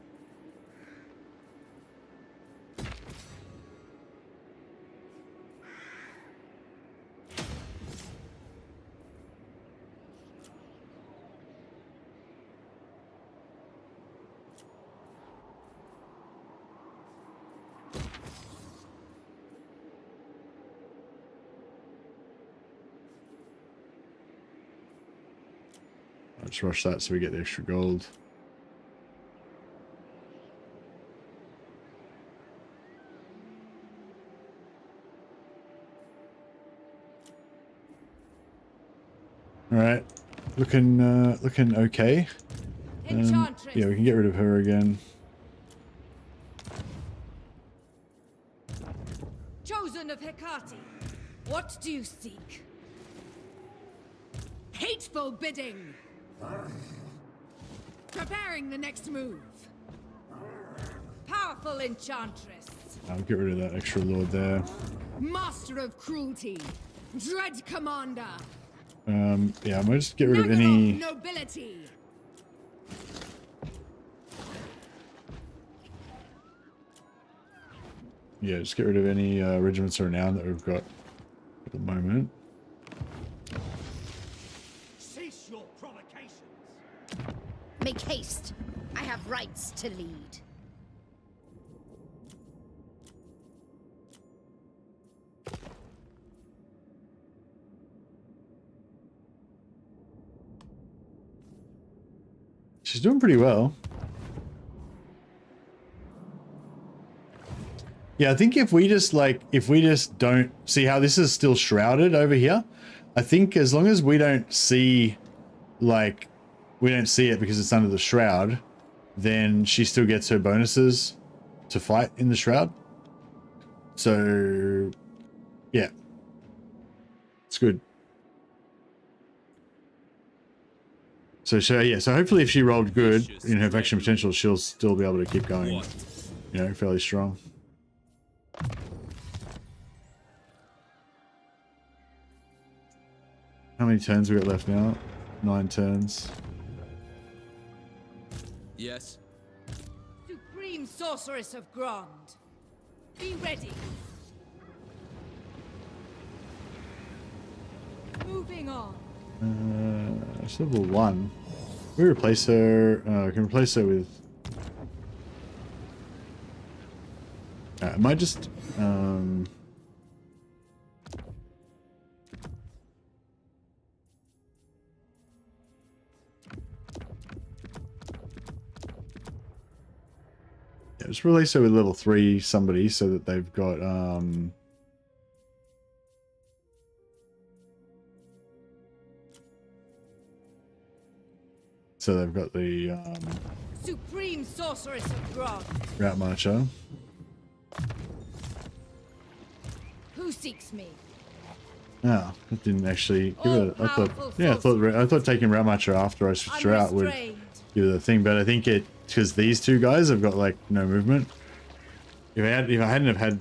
Let's rush that so we get the extra gold. All right, looking okay. Enchantress. Yeah, we can get rid of her again. Chosen of Hecate. What do you seek? Hateful bidding! Preparing the next move. Powerful enchantress. I'll get rid of that extra lord there. Master of cruelty. Dread commander. Yeah, I might just get rid of Nugget any. nobility. Yeah, just get rid of any regiments of renown that we've got at the moment. Cease your provocations. Make haste. I have rights to lead. She's doing pretty well. Yeah, I think if we just don't see how this is still shrouded over here, I think as long as we don't see, like, we don't see it because it's under the shroud, then she still gets her bonuses to fight in the shroud. So, yeah, it's good. So yeah, so hopefully if she rolled good in her faction potential, she'll still be able to keep going, you know, fairly strong. How many turns we got left now? 9 turns. Yes. Supreme sorceress of Grand. Be ready. Moving on. It's level 1. We replace her. I can replace her with. I might just. Yeah, just replace her with level 3 somebody so that they've got. So they've got the Supreme sorceress of Grand. route marcher. Who seeks me? Oh, that didn't actually give it. I thought, All-powerful yeah, I thought taking route marcher after I switched her out would Unrestrained. give it the thing. But I think it because these two guys have got like no movement. If I hadn't have had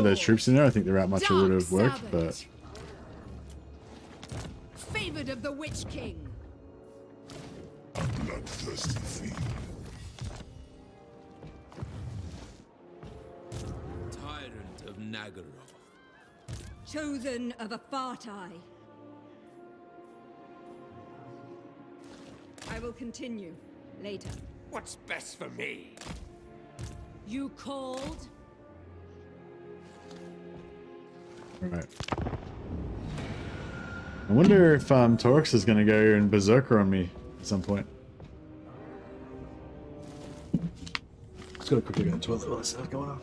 those troops in there, I think the route marcher would have worked. But Favored of the Witch King. Bloodthirsty fiend. Tyrant of Nagaroth. Chosen of Afartai. I will continue later. What's best for me? You called? all right. I wonder if Torx is going to go and berserker on me at some point. Just gotta quickly go to the toilet while this is going off.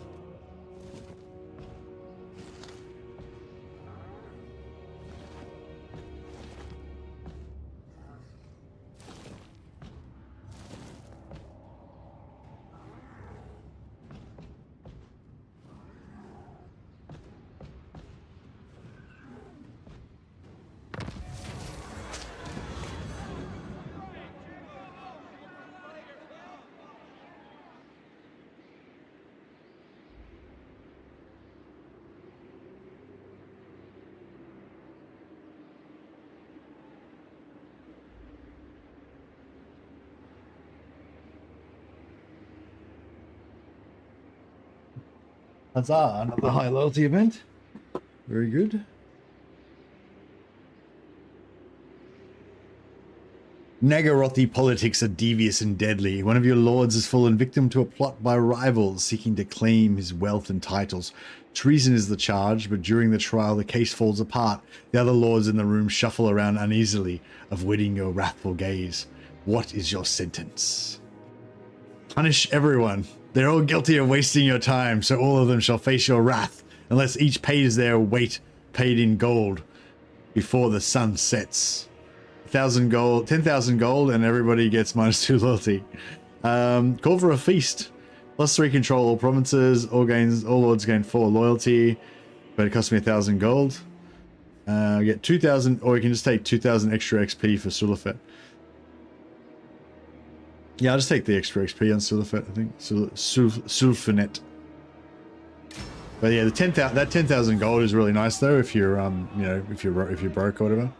Huzzah, another high loyalty event. Very good. Nagarothi politics are devious and deadly. One of your lords has fallen victim to a plot by rivals seeking to claim his wealth and titles. Treason is the charge, but during the trial the case falls apart. The other lords in the room shuffle around uneasily, avoiding your wrathful gaze. What is your sentence? Punish everyone. They're all guilty of wasting your time, so all of them shall face your wrath, unless each pays their weight paid in gold before the sun sets. 1,000 gold, 10,000 gold, and everybody gets -2 loyalty. Call for a feast. +3 control all provinces. All lords gain 4 loyalty, but it costs me 1,000 gold. Get 2,000, or you can just take 2,000 extra XP for Sulafet. Yeah, I'll just take the extra XP on Sulafet, I think. Sulfanet. But yeah, that 10,000 gold is really nice though if you're you know, if you're broke or whatever.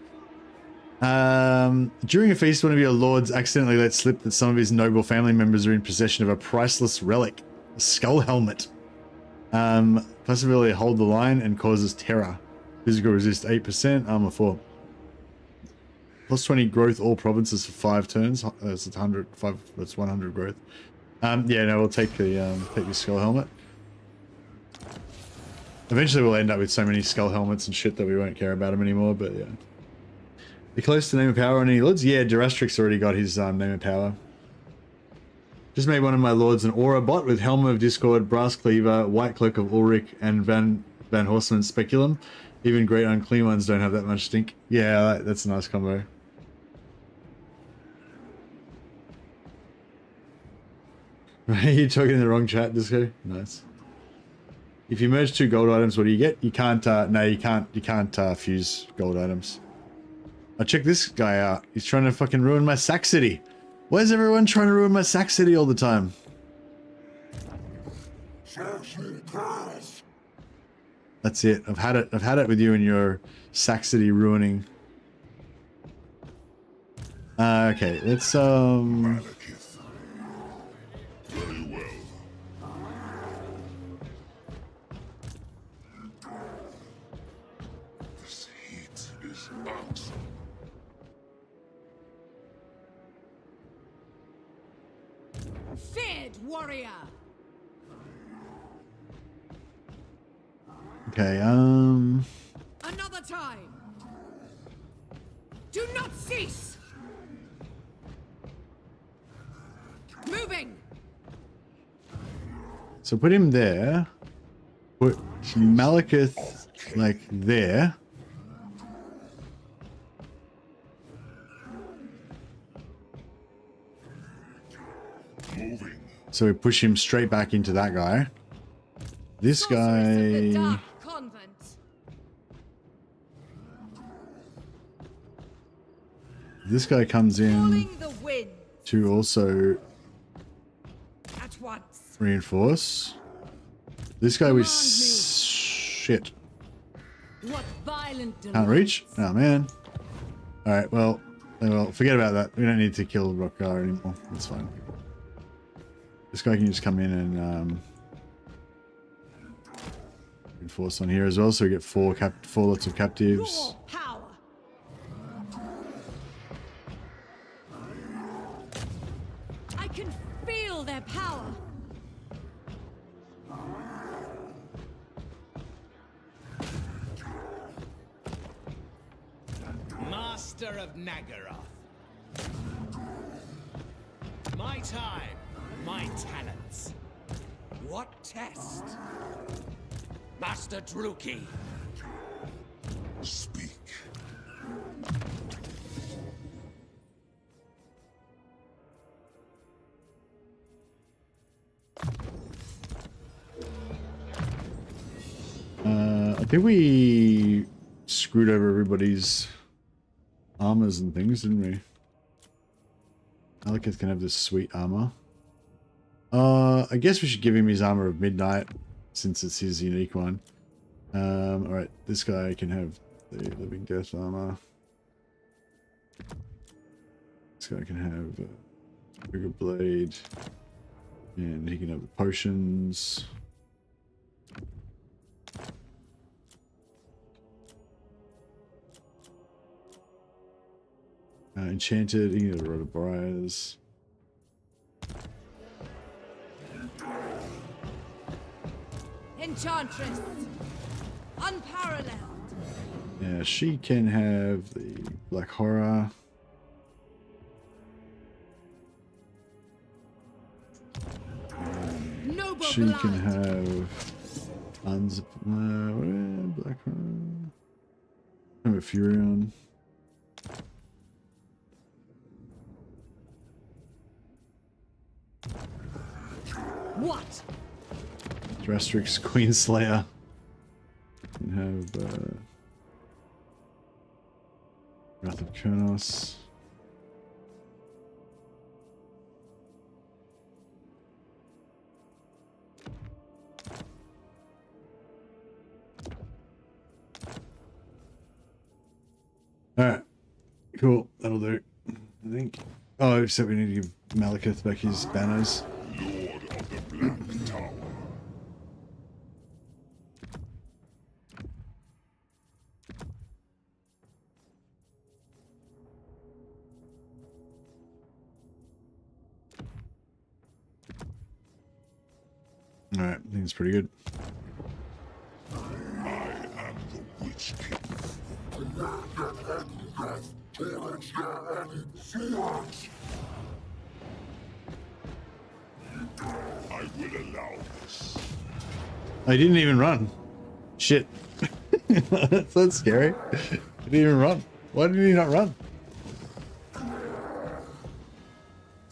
During a feast, one of your lords accidentally let slip that some of his noble family members are in possession of a priceless relic, a skull helmet. Possibility to hold the line and causes terror. Physical resist 8%, armor 4. +20 growth all provinces for 5 turns. That's 100. That's 100 growth. Yeah, no, we'll take the skull helmet. Eventually, we'll end up with so many skull helmets and shit that we won't care about them anymore. But yeah. Be close to name of power on any lords? Yeah, Durastrix already got his name of power. Just made one of my lords an aura bot with Helm of Discord, Brass Cleaver, White Cloak of Ulrich, and Van Horseman's Speculum. Even Great Unclean Ones don't have that much stink. Yeah, that's a nice combo. You're talking in the wrong chat, Disco. Nice. If you merge 2 gold items, what do you get? You can't. No, you can't. You can't fuse gold items. Oh, check this guy out. He's trying to fucking ruin my Sac City. Why is everyone trying to ruin my Sac City all the time? That's it. I've had it. I've had it with you and your Sac City ruining. Okay, let's MALEKITH. Very well. This heat is irksome. Feared warrior. Okay, Another time. Do not cease. Moving. so put him there. Put Malekith like there. Moving. So we push him straight back into that guy. This Sorceress of the guy. Dark Convent. This guy comes in Calling the wind to also at once. reinforce. This guy was Command shit. What violent Can't reach? Oh man. Alright, well, forget about that. We don't need to kill Rockgar anymore. That's fine. This guy can just come in and reinforce on here as well, so we get four lots of captives. Raw power. I can feel their power. Master of Nagaroth. My time, my talents. What test? Master Druki. Speak. I think we screwed over everybody's armors and things, didn't we? Malekith can have this sweet armor. I guess we should give him his armor of midnight, since it's his unique one. Alright, this guy can have the living death armor. This guy can have a trigger blade. And he can have the potions. Enchanted, you get a Rod of Briars. Enchantress! Unparalleled! Yeah, she can have the Black Horror. Noble She blood. can have Black Horror. Have a Furion. What? Drastrix Queenslayer. Can have Wrath of Kurnos. Alright. Cool. That'll do. I think. Oh, except we need to give Malekith back his banners. Lord of the Black Tower. Alright, I think it's pretty good. I am the Witch King. I will allow this. I didn't even run. Shit. That's scary. He didn't even run. Why did he not run?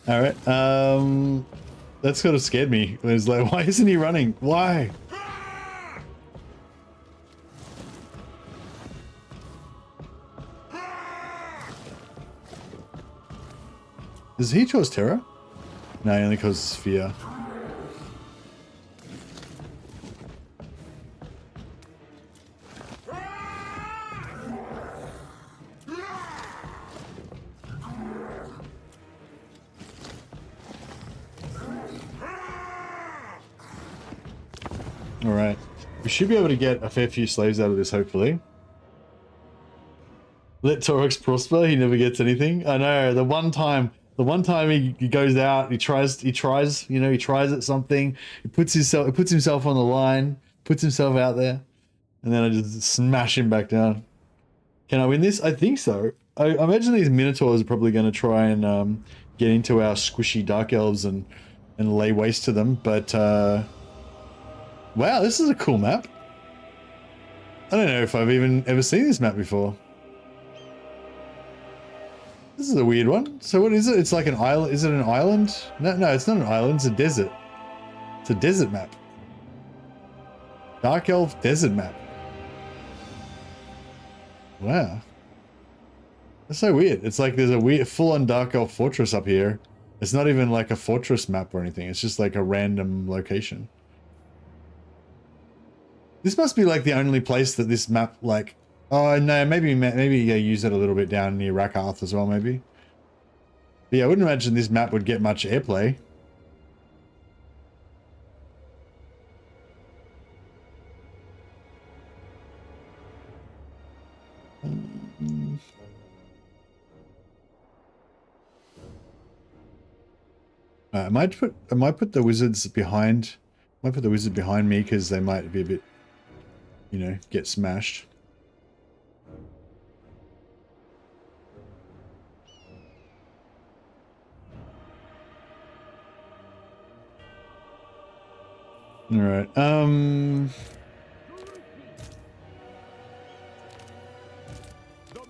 Alright, that sort of scared me. It was like, why isn't he running? Why? Does he cause terror? No, he only causes fear. Alright. We should be able to get a fair few slaves out of this, hopefully. Let Torox prosper, he never gets anything. I know, the one time he goes out, he tries at something, he puts himself on the line, puts himself out there, and then I just smash him back down. Can I win this? I think so. I imagine these Minotaurs are probably going to try and get into our squishy Dark Elves and lay waste to them, but wow, this is a cool map. I don't know if I've even ever seen this map before. This is a weird one. So what is it? It's like an island. Is it an island? No, it's not an island. It's a desert. It's a desert map. Dark Elf desert map. Wow. That's so weird. It's like there's a weird full-on Dark Elf fortress up here. It's not even like a fortress map or anything. It's just like a random location. This must be like the only place that this map, like, oh no, maybe use it a little bit down near Rakath as well, maybe. But yeah, I wouldn't imagine this map would get much airplay. I might put the wizards behind. Might put the wizard behind me because they might be a bit, you know, get smashed. All right. The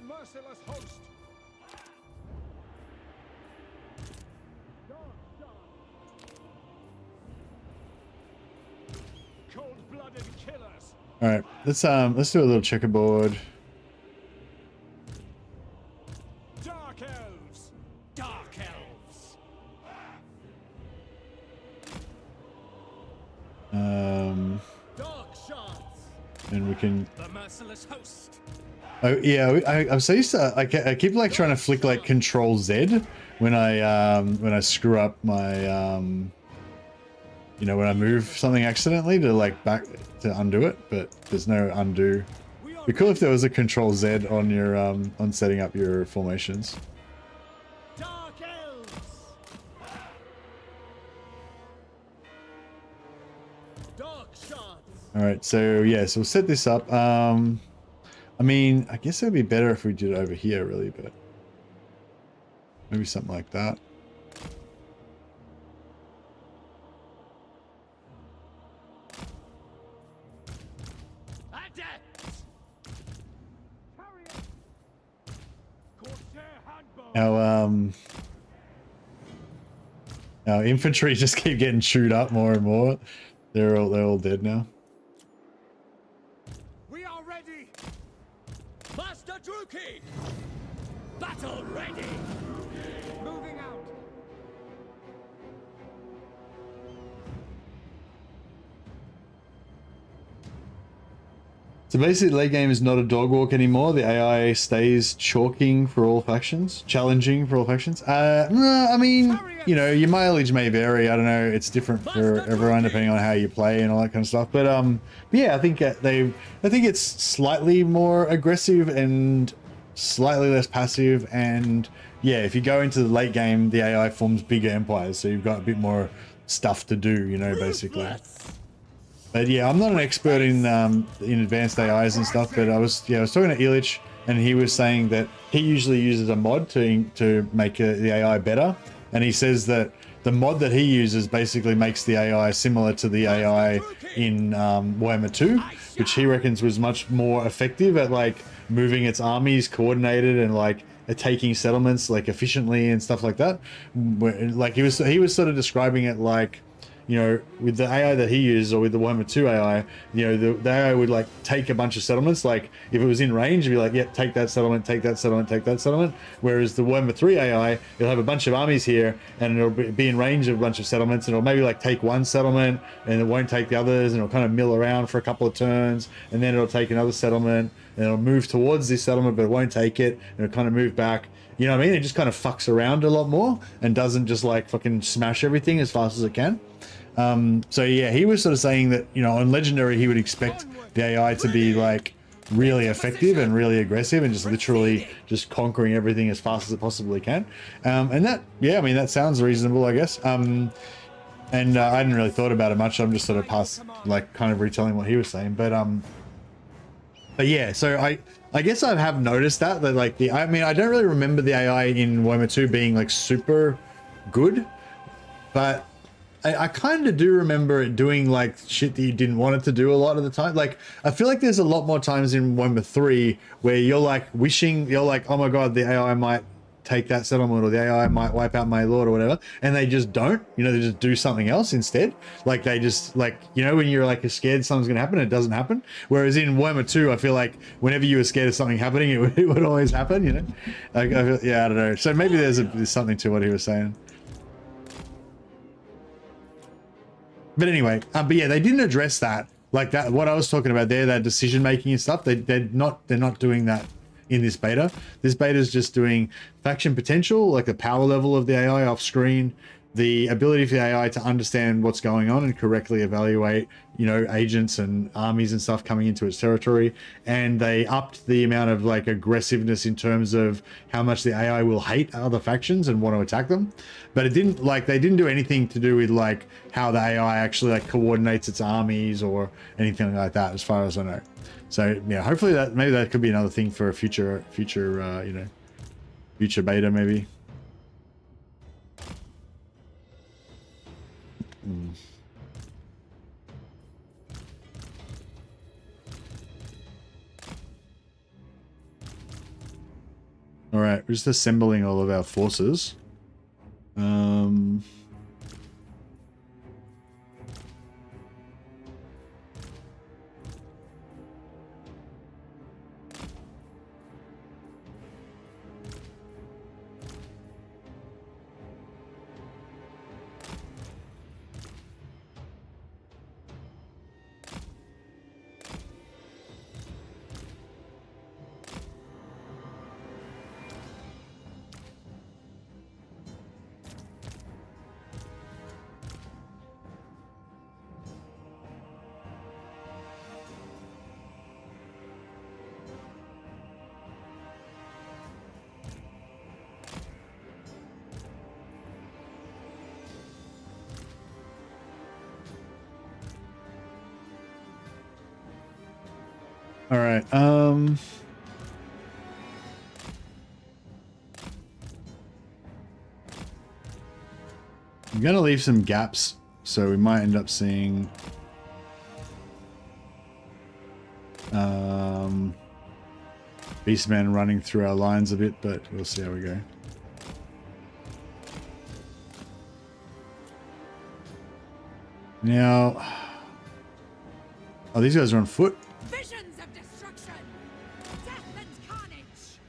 merciless host. Cold-blooded killers. All right. Let's do a little checkerboard. Dark elves. Dark elves. Dark shards. And we can. The merciless host. Oh yeah, I'm so used to. I keep like trying to flick like Control Z when I screw up my you know, when I move something accidentally to like back to undo it, but there's no undo. It'd be cool if there was a Control Z on your on setting up your formations. dark shards. All right, so yeah, so we'll set this up. I mean, I guess it would be better if we did it over here, really, but maybe something like that. Adepts! Our infantry just keep getting chewed up more and more. They're all dead now. We are ready! Master Druki! Battle ready! Moving out! So basically, late game is not a dog walk anymore. The AI stays challenging for all factions. I mean, you know, your mileage may vary. I don't know. It's different for everyone depending on how you play and all that kind of stuff. But yeah, I think I think it's slightly more aggressive and slightly less passive. And yeah, if you go into the late game, the AI forms bigger empires, so you've got a bit more stuff to do. You know, basically. But yeah, I'm not an expert in advanced AIs and stuff, but I was talking to Illich, and he was saying that he usually uses a mod to make the AI better, and he says that the mod that he uses basically makes the AI similar to the AI in Warhammer 2, which he reckons was much more effective at like moving its armies coordinated and like taking settlements like efficiently and stuff like that. Like he was sort of describing it like, you know, with the AI that he uses, or with the Warhammer 2 AI, you know, the AI would like take a bunch of settlements. Like if it was in range, it'd be like, yep, take that settlement, take that settlement, take that settlement. Whereas the Warhammer 3 AI, it'll have a bunch of armies here, and it'll be in range of a bunch of settlements, and it'll maybe like take one settlement, and it won't take the others, and it'll kind of mill around for a couple of turns, and then it'll take another settlement, and it'll move towards this settlement, but it won't take it, and it'll kind of move back. You know what I mean? It just kind of fucks around a lot more, and doesn't just like fucking smash everything as fast as it can. So yeah, he was sort of saying that, you know, on Legendary he would expect the AI to be like really effective and really aggressive and just literally just conquering everything as fast as it possibly can. And that, yeah, I mean, that sounds reasonable, I guess. And I hadn't really thought about it much. I'm just sort of kind of retelling what he was saying. But yeah, so I guess I have noticed that like I mean, I don't really remember the AI in Warhammer 2 being like super good, but I kind of do remember it doing like shit that you didn't want it to do a lot of the time. Like I feel like there's a lot more times in Warhammer 3 where you're like you're like, oh my god, the AI might take that settlement, or the AI might wipe out my lord or whatever, and they just don't, you know, they just do something else instead. Like they just, like, you know, when you're like scared something's gonna happen, it doesn't happen. Whereas in Warhammer 2, I feel like whenever you were scared of something happening, it would always happen, you know. Like, yeah, I don't know. So maybe there's something to what he was saying. But anyway, but yeah, they didn't address that, like that, what I was talking about there, that decision making and stuff. They're not doing that in this beta. This beta is just doing faction potential, like the power level of the AI off screen, the ability for the AI to understand what's going on and correctly evaluate, you know, agents and armies and stuff coming into its territory. And they upped the amount of like aggressiveness in terms of how much the AI will hate other factions and want to attack them. But it didn't, like, they didn't do anything to do with like how the AI actually like coordinates its armies or anything like that, as far as I know. So yeah, hopefully that, maybe that could be another thing for a future you know, future beta maybe. All right, we're just assembling all of our forces. All right. I'm gonna leave some gaps, so we might end up seeing Beastman running through our lines a bit, but we'll see how we go. Now, oh, these guys are on foot. Visions of destruction! Death and carnage!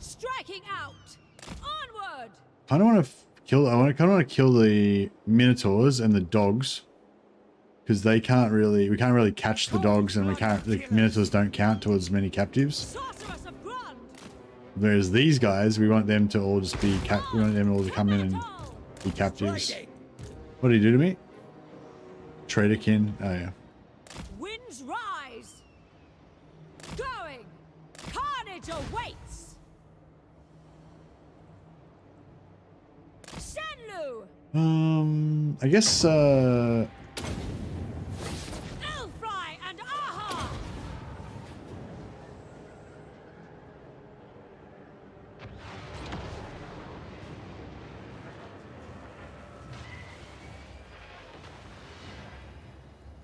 Striking out! Onward! I don't want to kill. I kind of want to kill the minotaurs and the dogs, because they can't really. We can't really catch the dogs, and we can't. The minotaurs don't count towards many captives. Sorceress of Grund! Whereas these guys, we want them to all just be. We want them all to come in and be captives. What did he do to me? Traderkin. Oh yeah. Winds rise! Going! Carnage awaits! Shenlu! I guess. Elfry and Aha!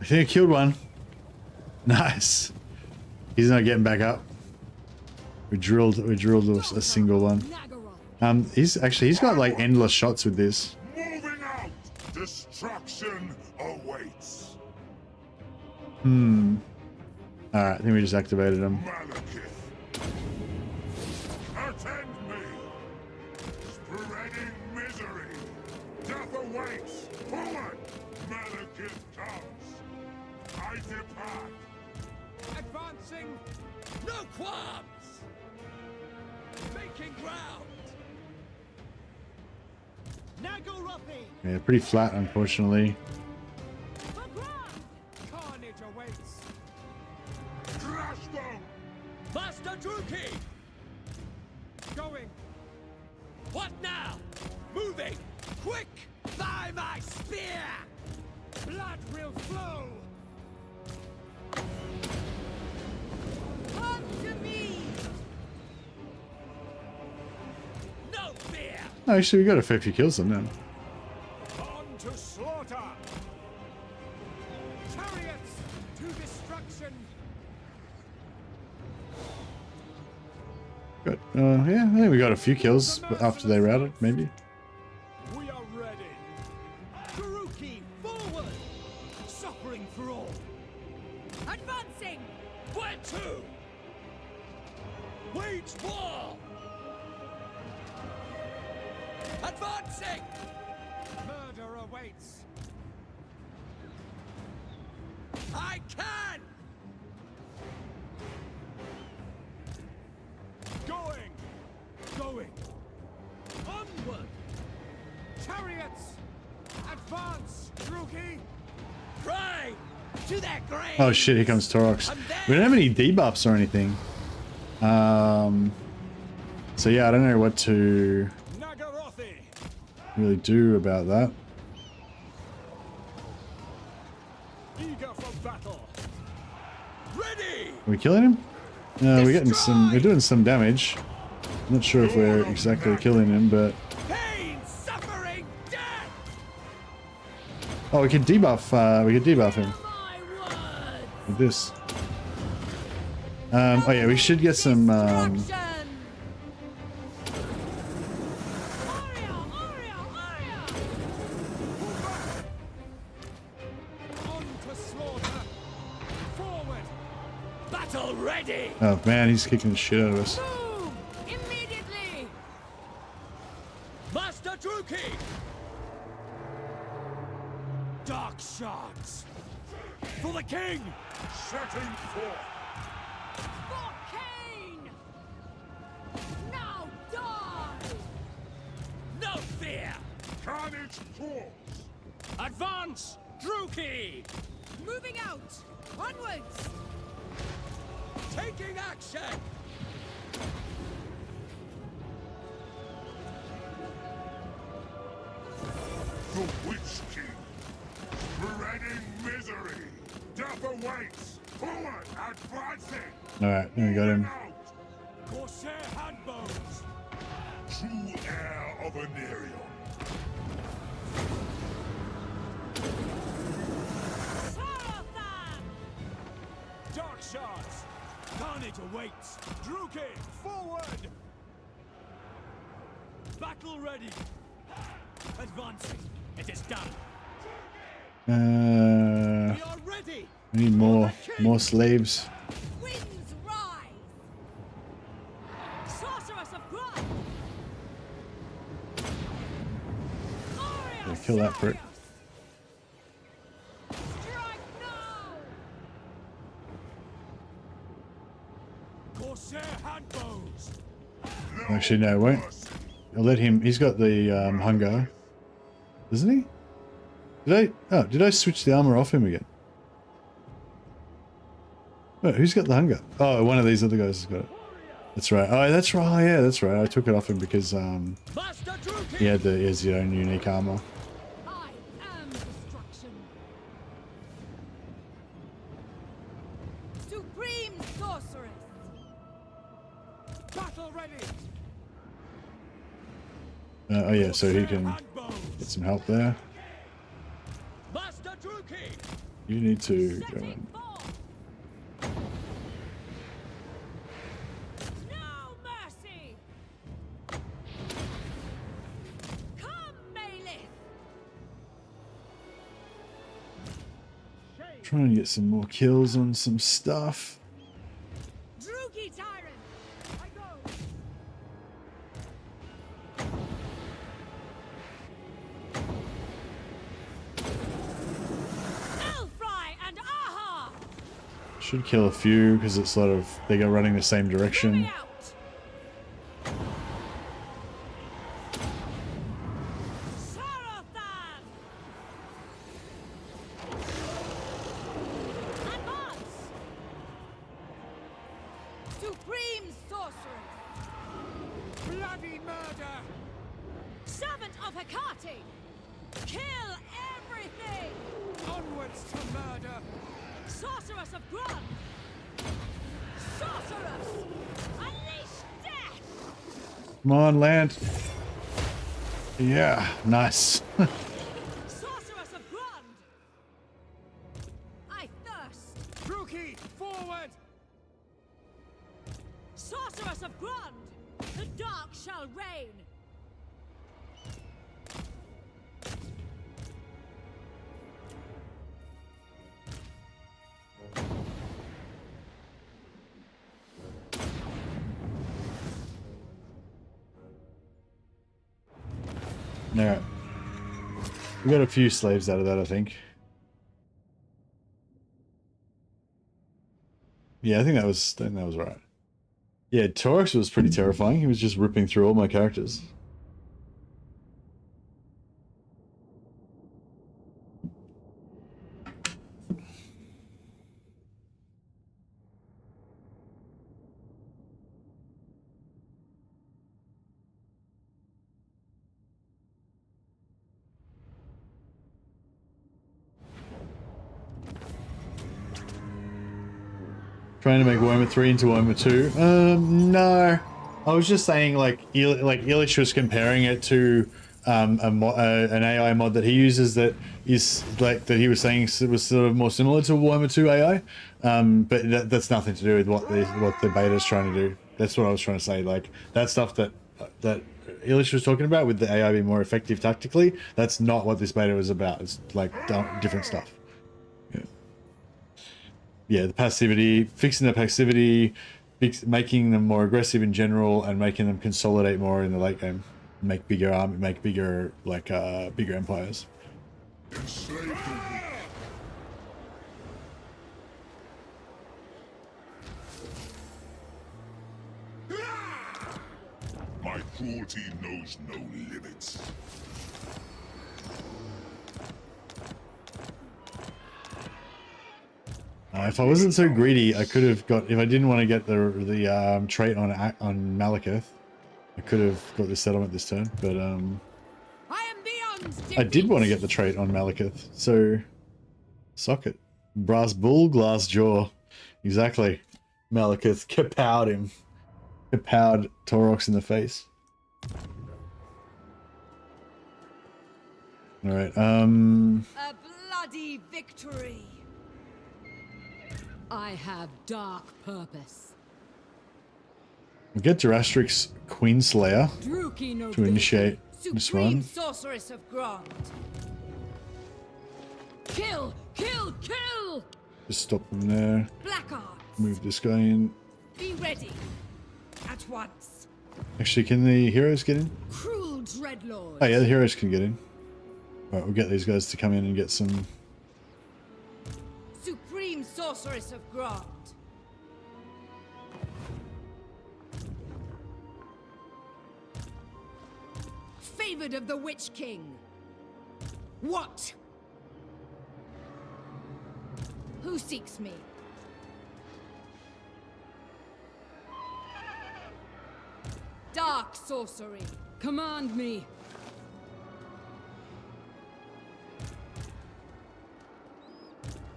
I think I killed one. Nice. He's not getting back up. We drilled a single one. He's got like endless shots with this. Moving out! Destruction awaits! Alright, I think we just activated him. Malekith! Attend me! Spreading misery! Death awaits! Forward! Malekith comes! I depart! Advancing! No qualms! Making ground! Nagoropi! Yeah, pretty flat, unfortunately. For Grund! Carnage awaits! Crush them! Master Druki! Going! What now? Moving! Quick! By my spear! Blood will flow! Come to me! No fear! Oh, actually, we got a fair few kills on them. On to slaughter! Chariots to destruction! Good. Yeah, I think we got a few kills after they routed, maybe. We are ready! Kuruki, forward! Suffering for all! Advancing! Where to? Wage war! Advancing! Murder awaits! I can! Going! Going! Onward! Chariots! Advance, Druki! Pray! To their graves! Oh shit, here comes Torox. We don't have any debuffs or anything. So yeah, I don't know what to Nagorothi! really do about that. Eager for battle! Ready! Are we killing him? No, we're getting some. We're doing some damage. I'm not sure if we're exactly killing him, but Pain, suffering, death! oh, we can debuff. We can debuff him My word! with this. Oh yeah, we should get some. Destruction! Aria, Aria, Aria! On to slaughter! Forward! Battle ready! Oh man, he's kicking the shit out of us. Boom! Immediately! Master Druki! Dark shards! For the king! Setting forth! For Cain! Now die! No fear! Carnage calls! Advance, Druki! Moving out! Onwards! Taking action! The Witch King! Whatever waits. Forward, advancing. All right, then we got him. Corsair handbows. True heir of Anerion. Dark shards. Carnage awaits. Druke, forward. Battle ready. Advancing. It is done. We are ready. We need more slaves. Winds rise. Sorceress of blood. Yeah, kill that prick. Strike now. Corsair handbows. Actually, no, won't. I'll let him. He's got the hunger, doesn't he? Did I switch the armor off him again? Wait, who's got the hunger? Oh, one of these other guys has got it. That's right. Oh, that's right. Oh, yeah, that's right. I took it off him because he had his own unique armor. I am destruction. Supreme sorceress. Battle ready. Oh yeah, so he can get some help there. Master Druke. You need to go in. No mercy. Come, Maleth. Trying to get some more kills on some stuff. Druki tyrant. I go. Elfry and Aha. Should kill a few because it's sort of they go running the same direction. Coming out. Sarathan. Advance. Supreme sorceress. Bloody murder. Servant of Hecate. Kill everything. Onwards to murder. Sorceress of Grun. Sorceress. Unleash death. Come on, land. Yeah, nice. Sorceress of Grun. I thirst. Druki, forward. Sorceress of Grund. The dark shall reign. Alright. We got a few slaves out of that, I think. Yeah, I think that was right. Yeah, Torx was pretty terrifying. He was just ripping through all my characters. Trying to make Warhammer 3 into Warhammer 2. No. I was just saying, like Elish was comparing it to an AI mod that he uses that is like that he was saying was sort of more similar to Warhammer 2 AI. But that's nothing to do with what the beta is trying to do. That's what I was trying to say. Like that stuff that Elish was talking about with the AI being more effective tactically. That's not what this beta was about. It's like different stuff. Yeah, the passivity, fixing the passivity, making them more aggressive in general, and making them consolidate more in the late game, make bigger army, make bigger bigger empires. Enslave the weak. My cruelty knows no limits. If I wasn't so greedy, I could have got. If I didn't want to get the trait on MALEKITH, I could have got the settlement this turn. But I am beyond I did want to get the trait on MALEKITH, so sock it. Brass bull, glass jaw. Exactly. Malekith kapowed him. Kapowed Torox in the face. Alright, A bloody victory. I have dark purpose. we'll get Jurastrix Queenslayer Druki no to initiate this Supreme one. sorceress of Grond. Kill! Kill! Kill! Just stop them there. Black arts. Move this guy in. Be ready. At once. Actually, can the heroes get in? Cruel dreadlord. Oh yeah, the heroes can get in. Alright, we'll get these guys to come in and get some... Supreme sorceress of Grond. Favored of the Witch King. What? Who seeks me? Dark sorcery. Command me.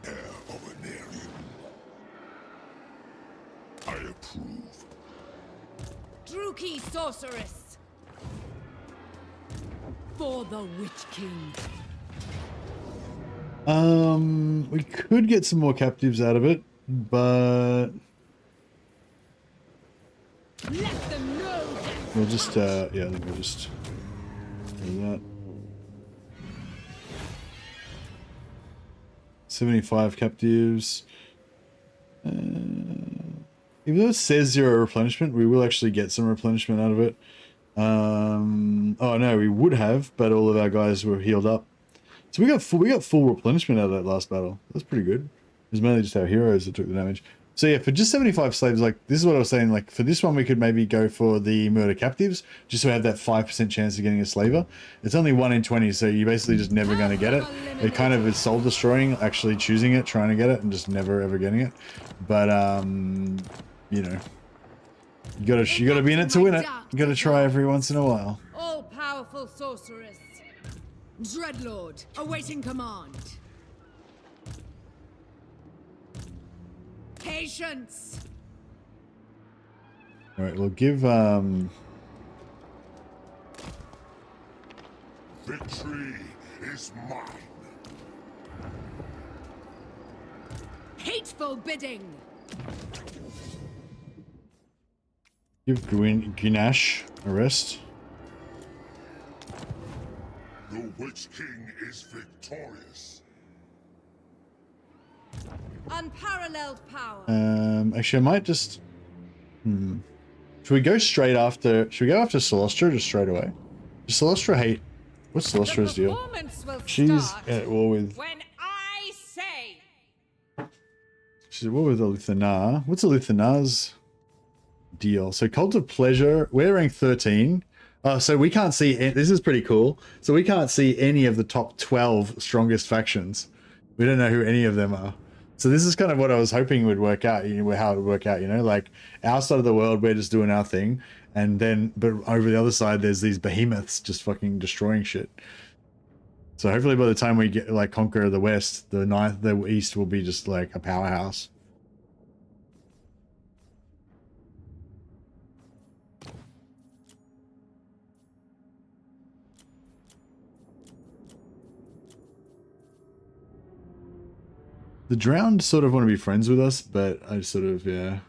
Heir of an alien. I approve. Druki sorceress. For the Witch King. We could get some more captives out of it, but Let them know. we'll just, yeah, I think we'll just do that. 75 captives. Even though it says 0 replenishment, we will actually get some replenishment out of it. Oh no, we would have, but all of our guys were healed up. So we got full replenishment out of that last battle. That's pretty good. It was mainly just our heroes that took the damage. So yeah, for just 75 slaves, like this is what I was saying, like for this one we could maybe go for the murder captives, just so we have that 5% chance of getting a slaver. It's only 1 in 20, so you're basically just never going to get it. It kind of is soul destroying, actually choosing it, trying to get it, and just never ever getting it. But you know, you gotta be in it to win it. You gotta try every once in a while. All powerful sorceress. Dreadlord, awaiting command. Patience. All right, we'll give Victory is mine. Hateful bidding. give Guinash a rest. The Witch King is victorious. Unparalleled power. Actually, I might just. Should we go straight after? Should we go after Celestra just straight away? Does Celestra hate? What's Celestra's deal? Performance will She's start at war with. when I say. She's at war with Aluthanar. What's Aluthanar's deal? So Cult of Pleasure. We're rank 13. So we can't see. This is pretty cool. So we can't see any of the top 12 strongest factions. We don't know who any of them are. So this is kind of what I was hoping would work out, you know, how it would work out, you know, like our side of the world, we're just doing our thing. And then, but over the other side, there's these behemoths just fucking destroying shit. So hopefully by the time we get like conquer the West, the East will be just like a powerhouse. The Drowned sort of want to be friends with us, but I sort of, yeah.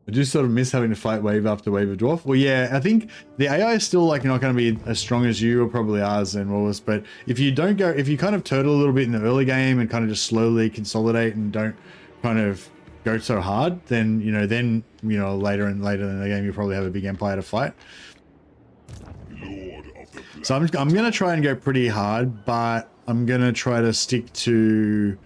I do sort of miss having to fight wave after wave of Dwarf. Well, yeah, I think the AI is still like not going to be as strong as you or probably ours and Wallace, but if you don't go, if you kind of turtle a little bit in the early game and kind of just slowly consolidate and don't kind of go so hard, then, you know, later in the game, you'll probably have a big empire to fight. Lord of the Black. So I'm going to try and go pretty hard, but I'm going to try to stick to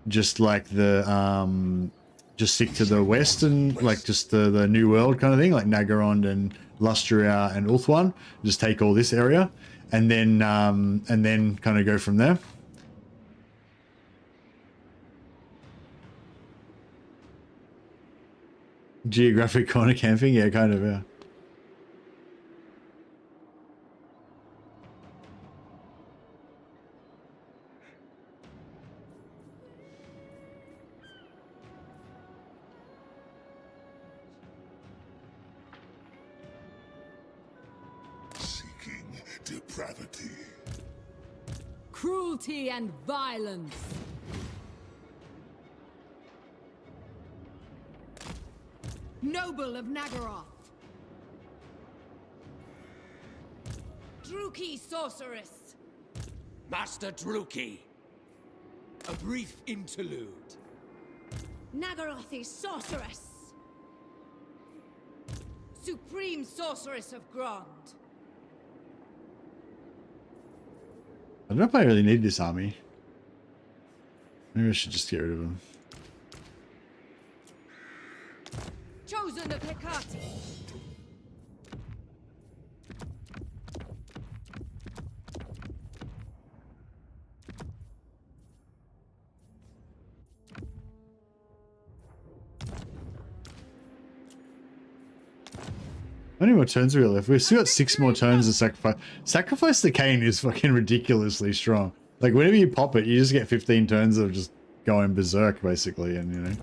just like the just stick to the western, like just the new world kind of thing, like Naggarond and Lustria and Ulthuan. Just take all this area and then kind of go from there. Geographic corner camping, yeah, kind of, yeah. depravity. Cruelty and violence. Noble of Nagaroth. Druki sorceress. Master Druki. A brief interlude. Nagarothi sorceress. Supreme sorceress of Grond. I don't know if I really need this army. Maybe I should just get rid of them. Chosen of Hecate. How many more turns we got left? We've still got 6 more turns to sacrifice. Sacrifice the Cane is fucking ridiculously strong. Like, whenever you pop it, you just get 15 turns of just going berserk, basically, and, you know,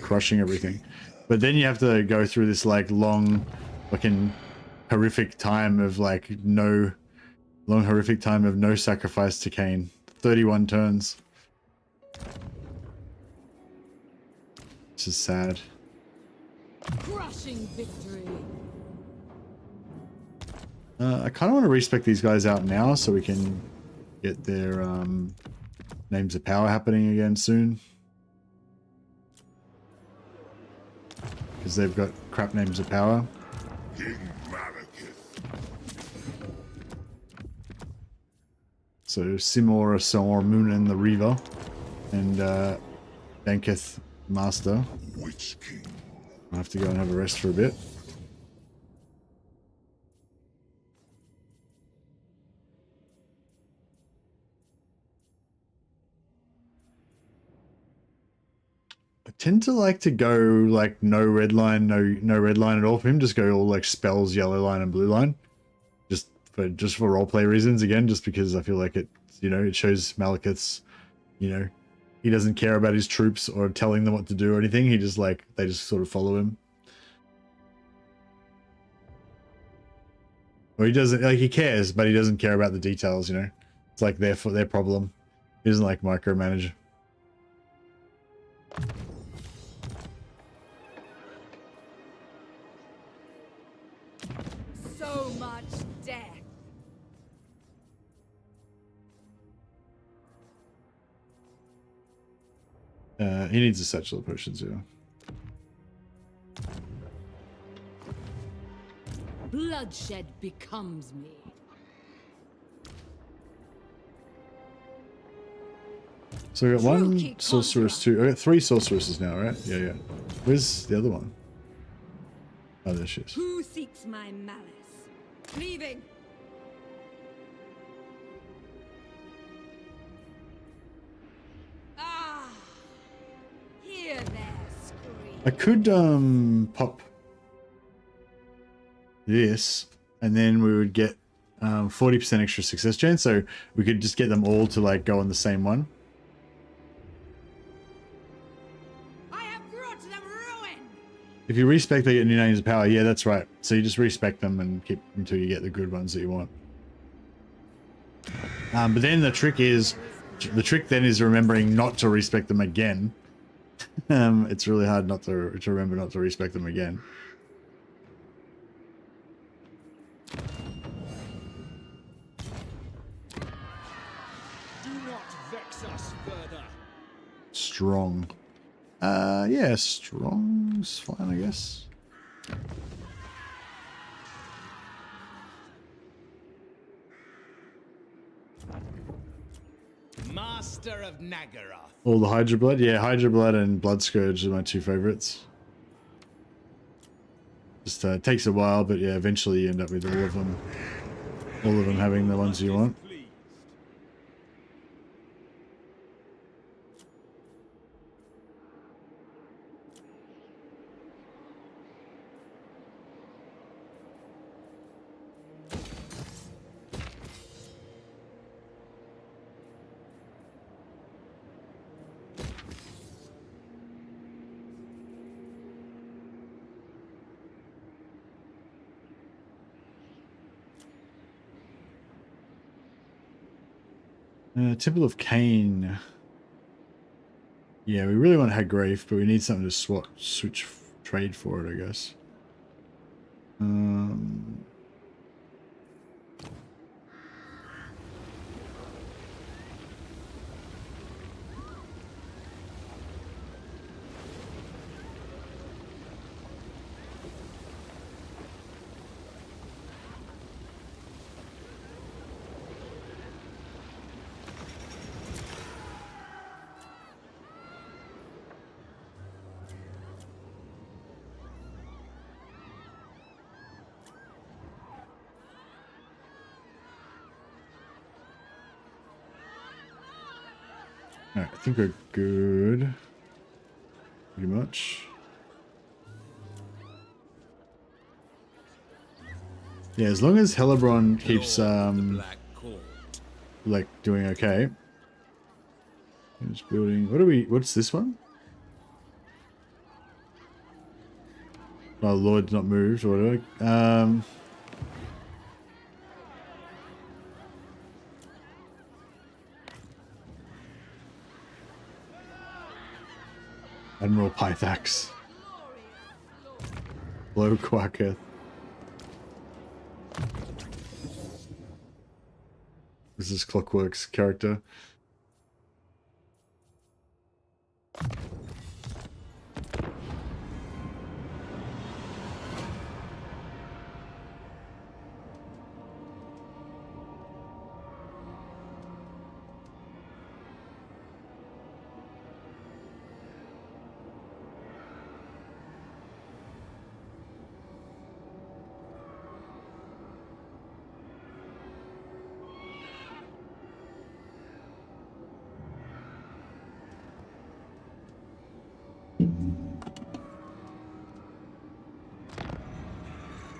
crushing everything. But then you have to go through this, like, long, fucking horrific time of, like, no... Long, horrific time of no sacrifice to Cane. 31 turns. This is sad. Crushing victory. I kind of want to respec these guys out now so we can get their names of power happening again soon. Because they've got crap names of power. King Malekith. So Simora, Sor, Moonin the Reaver, and Danketh Master. Witch King. I'll have to go and have a rest for a bit. I tend to like to go like no red line, no red line at all for him. Just go all like spells, yellow line and blue line. Just for roleplay reasons again, just because I feel like it, you know, it shows Malekith's, you know, he doesn't care about his troops or telling them what to do or anything. He just like, they just sort of follow him. Or he doesn't, like, he cares, but he doesn't care about the details, you know. It's like their problem. He doesn't like micromanage. So much death. He needs a satchel of potions, yeah. Bloodshed becomes me. So I got one Druki sorceress, contra. 2. I got 3 sorceresses now, right? Yeah, yeah. Where's the other one? Oh, there she is. Who seeks my malice? Leaving. Ah. Hear their scream. I could pop this, and then we would get 40% extra success chance, so we could just get them all to like go on the same one. I have brought them ruin. If you respec, they get new names of power. Yeah, that's right. So you just respec them and keep until you get the good ones that you want. But then the trick then is remembering not to respec them again. It's really hard not to remember not to respec them again. Do not vex us further. Strong. Yeah, strong's fine, I guess. Master of Nagaroth. All the Hydra Blood? Yeah, Hydra Blood and Blood Scourge are my 2 favorites. Just takes a while, but yeah, eventually you end up with all of them. All of them having the ones you want. Pleased. Temple of Cain. Yeah, we really want Hagrafe, but we need something to switch trade for it, I guess. Alright, I think we're good. Pretty much. Yeah, as long as Hellebron keeps like doing okay. Just building. What's this one? Oh, Lord's not moved or whatever. Admiral Pythax. Blow Quacketh. This is Clockwork's character.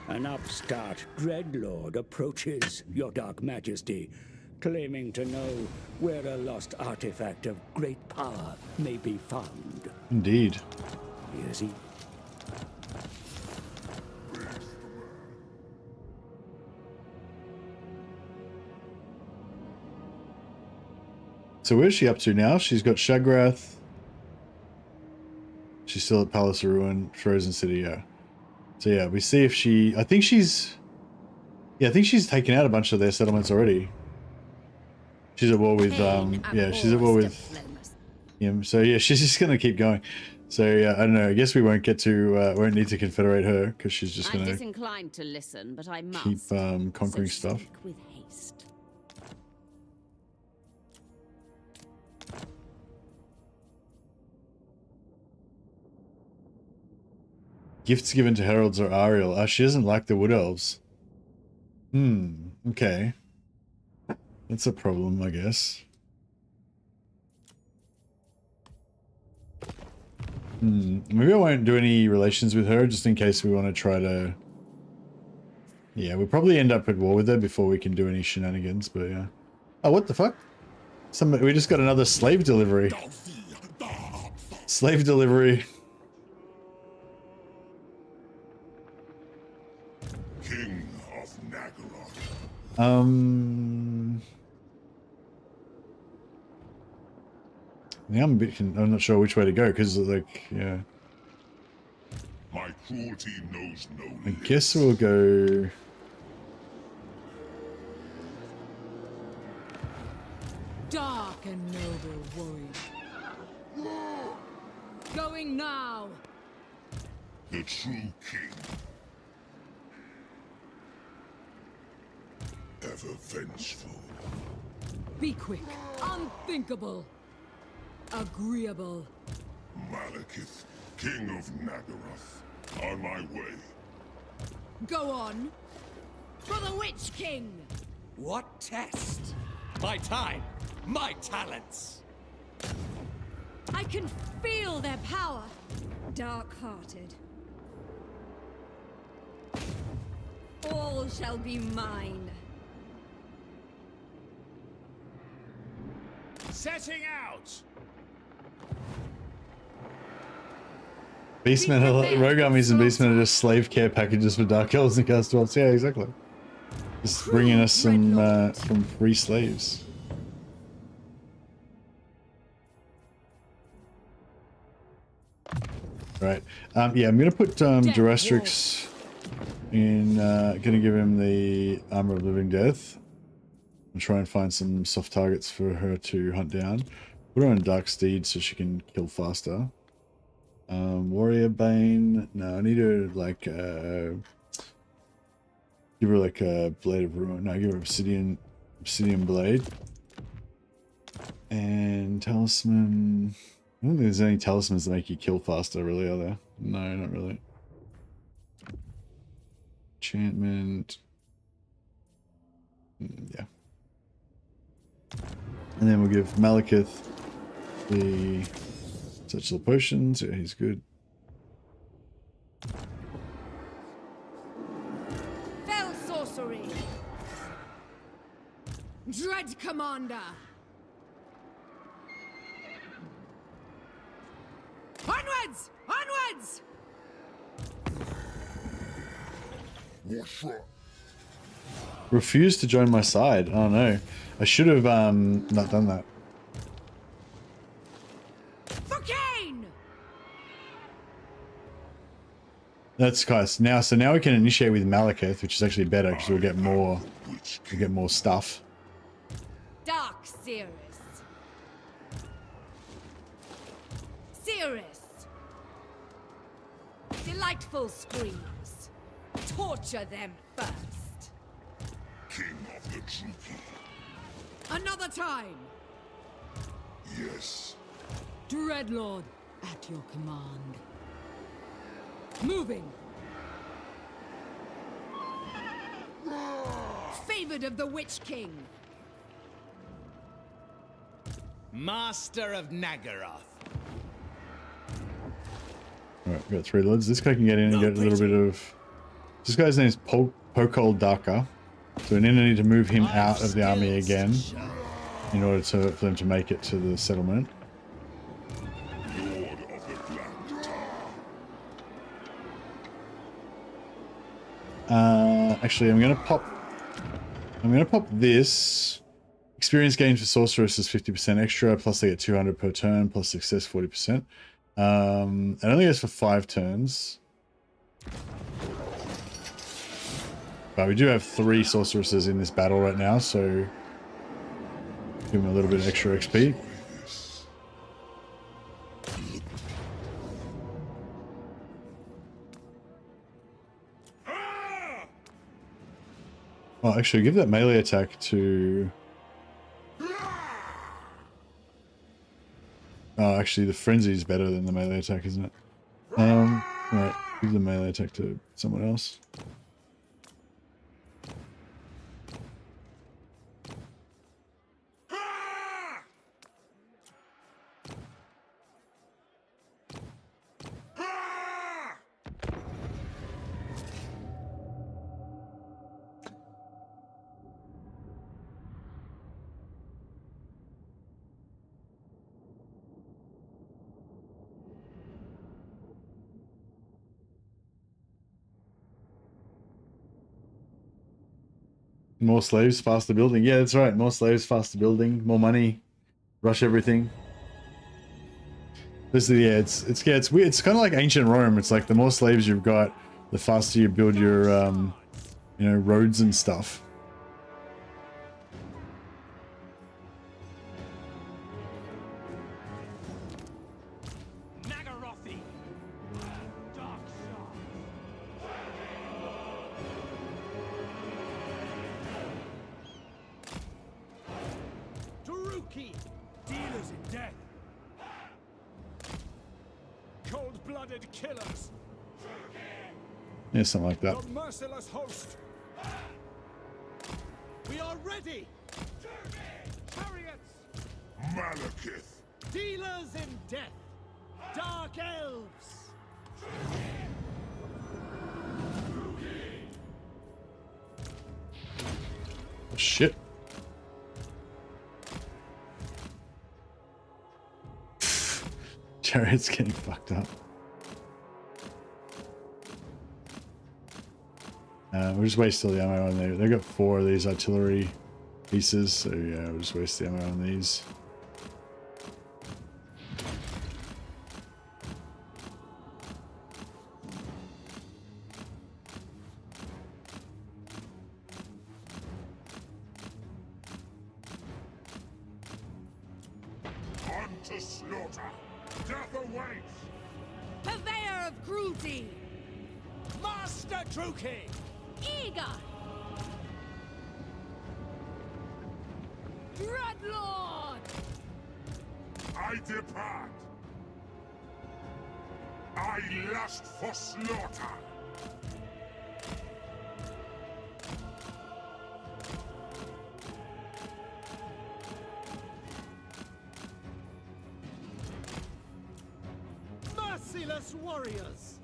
An upstart dreadlord approaches your dark majesty, claiming to know where a lost artifact of great power may be found. Indeed. Is he? So where's she up to now? She's got Shagrath. She's still at Palace of Ruin, Frozen City, yeah. So yeah, we see if she... I think she's taken out a bunch of their settlements already. She's at war with, yeah, she's at war with him. So yeah, she's just gonna keep going. So yeah, I don't know, I guess we won't get to, won't need to confederate her, because she's just gonna... I'm disinclined to listen, but I must. Keep, conquering stuff. Speak with haste. Gifts given to heralds or Ariel. She doesn't like the wood elves. Okay. That's a problem, I guess. Maybe I won't do any relations with her, just in case we want to try to... Yeah, we'll probably end up at war with her before we can do any shenanigans, but yeah. Oh, what the fuck? We just got another slave delivery. Slave delivery. King of Nagaroth. Yeah, I'm not sure which way to go, because, like, yeah. My cruelty knows no I limits. guess we'll go... Dark and noble warrior. Going now. The true king. Ever vengeful. Be quick. Unthinkable. Agreeable. Malekith, king of Nagaroth. On my way. Go on. For the Witch King. What test? My time, my talents. I can feel their power. Dark-hearted. All shall be mine. Setting out. Beastmen are, rogue armies and beastmen are just slave care packages for dark elves and cast dwarves. Yeah, exactly. Just bringing us some free slaves. Right. Yeah, I'm gonna put Durestrix in. Gonna give him the Armor of Living Death. And try and find some soft targets for her to hunt down. Put her on Dark Steed so she can kill faster. Warrior Bane. No, I need her like give her like a Blade of Ruin. No, give her Obsidian Blade. And Talisman. I don't think there's any talismans that make you kill faster, really, are there? No, not really. Enchantment. Yeah. And then we'll give Malekith the Satchel Potions. Yeah, he's good. Fell sorcery. Dread Commander! Onwards! Onwards! Refused to join my side. Oh no. I should have not done that. For Cain! That's guys. Now so now we can initiate with Malekith, which is actually better because we'll get more stuff. Dark Cirrus. Cirrus. Delightful screams. Torture them first. King of the Druki. Another time! Yes. Dreadlord, at your command. Moving! Favored of the Witch King! Master of Nagaroth. Alright, we've got 3 lords. This guy can get in and get a little bit of... This guy's name is Pokal Darker. So we need to move him out of the army again in order for them to make it to the settlement. Lord of the Black Tower. Actually, I'm gonna pop this. Experience gains for sorceress is 50% extra, plus they get 200 per turn, plus success 40%. It only goes for 5 turns. But we do have 3 sorceresses in this battle right now, so give them a little bit of extra XP. Oh, actually, give that melee attack to... Oh, actually, the frenzy is better than the melee attack, isn't it? Right, give the melee attack to someone else. More slaves, faster building. Yeah, that's right. More slaves, faster building, more money, rush everything. This is it's weird. It's kind of like ancient Rome. It's like the more slaves you've got, the faster you build your you know, roads and stuff. Nagarothi. Dark Shard. Druki. Dealers in death. Cold-blooded killers. Yeah, something like that. The merciless host. We are ready. Chariots. Malekith. Dealers in death. Dark elves. Oh, shit. Chariot's getting fucked up. We'll just waste all the ammo on there. They've got 4 of these artillery pieces, so yeah, we'll just waste the ammo on these. to slaughter. Death awaits. Purveyor of cruelty! Master Druki! Eager! Dreadlord! I depart. I lust for slaughter. Merciless warriors!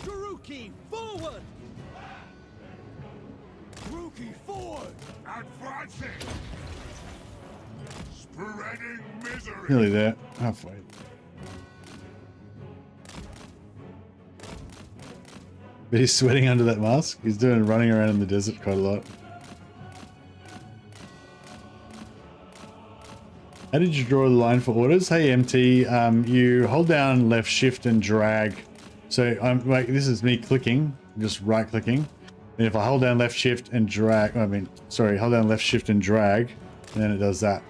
Druki, forward! Druki, forward! Advancing. Spreading misery. Nearly there. Halfway. But he's sweating under that mask. He's doing running around in the desert quite a lot. How did you draw the line for orders? Hey MT, you hold down left shift and drag. So I'm like, this is me clicking, just right clicking. And if I hold down left shift and drag, hold down left shift and drag, and then it does that.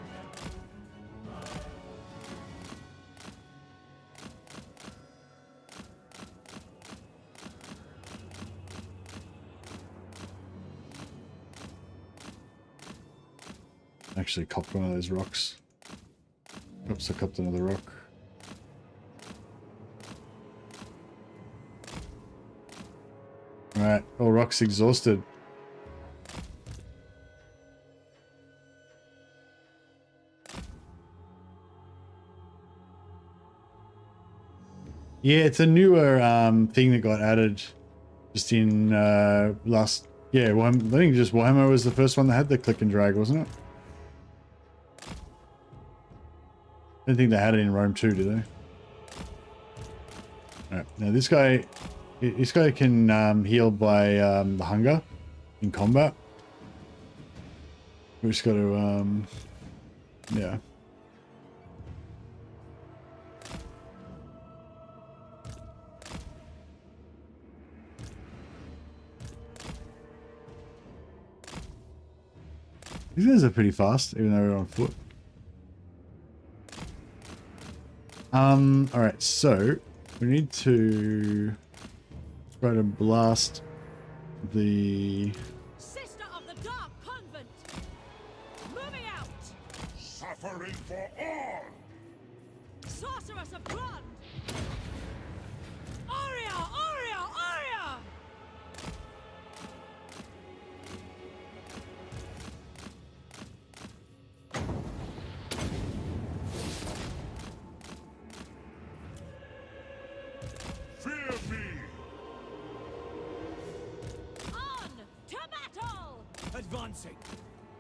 Actually copped one of those rocks. Oops, I copped another rock. Alright, all rocks exhausted. Yeah, it's a newer thing that got added just in last... Yeah, I think just Warhammer was the first one that had the click and drag, wasn't it? I don't think they had it in Rome 2, did they? Alright, now this guy can heal by the hunger in combat. We just got to, yeah. These guys are pretty fast, even though we're on foot. Alright, so we need to try to blast the... Sister of the Dark Convent! Moving out! Suffering for all. Sorceress of blood! Aria! Aria! Aria! Fear me. On to battle! Advancing.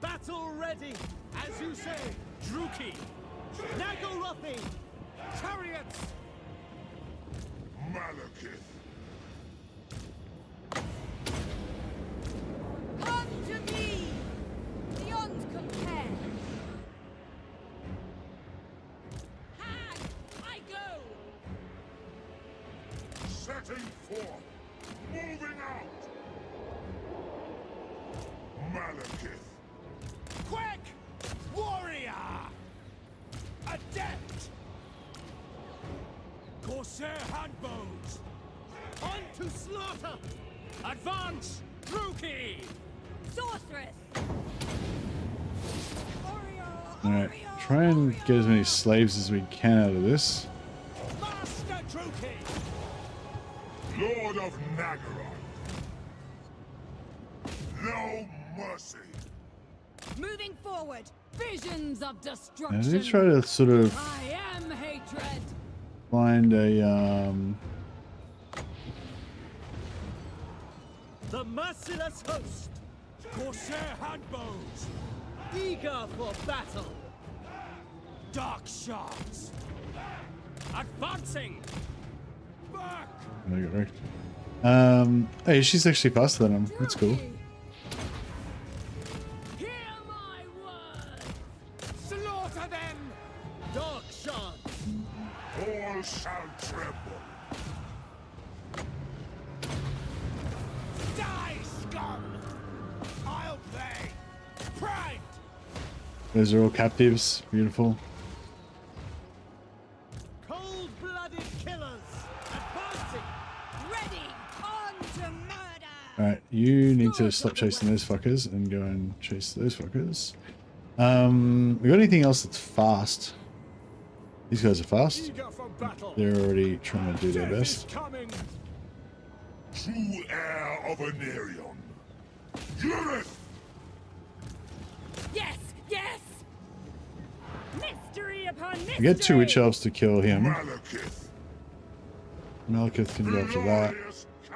Battle ready, as you say. Druki. Nagorothi. Chariots. Malekith. Come to me! Beyond compare! Hag! I go! Setting forth. Moving out. Malekith. Quick! Warrior! Adept! Corsair handbows! On to slaughter. Advance! Druki! Sorceress! Aria! Alright, Aria! try and Aria! get as many slaves as we can out of this. Master Druki! Lord of Nagaroth. No mercy. Moving forward! Visions of Now, destruction. did he try to sort of I am hatred. find a, The merciless host. Corsair handbows! Eager for battle. Dark shards! Advancing! Back! I got wrecked. Hey, she's actually faster than him. That's cool. Hear my word. Slaughter them! Dark shards. All shall tremble. Die, scum! I'll play! Pride! Those are all captives. Beautiful. You need to stop chasing those fuckers and go and chase those fuckers. We got anything else that's fast? These guys are fast. Eager for battle. They're already trying to do their Death is best. coming. True heir of Anarion. Unith! Yes, yes! Mystery upon mystery! We get 2 witch elves to kill him. Malekith. Malekith can go after that. Glorious carnage.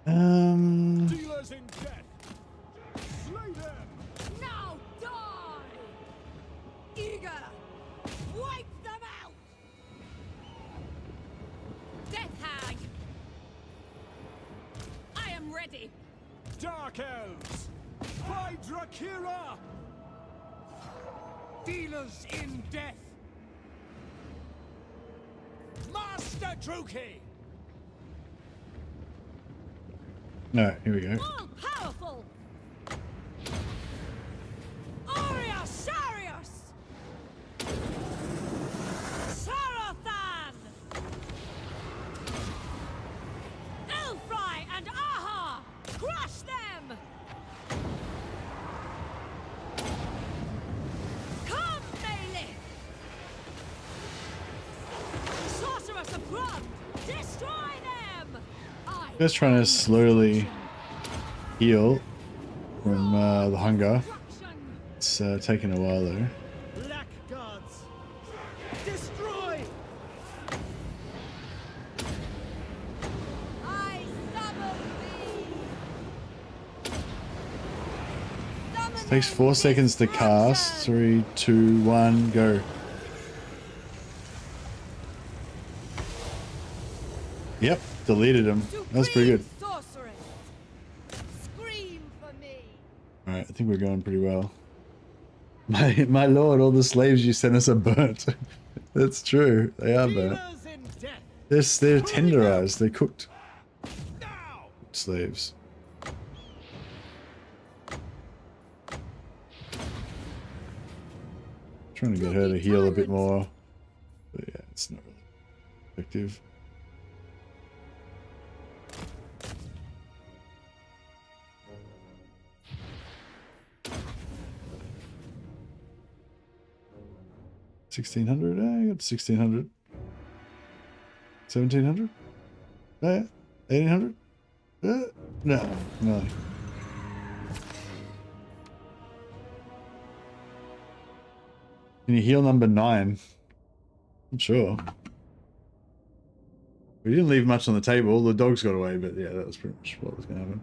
Dealers in death. Slay them. Now die! Eager! Wipe them out! Death hag! I am ready! Dark elves. By Drakira. Dealers in death. Master Druki. No, here we go. All powerful! Aurea Sarius! Sarothan! Elfry and Aha! Crush them! Come, Malekith! Sorceress of Grund! Destroy them! Just trying to slowly heal from the hunger. It's taking a while though. Black gods, destroy! I summon thee! Summon Takes 4 seconds to cast. 3, 2, 1, go. Yep, deleted him. That's pretty good. Sorceress! Scream for me! Alright, I think we're going pretty well. My lord, all the slaves you sent us are burnt. That's true. They are burnt. Dealers in death. They're tenderized. They're cooked Now. slaves. Trying to get her to heal a bit more. But yeah, it's not really effective. $1,600. I got 1,600. 1,700. 1,800. No, no. Can you heal number 9? I'm sure. We didn't leave much on the table. The dogs got away, but yeah, that was pretty much what was going to happen.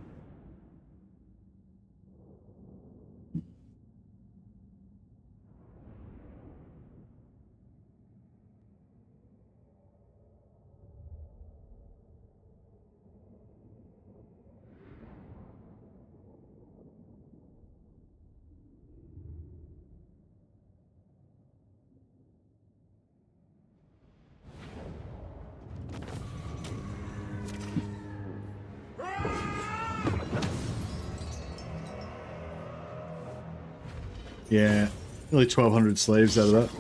Yeah, nearly 1,200 slaves out of that.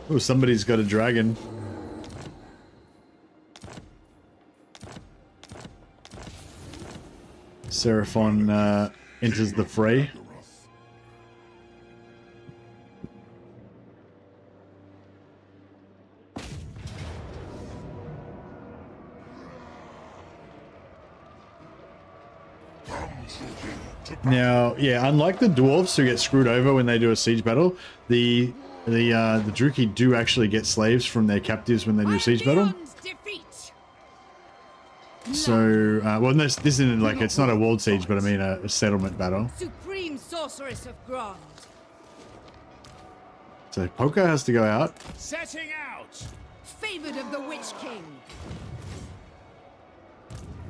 Oh, somebody's got a dragon. Seraphon enters the fray. Now, yeah, unlike the dwarves who get screwed over when they do a siege battle, the Druki do actually get slaves from their captives when they do a siege battle. So, well, this isn't like, it's not a walled siege, but I mean a settlement battle. Supreme Sorceress of Grund! So Poker has to go out. Setting out. Favored of the Witch King.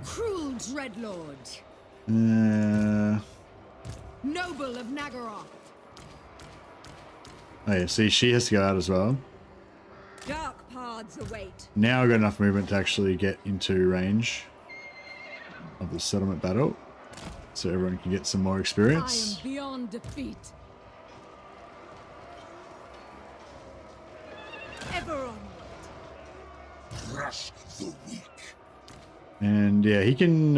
Cruel Dreadlord. Noble of Nagaroth. Oh yeah, see, she has to go out as well. Dark paths await. Now I've got enough movement to actually get into range of the settlement battle, so everyone can get some more I experience. am beyond defeat. Ever onward. Crush the weak. And yeah, he can,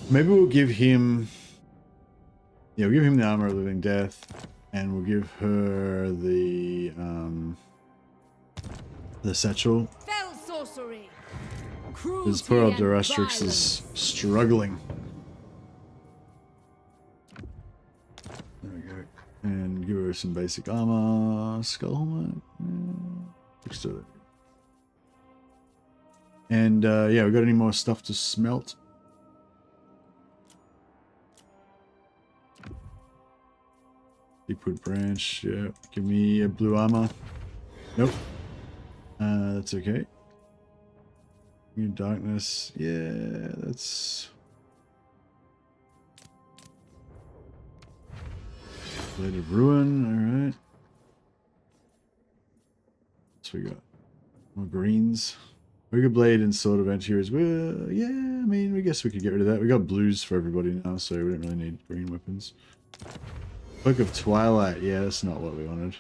maybe we'll give him, yeah, we'll give him the armor of living death, and we'll give her the satchel. Fell sorcery. This poor old Cruelty and Durastrix is struggling. There we go. And give her some basic armor. Skull helmet. Let's do it. And yeah, we got any more stuff to smelt? Deepwood branch. Yeah. Give me a blue armor. Nope. That's okay. New darkness. Yeah, that's... Blade of Ruin, alright. So we got more greens. Rigor Blade and Sword of Antiheroes. Well, yeah, I mean, I guess we could get rid of that. We got blues for everybody now, so we don't really need green weapons. Book of Twilight. Yeah, that's not what we wanted.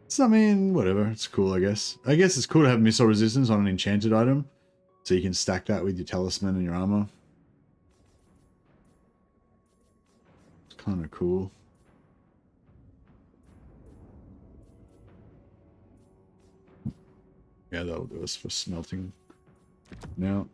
So, I mean, whatever. It's cool, I guess. I guess it's cool to have missile resistance on an enchanted item. So you can stack that with your talisman and your armor. It's kind of cool. Yeah, that'll do us for smelting now.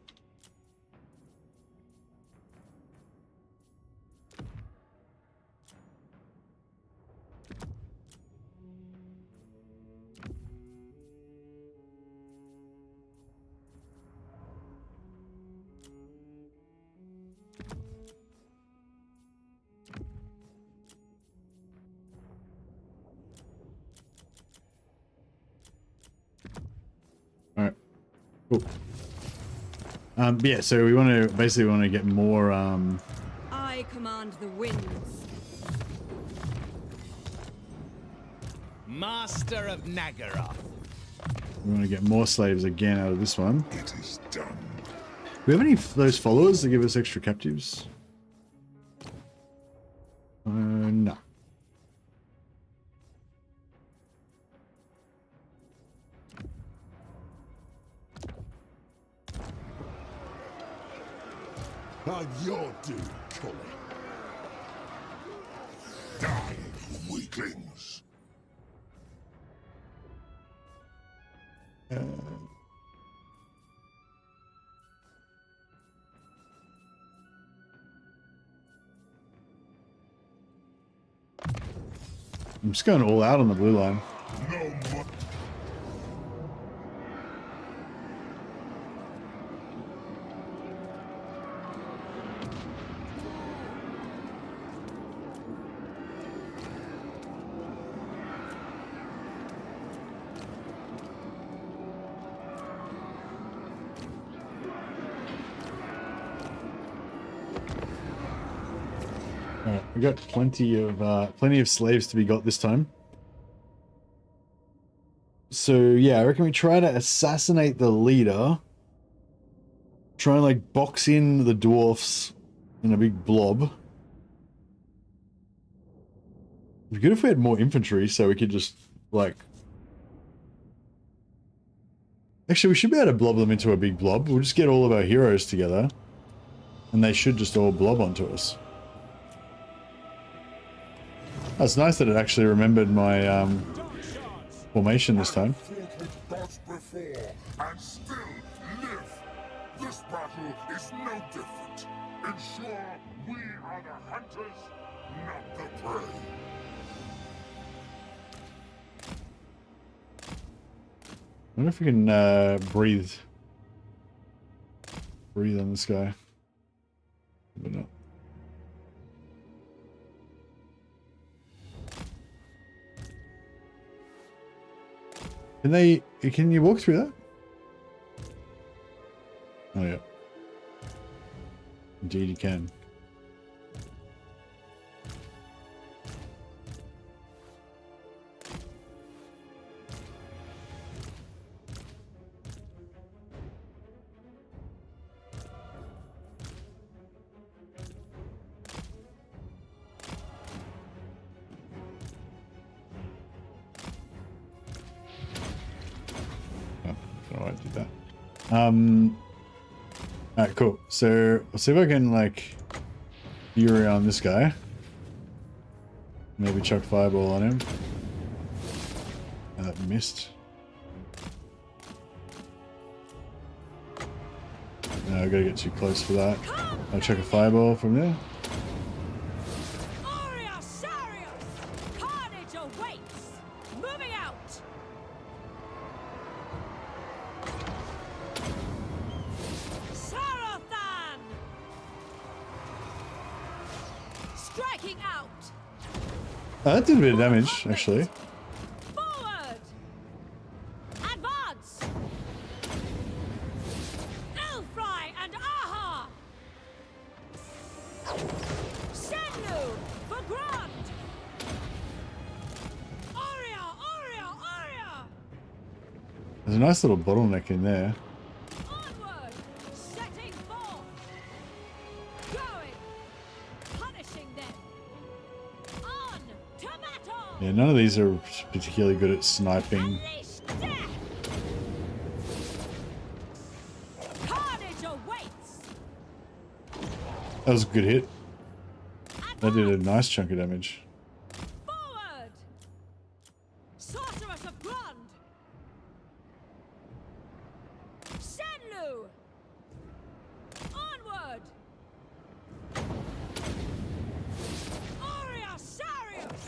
Alright. Cool. Yeah, so we want to basically get more I command the winds. Master of Nagaroth. we want to get more slaves again out of this one. It is done. Do we have any of those followers that give us extra captives? No. On your doom, Cully. Die, weaklings. I'm just going all out on the blue line. No more. Alright, we got plenty of slaves to be got this time. So yeah, I reckon we try to assassinate the leader. Try and like box in the dwarfs in a big blob. It'd be good if we had more infantry so we could just like... Actually, we should be able to blob them into a big blob. We'll just get all of our heroes together. And they should just all blob onto us. It's nice that it actually remembered my formation this time. Gods before and still live. This battle is no different. Ensure we are the hunters, not the prey. I wonder if we can breathe on this guy. But no. Can you walk through that? Oh yeah. Indeed you can. don't know why I did that. Alright, cool. So I'll see if I can like fury on this guy. Maybe chuck fireball on him. Missed. No, I gotta get too close for that. I'll chuck a fireball from there. Carnage awaits. Moving out. Sarathan. Striking out. Oh, that did a bit of damage, actually. Forward. Advance. Elfry and Aha. Senlu for Grand. Aria. There's a nice little bottleneck in there. Onward. Setting forth. Going. Punishing them. On to battle. Yeah, none of these are particularly good at sniping. Unleash death. Carnage awaits. That was a good hit. That did a nice chunk of damage. Forward. Sorceress of Grand. Senlu. Onward. Aria Sarius.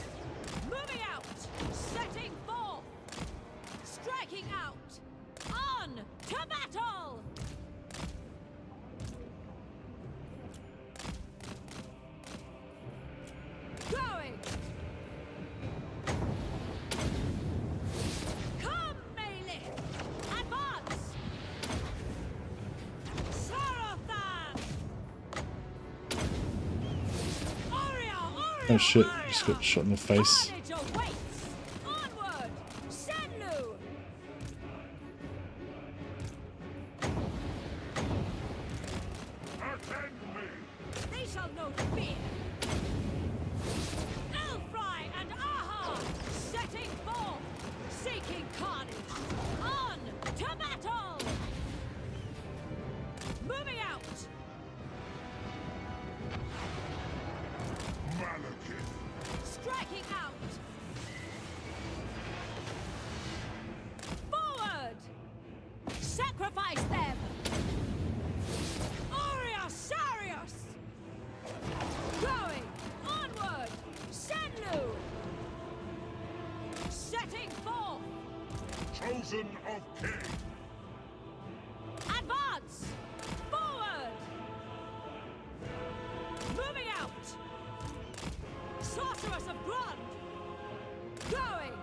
Moving out. Setting forth. Striking out. On to battle. Going. Come, Maleth. Advance. Sarathan. Oh shit, just got shot in the face. Carnage awaits. Onward. Senlu. Attend me! They shall know fear. Elfry and Aha. Setting forth. Seeking carnage. On to battle. Moving out. Malekith! Striking out. Forward. Sacrifice them. Aria Sarius. Going. Onward. Senlu. Setting forth. Chosen of King! Advance. Forward. Moving out. Sorceress of Grand. Going.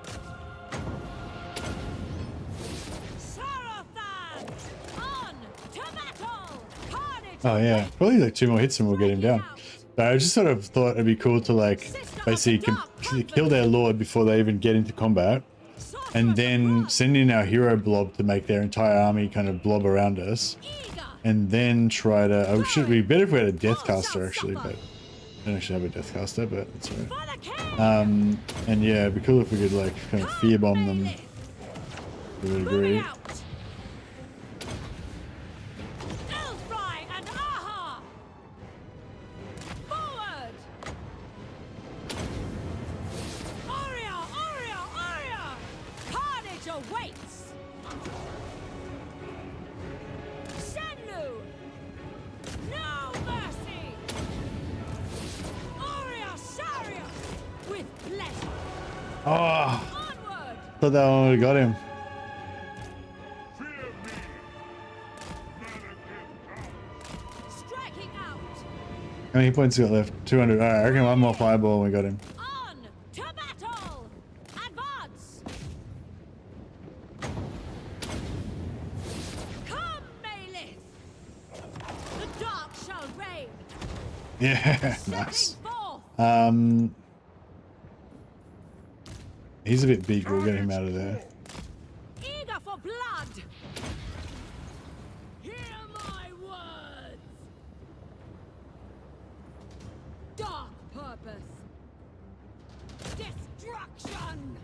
Sarathan. On to battle. Carnage. Oh yeah, probably like 2 more hits and we'll get him down. But I just sort of thought it'd be cool to like basically kill their lord before they even get into combat, and then send in our hero blob to make their entire army kind of blob around us, Eager. and then try to. Oh, should be better if we had a deathcaster actually, but I don't actually have a deathcaster, but that's alright. For the king. And yeah, it'd be cool if we could like kind of fear bomb them Maleth. to a Moving degree. out. Elfry and Aha. Forward. Aria. Carnage awaits. Senlu. No mercy. Aria Sarius. With pleasure. Oh, Onward. thought that one would have got him. Fear me! Malekith comes! Striking out. How many points you got left? 200. Alright, I reckon one more fireball and we got him. On to battle. Advance. Come, Maleth. The dark shall reign. Yeah, nice. Setting forth. He's a bit big, we'll get him out of there. Eager for blood. Hear my words. Dark purpose. Destruction.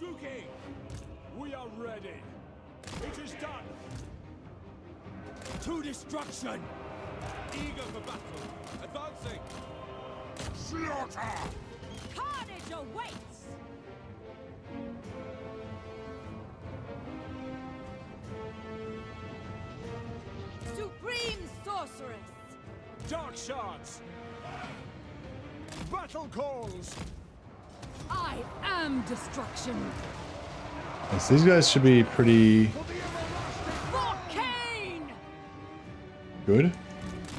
Druki, we are ready. It is done. To destruction. Eager for battle. Advancing. Slaughter! Carnage awaits! Supreme Sorceress! Dark shards. Battle calls. I am destruction. Yes, these guys should be pretty For Cain! good.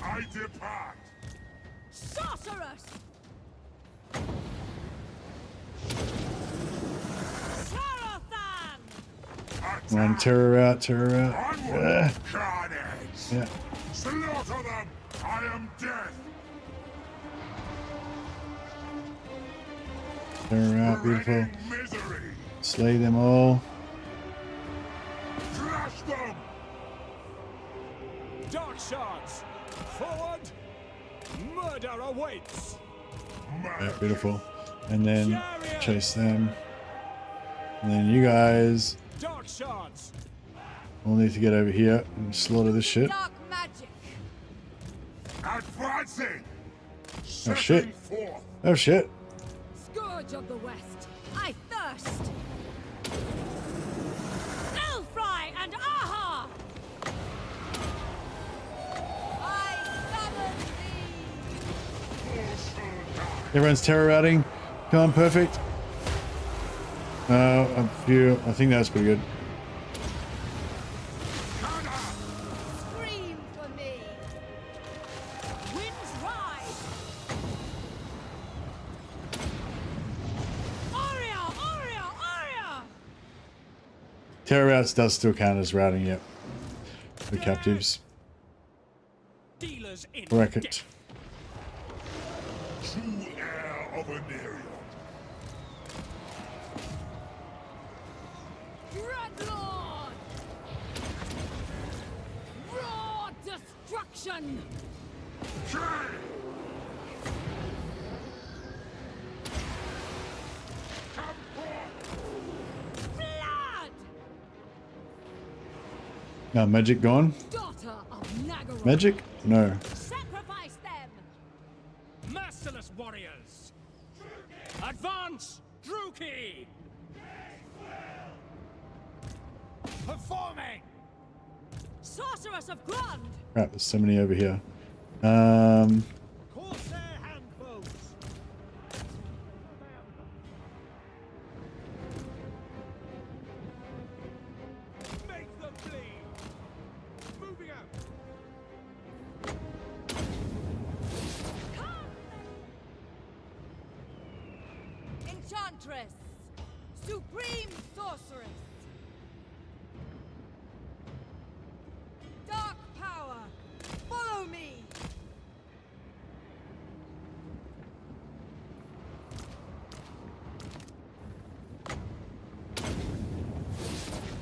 I depart! Sorceress! Sarathan! Come on, tear her out, tear her out. Onward! Carnage! Yeah. Slaughter them! I am death! Tear her out, beautiful. Ready misery! Slay them all. Crush them! Dark shards. Forward. Murder awaits. Yeah, beautiful. And then chase them. And then you guys Dark shards. all need to get over here and slaughter this shit. Dark magic! Advancing! Oh shit. Setting forth! Oh shit. Scourge of the West! I thirst! Elfry and Aha! I summon thee! Everyone's terror routing. Come on, perfect. A few. I think that's pretty good. Scream for me! Winds rise! Aria! Aria! Aria! Terror routes does still count as routing, yep. For captives. Dealers in Bracket. death. True heir of Anarion! Dreadlord! Raw destruction! Blood! Now magic gone. Daughter of Nagaroth! Magic? No. Sacrifice them! Merciless warriors. Advance, Druki. Performing. Sorceress of Grund! Crap, there's so many over here. Corsair handbows. Make them bleed. Moving out. Enchantress! Supreme Sorceress! Dark power! Follow me!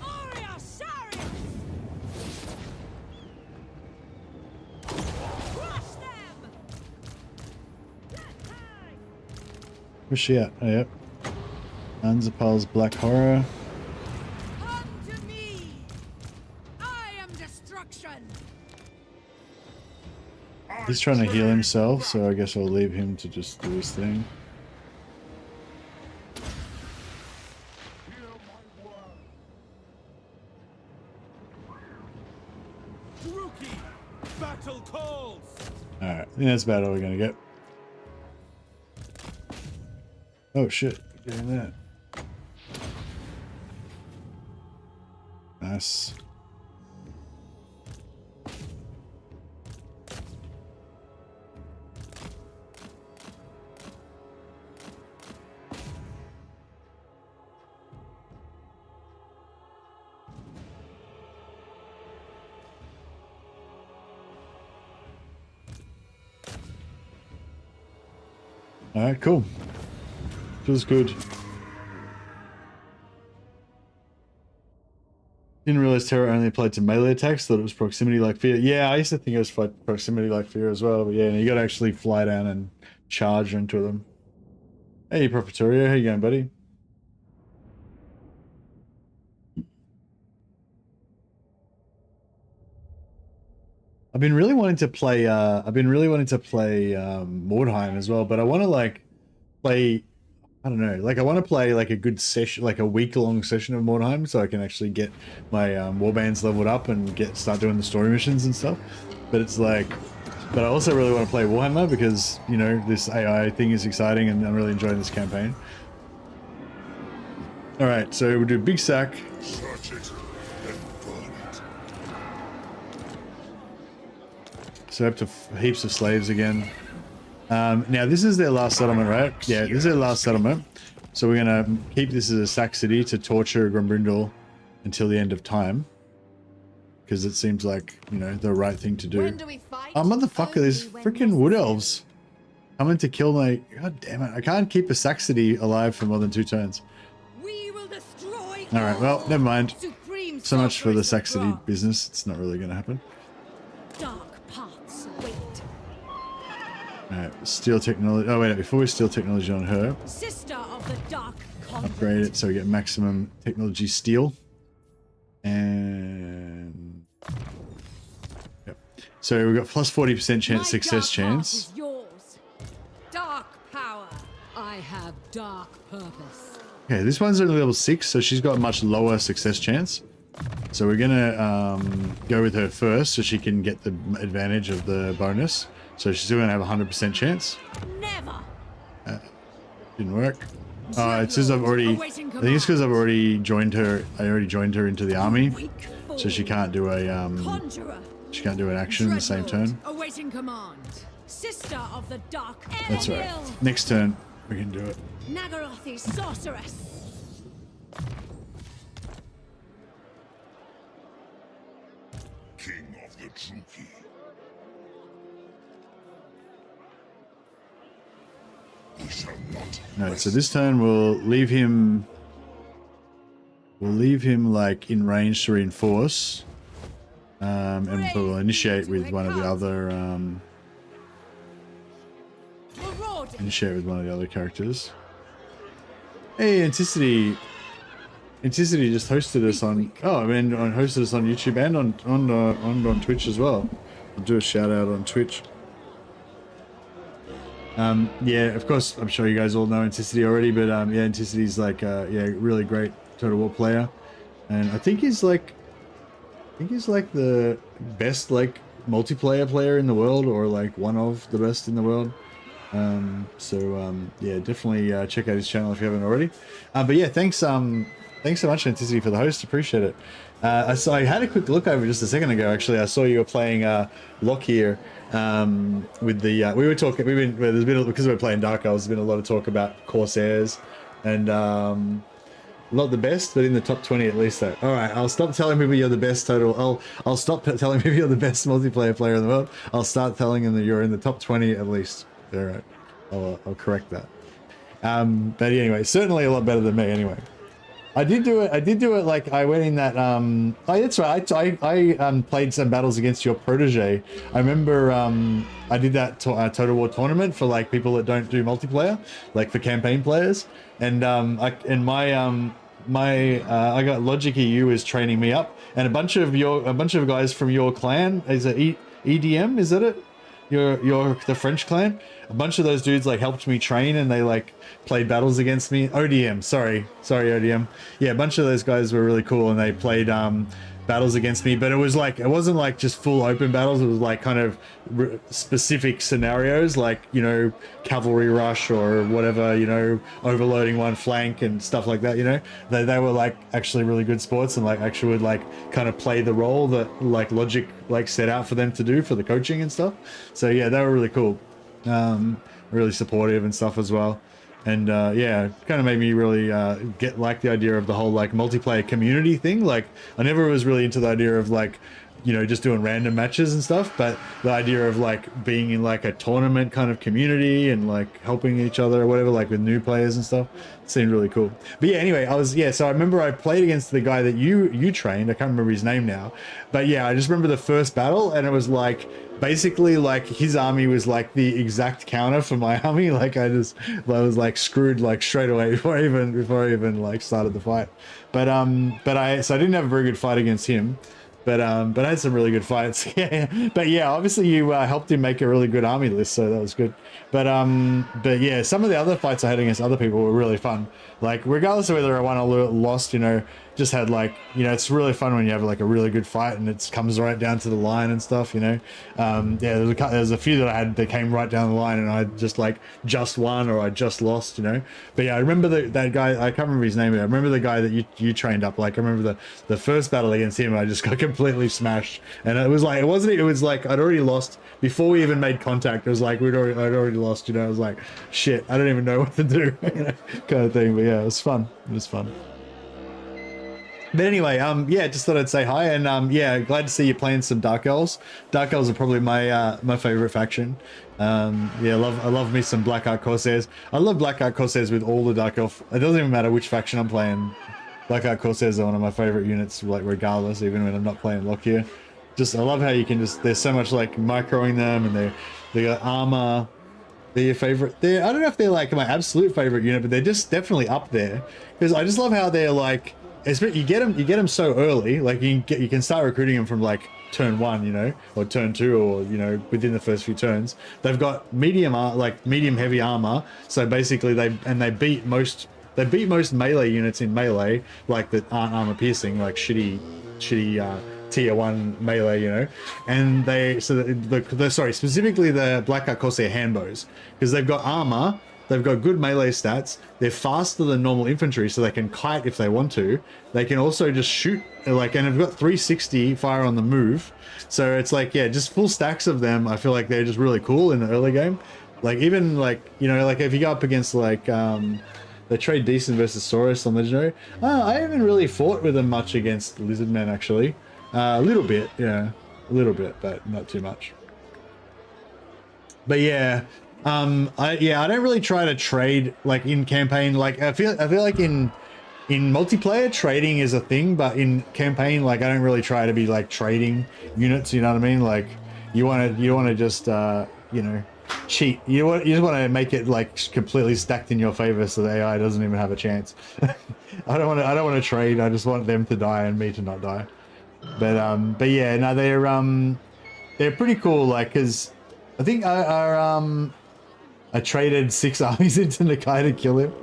Aria Sarius! Crush them! Where's she at? Oh, yep. Anzapal's Black Horror. Come to me! I am destruction! He's trying to heal himself, so I guess I'll leave him to just do his thing. Druki. Battle calls. Alright, I think that's about all we're gonna get. Oh shit, getting that. Nice. Alright, cool. Feels good. Didn't realize terror only applied to melee attacks, thought it was proximity like fear. Yeah, I used to think it was proximity like fear as well, but yeah, you gotta actually fly down and charge into them. Hey, Profitorio, how you going, buddy? I've been really wanting to play Mordheim as well, but I want to like play, I don't know, like I want to play like a good session, like a week-long session of Mordheim, so I can actually get my warbands leveled up and start doing the story missions and stuff. But it's like, but I also really want to play Warhammer because, you know, this AI thing is exciting and I'm really enjoying this campaign. All right, so we'll do a big sack. Search it and burn it. So up to heaps of slaves again. Now this is their last settlement, right? Yeah, this is their last settlement. So we're gonna keep this as a sack city to torture Grumbrindle until the end of time. Because it seems like, you know, the right thing to do. When do we fight? Oh, motherfucker, there's freaking wood elves coming to kill my... God damn it. I can't keep a sack city alive for more than 2 turns. We will destroy Alright, well, never mind. Supreme So much for the sack sorceress city Gra. business. It's not really going to happen. Dark paths wait. Alright, steal technology. Oh, wait, before we steal technology on her, Sister of the dark convent. upgrade it so we get maximum technology steal. And... Yep. So we've got plus 40% chance, success chance. Is yours. Dark power. I have dark purpose. Okay, this one's only level 6, so she's got a much lower success chance. So we're gonna go with her first so she can get the advantage of the bonus. So she's still gonna have a 100% chance. Never. Didn't work. It says I've already... I think it's because I've already joined her. I already joined her into the army. So she can't do a... Conjurer. she can't do an action in the same turn. Awaiting command. Sister of the dark That's right. Evil. Next turn, we can do it. Nagarathi sorceress. King of the Druki. We shall not. Alright, so this turn we'll leave him... We'll leave him, like, in range to reinforce. And we'll initiate with one of the other... initiate with one of the other characters. Hey, Anticity! Anticity just hosted us on... Oh, I mean, hosted us on YouTube and on Twitch as well. I'll do a shout out on Twitch. Yeah, of course, I'm sure you guys all know Anticity already, but yeah, Anticity's like, yeah, really great Total War player. And I think he's like the best, like, multiplayer player in the world, or like one of the best in the world. Yeah, definitely check out his channel if you haven't already. But yeah, thanks so much, Anticity, for the host. Appreciate it. I had a quick look over just a second ago. Actually, I saw you were playing Lock here with the. We were talking. Because we're playing Dark Elves. There's been a lot of talk about Corsairs, and not the best, but in the top 20 at least. Though. All right, I'll stop telling people you're the best total. I'll stop telling people you're the best multiplayer player in the world. I'll start telling them that you're in the top 20 at least. All right, I'll correct that. But anyway, certainly a lot better than me. Anyway, I did do it. Like I went in that. Oh, that's right. I played some battles against your protege. I remember I did that Total War tournament for like people that don't do multiplayer, like for campaign players. And I got Logic EU is training me up, and a bunch of guys from your clan. Is it EDM? Is that it? The French clan. A bunch of those dudes like helped me train, and they like played battles against me. ODM, sorry ODM. Yeah, a bunch of those guys were really cool, and they played battles against me. But it wasn't like just full open battles. It was like kind of specific scenarios, like, you know, cavalry rush or whatever, you know, overloading one flank and stuff like that. You know, they were like actually really good sports, and like actually would like kind of play the role that like Logic like set out for them to do for the coaching and stuff. So yeah, they were really cool. Really supportive and stuff as well. And yeah, it kind of made me really get like the idea of the whole like multiplayer community thing. Like I never was really into the idea of like, you know, just doing random matches and stuff, but the idea of like being in like a tournament kind of community and like helping each other or whatever, like with new players and stuff, seemed really cool. But yeah, anyway, so I remember I played against the guy that you trained. I can't remember his name now, but yeah, I just remember the first battle, and it was like basically like his army was like the exact counter for my army. Like I was like screwed like straight away before I even like started the fight. But so I didn't have a very good fight against him. But I had some really good fights. Yeah, but yeah, obviously you helped him make a really good army list, so that was good. But yeah, some of the other fights I had against other people were really fun. Like regardless of whether I won or lost, you know, just had like, you know, it's really fun when you have like a really good fight and it comes right down to the line and stuff, you know. Yeah, there's a few that I had that came right down the line and I just like just won or I just lost, you know. But yeah, I remember that guy, I can't remember his name, but I remember the guy that you trained up. Like I remember the first battle against him, I just got completely smashed, and it was like it was like I'd already lost before we even made contact. It was like I'd already lost, you know. I was like, shit, I don't even know what to do, you know, kind of thing. But yeah, it was fun. It was fun. But anyway, yeah, just thought I'd say hi, and yeah, glad to see you playing some Dark Elves. Dark Elves are probably my my favorite faction. Yeah, I love me some Blackheart Corsairs. I love Blackheart Corsairs with all the Dark Elf. It doesn't even matter which faction I'm playing. Blackheart Corsairs are one of my favorite units, like regardless, even when I'm not playing Lockyer. Just I love how you can just, there's so much like microing them, and they got armor. They're your favorite. I don't know if they're like my absolute favorite unit, but they're just definitely up there, because I just love how they're like, you get them so early. Like you can start recruiting them from like turn 1, you know, or turn 2, or you know, within the first few turns. They've got medium heavy armor, so basically they beat most melee units in melee, like that aren't armor piercing, like shitty tier 1 melee, you know. And specifically the Blackheart Corsair handbows, because they've got armor. They've got good melee stats. They're faster than normal infantry, so they can kite if they want to. They can also just shoot, like, and they've got 360 fire on the move. So it's like, yeah, just full stacks of them. I feel like they're just really cool in the early game. Like even like, you know, like if you go up against like, they trade decent versus Saurus on Legendary. I haven't really fought with them much against Lizardmen actually. A little bit, yeah, a little bit, but not too much. But yeah. I don't really try to trade like in campaign. Like I feel like in multiplayer trading is a thing, but in campaign, like I don't really try to be like trading units, you know what I mean? Like you want to just you know, cheat. You just want to make it like completely stacked in your favor so the AI doesn't even have a chance. I don't want to trade. I just want them to die and me to not die. But yeah, no, they're pretty cool, like, cuz I think I traded 6 armies into Nakai to kill him.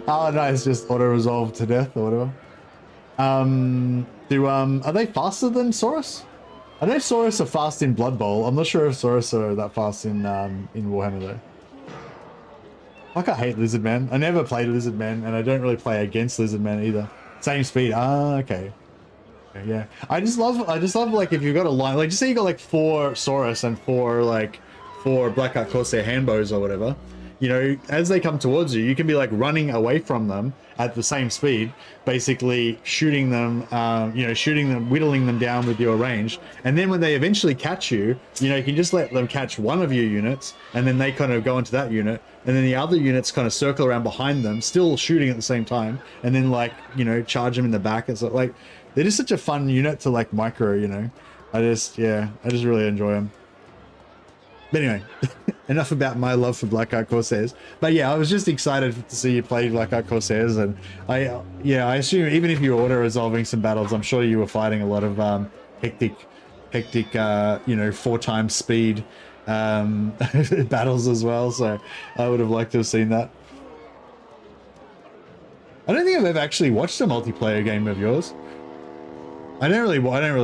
Oh, nice, just auto-resolve to death or whatever. Are they faster than Saurus? I know Saurus are fast in Blood Bowl. I'm not sure if Saurus are that fast in Warhammer though. Like I hate Lizardmen. I never played Lizardmen, and I don't really play against Lizardmen either. Same speed. Ah, okay. Yeah. I just love like if you've got a line, like just say you got like 4 Saurus and 4 Blackheart Corsair handbows or whatever, you know, as they come towards you, you can be like running away from them at the same speed, basically shooting them, you know, whittling them down with your range. And then when they eventually catch you, you know, you can just let them catch one of your units, and then they kind of go into that unit, and then the other units kind of circle around behind them, still shooting at the same time, and then like, you know, charge them in the back. It's like, they're just such a fun unit to like micro, you know. I just really enjoy them. But anyway, enough about my love for Blackheart Corsairs. But yeah, I was just excited to see you play Blackheart Corsairs, and I assume even if you were auto-resolving some battles, I'm sure you were fighting a lot of hectic, you know, 4 times speed battles as well. So I would have liked to have seen that. I don't think I've ever actually watched a multiplayer game of yours. I don't really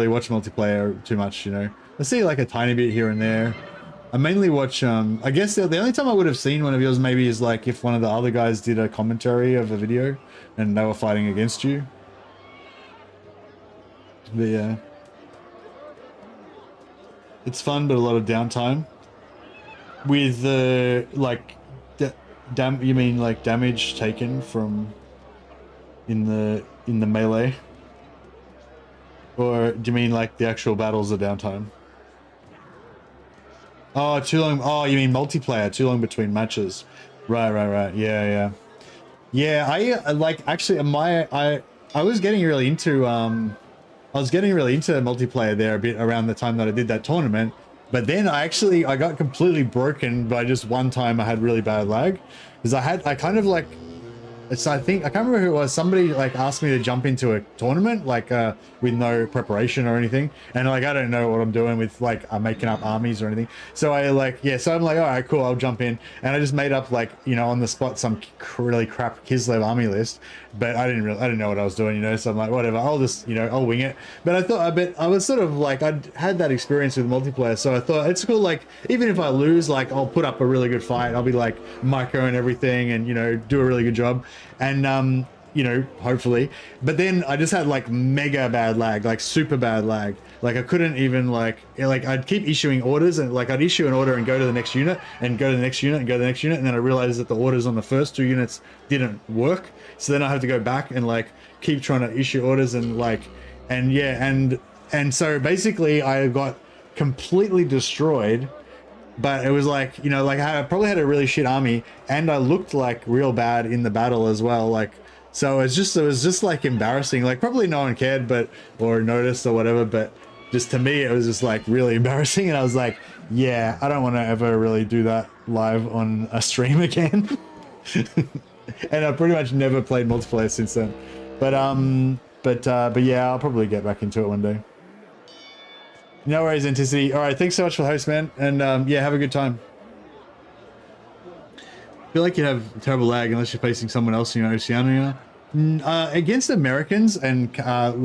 watch multiplayer too much, you know. I see like a tiny bit here and there. I mainly watch, I guess the only time I would have seen one of yours maybe is like if one of the other guys did a commentary of a video and they were fighting against you. But yeah. It's fun, but a lot of downtime. With like, you mean like damage taken from in the melee? Or do you mean like the actual battles are downtime? Oh, too long. Oh, you mean multiplayer? Too long between matches. Right. Yeah. I like actually I was getting really into multiplayer there a bit around the time that I did that tournament. But then I got completely broken by just one time I had really bad lag, because I kind of like So I think I can't remember who it was. Somebody like asked me to jump into a tournament like with no preparation or anything, and like I don't know what I'm doing with like I'm making up armies or anything. So I like so I'm like, all right, cool, I'll jump in, and I just made up like on the spot some really crap Kislev army list, but I didn't know what I was doing, so I'm like, whatever, I'll just I'll wing it. But I was sort of like I'd had that experience with multiplayer, so I thought it's cool. Like even if I lose, like I'll put up a really good fight. I'll be like micro and everything, and do a really good job. And hopefully, but then I just had like mega bad lag, like super bad lag. Like I couldn't even like I'd keep issuing orders, and like I'd issue an order and go to the next unit and go to the next unit and go to the next unit, and then I realized that the orders on the first 2 units didn't work. So then I had to go back and like keep trying to issue orders and so basically I got completely destroyed. But it was like, I probably had a really shit army, and I looked like real bad in the battle as well. Like, so it was just like embarrassing. Like probably no one cared, or noticed or whatever. But just to me, it was just like really embarrassing. And I was like, yeah, I don't want to ever really do that live on a stream again. And I pretty much never played multiplayer since then. But yeah, I'll probably get back into it one day. No worries, Anticity. All right, thanks so much for the host, man. And yeah, have a good time. I feel like you have terrible lag unless you're facing someone else in Oceania. Against Americans and I've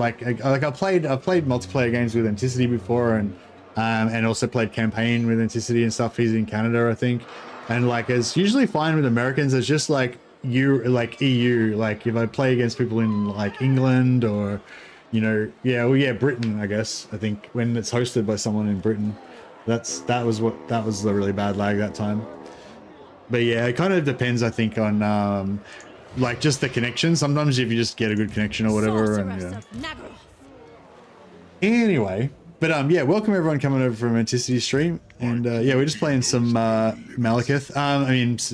played multiplayer games with Anticity before, and also played campaign with Anticity and stuff. He's in Canada, I think, and like it's usually fine with Americans. It's just like EU. Like if I play against people in like England or Britain, I guess. I think when it's hosted by someone in Britain, that was the really bad lag that time. But yeah, it kind of depends, I think, on like just the connection. Sometimes if you just get a good connection or whatever, and Anyway, but yeah, welcome everyone coming over from Anticity stream, and yeah, we're just playing some Malekith.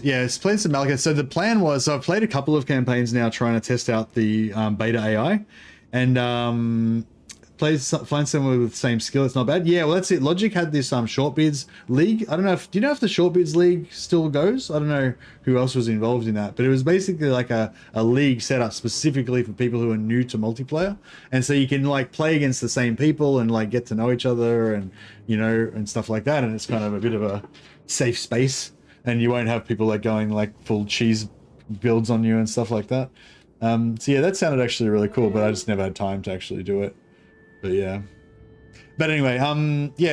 It's playing some Malekith. So the plan was, so I've played a couple of campaigns now trying to test out the beta AI. And find someone with the same skill. It's not bad. Yeah, well, that's it. Logic had this Shortbeards League. I don't know do you know if the Shortbeards League still goes? I don't know who else was involved in that, but it was basically like a league set up specifically for people who are new to multiplayer, and so you can like play against the same people and like get to know each other and and stuff like that. And it's kind of a bit of a safe space, and you won't have people like going like full cheese builds on you and stuff like that. So yeah, that sounded actually really cool, but I just never had time to actually do it. But yeah. But anyway,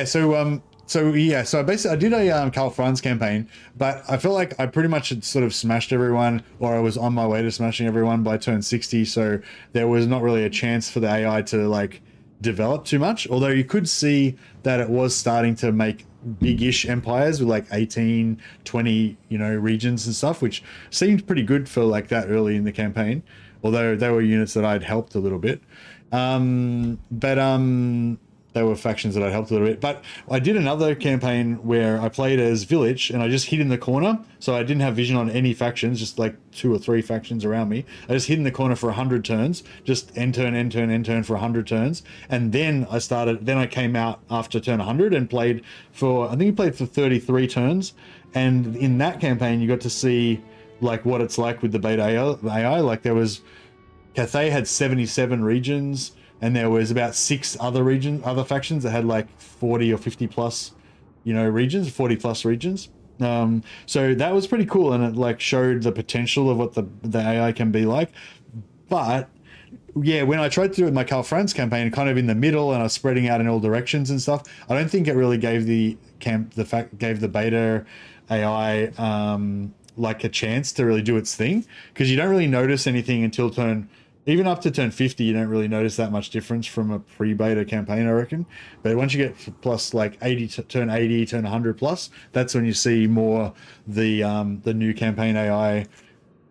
so basically I did a Carl Franz campaign, but I felt like I pretty much had sort of smashed everyone, or I was on my way to smashing everyone by turn 60, so there was not really a chance for the AI to like develop too much, although you could see that it was starting to make big-ish empires with like 18, 20 regions and stuff, which seemed pretty good for like that early in the campaign, although they were units that I'd helped a little bit. They were factions that I helped a little bit. But I did another campaign where I played as Village, and I just hid in the corner. So I didn't have vision on any factions, just like 2 or 3 factions around me. I just hid in the corner for 100 turns, just end turn for 100 turns. And then I came out after turn 100 and played for, I think you played for 33 turns. And in that campaign, you got to see like what it's like with the beta AI. Like there was, Cathay had 77 regions, and there was about 6 other factions that had like 40 or 50 plus, regions, 40 plus regions. So that was pretty cool, and it like showed the potential of what the AI can be like. But yeah, when I tried to do it with my Carl Franz campaign, kind of in the middle, and I was spreading out in all directions and stuff, I don't think it really gave the beta AI like a chance to really do its thing, because you don't really notice anything until even up to turn 50, you don't really notice that much difference from a pre-beta campaign, I reckon. But once you get plus like turn 80, turn 100 plus, that's when you see more the new campaign AI,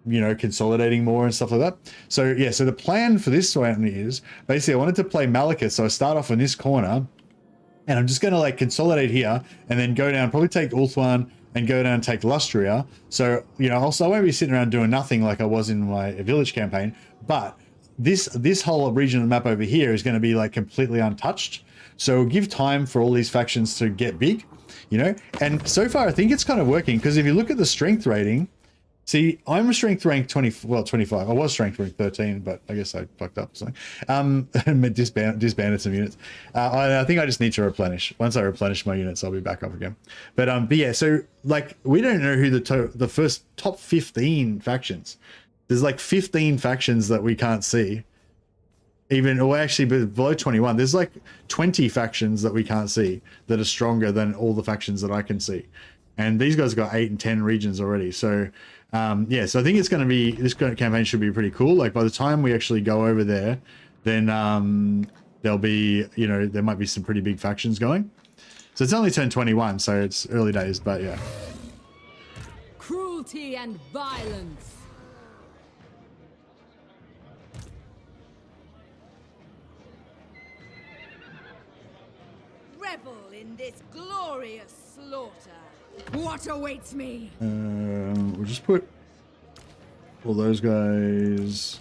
consolidating more and stuff like that. So yeah, so the plan for this one is basically I wanted to play Malekith, so I start off in this corner, and I'm just going to like consolidate here, and then go down, probably take Ulthuan, and go down and take Lustria. So also I won't be sitting around doing nothing like I was in my Village campaign, but this whole region of the map over here is going to be like completely untouched, so give time for all these factions to get big, and so far I think it's kind of working, because if you look at the strength rating, See, I'm strength rank 20, well, 25. I was strength rank 13, but I guess I fucked up or something. Disbanded some units. I think I just need to replenish. Once I replenish my units, I'll be back up again. But yeah, so like we don't know who the first top 15 factions. There's like 15 factions that we can't see. Even, or actually below 21, there's like 20 factions that we can't see that are stronger than all the factions that I can see. And these guys got 8 and 10 regions already. So yeah, so I think it's going to be, this campaign should be pretty cool. Like by the time we actually go over there, then there'll be, you know, there might be some pretty big factions going. So it's only turned 21, so it's early days, but yeah. Cruelty and violence. Revel in this glorious slaughter. What awaits me? We'll just put all those guys.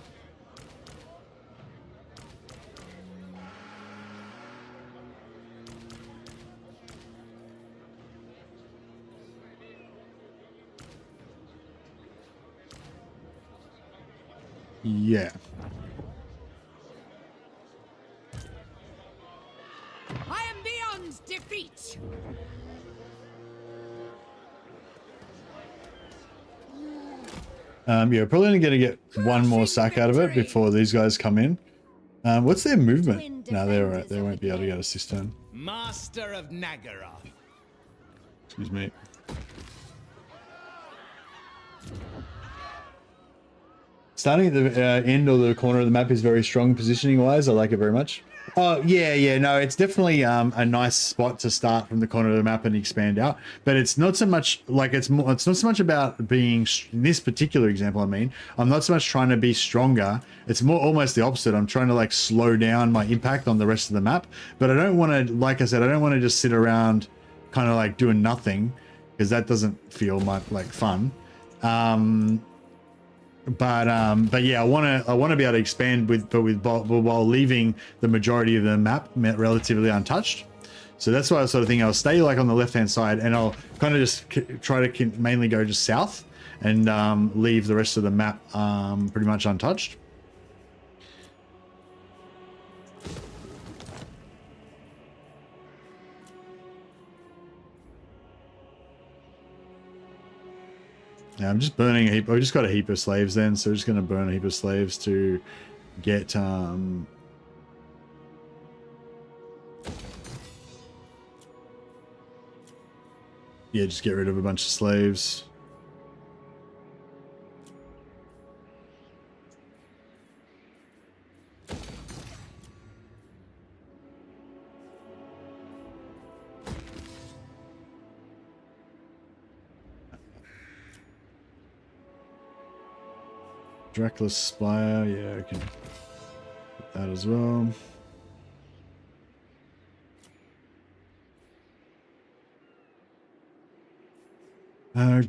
Yeah. I am beyond defeat. Yeah, probably only gonna get one more sack out of it before these guys come in. What's their movement? No, they're alright. They won't be able to get a cistern. Master of Nagara. Excuse me. Starting at the end or the corner of the map is very strong positioning wise. I like it very much. Oh yeah, no, it's definitely a nice spot to start from the corner of the map and expand out. But it's not so much like it's not so much about being, in this particular example, I mean, I'm not so much trying to be stronger. It's more almost the opposite. I'm trying to like slow down my impact on the rest of the map. But I don't want to, like I said, I don't want to just sit around kind of like doing nothing, because that doesn't feel much like fun. But yeah, I want to be able to expand while leaving the majority of the map relatively untouched. So that's why I sort of think I'll stay like on the left hand side, and I'll kind of just try to mainly go just south and leave the rest of the map pretty much untouched. Yeah, I'm just burning a heap. I just got a heap of slaves then, so I'm just going to burn a heap of slaves to get yeah, just get rid of a bunch of slaves. Dracula's Spire, yeah, I can put that as well.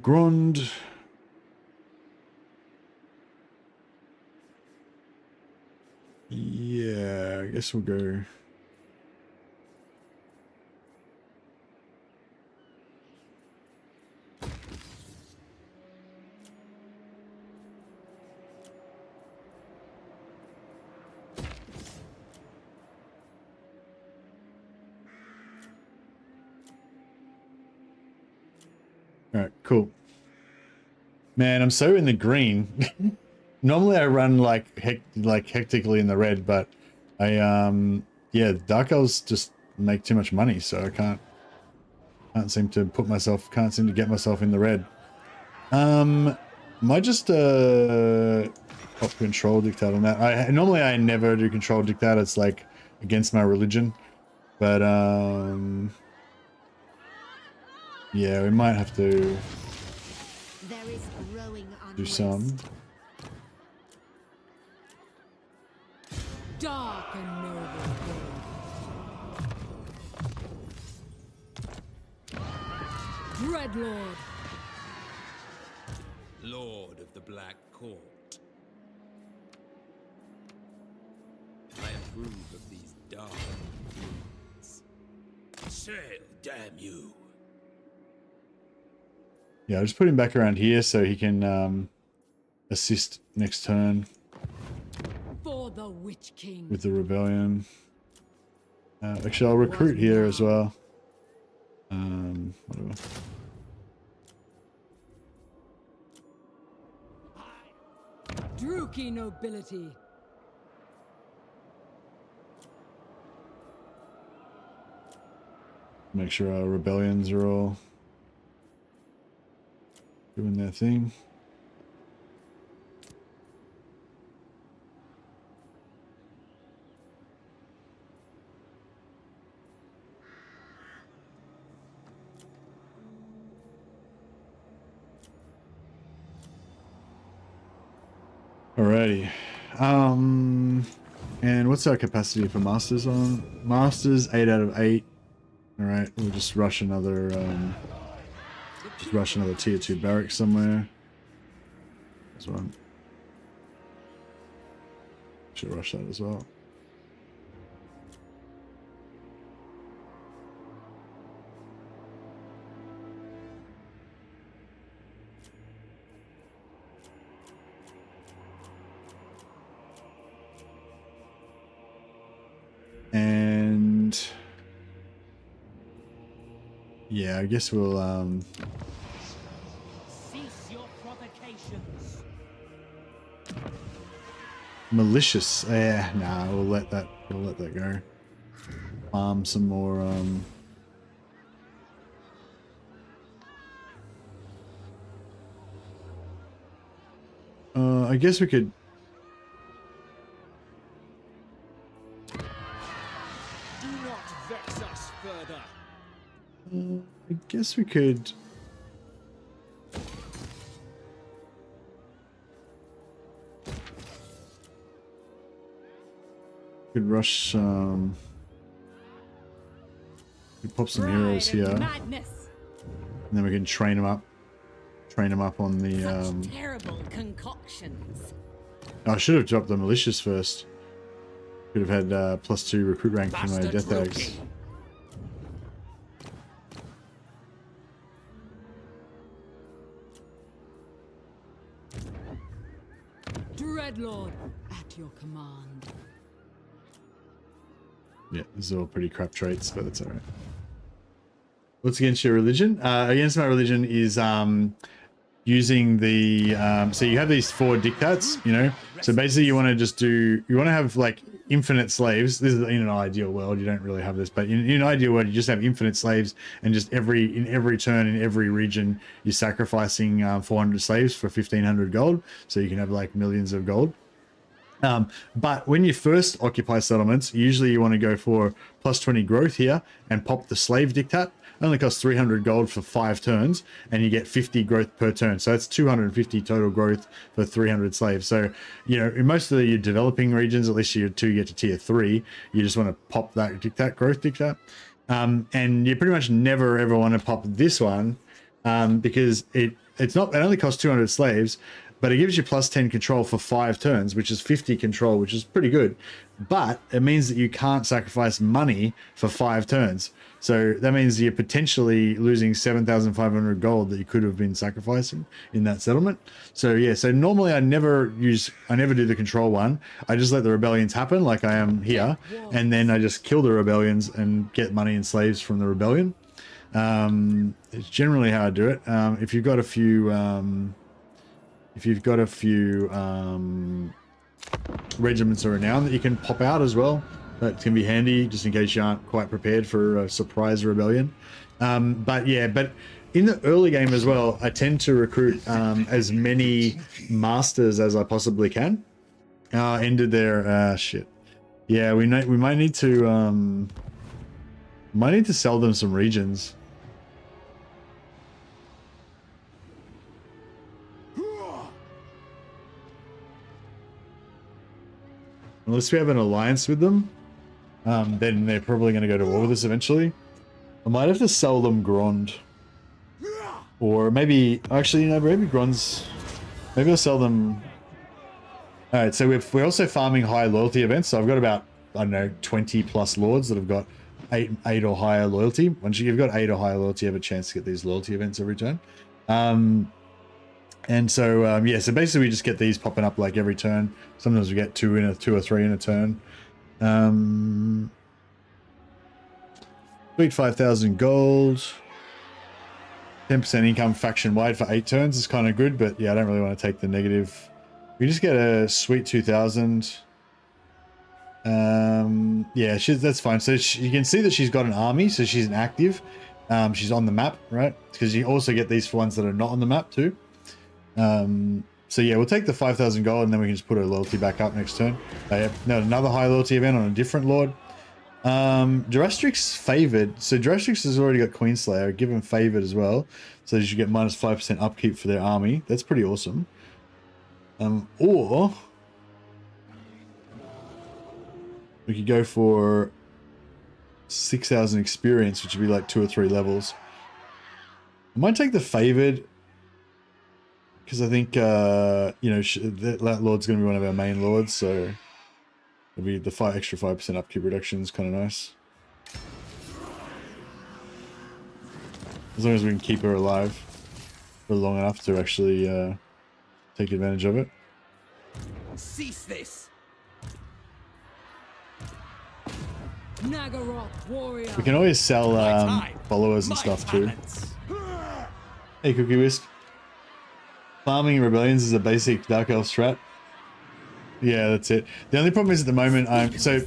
Grond. Yeah, I guess we'll go. All right, cool. Man, I'm so in the green. Normally I run like hectically in the red, but I yeah, Dark Elves just make too much money, so I can't seem to get myself in the red. Might just pop control dictate on that. Normally I never do control dictate. It's like against my religion, but yeah, we might have to do some. Dark and noble. Dreadlord. Lord of the Black Court. I approve of these dark rules. Sail, damn you. Yeah, I'll just put him back around here so he can assist next turn For the Witch King. with the rebellion. Actually, I'll recruit here as well. Whatever. Druki nobility. Make sure our rebellions are all doing their thing. Alrighty. And what's our capacity for masters on? Masters 8 out of 8. Alright, we'll just rush another tier 2 barracks somewhere. That's one. Should rush that as well. And yeah, I guess we'll Cease your provocations. malicious. Yeah, nah, we'll let that go. Farm some more I guess we could Do not vex us further. I guess we could rush we pop some heroes here, and Madness. then we can train them up on the Such terrible concoctions. I should have dropped the malicious first. Could have had +2 recruit rank for my Bastard death eggs. rookie. Dreadlord, at your command. Yeah, these are all pretty crap traits, but that's alright. What's against your religion? Against my religion is using the so you have these 4 dictates, you know. So basically you want to have like infinite slaves. This is in an ideal world, you don't really have this, but in an ideal world you just have infinite slaves, and just in every turn in every region you're sacrificing 400 slaves for 1500 gold, so you can have like millions of gold. But when you first occupy settlements, usually you want to go for +20 growth here and pop the slave dictate. Only costs 300 gold for 5 turns, and you get 50 growth per turn. So that's 250 total growth for 300 slaves. So, you know, in most of your developing regions, at least you get to tier 3, you just want to pop that dictate, growth dictate. And you pretty much never ever want to pop this one because it only costs 200 slaves, but it gives you +10 control for 5 turns, which is 50 control, which is pretty good. But it means that you can't sacrifice money for 5 turns. So that means you're potentially losing 7,500 gold that you could have been sacrificing in that settlement. So yeah, so normally I never do the control one. I just let the rebellions happen like I am here, and then I just kill the rebellions and get money and slaves from the rebellion. It's generally how I do it. If you've got a few regiments of renown that you can pop out as well, that can be handy just in case you aren't quite prepared for a surprise rebellion. But in the early game as well, I tend to recruit as many masters as I possibly can. Ended there. Shit. Yeah, we might need to sell them some regions. Unless we have an alliance with them, then they're probably going to go to war with us eventually. I might have to sell them Grond. Or maybe, actually, no, maybe Grond's... Maybe I'll sell them... Alright, so we're also farming high loyalty events. So I've got about, I don't know, 20 plus lords that have got 8 or higher loyalty. Once you've got 8 or higher loyalty, you have a chance to get these loyalty events every turn. And so yeah, so basically we just get these popping up like every turn. Sometimes we get two or three in a turn. Sweet 5,000 gold. 10% income faction wide for 8 turns is kind of good, but yeah, I don't really want to take the negative. We just get a sweet 2,000. Yeah, that's fine. So you can see that she's got an army, so she's an active. She's on the map, right? Because you also get these for ones that are not on the map too. So yeah, we'll take the 5,000 gold and then we can just put her loyalty back up next turn. Another high loyalty event on a different lord. Durastrix favored. So Durastrix has already got Queenslayer. Give him favored as well. So you should get minus 5% upkeep for their army. That's pretty awesome. Or we could go for 6,000 experience, which would be like 2 or 3 levels. I might take the favored because I think you know, that lord's going to be one of our main lords, so it'll be the extra 5% upkeep reduction is kind of nice. As long as we can keep her alive for long enough to actually take advantage of it. Cease this. Nagaroth warrior. We can always sell followers and stuff too. Hey, Cookie Wisp. Farming rebellions is a basic Dark Elf strat. Yeah, that's it. The only problem is at the moment sorry,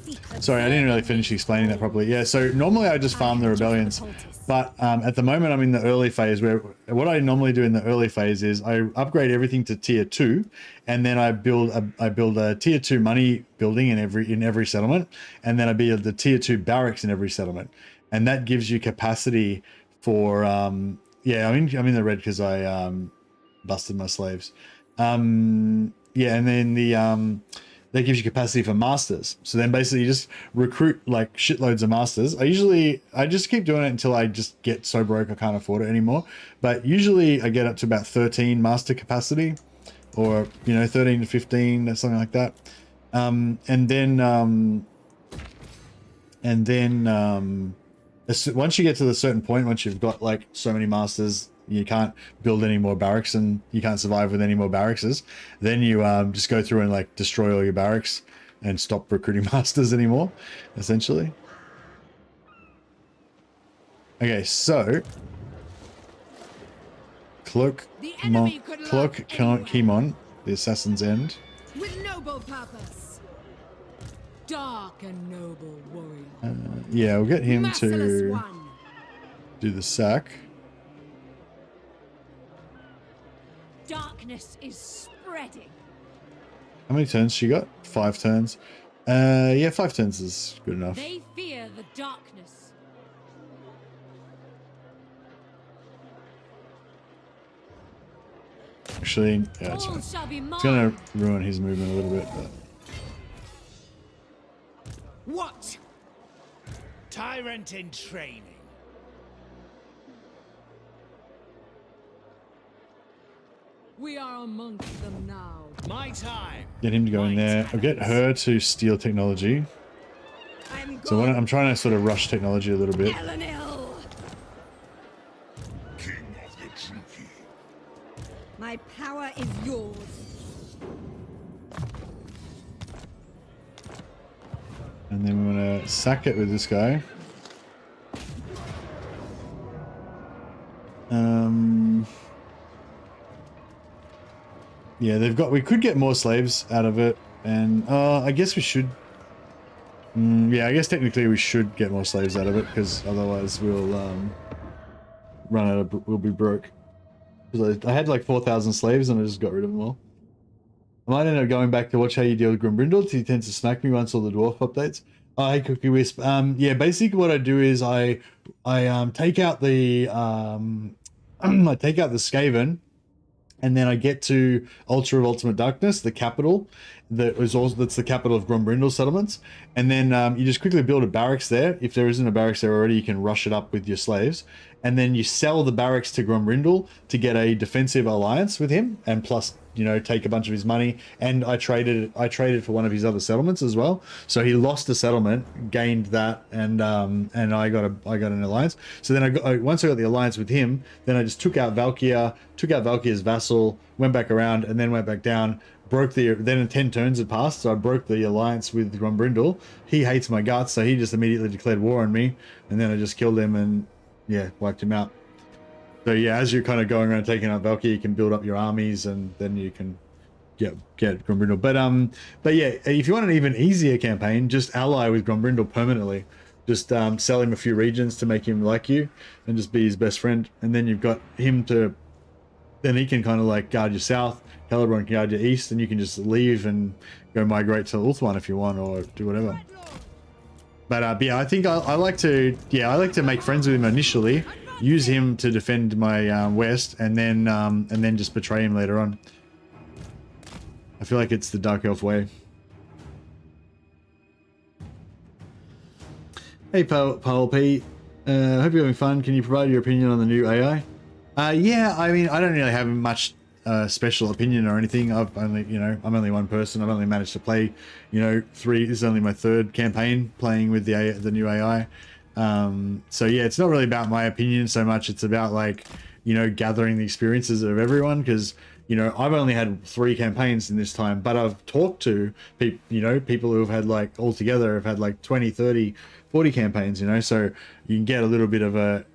I didn't really finish explaining that properly. Yeah, so normally I just farm the rebellions, but at the moment I'm in the early phase where what I normally do in the early phase is I upgrade everything to tier 2, and then I build a tier 2 money building in every settlement, and then I build the tier 2 barracks in every settlement, and that gives you capacity for yeah, I'm in the red because I busted my slaves. Yeah, and then that gives you capacity for masters. So then basically you just recruit like shitloads of masters. I just keep doing it until I just get so broke I can't afford it anymore. But usually I get up to about 13 master capacity, or you know, 13 to 15 or something like that. And then once you get to the certain point, once you've got like so many masters, you can't build any more barracks and you can't survive with any more barracks, then you just go through and like destroy all your barracks and stop recruiting masters anymore, essentially. Okay, so Kimon, the Assassin's End. With noble purpose. Dark and noble warrior. Yeah, we'll get him Merciless to one. do the sack. Darkness is spreading. How many turns she got? 5 turns. Yeah, 5 turns is good enough. They fear the darkness. Actually, yeah, it's All fine. shall be mine. It's gonna ruin his movement a little bit, but What? Tyrant in training. We are amongst them now. My time. get him to go in there. I'll get her to steal technology. So I'm trying to sort of rush technology a little bit. Elenil. King of the Druki. My power is yours. And then we want to sack it with this guy. Yeah, we could get more slaves out of it, and I guess we should. Yeah, I guess technically we should get more slaves out of it, because otherwise we'll we'll be broke. Because I had like 4,000 slaves and I just got rid of them all. I might end up going back to watch how you deal with Grimbrindle. He tends to smack me once all the dwarf updates. Oh, hey, Cookie Wisp. Yeah, basically what I do is I take out the I take out the Skaven, and then I get to Ultra of Ultimate Darkness, the capital, that's the capital of Grombrindle settlements, and then you just quickly build a barracks there. If there isn't a barracks there already, you can rush it up with your slaves, and then you sell the barracks to Grombrindle to get a defensive alliance with him, and plus you know, take a bunch of his money, and I traded for one of his other settlements as well. So he lost a settlement, gained that, and I got an alliance. So then once I got the alliance with him, then I just took out Valkyria's vassal, went back around, and then went back down. Then 10 turns had passed, so I broke the alliance with Grombrindal. He hates my guts, so he just immediately declared war on me, and then I just killed him and yeah, wiped him out. So yeah, as you're kind of going around taking out Valkyrie, you can build up your armies, and then you can get Grombrindal. But yeah, if you want an even easier campaign, just ally with Grombrindal permanently. Just sell him a few regions to make him like you, and just be his best friend. And then you've got him to, then he can kind of like guard your south. Celeborn can guard your east, and you can just leave and go migrate to Ulthuan if you want, or do whatever. But yeah, I think I like to make friends with him initially, use him to defend my west, and then just betray him later on. I feel like it's the Dark Elf way. Hey, Paul P. Hope you're having fun. Can you provide your opinion on the new AI? Yeah, I mean, I don't really have much special opinion or anything. I'm only one person. I've only managed to play, this is only my third campaign playing with the new AI. So yeah, it's not really about my opinion so much. It's about gathering the experiences of everyone, because I've only had 3 campaigns in this time, but I've talked to people who have had altogether have had 20, 30, 40 campaigns, so you can get a little bit of a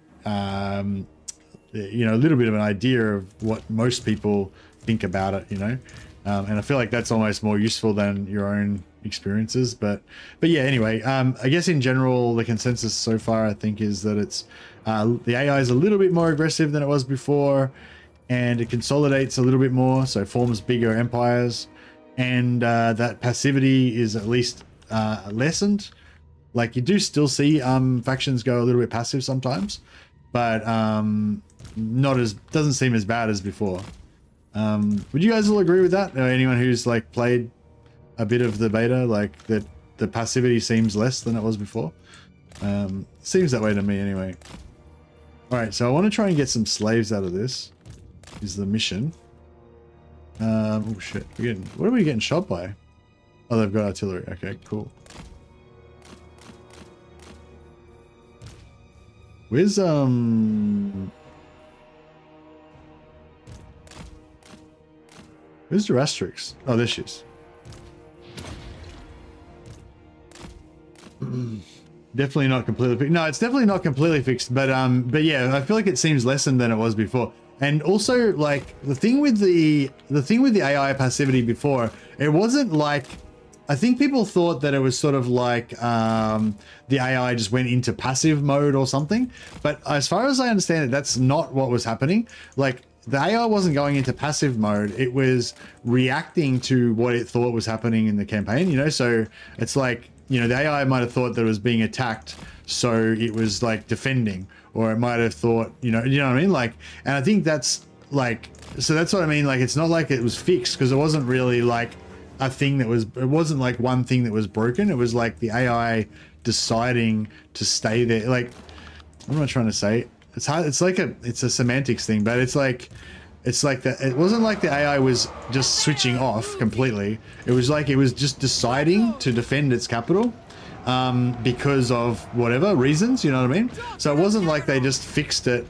a little bit of an idea of what most people think about it, and I feel like that's almost more useful than your own experiences. But yeah, anyway, I guess in general, the consensus so far, I think, is that it's the AI is a little bit more aggressive than it was before, and it consolidates a little bit more, so forms bigger empires, and that passivity is at least lessened. You do still see factions go a little bit passive sometimes, but doesn't seem as bad as before. Would you guys all agree with that? Anyone who's played a bit of the beta, that the passivity seems less than it was before? Seems that way to me anyway. All right, so I want to try and get some slaves out of this. Is the mission. Oh shit, what are we getting shot by? Oh, they've got artillery. Okay, cool. Where's Durastrix? Oh, there she is. Definitely not completely fixed. No, it's definitely not completely fixed, but yeah, I feel like it seems lessened than it was before. And also, the thing with the AI passivity before, it wasn't I think people thought that it was sort of the AI just went into passive mode or something, but as far as I understand it, that's not what was happening. The AI wasn't going into passive mode, it was reacting to what it thought was happening in the campaign, so it's the AI might have thought that it was being attacked, so it was defending, or it might have thought, you know what I mean? And I think that's so that's what I mean. It's not like it was fixed, because it wasn't really a thing that was, it wasn't one thing that was broken. It was the AI deciding to stay there. What am I trying to say? It's hard. It's it's a semantics thing, but it's that it wasn't the AI was just switching off completely. It was it was just deciding to defend its capital because of whatever reasons, you know what I mean? So it wasn't they just fixed it,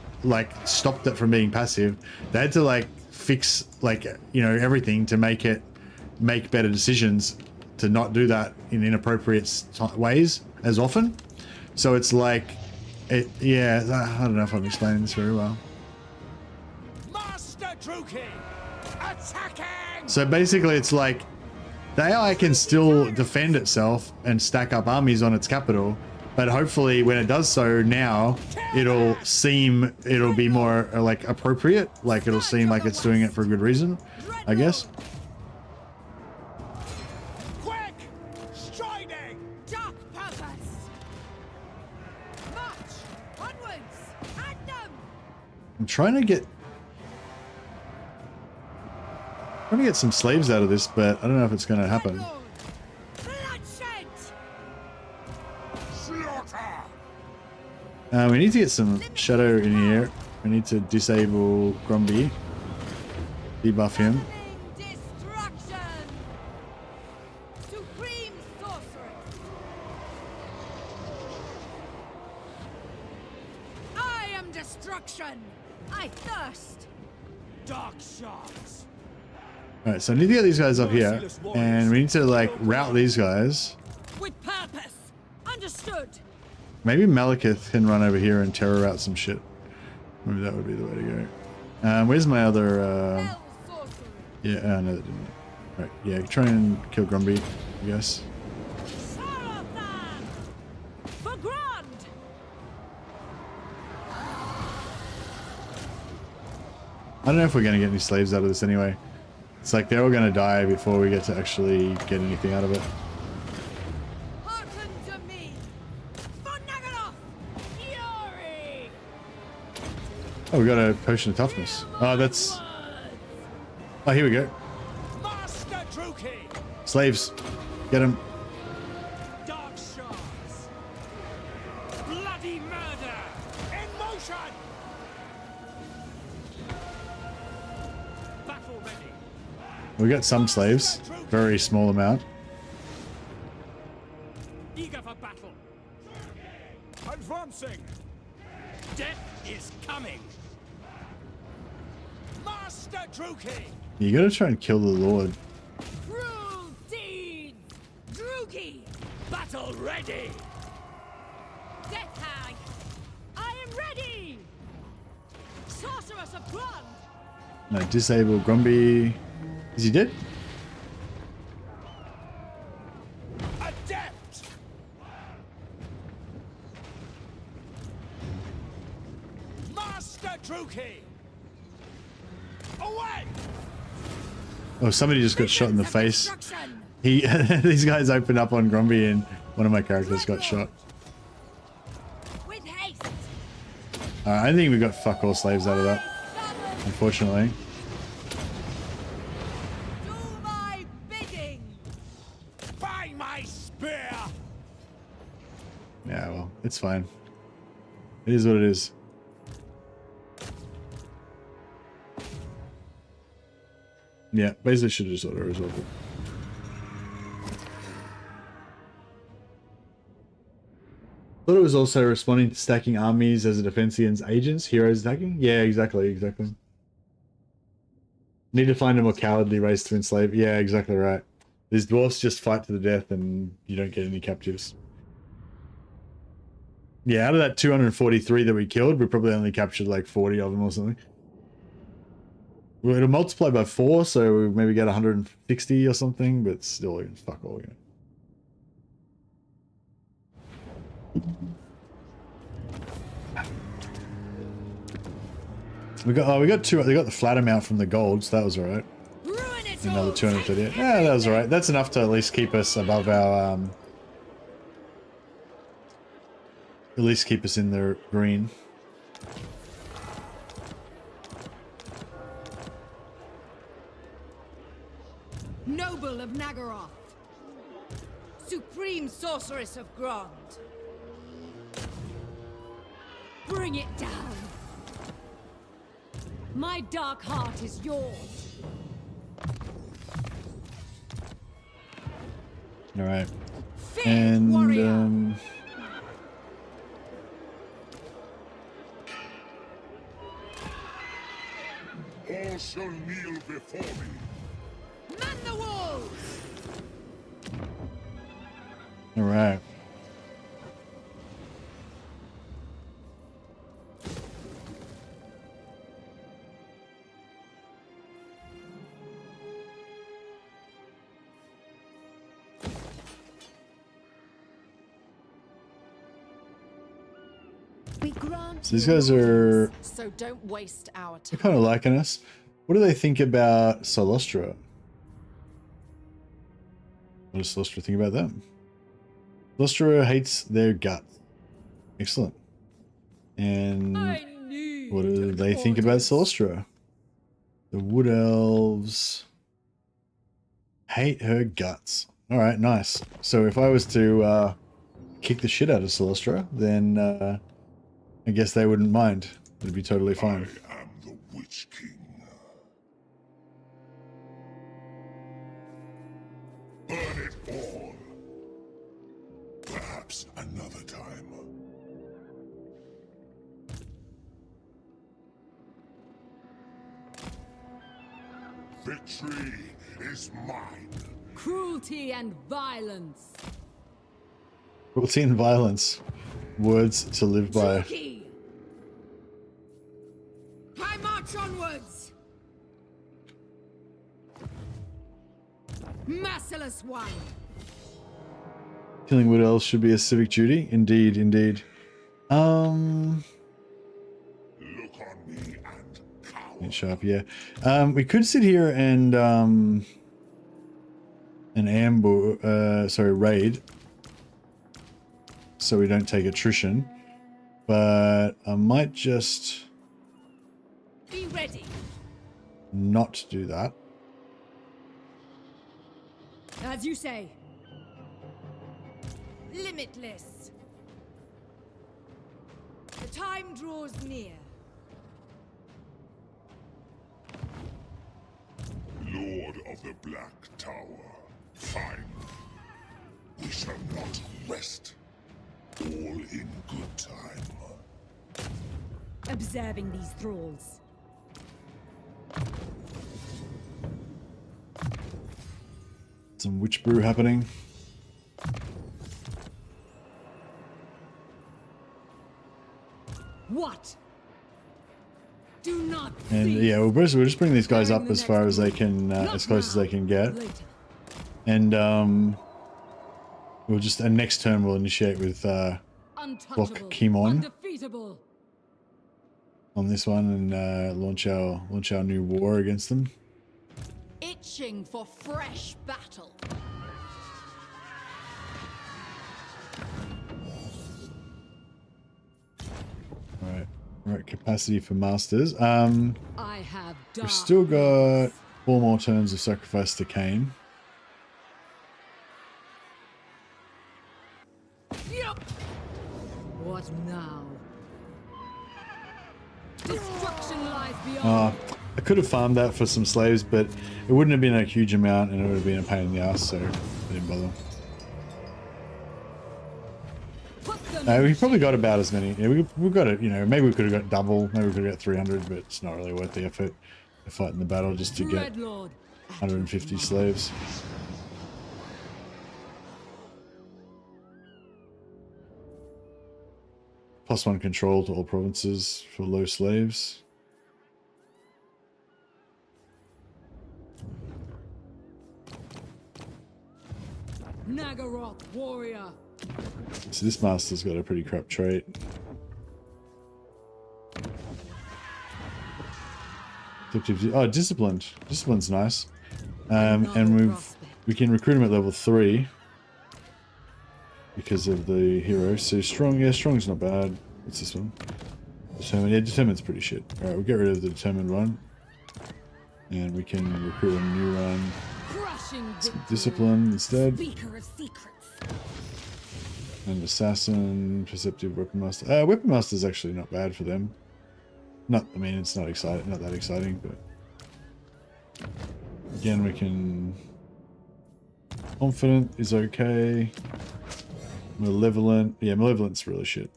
stopped it from being passive. They had to fix everything to make better decisions, to not do that in inappropriate ways as often. So it's yeah, I don't know if I'm explaining this very well. Master Druki, attacking! So basically it's the AI can still defend itself and stack up armies on its capital, but hopefully when it does so now, it'll be more appropriate. It'll seem like it's doing it for a good reason, I guess. Quick! Striding! Dark purpose! March! Onwards! At them! I'm trying to get some slaves out of this, but I don't know if it's going to happen. Bloodshed! Slaughter! We need to get some shadow in here. We need to disable Gromby, debuff him. Supreme sorceress. I am destruction. I thirst. Dark shards. Alright, so I need to get these guys up here. And we need to, like, route these guys. With purpose. Understood. Maybe Malekith can run over here and terror out some shit. Maybe that would be the way to go. Where's my other... Elf sorcery. Yeah, no, that didn't. Right, yeah, try and kill Grumby, I guess. Sarathan! For grand! I don't know if we're going to get any slaves out of this anyway. It's like they're all going to die before we get to actually get anything out of it. Hearken to me. For Nagaroth! Fury! Oh, we got a potion of toughness. Oh, that's... Oh, here we go. Master Druki. Slaves. Get them. Dark shards. Bloody murder. In motion. Battle ready. We got some slaves. Very small amount. Eager for battle. Advancing. Death is coming. Master Druki. You gotta try and kill the Lord. Cruel deed! Drugi! Battle ready. Death hag! I am ready! Sorceress of Grand! No, disable Grumby. Is he dead? Adept. Master Druki. Away. Oh, somebody just got shot in the face. Destruction. He, these guys opened up on Grumby and one of my characters got shot. With haste! I think we got fuck all slaves out of that, unfortunately. Do my bidding! By my spear. Yeah, well, it's fine. It is what it is. Yeah, basically should have just auto-resolved it. Thought it was also responding to stacking armies as a defense against agents, heroes attacking? Yeah, exactly. Need to find a more cowardly race to enslave. Yeah, exactly right. These dwarfs just fight to the death and you don't get any captives. Yeah, out of that 243 that we killed, we probably only captured like 40 of them or something. Well, it'll multiply by 4, so we maybe get 160 or something, but still, fuck all, yeah. We got two. They got the flat amount from the gold, so that was alright. Ruin it Another all! 238. Yeah, that was alright. That's enough to at least keep us above our at least keep us in the green. Noble of Nagaroth. Supreme sorceress of Grand! Bring it down. My dark heart is yours. Alright. Feared And warrior. All shall kneel before me. Man the walls! alright. We grant These you guys are so don't waste our they're time. kind of liking us. What do they think about Solostra? What does Solostra think about them? Solostra hates their guts. Excellent. And what do they think about Solostra? The Wood Elves hate her guts. Alright, nice. So if I was to kick the shit out of Solostra, then I guess they wouldn't mind. It'd be totally fine. I am the Witch King. Burn it all. Perhaps another time. Victory is mine. Cruelty and violence. Cruelty and violence. Words to live by. Cheeky. I march onwards. Merciless one. Killing wood elves should be a civic duty. Indeed, indeed. Look on me and cower. Sharp, yeah. We could sit here and raid, so we don't take attrition. But I might just Be ready. not do that. As you say. Limitless. The time draws near. Lord of the Black Tower. Fine. We shall not rest. All in good time. Observing these thralls. Some witch brew happening. What? Do not. And cease. yeah, we'll just bring these guys up as far as they can, as close as they can get. Later. And we'll just, and next turn we'll initiate with block Untouchable. Kimon Undefeatable. on this one and launch our new war against them. Itching for fresh battle. Right, capacity for masters. I have We've still got 4 more turns of sacrifice to Cain. Yep. What now? Destruction lies beyond. I could have farmed that for some slaves, but it wouldn't have been a huge amount and it would have been a pain in the ass, so I didn't bother. We probably got about as many. Yeah, we've got it, you know, maybe we could have got double, maybe we could have got 300, but it's not really worth the effort to fight in the battle just to get 150 slaves. +1 control to all provinces for low slaves. Nagaroth warrior. So this master's got a pretty crap trait. Oh, disciplined. Discipline's nice. And we can recruit him at level 3 because of the hero. So strong, yeah, strong's not bad. What's this one? Determined. Yeah, determined's pretty shit. All right, we'll get rid of the determined one, and we can recruit a new one. Discipline instead. Speaker of secrets. And assassin, perceptive weapon master. Weapon master's actually not bad for them. I mean, it's not exciting, not that exciting, but again, we can. Confident is okay. Malevolent, yeah, malevolent's really shit.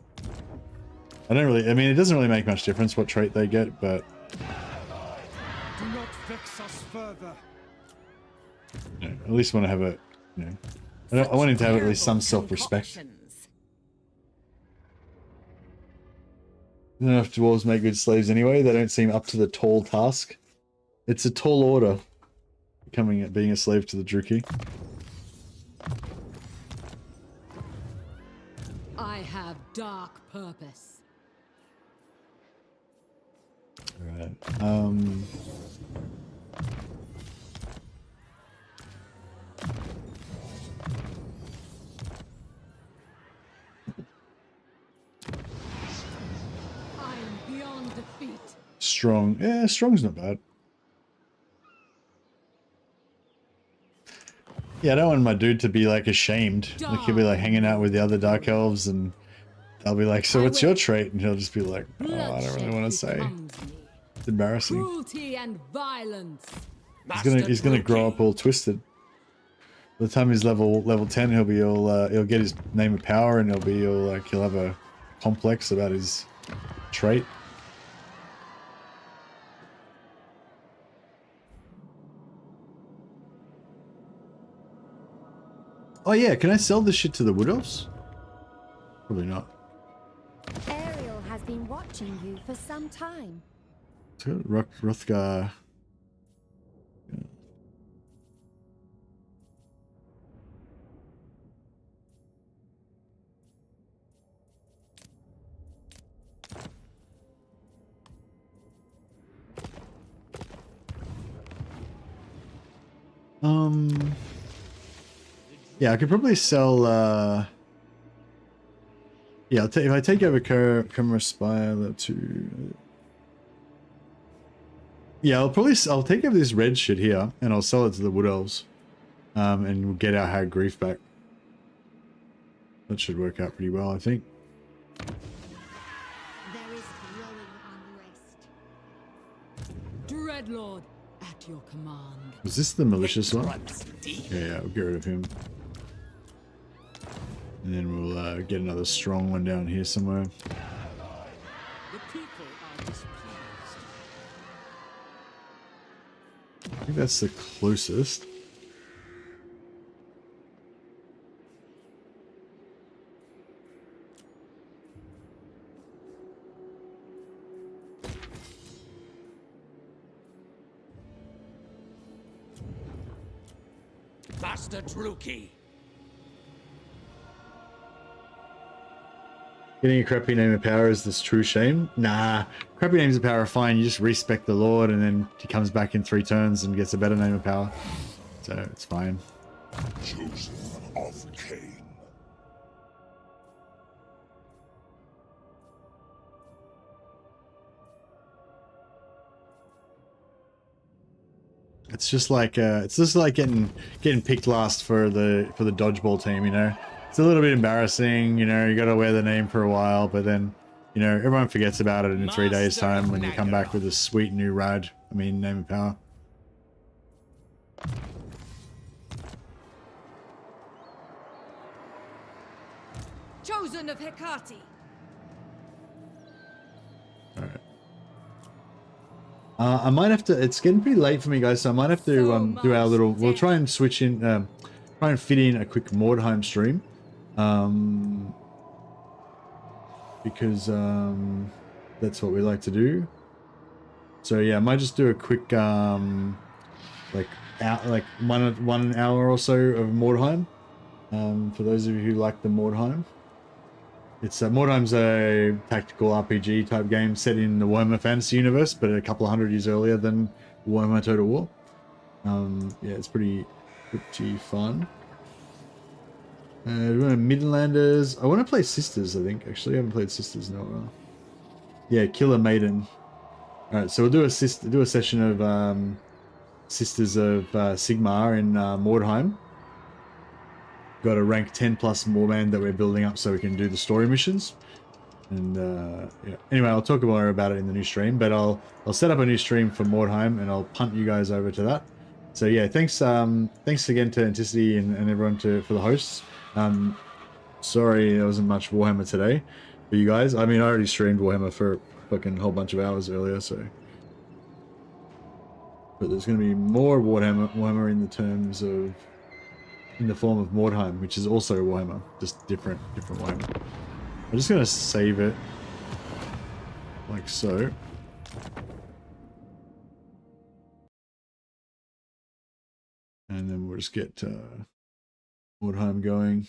I mean, it doesn't really make much difference what trait they get, but Do not vex us further. you know, at least want to have a, you know, I want him to have at least some self-respect. I don't know if dwarves make good slaves anyway. They don't seem up to the tall task. It's a tall order, being a slave to the Druki. I have dark purpose. Alright. Defeat. Strong. Yeah, strong's not bad. Yeah, I don't want my dude to be like ashamed. Like he'll be like hanging out with the other dark elves and they'll be like, so what's your trait? And he'll just be like, oh, I don't really want to say. It's embarrassing. Cruelty and violence. He's gonna grow up all twisted. By the time he's level 10, he'll get his name of power, and he'll have a complex about his trait. Oh yeah, can I sell this shit to the Wood Elves? Probably not. Ariel has been watching you for some time. So Rothgar. Yeah, I could probably sell. Yeah, if I take over Camera Spire to. Yeah, I'll take over this red shit here, and I'll sell it to the Wood Elves, and we'll get our Hag Grief back. That should work out pretty well, I think. There is growing unrest. Dreadlord, at your command. Was this the malicious one? Yeah, we'll get rid of him. And then we'll get another strong one down here somewhere. The people are displeased. I think that's the closest. Master Druki. Getting a crappy name of power is this true shame? Nah, crappy names of power are fine. You just respect the Lord, and then he comes back in 3 turns and gets a better name of power. So it's fine. Chosen of Cain. It's just like getting picked last for the dodgeball team, you know. It's a little bit embarrassing, you know. You got to wear the name for a while, but then, you know, everyone forgets about it in 3 days' time when you come back with a sweet new name of power. Chosen of Hecate. Alright. I might have to. It's getting pretty late for me, guys, so I might have to do our little. We'll try and switch in, try and fit in a quick Mordheim stream, because that's what we like to do. So yeah, I might just do a quick like 1 hour or so of Mordheim, for those of you who like the Mordheim. It's Mordheim's a tactical RPG type game set in the Warhammer fantasy universe, but a couple of 100 years earlier than Warhammer Total War. Yeah, it's pretty fun. We want Midlanders. I want to play Sisters, I think. Actually, I haven't played Sisters in a while. Yeah, Killer Maiden. Alright, so we'll do a session of Sisters of Sigmar in Mordheim. Got a rank 10 plus Moorman that we're building up so we can do the story missions. And yeah. Anyway, I'll talk more about it in the new stream, but I'll set up a new stream for Mordheim and I'll punt you guys over to that. So yeah, thanks again to Anticity and everyone for the hosts. Sorry there wasn't much Warhammer today for you guys. I mean, I already streamed Warhammer for a fucking whole bunch of hours earlier, so. But there's going to be more Warhammer in the form of Mordheim, which is also Warhammer, just different Warhammer. I'm just going to save it like so. And then we'll just get Mordheim going.